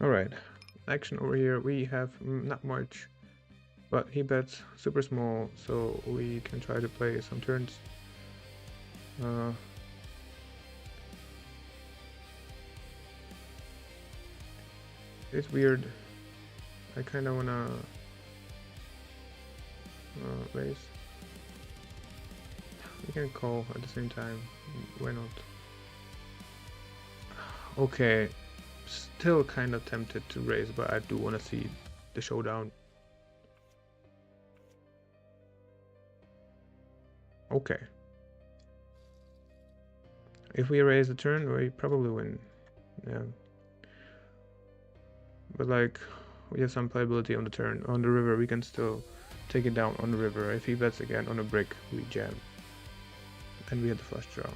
Alright, action over here. We have not much, but he bets super small, so we can try to play some turns. It's weird. I kind of wanna raise. We can call at the same time. Why not? Okay, still kind of tempted to raise, but I do want to see the showdown. Okay. If we raise the turn, we probably win. Yeah. But like, we have some playability on the turn. On the river, we can still take it down on the river. If he bets again on a brick, we jam. And we had the flush draw.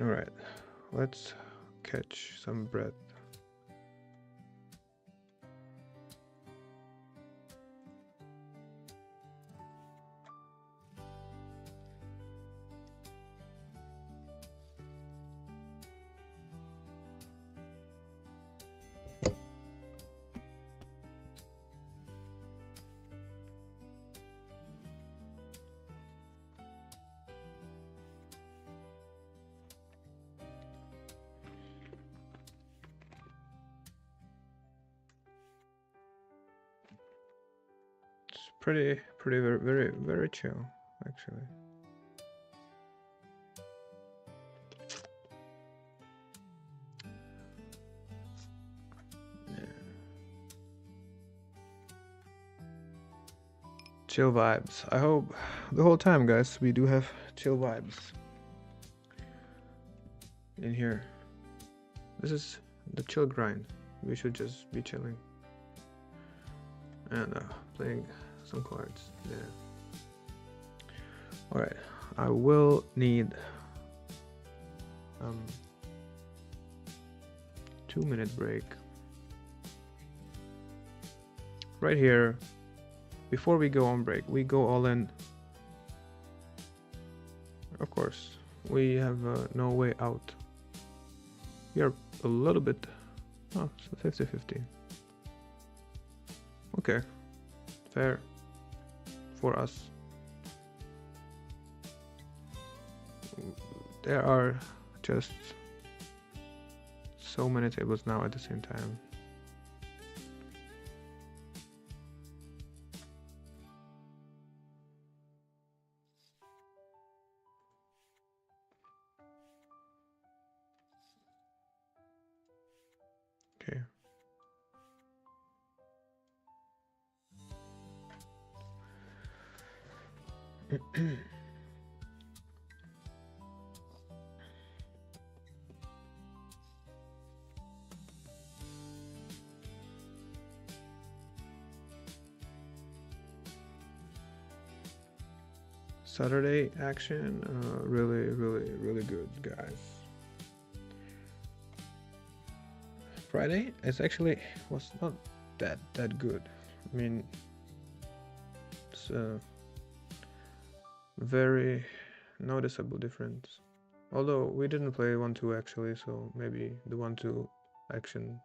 Alright, let's catch some breath. Pretty, very chill, actually. Yeah. chill vibes. I hope the whole time, guys, we do have chill vibes in here. This is the chill grind. We should just be chilling and playing some cards there. All right, I will need 2-minute break right here. Before we go on break, we go all in. Of course, we have no way out. We are a little bit, oh, so 50-50. Okay, fair for us. There are just so many tables now at the same time. Okay. Saturday action, really good, guys. Friday is actually was not that good. I mean, it's a very noticeable difference. Although we didn't play 1-2 actually, so maybe the 1-2 action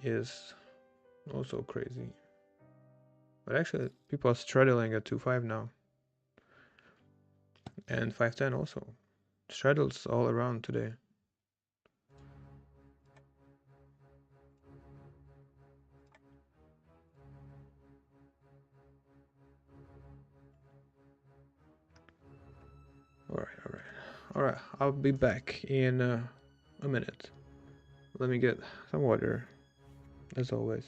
is also crazy. But actually, people are straddling at 2-5 now. And 5-10 also. Straddles all around today. Alright, I'll be back in a minute. Let me get some water, as always.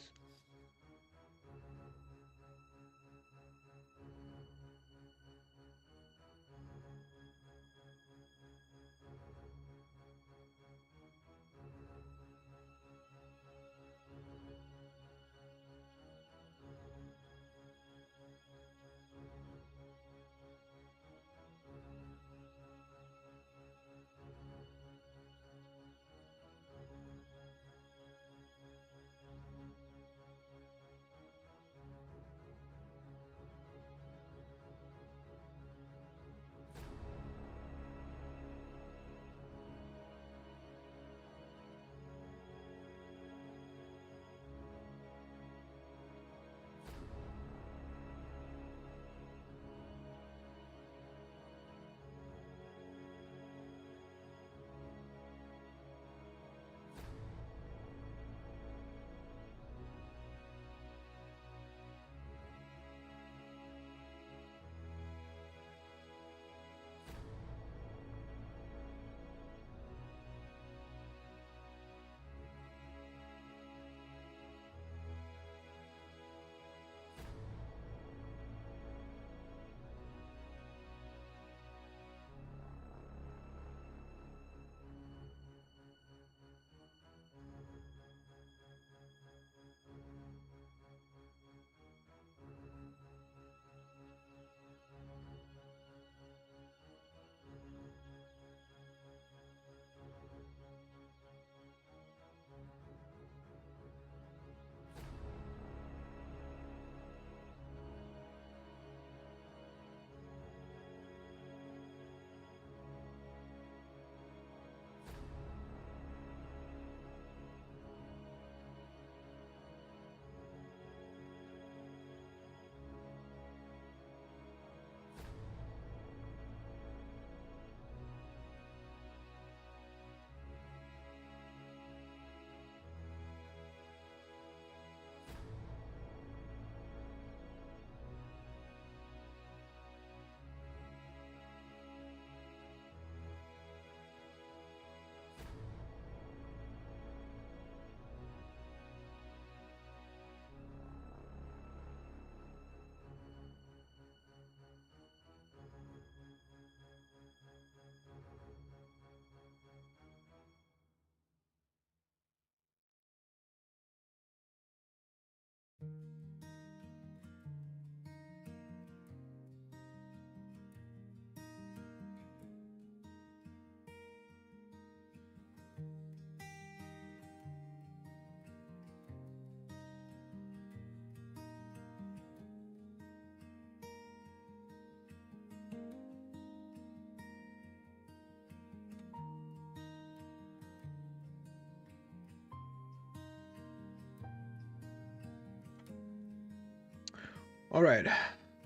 Alright,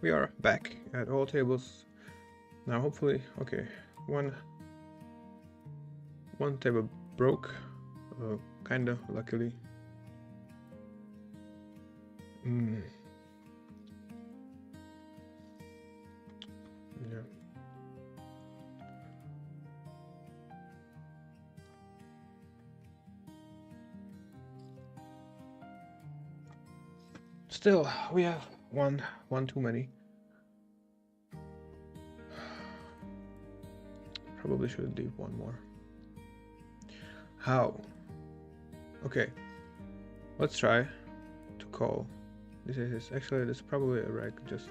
we are back at all tables. Now hopefully, okay, one table broke, kinda, luckily. Yeah. Still, we have one too many. Probably should leave one more. How? Okay, let's try to call. This is actually, this is probably a reg, just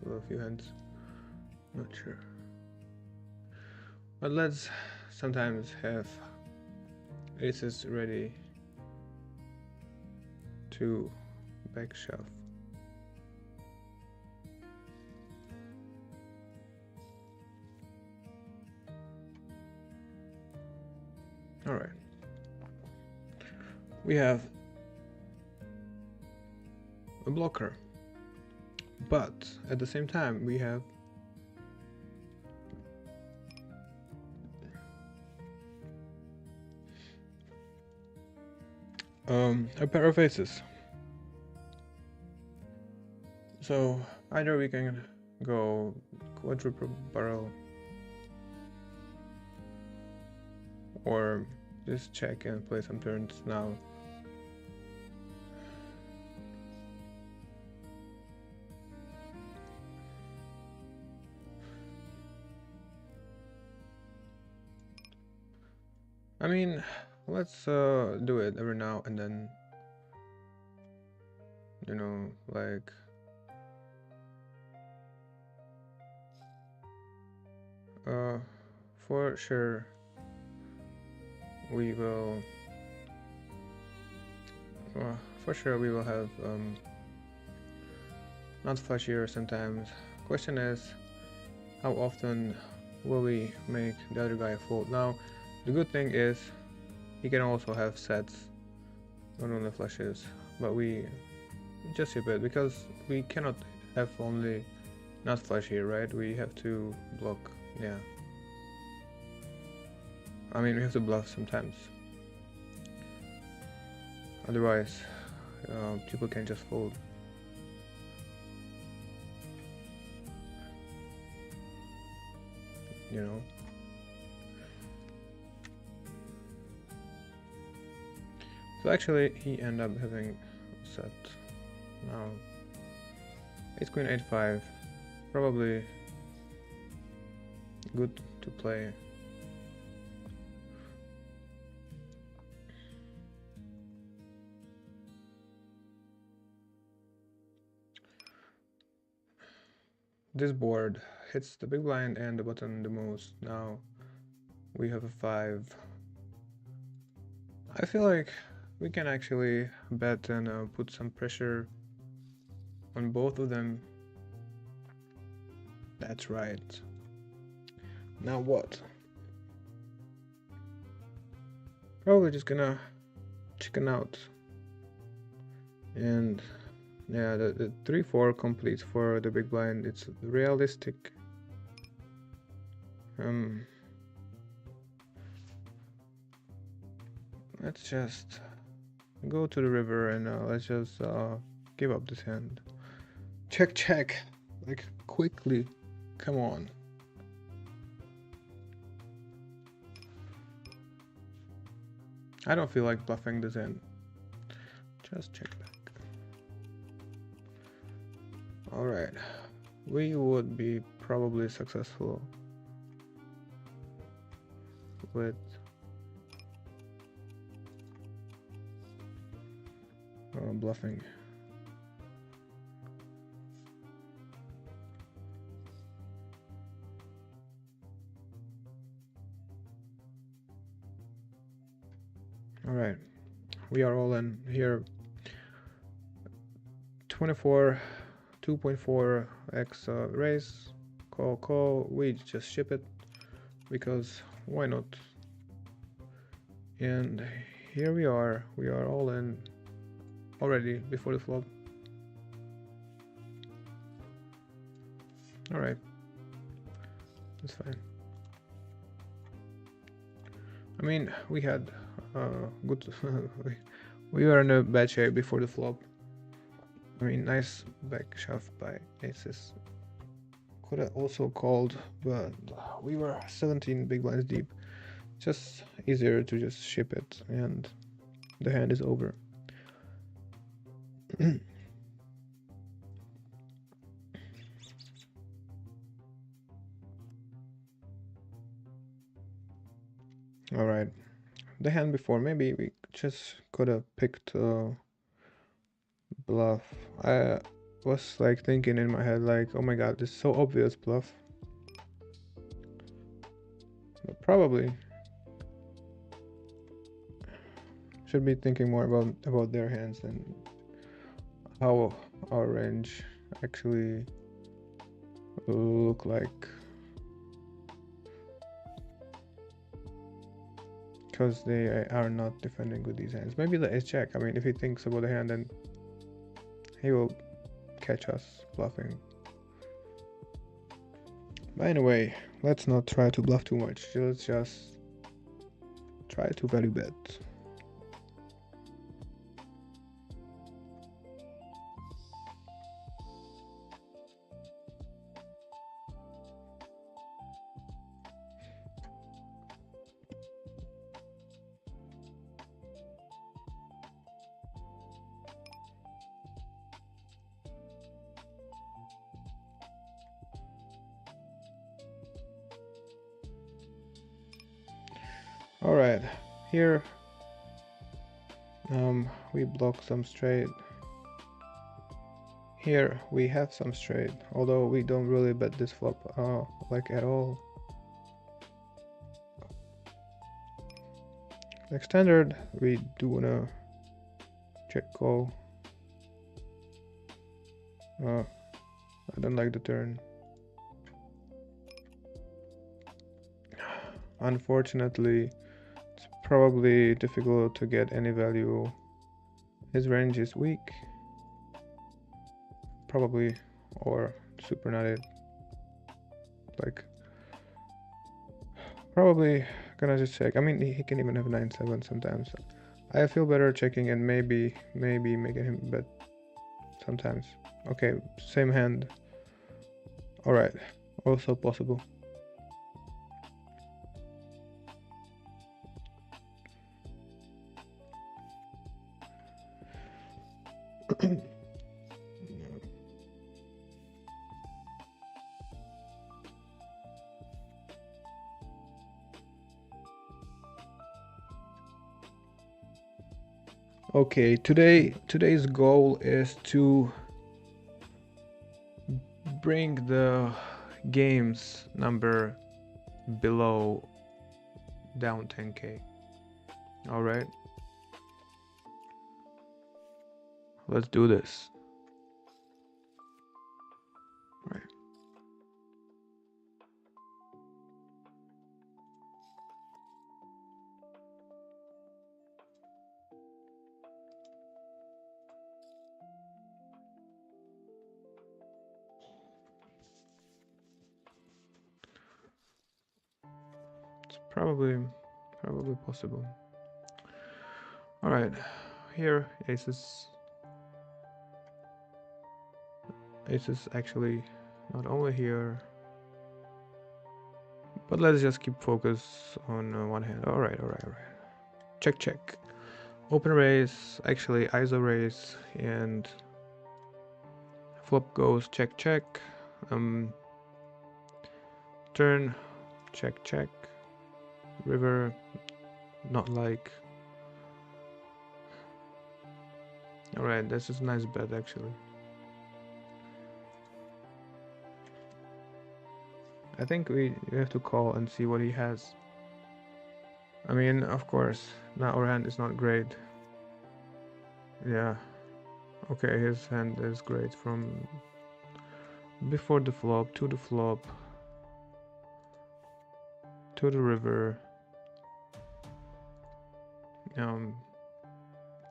a few hands. Not sure. But let's sometimes have aces ready to back shove. Alright. We have a blocker, but at the same time we have a pair of aces. So either we can go quadruple barrel or just check and play some turns now. I mean, let's do it every now and then, you know, like for sure we will have not flashier sometimes. Question is, how often will we make the other guy fold? Now the good thing is he can also have sets, not only flushes, but we just ship it because we cannot have only not flush here, right? We have to block, yeah. I mean, we have to bluff sometimes. Otherwise, people can just fold. You know? So actually, he ended up having set. Now, ace queen 8-5, probably good to play. This board hits the big blind and the button the most. Now we have a 5. I feel like we can actually bet and put some pressure on both of them. That's right. Now what? Probably just gonna chicken out. And yeah, the 3-4 complete for the big blind. It's realistic. Let's just go to the river and let's just give up this hand. Check, like quickly. Come on. I don't feel like bluffing this in. Just check back. Alright, we would be probably successful with bluffing. Alright, we are all in here. 24 2.4x raise, call, we just ship it because why not? And here we are all in already before the flop. All right, that's fine. I mean, we had good. we were in a bad shape before the flop. I mean, nice back shove by aces. Could have also called, but we were 17 big blinds deep. Just easier to just ship it, and the hand is over. All right, the hand before, maybe we just could have picked bluff. I was like thinking in my head like, oh my god, this is so obvious bluff. But probably should be thinking more about their hands and how our range actually look like, because they are not defending with these hands. Maybe the ace jack. I mean, if he thinks about the hand, then he will catch us bluffing. But anyway, let's not try to bluff too much. Let's just try to value bet. All right, here we block some straight. Here we have some straight, although we don't really bet this flop like at all. Like standard, we do wanna check call. I don't like the turn. Unfortunately, it's probably difficult to get any value. His range is weak. Probably, or super nutted. Like, probably gonna just check. I mean, he can even have 9-7 sometimes. I feel better checking and maybe making him bet sometimes. Okay, same hand. All right, also possible. Okay, today's goal is to bring the games number below down 10k. All right, let's do this. All right. It's probably possible. All right, here aces actually not only here, but let's just keep focus on one hand. All right. Check. Open raise, actually ISO raise, and flop goes check. Turn check. River, not like. All right, this is a nice bet actually. I think we have to call and see what he has. I mean, of course, now our hand is not great. Yeah. Okay, his hand is great from before the flop to the flop to the river,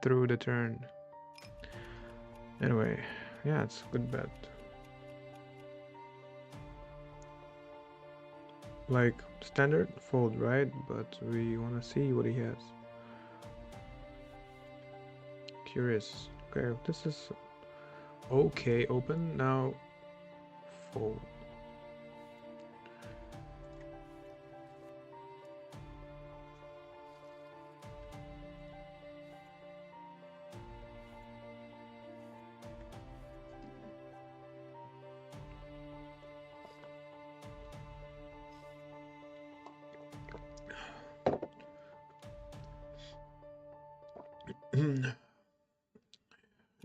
through the turn. Anyway, yeah, it's a good bet. like standard fold, right? But we want to see what he has. Curious. Okay, this is okay. Open now. Fold.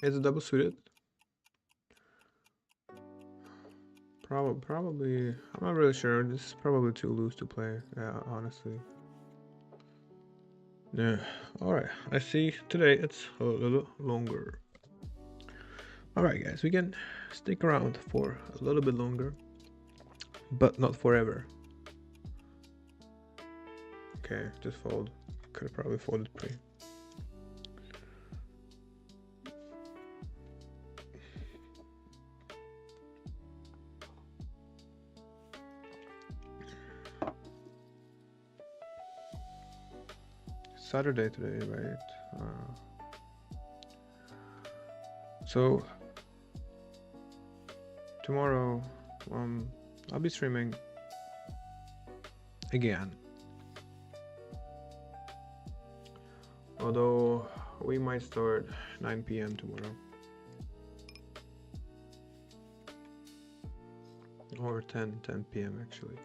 It's double suited. Probably. I'm not really sure. This is probably too loose to play. Yeah, honestly. Yeah. All right. I see. Today it's a little longer. All right, guys. We can stick around for a little bit longer, but not forever. Okay, just fold. Could have probably folded pre. Saturday today, right? So tomorrow, I'll be streaming again. Although we might start 9 p.m. tomorrow. Or 10 p.m. actually.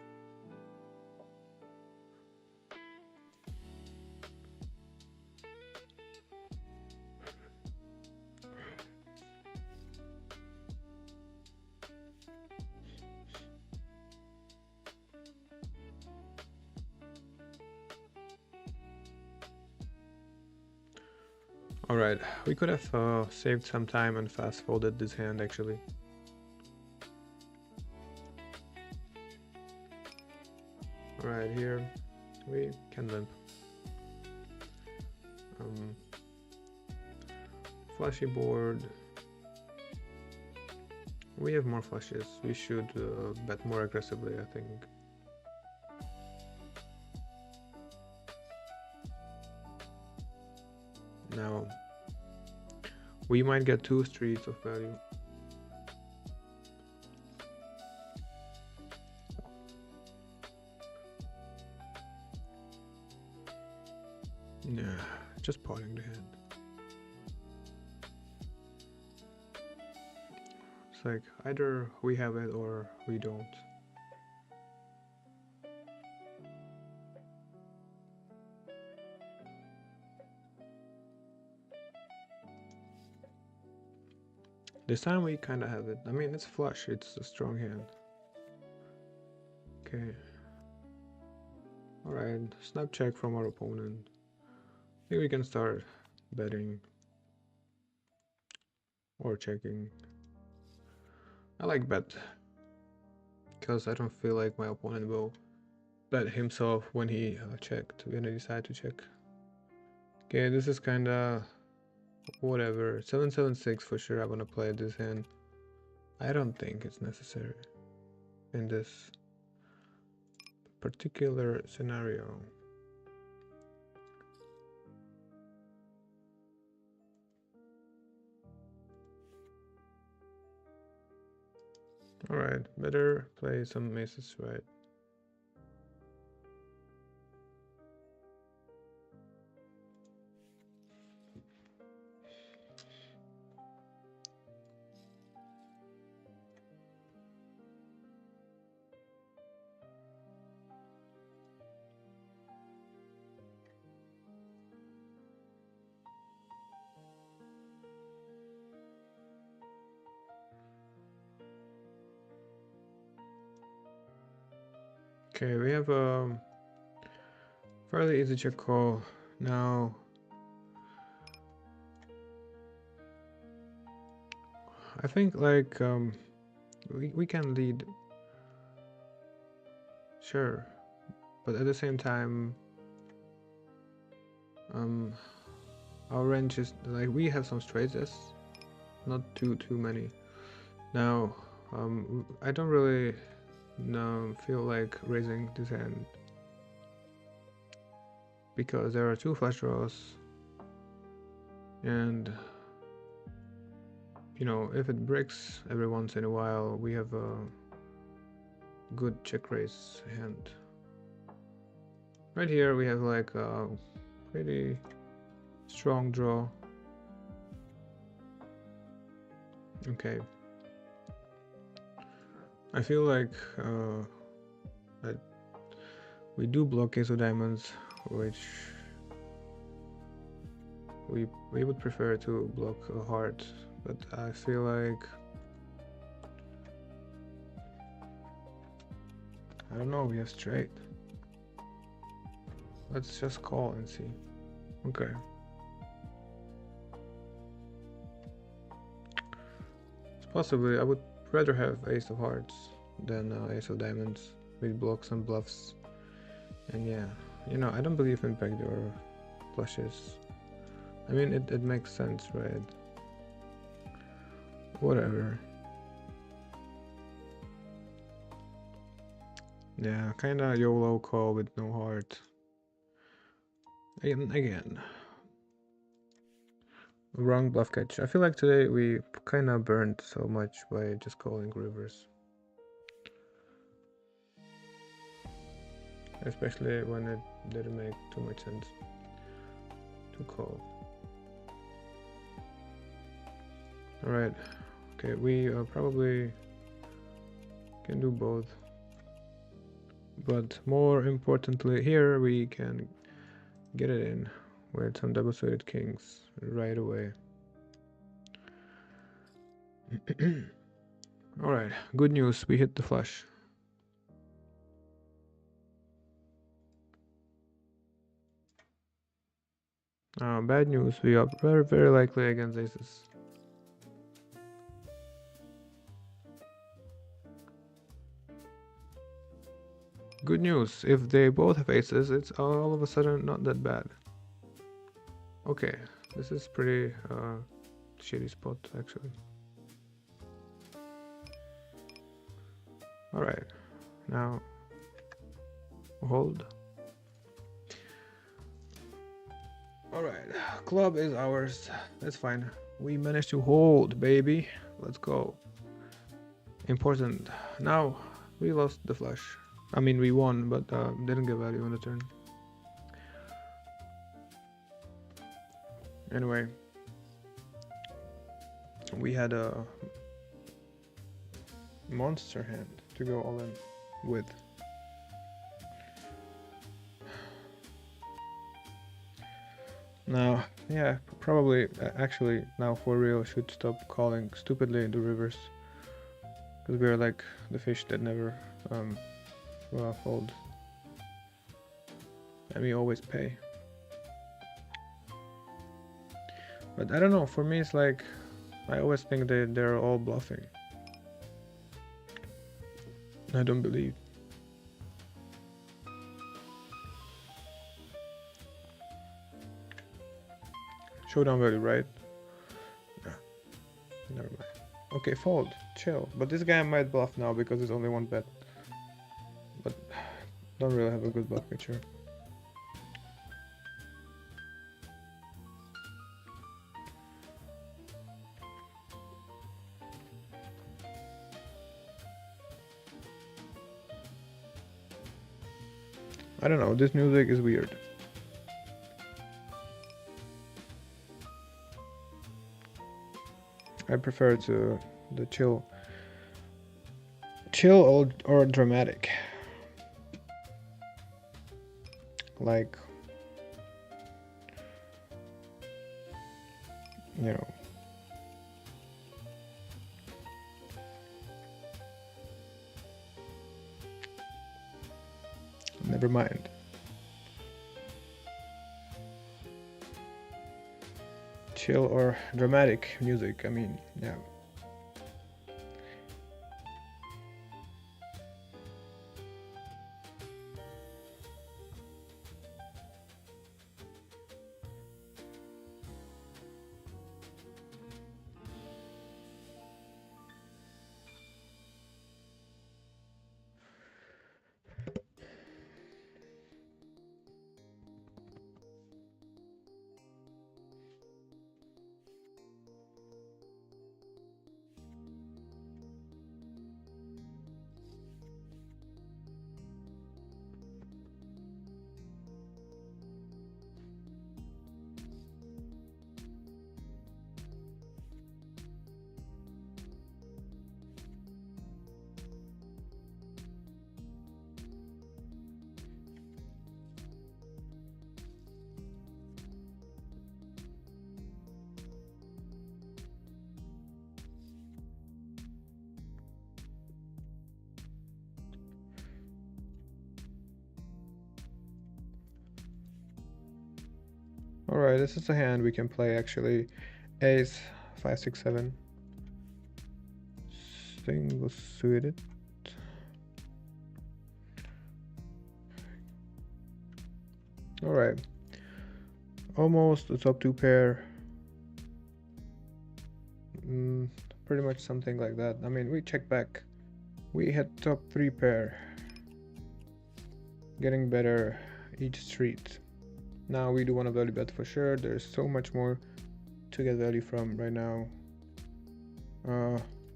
Alright, we could have saved some time and fast folded this hand actually. Alright, here we can limp. Flashy board. We have more flushes. We should bet more aggressively, I think. Now, we might get 2 streets of value. Nah, just potting the hand. It's like either we have it or we don't. This time we kind of have it. I mean, it's flush. It's a strong hand. Okay. Alright, snap check from our opponent. I think we can start betting or checking. I like bet because I don't feel like my opponent will bet himself when he checked, when he decide to check. Okay, this is kind of whatever. 7-7-6 for sure. I want to play this hand. I don't think it's necessary in this particular scenario. Alright, better play some aces, right? Okay, we have a fairly easy check call now. I think like we can lead, sure, but at the same time our range is like we have some straights, not too many. Now I don't really feel like raising this hand because there are two flush draws, and if it breaks every once in a while, we have a good check raise hand. Right here we have like a pretty strong draw. Okay. I feel like that we do block ace of diamonds, which we would prefer to block a heart, but I feel like I don't know, we have straight. Let's just call and see. Okay. Possibly I would rather have ace of hearts than ace of diamonds. We block some bluffs. And yeah, I don't believe in backdoor flushes. I mean, it makes sense, right? Whatever. Yeah, kinda YOLO call with no heart. Again. Wrong bluff catch. I feel like today we kinda burned so much by just calling rivers. Especially when it didn't make too much sense to call. Alright, okay, we probably can do both. But more importantly, here we can get it in with some double-suited kings right away. Alright, good news, we hit the flush. Bad news, we are very, very likely against aces. Good news, if they both have aces, it's all of a sudden not that bad. Okay, this is pretty shitty spot actually. Alright, now hold. Alright, club is ours, that's fine. We managed to hold, baby. Let's go. Important. Now, we lost the flush. I mean, we won, but didn't get value on the turn. Anyway, we had a monster hand to go all in with. Now, yeah, probably, actually, now for real, should stop calling stupidly into rivers. Because we are like the fish that never fold. And we always pay. But I don't know, for me it's like, I always think they're all bluffing. I don't believe. Showdown value, right? Yeah. Never mind. Okay, fold. Chill. But this guy might bluff now because there's only one bet. But don't really have a good bluff picture. I don't know, this music is weird. I prefer to the chill or dramatic. Like, you know, never mind. Chill or dramatic music, I mean, yeah. Alright, this is a hand we can play actually. Ace, 5, 6, 7. Single suited. Alright. Almost a top 2 pair. Pretty much something like that. I mean, we check back. We had top 3 pair. Getting better each street. Now we do want to value bet for sure. There's so much more to get value from right now.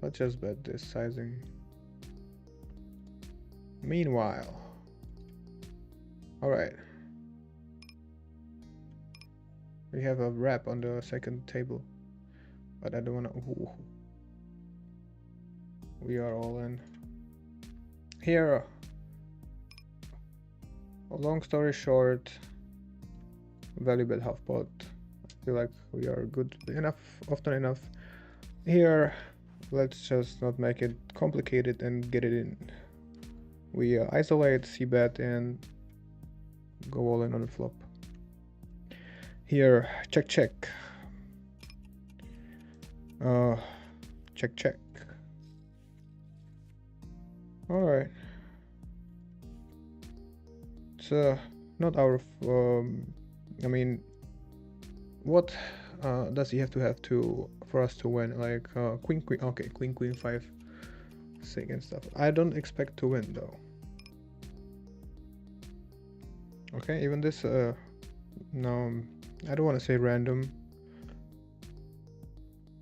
Let's just bet this sizing. Meanwhile, alright, we have a wrap on the second table, but I don't want to. We are all in here. Long story short, value bet half pot. I feel like we are good enough, often enough here. Let's just not make it complicated and get it in. We isolate, c-bet, and go all in on the flop. Here, check, check. Check, check. Alright. It's not our... I mean, what does he have to for us to win? Like queen, queen. Okay, queen, queen, 5, 6 and stuff. I don't expect to win though. Okay, even this no, I don't want to say random.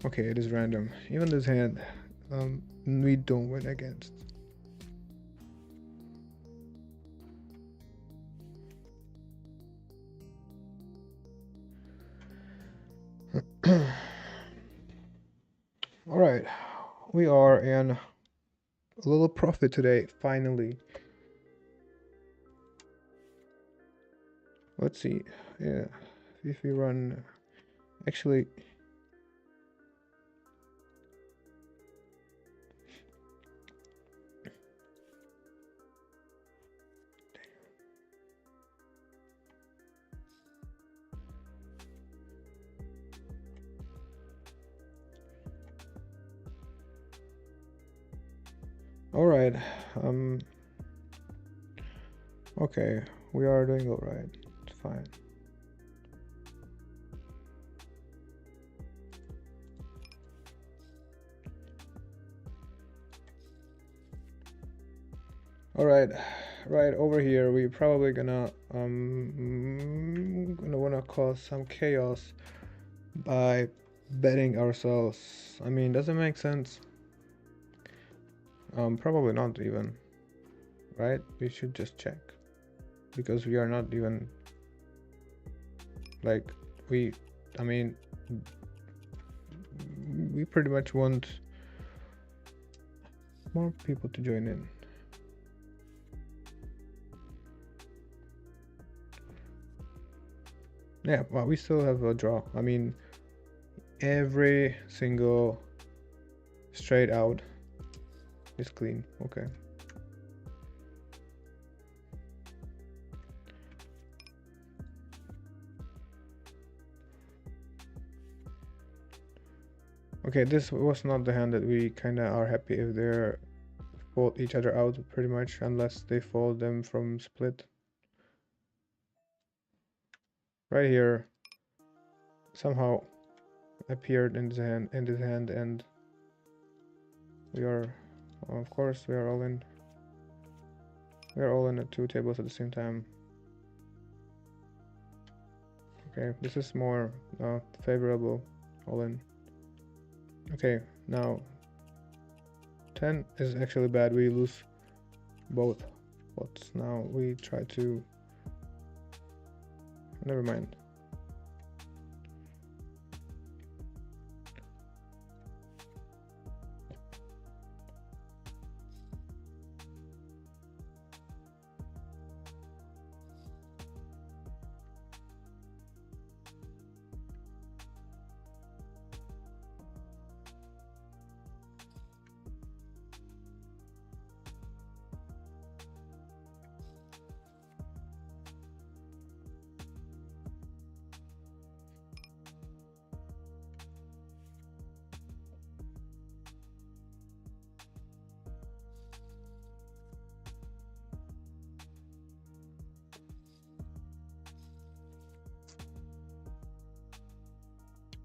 Okay, it is random. Even this hand we don't win against. All right, we are in a little profit today, finally. Let's see. Yeah, if we run, actually, all right. Okay, we are doing all right. It's fine. All right, right over here, we probably gonna wanna cause some chaos by betting ourselves. I mean, does it make sense? Probably not even, right? We should just check, because we are not even, like, I mean, we pretty much want more people to join in. Yeah, well, we still have a draw. I mean, every single straight out is clean. Okay. Okay, this was not the hand that we kinda are happy if they're fold each other out pretty much, unless they fold them from split. Right here somehow appeared in this hand, and we are, of course, we are all in. We are all in at 2 tables at the same time. Okay, this is more favorable, all in. Okay, now 10 is actually bad. We lose both pots. Now we try to, never mind.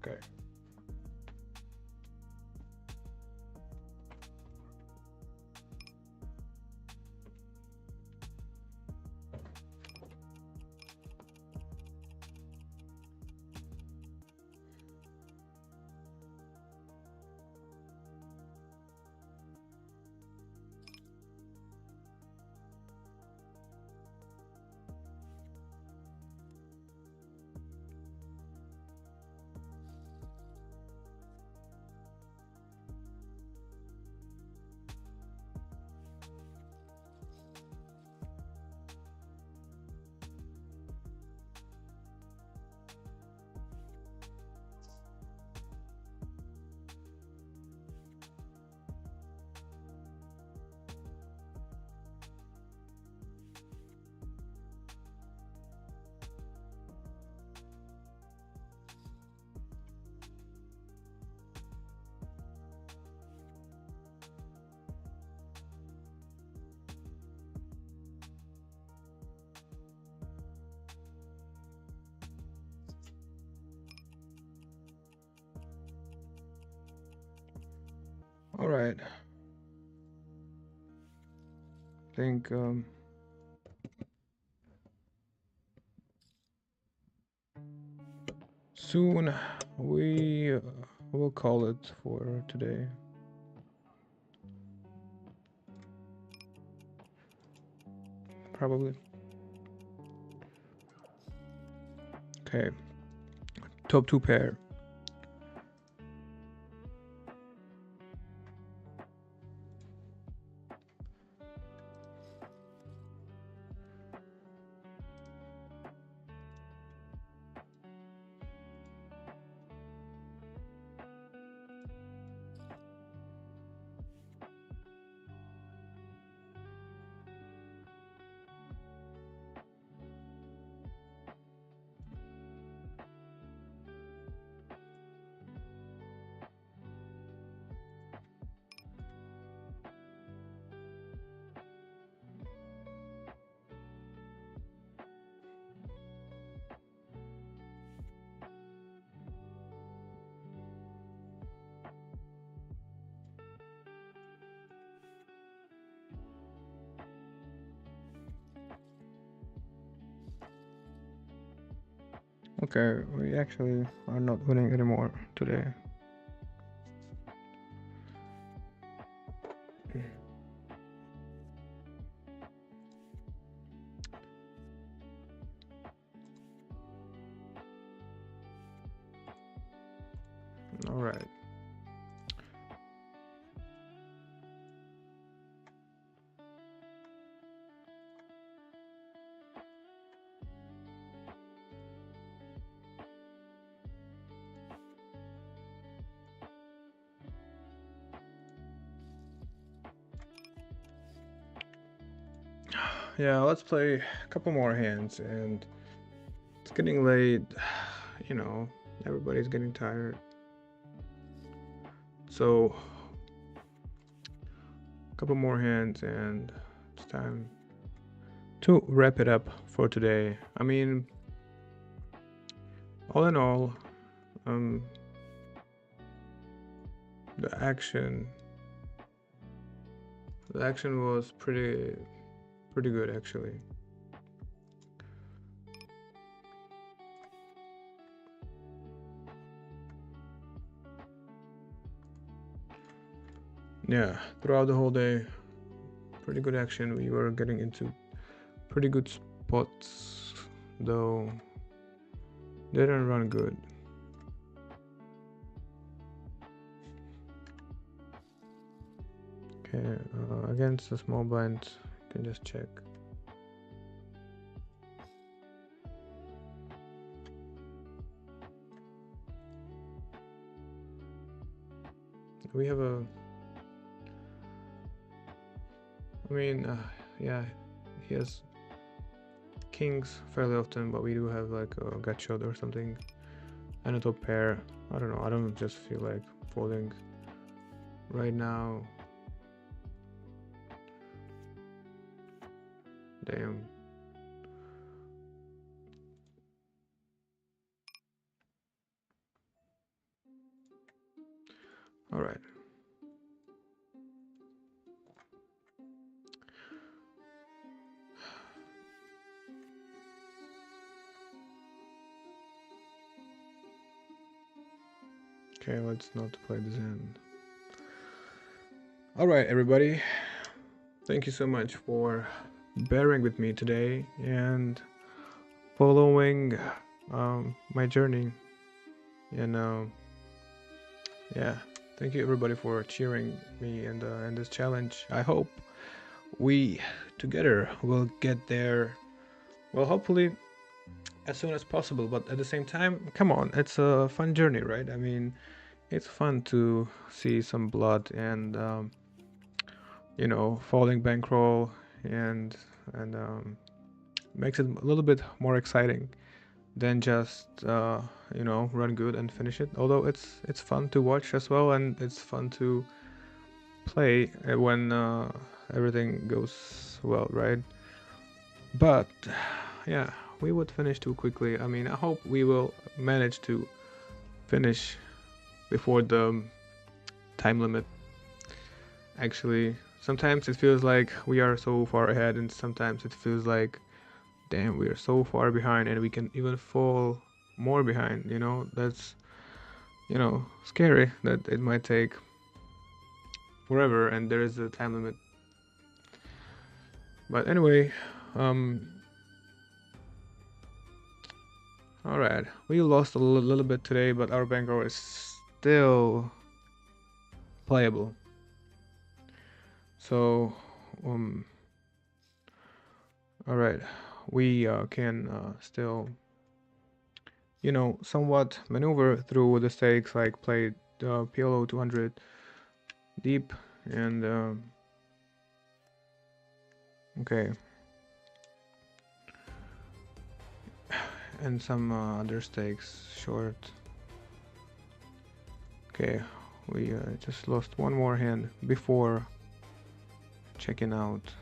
Okay. All right. I think soon we will call it for today. Probably. Okay. Top 2 pair. Okay, we actually are not winning anymore today. All right. Yeah, let's play a couple more hands, and it's getting late. You know, everybody's getting tired. So, a couple more hands, and it's time to wrap it up for today. I mean, all in all, um, the action was pretty good actually. Yeah, throughout the whole day, pretty good action. We were getting into pretty good spots, though they didn't run good. Okay, against the small blinds, you can just check. We have a, I mean, yeah, he has kings fairly often, but we do have like a gut shot or something, and a top pair. I don't know, I don't just feel like folding right now. Damn. All right. Okay, let's not play this end. All right, everybody. Thank you so much for bearing with me today and following my journey. And yeah, thank you everybody for cheering me in this challenge. I hope we together will get there. Well, hopefully as soon as possible. But at the same time, come on, it's a fun journey, right? I mean, it's fun to see some blood and falling bankroll and makes it a little bit more exciting than just run good and finish it. Although it's fun to watch as well, and it's fun to play when everything goes well, right? But yeah, we would finish too quickly. I mean, I hope we will manage to finish before the time limit. Actually, sometimes it feels like we are so far ahead, and sometimes it feels like, damn, we are so far behind, and we can even fall more behind. That's scary that it might take forever, and there is a time limit. But anyway, all right, we lost a little bit today, but our bankroll is still playable. So, all right, we can still, somewhat maneuver through the stakes, like play PLO 200 deep, and okay, and some other stakes short. Okay, we just lost one more hand before checking out.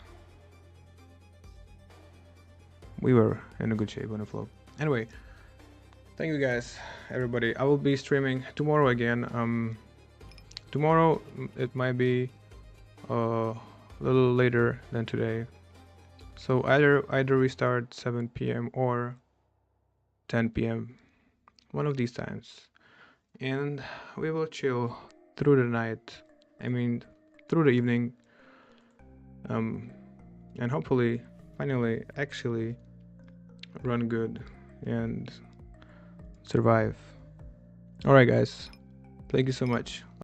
We were in a good shape on the flop. Anyway, thank you guys, everybody. I will be streaming tomorrow again. Tomorrow it might be a little later than today. So either we start 7 p.m. or 10 p.m. one of these times, and we will chill through the night. I mean, through the evening. And hopefully, finally, actually run good and survive. All right, guys. Thank you so much.